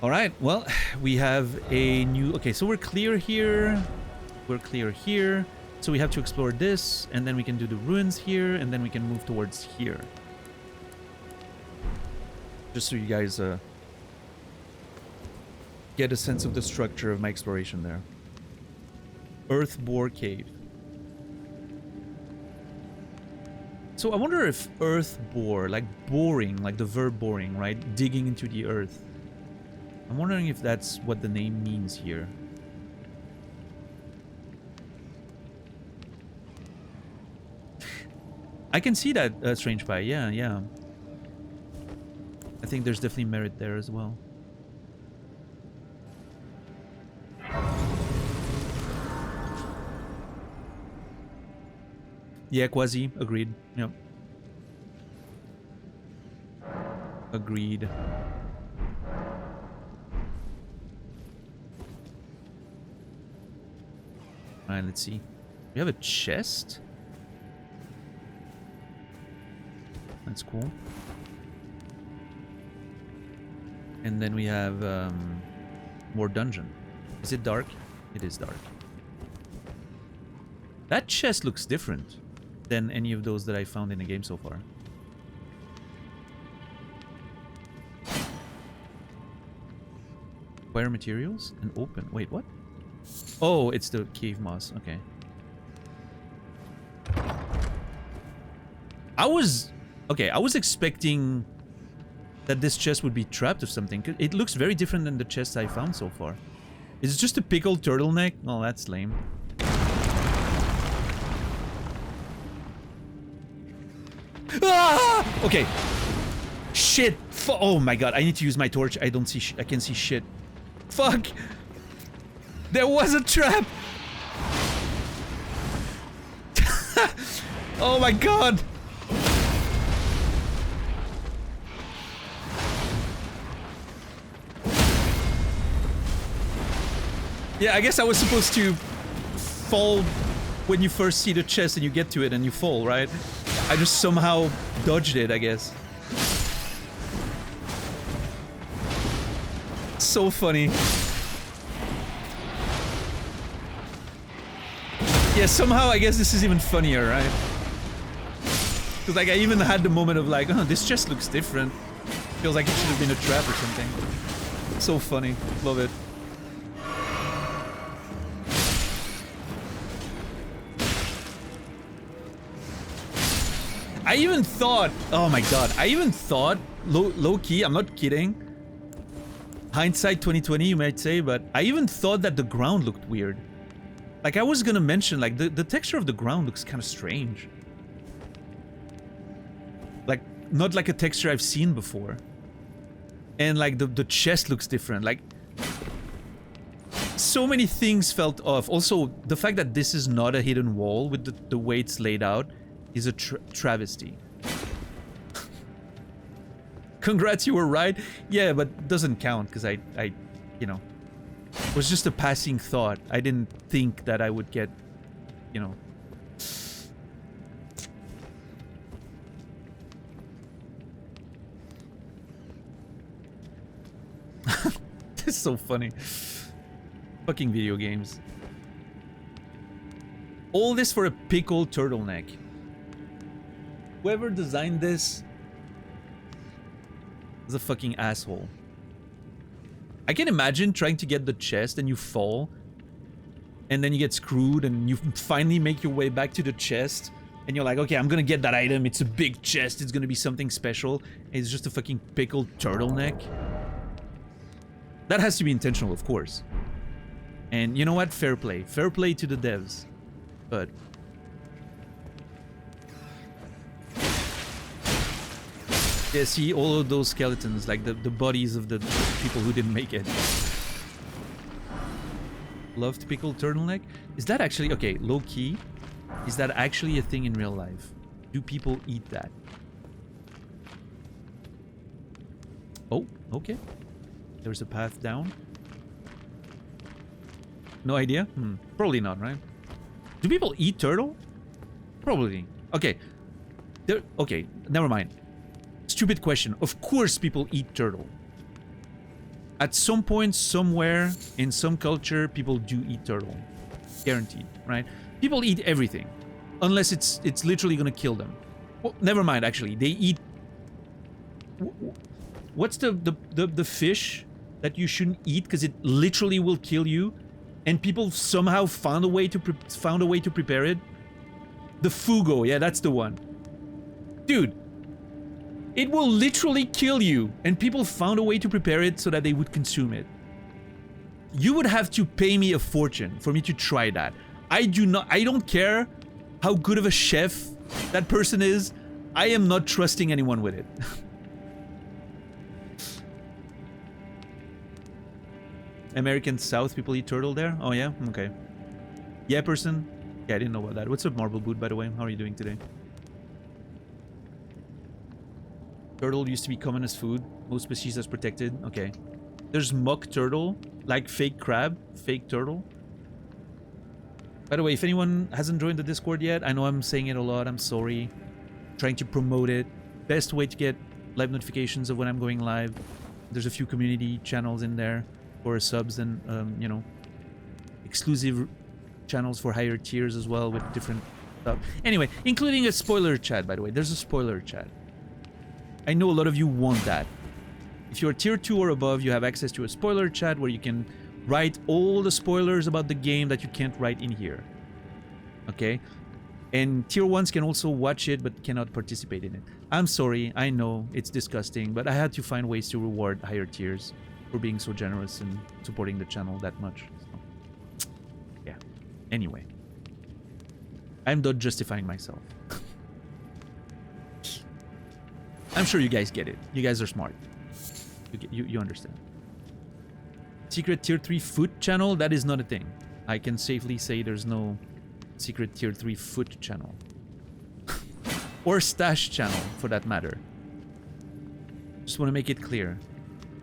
Alright, well, we have a new... Okay, so we're clear here. We're clear here. So we have to explore this, and then we can do the ruins here, and then we can move towards here. Just so you guys get a sense of the structure of my exploration there. Earth Bore Cave. So I wonder if earth bore, like boring, like the verb boring, right? Digging into the earth. I'm wondering if that's what the name means here. I can see that, Strange Pie. Yeah, yeah. I think there's definitely merit there as well. Yeah, quasi. Agreed. Yep. Agreed. Alright, let's see. We have a chest? That's cool. And then we have more dungeon. Is it dark? It is dark. That chest looks different than any of those that I found in the game so far. Acquire materials and open. Wait, what? Oh, it's the cave moss. Okay. I was expecting that this chest would be trapped or something. It looks very different than the chests I found so far. Is it just a pickled turtleneck? Oh, that's lame. Ah! Okay. Shit. Oh my god. I need to use my torch. I don't see. I can see shit. Fuck. There was a trap. Oh my god. Yeah, I guess I was supposed to fall when you first see the chest and you get to it and you fall, right? I just somehow dodged it, I guess. So funny. Yeah, somehow I guess this is even funnier, right? Because like I even had the moment of like, oh, this chest looks different. Feels like it should have been a trap or something. So funny. Love it. I even thought, oh my god, I even thought, low key, I'm not kidding. Hindsight 2020, you might say, but I even thought that the ground looked weird. Like I was gonna mention, like the texture of the ground looks kind of strange. Like, not like a texture I've seen before. And like the chest looks different, like so many things felt off. Also, the fact that this is not a hidden wall with the way it's laid out is a travesty. Congrats, you were right. Yeah, but doesn't count because I, you know, it was just a passing thought. I didn't think that I would get, you know. This is so funny. Fucking video games. All this for a pickled turtleneck. Whoever designed this is a fucking asshole. I can imagine trying to get the chest and you fall and then you get screwed and you finally make your way back to the chest and you're like, okay, I'm gonna get that item. It's a big chest. It's gonna be something special. And it's just a fucking pickled turtleneck. That has to be intentional, of course. And you know what? Fair play. Fair play to the devs. But yeah, see all of those skeletons, like the bodies of the people who didn't make it. Loved pickled turtleneck? Is that actually, okay, low key, is that actually a thing in real life? Do people eat that? Oh, okay. There's a path down. No idea? Probably not, right? Do people eat turtle? Probably. Okay. Okay, never mind. Stupid question. Of course people eat turtle. At some point, somewhere, in some culture, people do eat turtle. Guaranteed, right? People eat everything. Unless it's literally gonna kill them. Well, never mind, actually. They eat... What's the fish that you shouldn't eat because it literally will kill you? And people somehow found a way to prepare it? The fugo, yeah, that's the one. Dude. It will literally kill you, and people found a way to prepare it so that they would consume it. You would have to pay me a fortune for me to try that. I don't care how good of a chef that person is. I am not trusting anyone with it. American South, people eat turtle there? Oh yeah? Okay. Yeah, person. Yeah, I didn't know about that. What's up, Marble Boot, by the way? How are you doing today? Turtle used to be common as food. Most species as protected. Okay. There's muck turtle, like fake crab, fake turtle. By the way, if anyone hasn't joined the Discord yet, I know I'm saying it a lot. I'm sorry. I'm trying to promote it. Best way to get live notifications of when I'm going live. There's a few community channels in there for subs and, you know, exclusive channels for higher tiers as well with different stuff. Anyway, including a spoiler chat, by the way. There's a spoiler chat. I know a lot of you want that. If you're tier 2 or above, you have access to a spoiler chat where you can write all the spoilers about the game that you can't write in here. Okay? And tier 1s can also watch it but cannot participate in it. I'm sorry, I know, it's disgusting, but I had to find ways to reward higher tiers for being so generous and supporting the channel that much. So, yeah. Anyway. I'm done justifying myself. I'm sure you guys get it. You guys are smart. You understand. Secret tier 3 foot channel? That is not a thing. I can safely say there's no secret tier 3 foot channel. Or stash channel, for that matter. Just want to make it clear.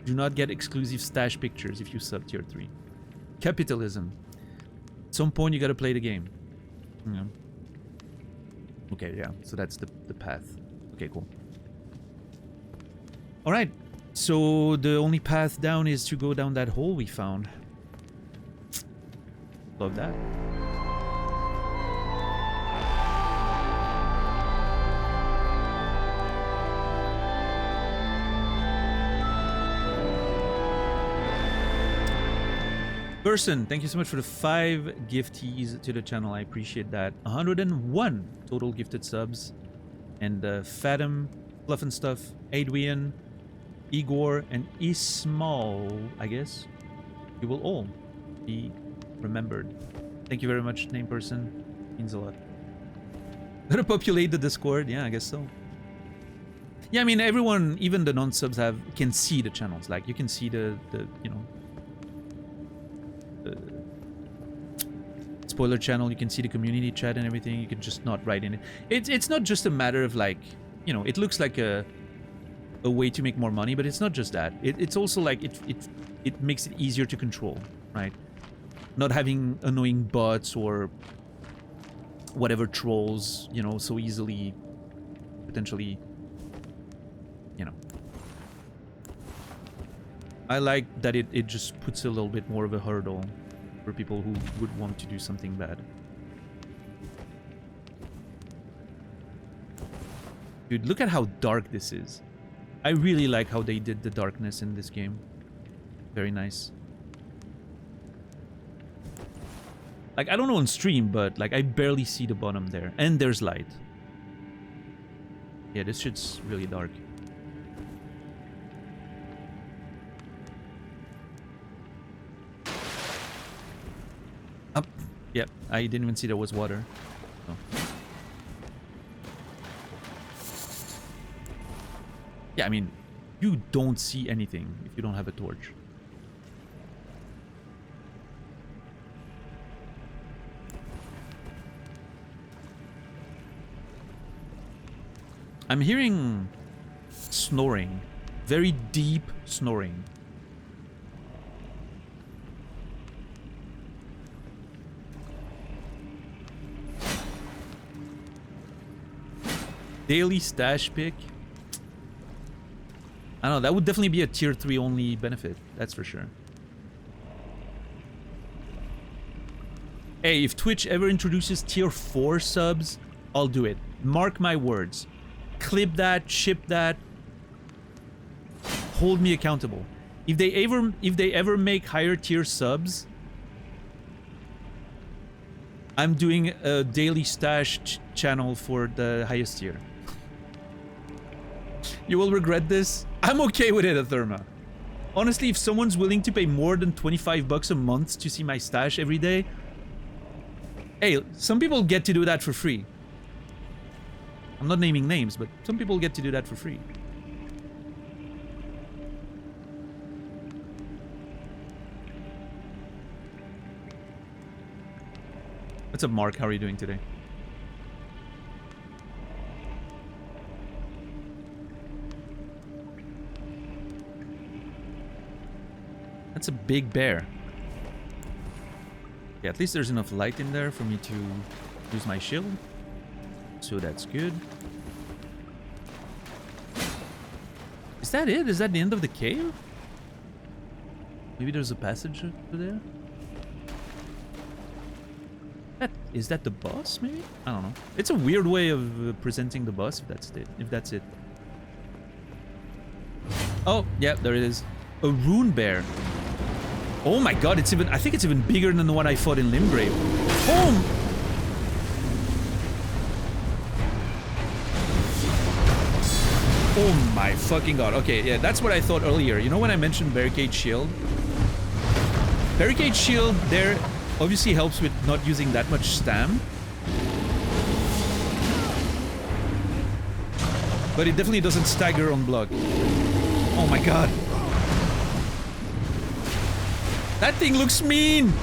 Do not get exclusive stash pictures if you sub tier 3. Capitalism. At some point you gotta play the game. Yeah. Okay, yeah. So that's the path. Okay, cool. Alright. So the only path down is to go down that hole we found. Love that. Person, thank you so much for the 5 gifties to the channel. I appreciate that. 101 total gifted subs. And Fathom, Fluff and Stuff, Adrian, Igor, and Ismail, I guess. You will all be remembered. Thank you very much, name person. Means a lot. Gotta populate the Discord. Yeah, I guess so. Yeah, I mean, everyone, even the non-subs can see the channels. Like, you can see the you know, the spoiler channel. You can see the community chat and everything. You can just not write in it. It's not just a matter of, like, you know, it looks like a way to make more money, but it's not just that. It's also like it makes it easier to control, right? Not having annoying bots or whatever trolls, you know, so easily, potentially, you know. I like that it just puts a little bit more of a hurdle for people who would want to do something bad. Dude, look at how dark this is. I really like how they did the darkness in this game. Very nice. Like, I don't know on stream, but like I barely see the bottom there. And there's light. Yeah, this shit's really dark. Up. Yep, I didn't even see there was water. Oh. Yeah, I mean, you don't see anything if you don't have a torch. I'm hearing snoring. Very deep snoring. Daily stash pick. I don't know, that would definitely be a tier 3 only benefit. That's for sure. Hey, if Twitch ever introduces tier 4 subs, I'll do it. Mark my words. Clip that, ship that. Hold me accountable. If they ever make higher tier subs, I'm doing a daily stash channel for the highest tier. You will regret this. I'm okay with it, Atherma. Honestly, if someone's willing to pay more than 25 bucks a month to see my stash every day, hey, some people get to do that for free. I'm not naming names, but some people get to do that for free. What's up, Mark? How are you doing today? That's a big bear. Yeah, at least there's enough light in there for me to use my shield. So that's good. Is that it? Is that the end of the cave? Maybe there's a passage over there? Is that the boss, maybe? I don't know. It's a weird way of presenting the boss, if that's it. Oh, yeah, there it is. A rune bear. Oh my god, it's even... I think it's even bigger than the one I fought in Limgrave. Oh! Oh my fucking god. Okay, yeah, that's what I thought earlier. You know when I mentioned Barricade Shield? Barricade Shield there obviously helps with not using that much stam. But it definitely doesn't stagger on block. Oh my god. That thing looks mean!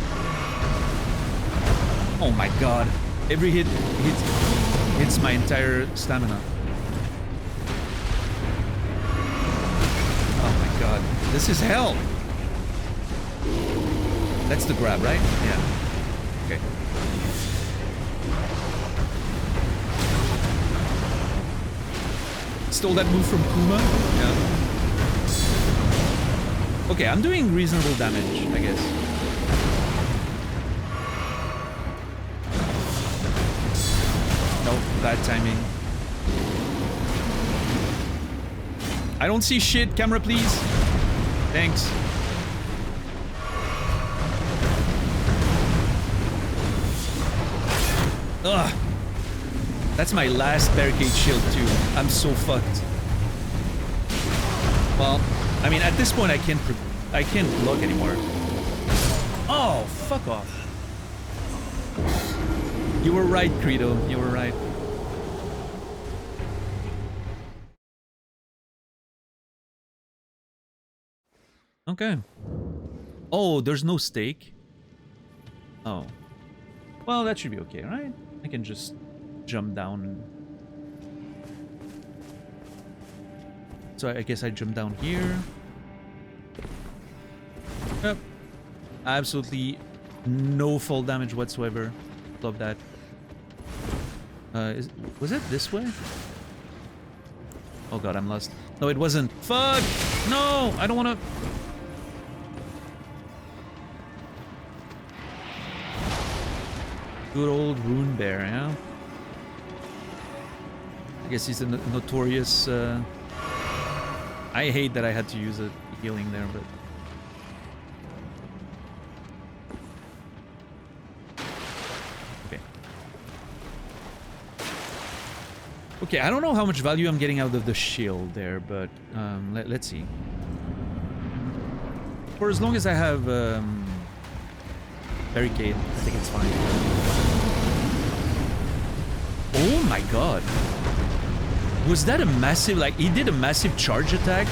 Oh my god. Every hit hits my entire stamina. Oh my god. This is hell! That's the grab, right? Yeah. Okay. Stole that move from Kuma? Yeah. Okay, I'm doing reasonable damage, I guess. Nope, bad timing. I don't see shit, camera please. Thanks. Ugh. That's my last barricade shield too. I'm so fucked. Well, I mean, at this point, I can't block anymore. Oh, fuck off. You were right, Credo. You were right. Okay. Oh, there's no stake. Oh. Well, that should be okay, right? I can just jump down. So I guess I jump down here. Yep. Absolutely no fall damage whatsoever. Love that. Was it this way? Oh god, I'm lost. No, it wasn't. Fuck! No! I don't wanna... Good old Rune Bear, yeah? I guess he's a notorious... I hate that I had to use a healing there, but... Okay. Okay, I don't know how much value I'm getting out of the shield there, but let's see. For as long as I have barricade, I think it's fine. Oh my god. Was that a massive, like, he did a massive charge attack?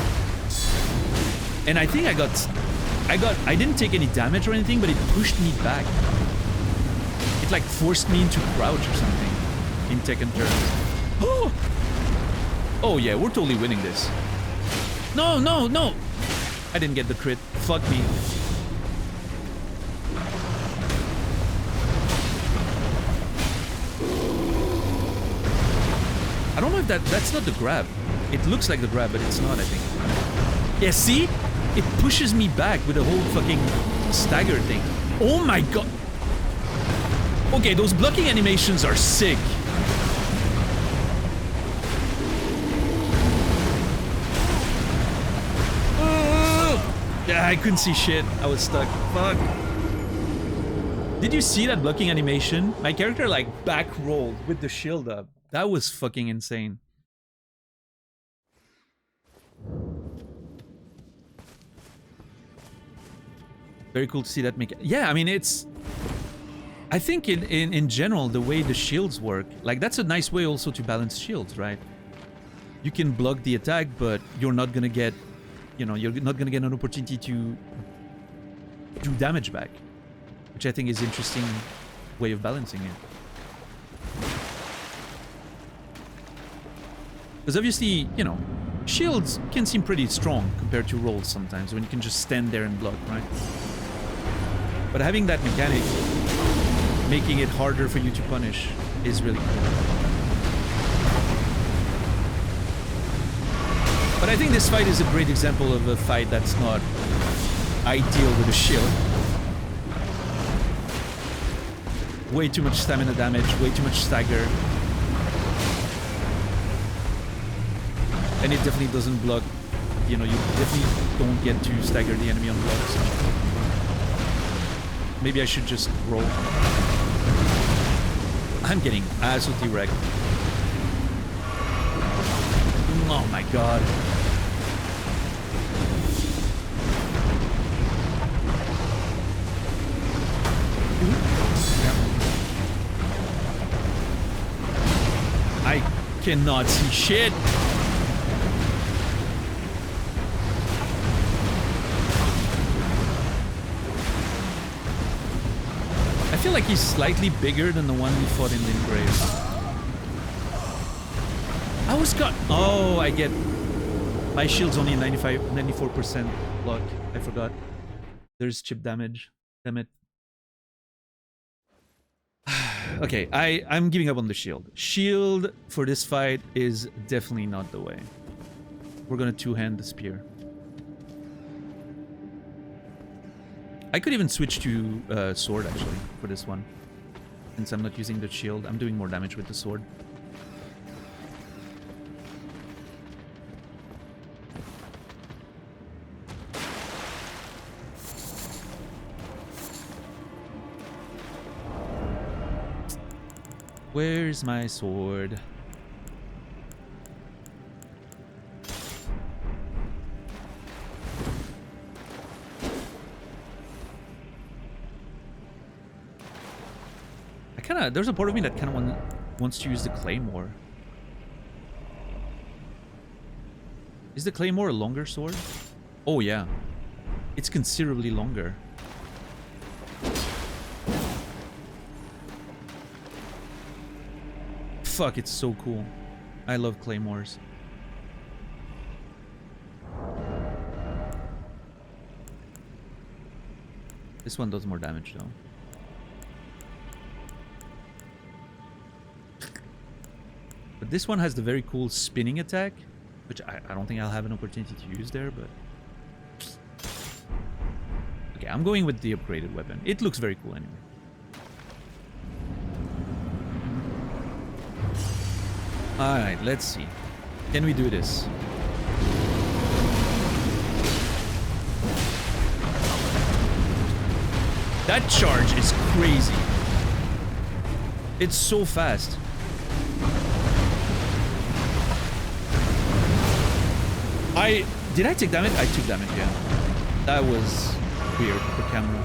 And I think I didn't take any damage or anything, but it pushed me back. It, like, forced me into crouch or something in Tekken terms. Oh! Oh, yeah, we're totally winning this. No, no, no! I didn't get the crit. Fuck me. I don't know if that's not the grab. It looks like the grab, but it's not, I think. Yeah, see? It pushes me back with the whole fucking stagger thing. Oh my god. Okay, those blocking animations are sick. Yeah, I couldn't see shit. I was stuck. Fuck. Did you see that blocking animation? My character, like, back rolled with the shield up. That was fucking insane. Very cool to see that yeah, I mean, it's... I think in general, the way the shields work, like, that's a nice way also to balance shields, right? You can block the attack, but you're not gonna get... You know, you're not gonna get an opportunity to do damage back. Which I think is interesting way of balancing it. Because obviously, you know, shields can seem pretty strong compared to rolls sometimes when you can just stand there and block, right? But having that mechanic, making it harder for you to punish, is really cool. But I think this fight is a great example of a fight that's not ideal with a shield. Way too much stamina damage, way too much stagger. And it definitely doesn't block. You know, you definitely don't get to stagger the enemy on blocks. Maybe I should just roll. I'm getting absolutely wrecked. Oh my god. I cannot see shit. I feel like he's slightly bigger than the one we fought in the Grave. I was got. Oh, I get. My shield's only 94% block. I forgot. There's chip damage. Damn it. Okay, I'm giving up on the shield. Shield for this fight is definitely not the way. We're gonna two-hand the spear. I could even switch to sword actually for this one. Since I'm not using the shield, I'm doing more damage with the sword. Where's my sword? There's a part of me that kind of wants to use the claymore. Is the claymore a longer sword? Oh yeah. It's considerably longer. Fuck, it's so cool. I love claymores. This one does more damage though. But this one has the very cool spinning attack, which I don't think I'll have an opportunity to use there, but... Okay, I'm going with the upgraded weapon. It looks very cool anyway. Alright, let's see. Can we do this? That charge is crazy. It's so fast. Did I take damage? I took damage, yeah. That was weird, the camera.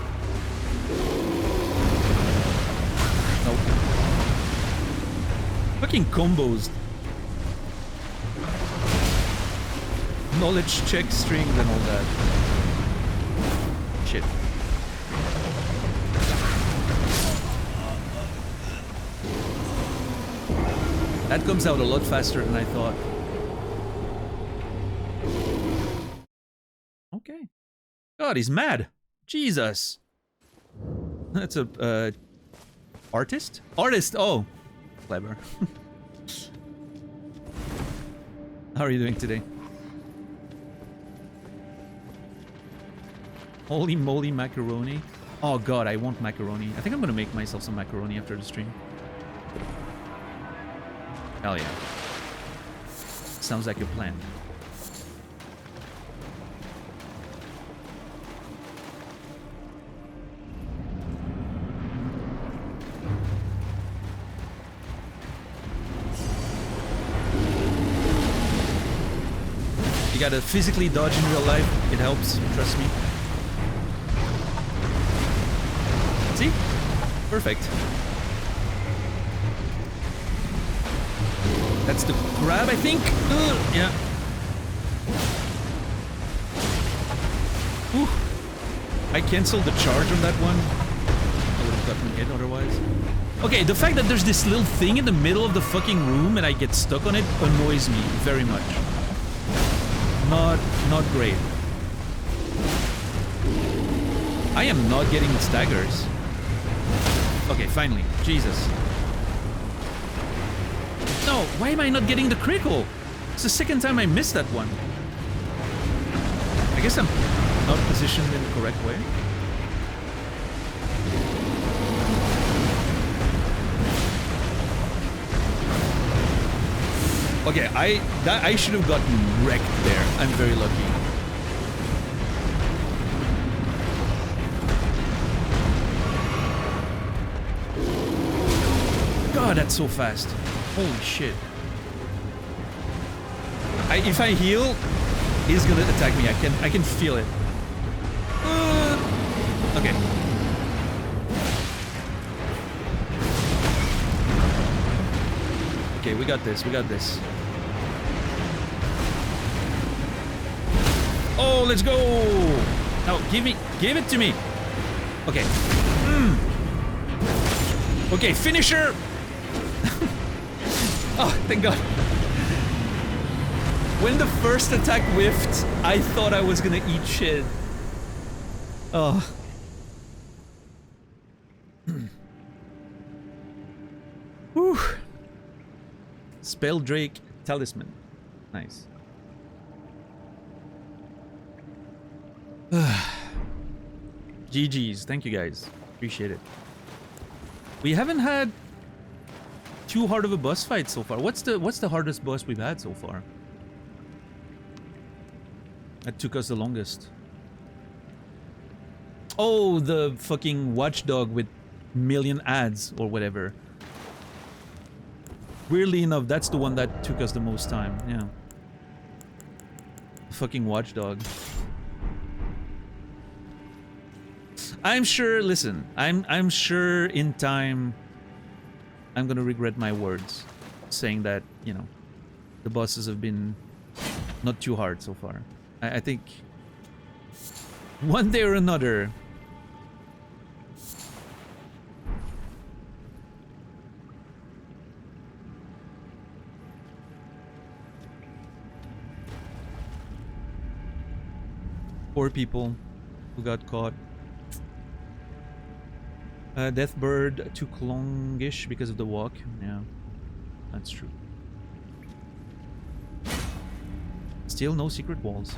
Nope. Fucking combos. Knowledge check strings and all that. Shit. That comes out a lot faster than I thought. Okay. God, he's mad. Jesus. That's a artist? Artist. Oh, clever. How are you doing today? Holy moly, macaroni. Oh god, I want macaroni. I think I'm gonna make myself some macaroni after the stream. Hell yeah. Sounds like a plan. You gotta physically dodge in real life. It helps, trust me. See? Perfect. That's the grab, I think. Yeah. Whew. I canceled the charge on that one. I would have gotten hit otherwise. Okay, the fact that there's this little thing in the middle of the fucking room and I get stuck on it annoys me very much. Not great. I am not getting the staggers. Okay, finally. Jesus. No, why am I not getting the critical? It's the second time I missed that one. I guess I'm not positioned in the correct way. Okay, I should have gotten wrecked there. I'm very lucky. God, that's so fast. Holy shit. If I heal, he's gonna attack me. I can feel it. Okay. Okay, we got this. We got this. Oh, let's go! Now, give it to me. Okay. Okay, finisher. Oh, thank God. When the first attack whiffed, I thought I was gonna eat shit. Oh. Whew. Spelldrake Talisman. Nice. GG's. Thank you guys. Appreciate it. We haven't had too hard of a boss fight so far. What's the hardest boss we've had so far? That took us the longest. Oh, the fucking watchdog with million ads or whatever. Weirdly enough, that's the one that took us the most time. Yeah. Fucking watchdog. I'm sure, listen, I'm sure in time I'm gonna regret my words saying that, you know, the bosses have been not too hard so far. I think one day or another. Poor people who got caught. Deathbird took longish because of the walk. Yeah, that's true. Still no secret walls.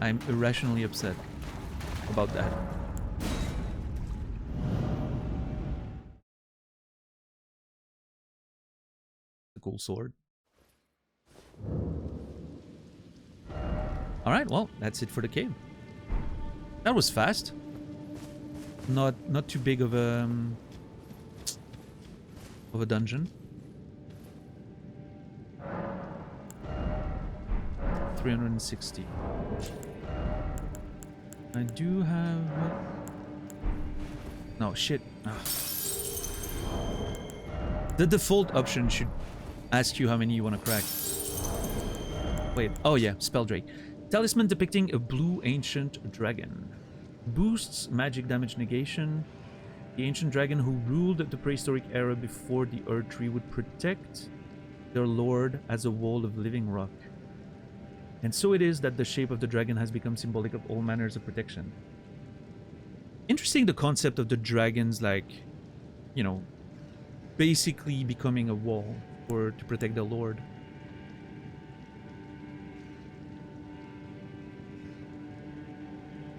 I'm irrationally upset about that. A cool sword. Alright, well, that's it for the cave. That was fast. Not too big of a dungeon. 360. I do have... No, shit. Ah. The default option should ask you how many you want to crack. Wait, oh yeah, Spelldrake. Talisman depicting a blue ancient dragon. Boosts magic damage negation. The ancient dragon who ruled the prehistoric era before the Erdtree would protect their lord as a wall of living rock. And so it is that the shape of the dragon has become symbolic of all manners of protection. Interesting, the concept of the dragons, like, you know, basically becoming a wall to protect their lord.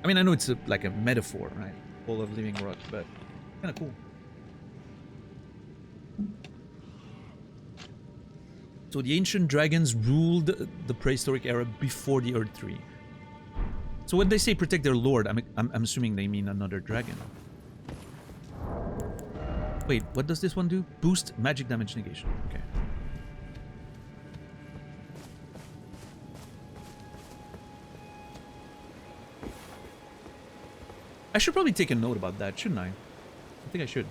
I mean, I know it's like a metaphor, right? Wall of living rock, but kind of cool. So the ancient dragons ruled the prehistoric era before the Erdtree. So when they say protect their lord, I'm assuming they mean another dragon. Wait, what does this one do? Boost magic damage negation. Okay. I should probably take a note about that, shouldn't I? I think I should.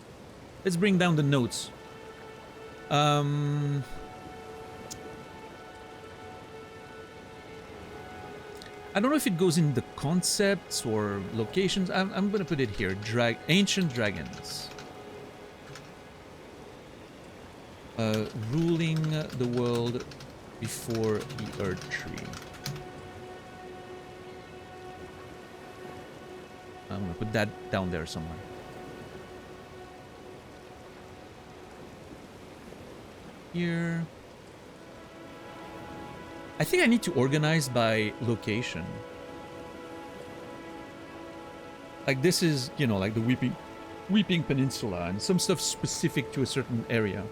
Let's bring down the notes. I don't know if it goes in the concepts or locations. I'm gonna put it here. Ancient dragons. Ruling the world before the Erdtree. I'm gonna put that down there somewhere. Here. I think I need to organize by location. Like this is, you know, like the Weeping Peninsula and some stuff specific to a certain area.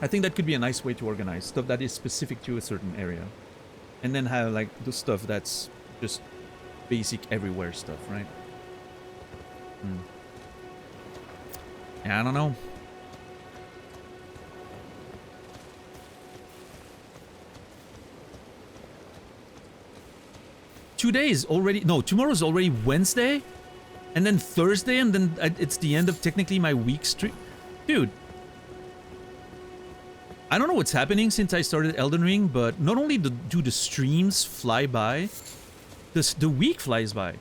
I think that could be a nice way to organize stuff that is specific to a certain area. And then have like the stuff that's just basic everywhere stuff, right? Yeah, I don't know. Today is already... No, tomorrow's already Wednesday? And then Thursday, and then it's the end of technically my week stream? Dude. I don't know what's happening since I started Elden Ring, but not only do the streams fly by, the week flies by.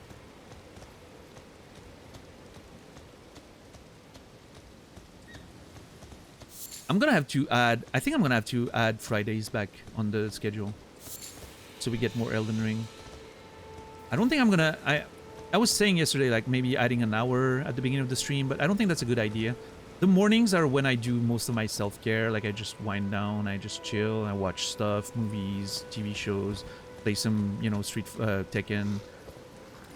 I'm gonna have to add... I think I'm gonna have to add Fridays back on the schedule. So we get more Elden Ring. I don't think I'm gonna... I was saying yesterday, like, maybe adding an hour at the beginning of the stream, but I don't think that's a good idea. The mornings are when I do most of my self-care. Like, I just wind down, I just chill, I watch stuff, movies, TV shows, play some, you know, Tekken,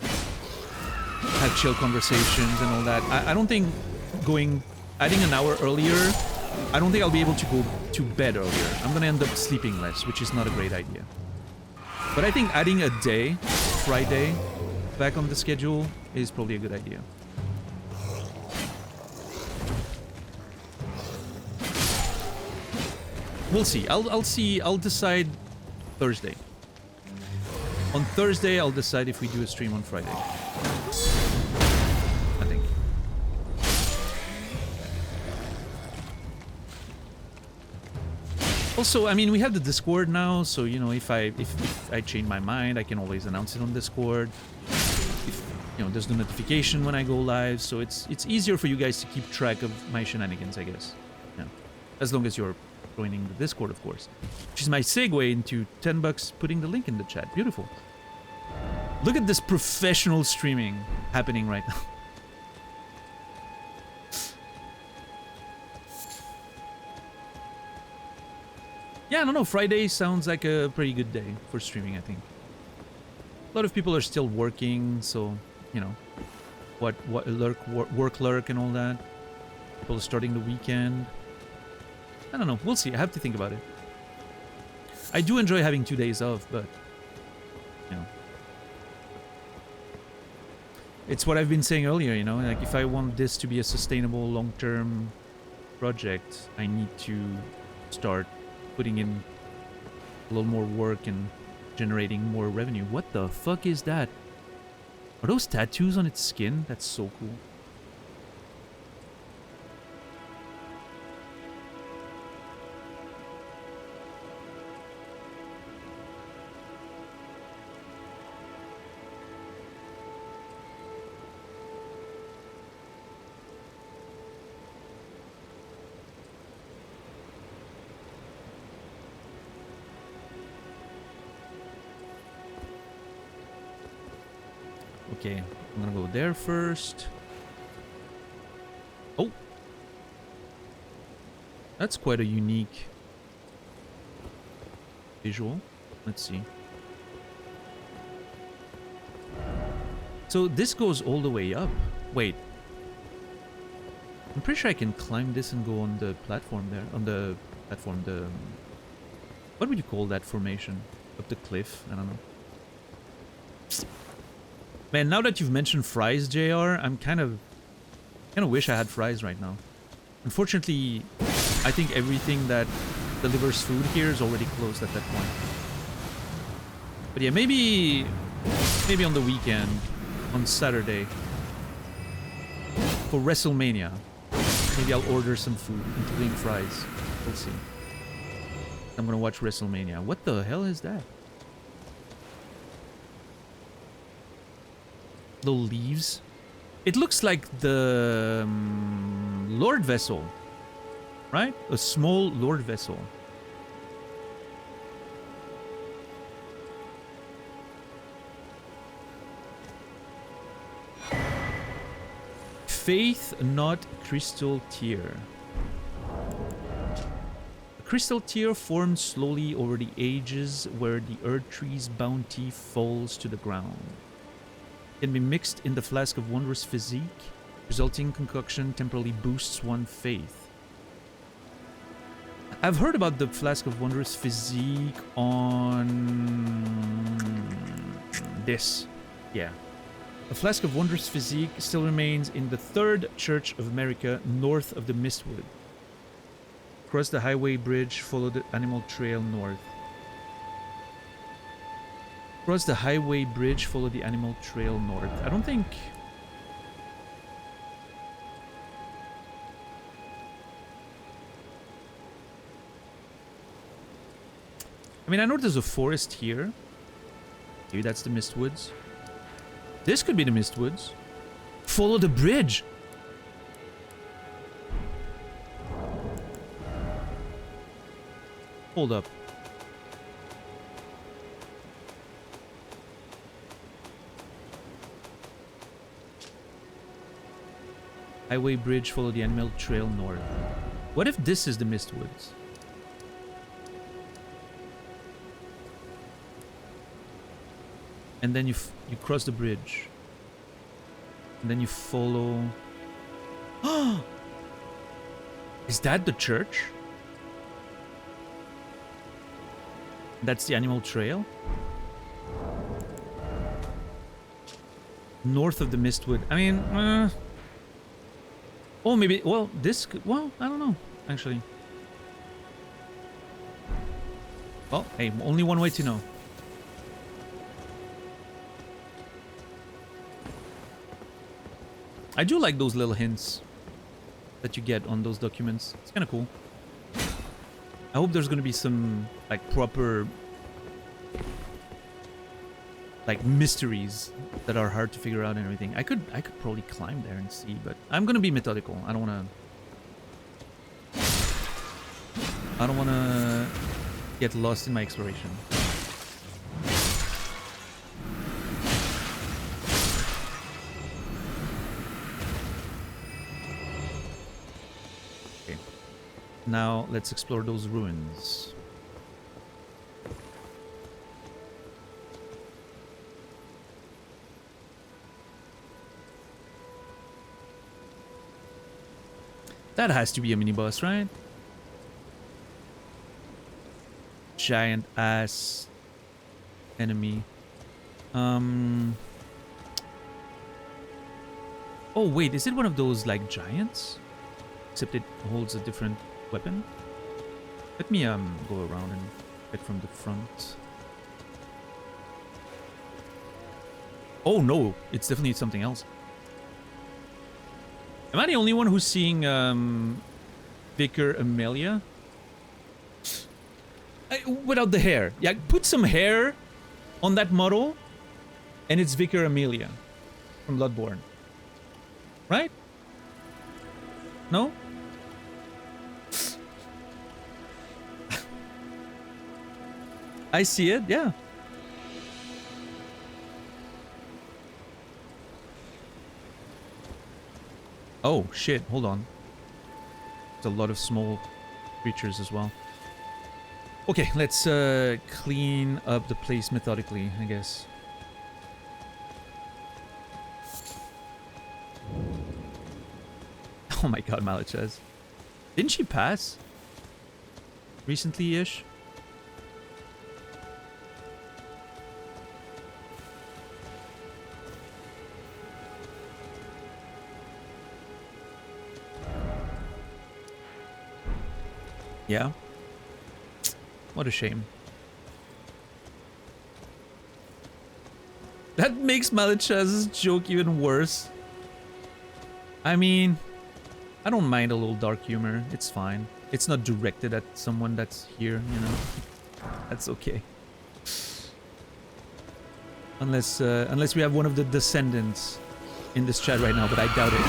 have chill conversations and all that. I don't think adding an hour earlier, I don't think I'll be able to go to bed earlier. I'm gonna end up sleeping less, which is not a great idea. But I think adding a day, Friday, back on the schedule is probably a good idea. We'll see. I'll decide Thursday. On Thursday, I'll decide if we do a stream on Friday. I think. Also, I mean, we have the Discord now, so, you know, if I change my mind, I can always announce it on Discord. If, you know, there's the notification when I go live, so it's easier for you guys to keep track of my shenanigans, I guess. Yeah. As long as you're joining the Discord, of course. Which is my segue into $10 putting the link in the chat. Beautiful. Look at this professional streaming happening right now. Yeah, I don't know. Friday sounds like a pretty good day for streaming, I think. A lot of people are still working, so, you know, work lurk and all that. People are starting the weekend. I don't know. We'll see. I have to think about it. I do enjoy having 2 days off, but, you know. It's what I've been saying earlier, you know. Like, if I want this to be a sustainable, long-term project, I need to start putting in a little more work and generating more revenue. What the fuck is that? Are those tattoos on its skin? That's so cool. Okay, I'm gonna go there first. Oh! That's quite a unique visual. Let's see. So this goes all the way up. Wait. I'm pretty sure I can climb this and go on the platform there. On the platform, the... What would you call that formation? Up the cliff? I don't know. Man, now that you've mentioned fries, JR, I'm kind of wish I had fries right now. Unfortunately, I think everything that delivers food here is already closed at that point. But yeah, maybe on the weekend, on Saturday, for WrestleMania, maybe I'll order some food, including fries. We'll see. I'm gonna watch WrestleMania. What the hell is that? Little leaves. It looks like the Lord vessel, right? A small Lord vessel. Faith, not crystal tear. A crystal tear forms slowly over the ages where the Erdtree's bounty falls to the ground. It can be mixed in the flask of wondrous physique. Resulting concoction temporarily boosts one's faith. I've heard about the flask of wondrous physique on this. Yeah. A flask of wondrous physique still remains in the 3rd Church of America, north of the Mistwood. Cross the highway bridge, follow the animal trail north. Cross the highway bridge, follow the animal trail north. I don't think... I mean, I know there's a forest here. Maybe that's the Mistwoods. This could be the Mistwoods. Follow the bridge! Hold up. Highway bridge, follow the animal trail north. What if this is the Mistwoods? And then you cross the bridge. And then you follow... Is that the church? That's the animal trail? North of the Mistwood. I mean... Oh, maybe... Well, this could... Well, I don't know, actually. Well, hey, only one way to know. I do like those little hints that you get on those documents. It's kind of cool. I hope there's gonna be some like proper like mysteries that are hard to figure out and everything. I could probably climb there and see, but I'm gonna be methodical. I don't wanna get lost in my exploration. Now, let's explore those ruins. That has to be a mini-boss, right? Giant ass enemy. Oh, wait, is it one of those, like, giants? Except it holds a different weapon. Let me go around and get from the front. Oh no, it's definitely something else. Am I the only one who's seeing Vicar Amelia? Without the hair. Yeah, put some hair on that model and it's Vicar Amelia from Bloodborne. Right? No? I see it, yeah. Oh, shit, hold on. There's a lot of small creatures as well. Okay, let's clean up the place methodically, I guess. Oh my god, Malachez. Didn't she pass? Recently-ish? Yeah. What a shame. That makes Malachez's joke even worse. I mean, I don't mind a little dark humor. It's fine. It's not directed at someone that's here, you know. That's okay. Unless we have one of the descendants in this chat right now, but I doubt it.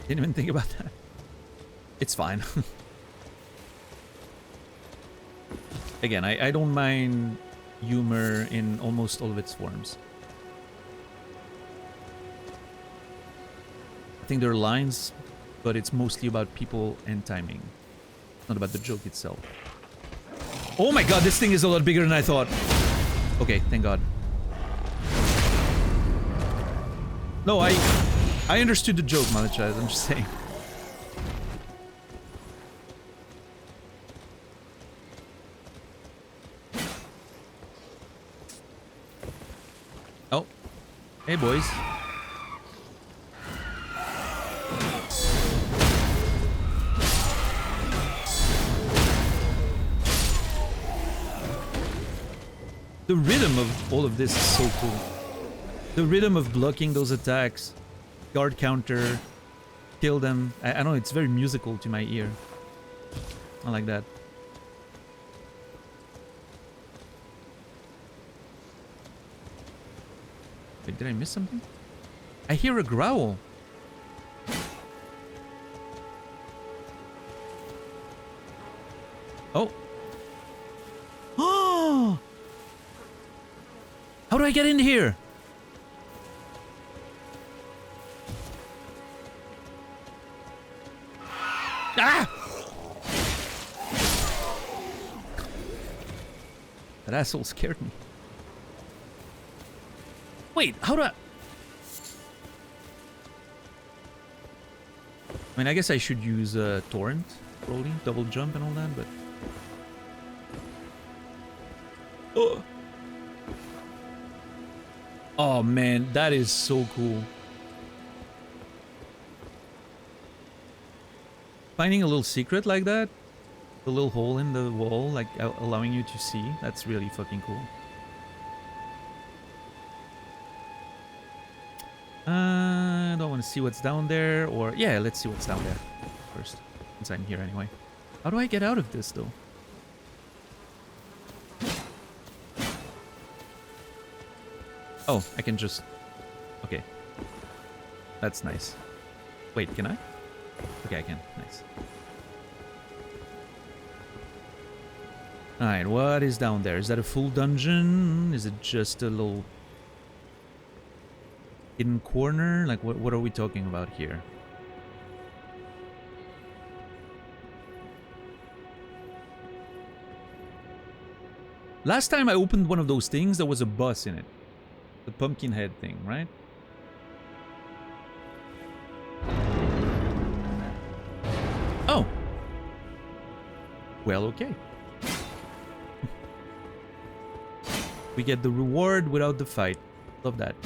Didn't even think about that. It's fine. Again, I don't mind humor in almost all of its forms. I think there are lines, but it's mostly about people and timing. Not about the joke itself. Oh my god, this thing is a lot bigger than I thought. Okay, thank god. No, I understood the joke, Malachaz, I'm just saying. Oh. Hey, boys. The rhythm of all of this is so cool. The rhythm of blocking those attacks, guard counter, kill them. I don't know, it's very musical to my ear. I like that. Wait, did I miss something? I hear a growl. Oh. Oh! How do I get in here? Ah! That asshole scared me. Wait, how do I... I mean, I guess I should use torrent rolling, double jump and all that, but... Oh! Oh man, that is so cool. Finding a little secret like that, a little hole in the wall, like allowing you to see, that's really fucking cool. I don't want to see what's down there, or yeah, let's see what's down there first, since I'm here anyway. How do I get out of this though? Oh, I can just... Okay. That's nice. Wait, can I? Okay, I can. Nice. Alright, what is down there? Is that a full dungeon? Is it just a little... hidden corner? Like, what are we talking about here? Last time I opened one of those things, there was a boss in it. The pumpkin head thing, right? Oh! Well, okay. We get the reward without the fight. Love that.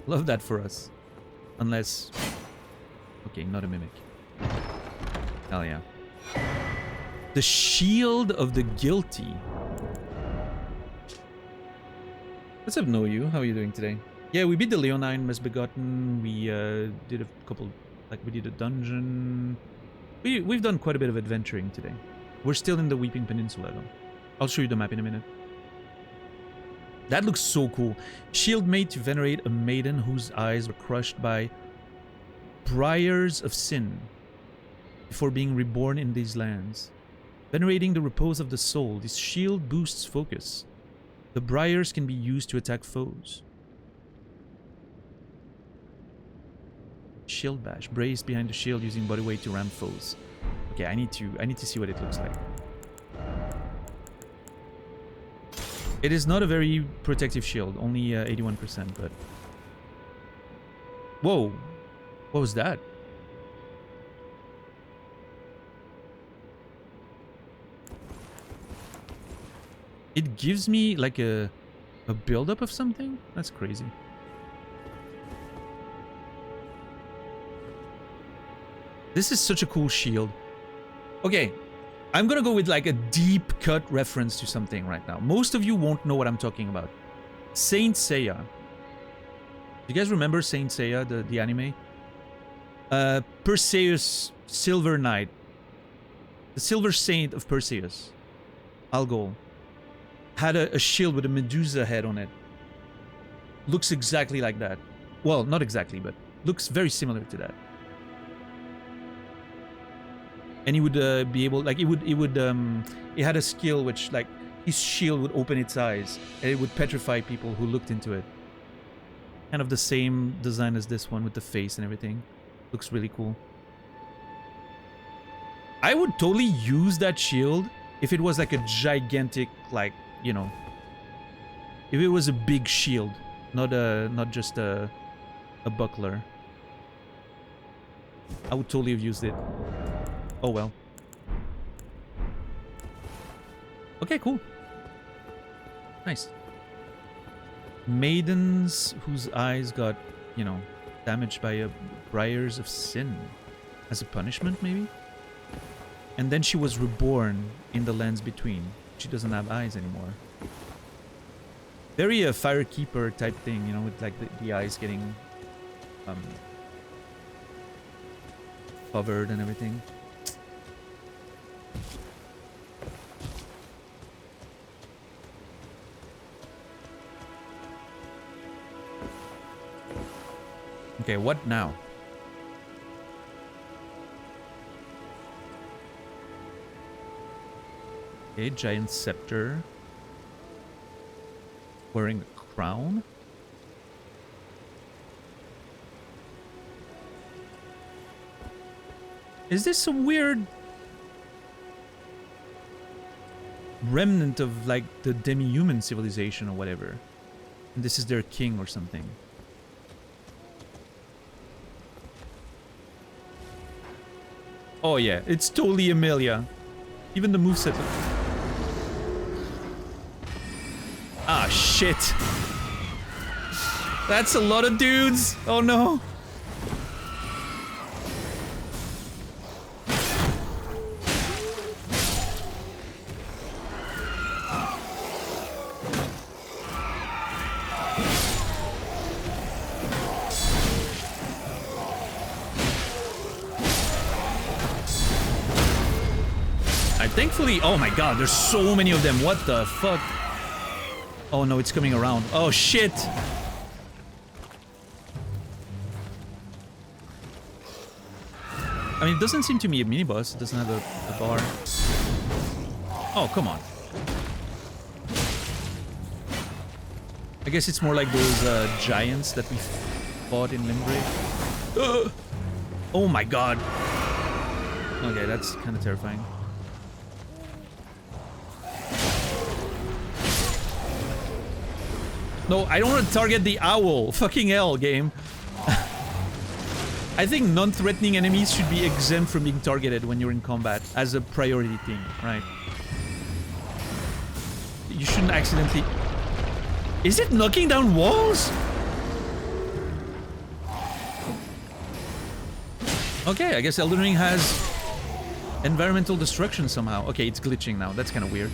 Love that for us. Unless... Okay, not a mimic. Hell yeah. The shield of the guilty. What's up, Know You? How are you doing today? Yeah, we beat the Leonine Misbegotten. We did a couple... Like, we did a dungeon. We've done quite a bit of adventuring today. We're still in the Weeping Peninsula, though. I'll show you the map in a minute. That looks so cool. Shield made to venerate a maiden whose eyes were crushed by briars of sin before being reborn in these lands. Venerating the repose of the soul, this shield boosts focus. The briars can be used to attack foes. Shield bash. Brace behind the shield using body weight to ram foes. Okay, I need to see what it looks like. It is not a very protective shield, only 81%, but... Whoa! What was that? It gives me like a build-up of something? That's crazy. This is such a cool shield. Okay, I'm gonna go with like a deep cut reference to something right now. Most of you won't know what I'm talking about. Saint Seiya. You guys remember Saint Seiya, the anime? Perseus Silver Knight. The Silver Saint of Perseus. Algol. Had a shield with a Medusa head on it. Looks exactly like that. Well, not exactly, but looks very similar to that. And he would be able, like, it had a skill which, like, his shield would open its eyes and it would petrify people who looked into it. Kind of the same design as this one with the face and everything. Looks really cool. I would totally use that shield if it was like a gigantic, like, you know, if it was a big shield, not just a buckler. I would totally have used it. Oh well. Okay, cool. Nice. Maidens whose eyes got, you know, damaged by briars of sin as a punishment, maybe? And then she was reborn in the lands between. She doesn't have eyes anymore. Very Firekeeper type thing, you know, with like the eyes getting covered and everything. Okay, what now? Okay, giant scepter. Wearing a crown. Is this some weird remnant of like the Demi-Human civilization or whatever? And this is their king or something. Oh yeah, it's totally Amelia. Even the moveset. Ah, shit. That's a lot of dudes. Oh no. Thankfully, oh my god, there's so many of them. What the fuck? Oh no, it's coming around. Oh shit. I mean, it doesn't seem to me a mini boss. It doesn't have a bar. Oh, come on. I guess it's more like those giants that we fought in Limgrave. Oh my god. Okay, that's kind of terrifying. No, I don't want to target the owl. Fucking hell, game. I think non-threatening enemies should be exempt from being targeted when you're in combat as a priority thing, right? You shouldn't accidentally... Is it knocking down walls? Okay, I guess Elden Ring has environmental destruction somehow. Okay, it's glitching now. That's kind of weird.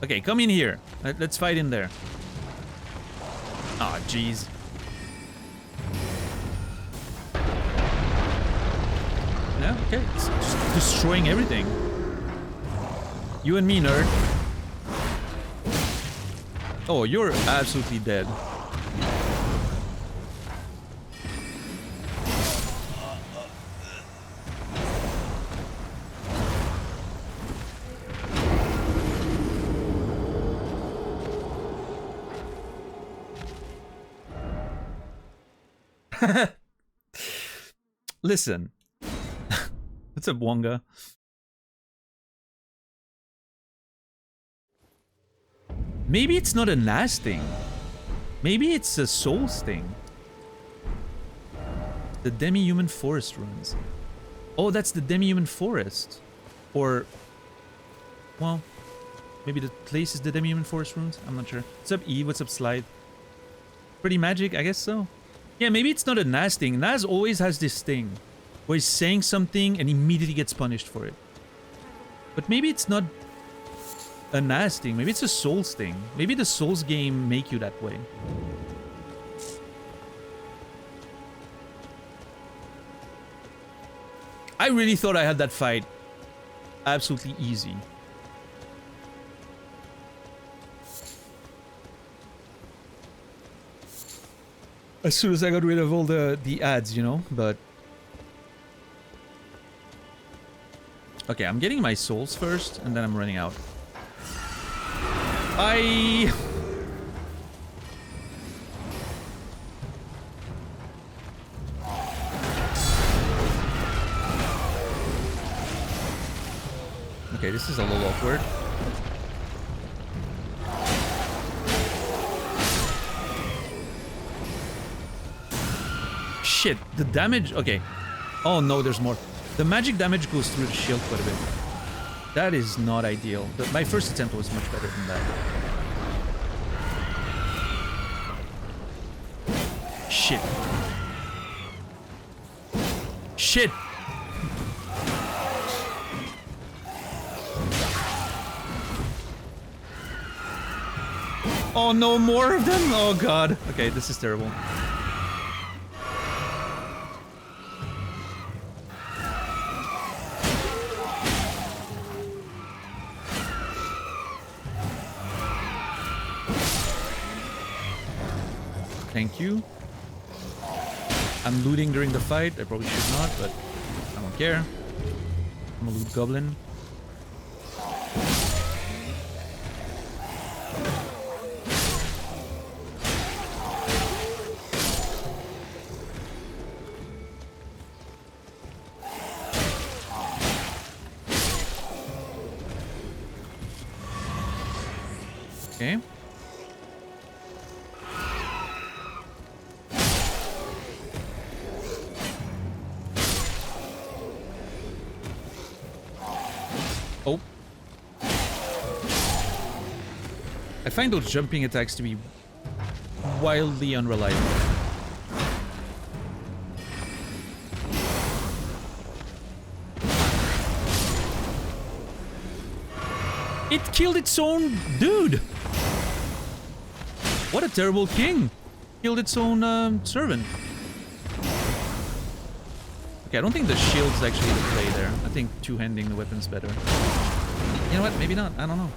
Okay, come in here. Let's fight in there. Aw, jeez. Yeah, okay. It's just destroying everything. You and me, nerd. Oh, you're absolutely dead. Listen. What's up, Wonga? Maybe it's not a Nas thing. Maybe it's a Souls thing. The Demi-Human Forest ruins. Oh, that's the Demi-Human Forest. Or... Well... Maybe the place is the Demi-Human Forest ruins? I'm not sure. What's up, E? What's up, Slide? Pretty magic? I guess so. Yeah, maybe it's not a Nas thing. Nas always has this thing where he's saying something and immediately gets punished for it. But maybe it's not a NAS thing. Maybe it's a Souls thing. Maybe the Souls game make you that way. I really thought I had that fight absolutely easy. As soon as I got rid of all the ads, you know, but... Okay, I'm getting my souls first, and then I'm running out. Okay, this is a little awkward. Shit, the damage... Okay. Oh no, there's more. The magic damage goes through the shield quite a bit. That is not ideal. My first attempt was much better than that. Shit. Shit! Oh no, more of them? Oh god. Okay, this is terrible. Thank you. I'm looting during the fight. I probably should not, but I don't care. I'm a loot goblin. Okay. Oh. I find those jumping attacks to be wildly unreliable. It killed its own dude! What a terrible king! Killed its own servant. Okay, I don't think the shield's actually the play there. I think two-handing the weapon's better. You know what? Maybe not. I don't know.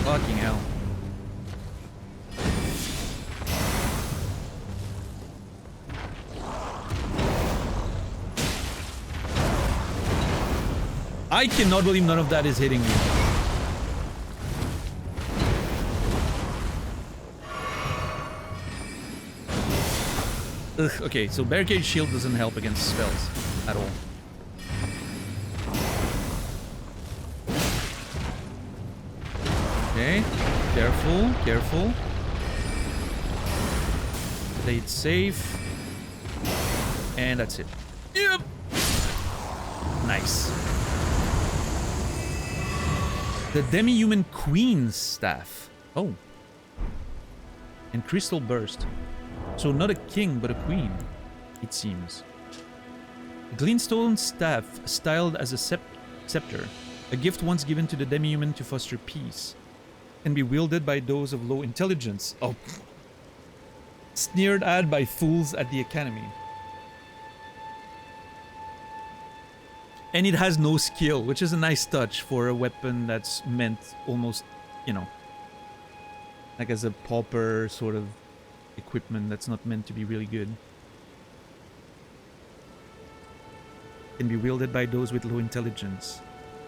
Fucking hell. I cannot believe none of that is hitting me. Ugh, okay, so barricade shield doesn't help against spells at all. Okay, careful, careful. Play it safe. And that's it. Yep. Nice. The Demi-Human Queen's Staff. Oh. And Crystal Burst. So not a king, but a queen, it seems. A Glintstone Staff, styled as a scepter. A gift once given to the Demi-Human to foster peace. Can be wielded by those of low intelligence. Oh. Sneered at by fools at the academy. And it has no skill, which is a nice touch for a weapon that's meant almost, you know, like as a pauper sort of equipment that's not meant to be really good. Can be wielded by those with low intelligence.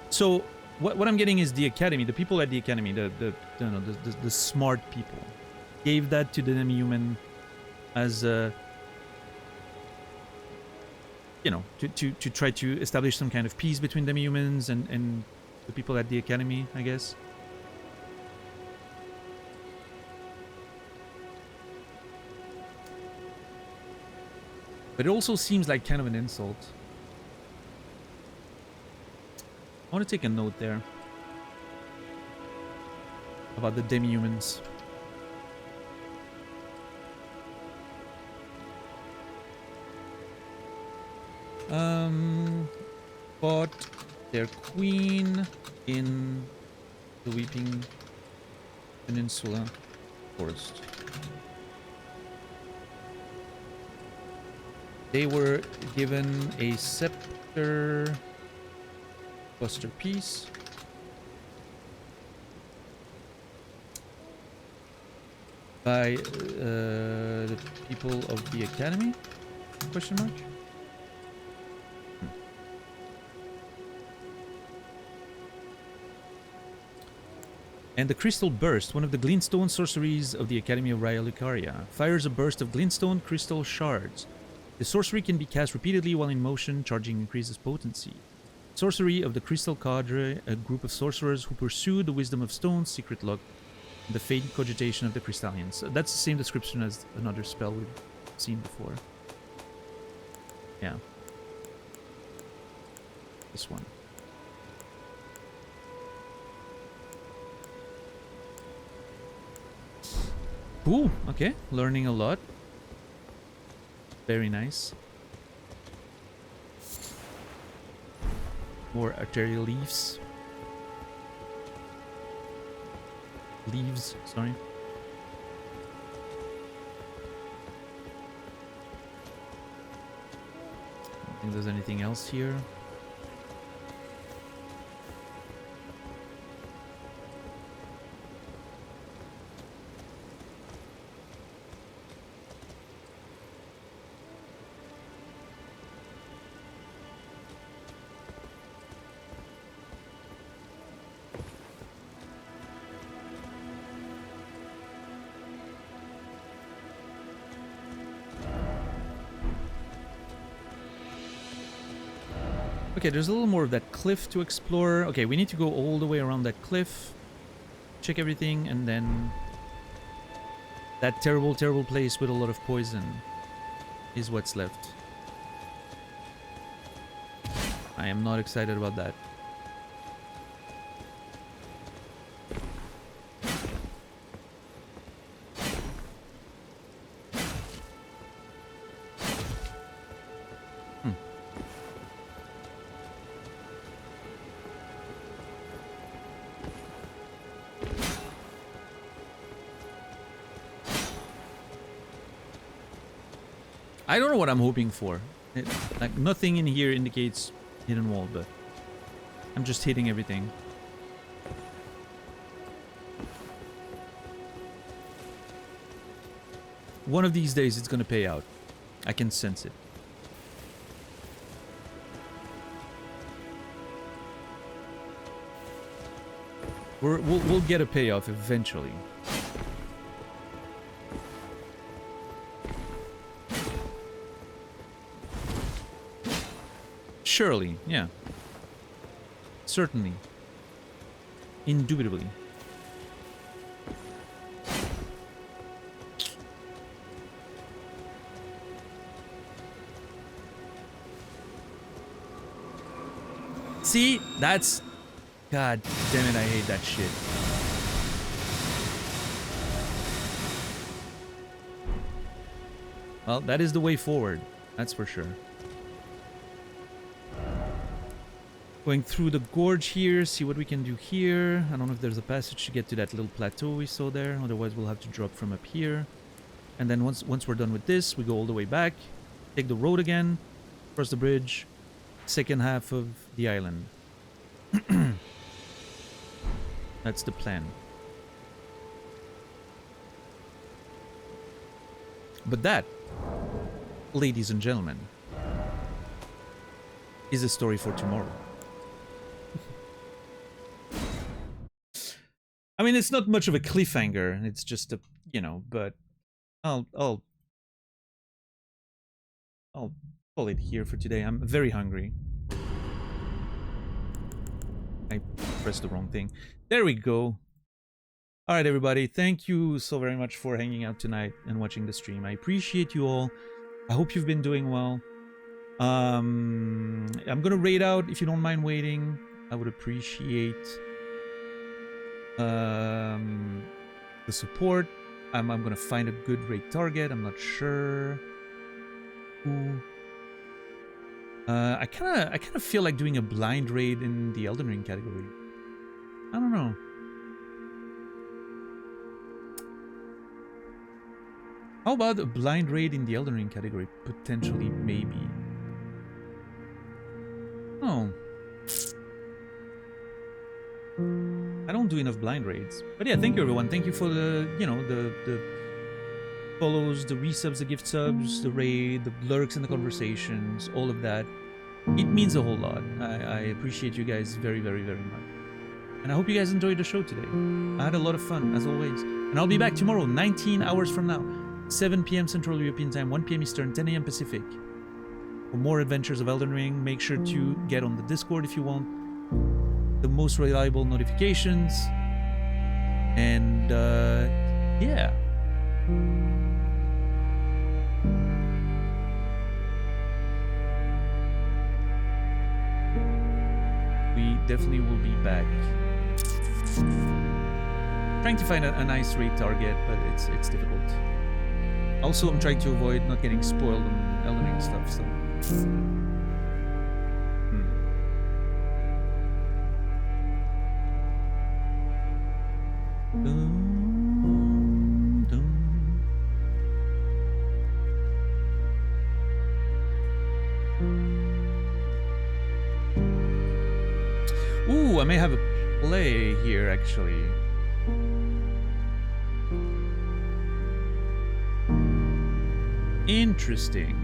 So what I'm getting is the academy, the people at the academy, the smart people, gave that to the Demi-Human as a, you know, to try to establish some kind of peace between Demi-Humans and the people at the academy, I guess. But it also seems like kind of an insult. I want to take a note there about the Demi-Humans. Fought their queen in the Weeping Peninsula Forest. They were given a scepter cluster piece. By the people of the academy? Question mark? And the Crystal Burst, one of the glintstone sorceries of the Academy of Raya Lucaria, fires a burst of glintstone crystal shards. The sorcery can be cast repeatedly while in motion, charging increases potency. Sorcery of the Crystal Cadre, a group of sorcerers who pursue the wisdom of stones, secret luck, and the faint cogitation of the Crystallians. That's the same description as another spell we've seen before. Yeah. This one. Ooh, okay. Learning a lot. Very nice. More arterial leaves. Leaves, sorry. I don't think there's anything else here. Okay, there's a little more of that cliff to explore. Okay, we need to go all the way around that cliff. Check everything, and then... that terrible, terrible place with a lot of poison is what's left. I am not excited about that. I don't know what I'm hoping for. Like, nothing in here indicates hidden wall, but I'm just hitting everything. One of these days it's gonna pay out. I can sense it. We'll get a payoff eventually. Surely, yeah. Certainly. Indubitably. See? That's... God damn it, I hate that shit. Well, that is the way forward. That's for sure. Going through the gorge here, see what we can do here. I don't know if there's a passage to get to that little plateau we saw there. Otherwise, we'll have to drop from up here. And then once we're done with this, we go all the way back. Take the road again. Cross the bridge. Second half of the island. That's the plan. But that, ladies and gentlemen, is a story for tomorrow. I mean, it's not much of a cliffhanger. It's just a, you know, but I'll call it here for today. I'm very hungry. I pressed the wrong thing. There we go. All right, everybody. Thank you so very much for hanging out tonight and watching the stream. I appreciate you all. I hope you've been doing well. I'm gonna raid out if you don't mind waiting. I would appreciate the support. I'm gonna find a good raid target. I'm not sure who I kind of feel like doing a blind raid in the Elden Ring category. I don't know. How about a blind raid in the Elden Ring category? Potentially, maybe. Oh. I don't do enough blind raids. But yeah, thank you everyone. Thank you for the, you know, the follows, the resubs, the gift subs, the raid, the lurks in the conversations, all of that. It means a whole lot. I appreciate you guys very, very, very much. And I hope you guys enjoyed the show today. I had a lot of fun, as always. And I'll be back tomorrow, 19 hours from now. 7 p.m. Central European Time, 1 p.m. Eastern, 10 a.m. Pacific. For more adventures of Elden Ring, make sure to get on the Discord if you want the most reliable notifications. And, yeah. We definitely will be back. Trying to find a nice raid target, but it's difficult. Also, I'm trying to avoid not getting spoiled on Elden Ring stuff, so... Ooh, I may have a play here, actually. Interesting.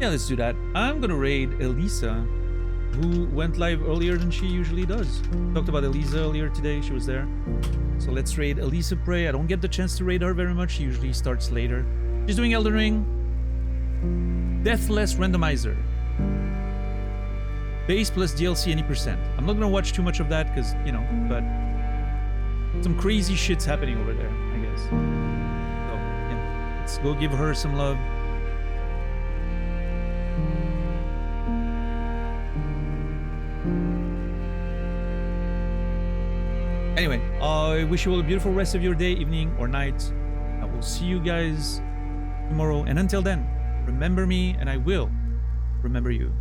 Yeah, let's do that. I'm gonna raid Elisa, who went live earlier than she usually does. Talked about Elisa earlier today, she was there. So let's raid Elisa Prey. I don't get the chance to raid her very much, she usually starts later. She's doing Elden Ring. Deathless Randomizer. Base plus DLC any %. I'm not gonna watch too much of that because, you know, but some crazy shit's happening over there, I guess. So, yeah, let's go give her some love. Anyway, I wish you all a beautiful rest of your day, evening, or night. I will see you guys tomorrow. And until then, remember me and I will remember you.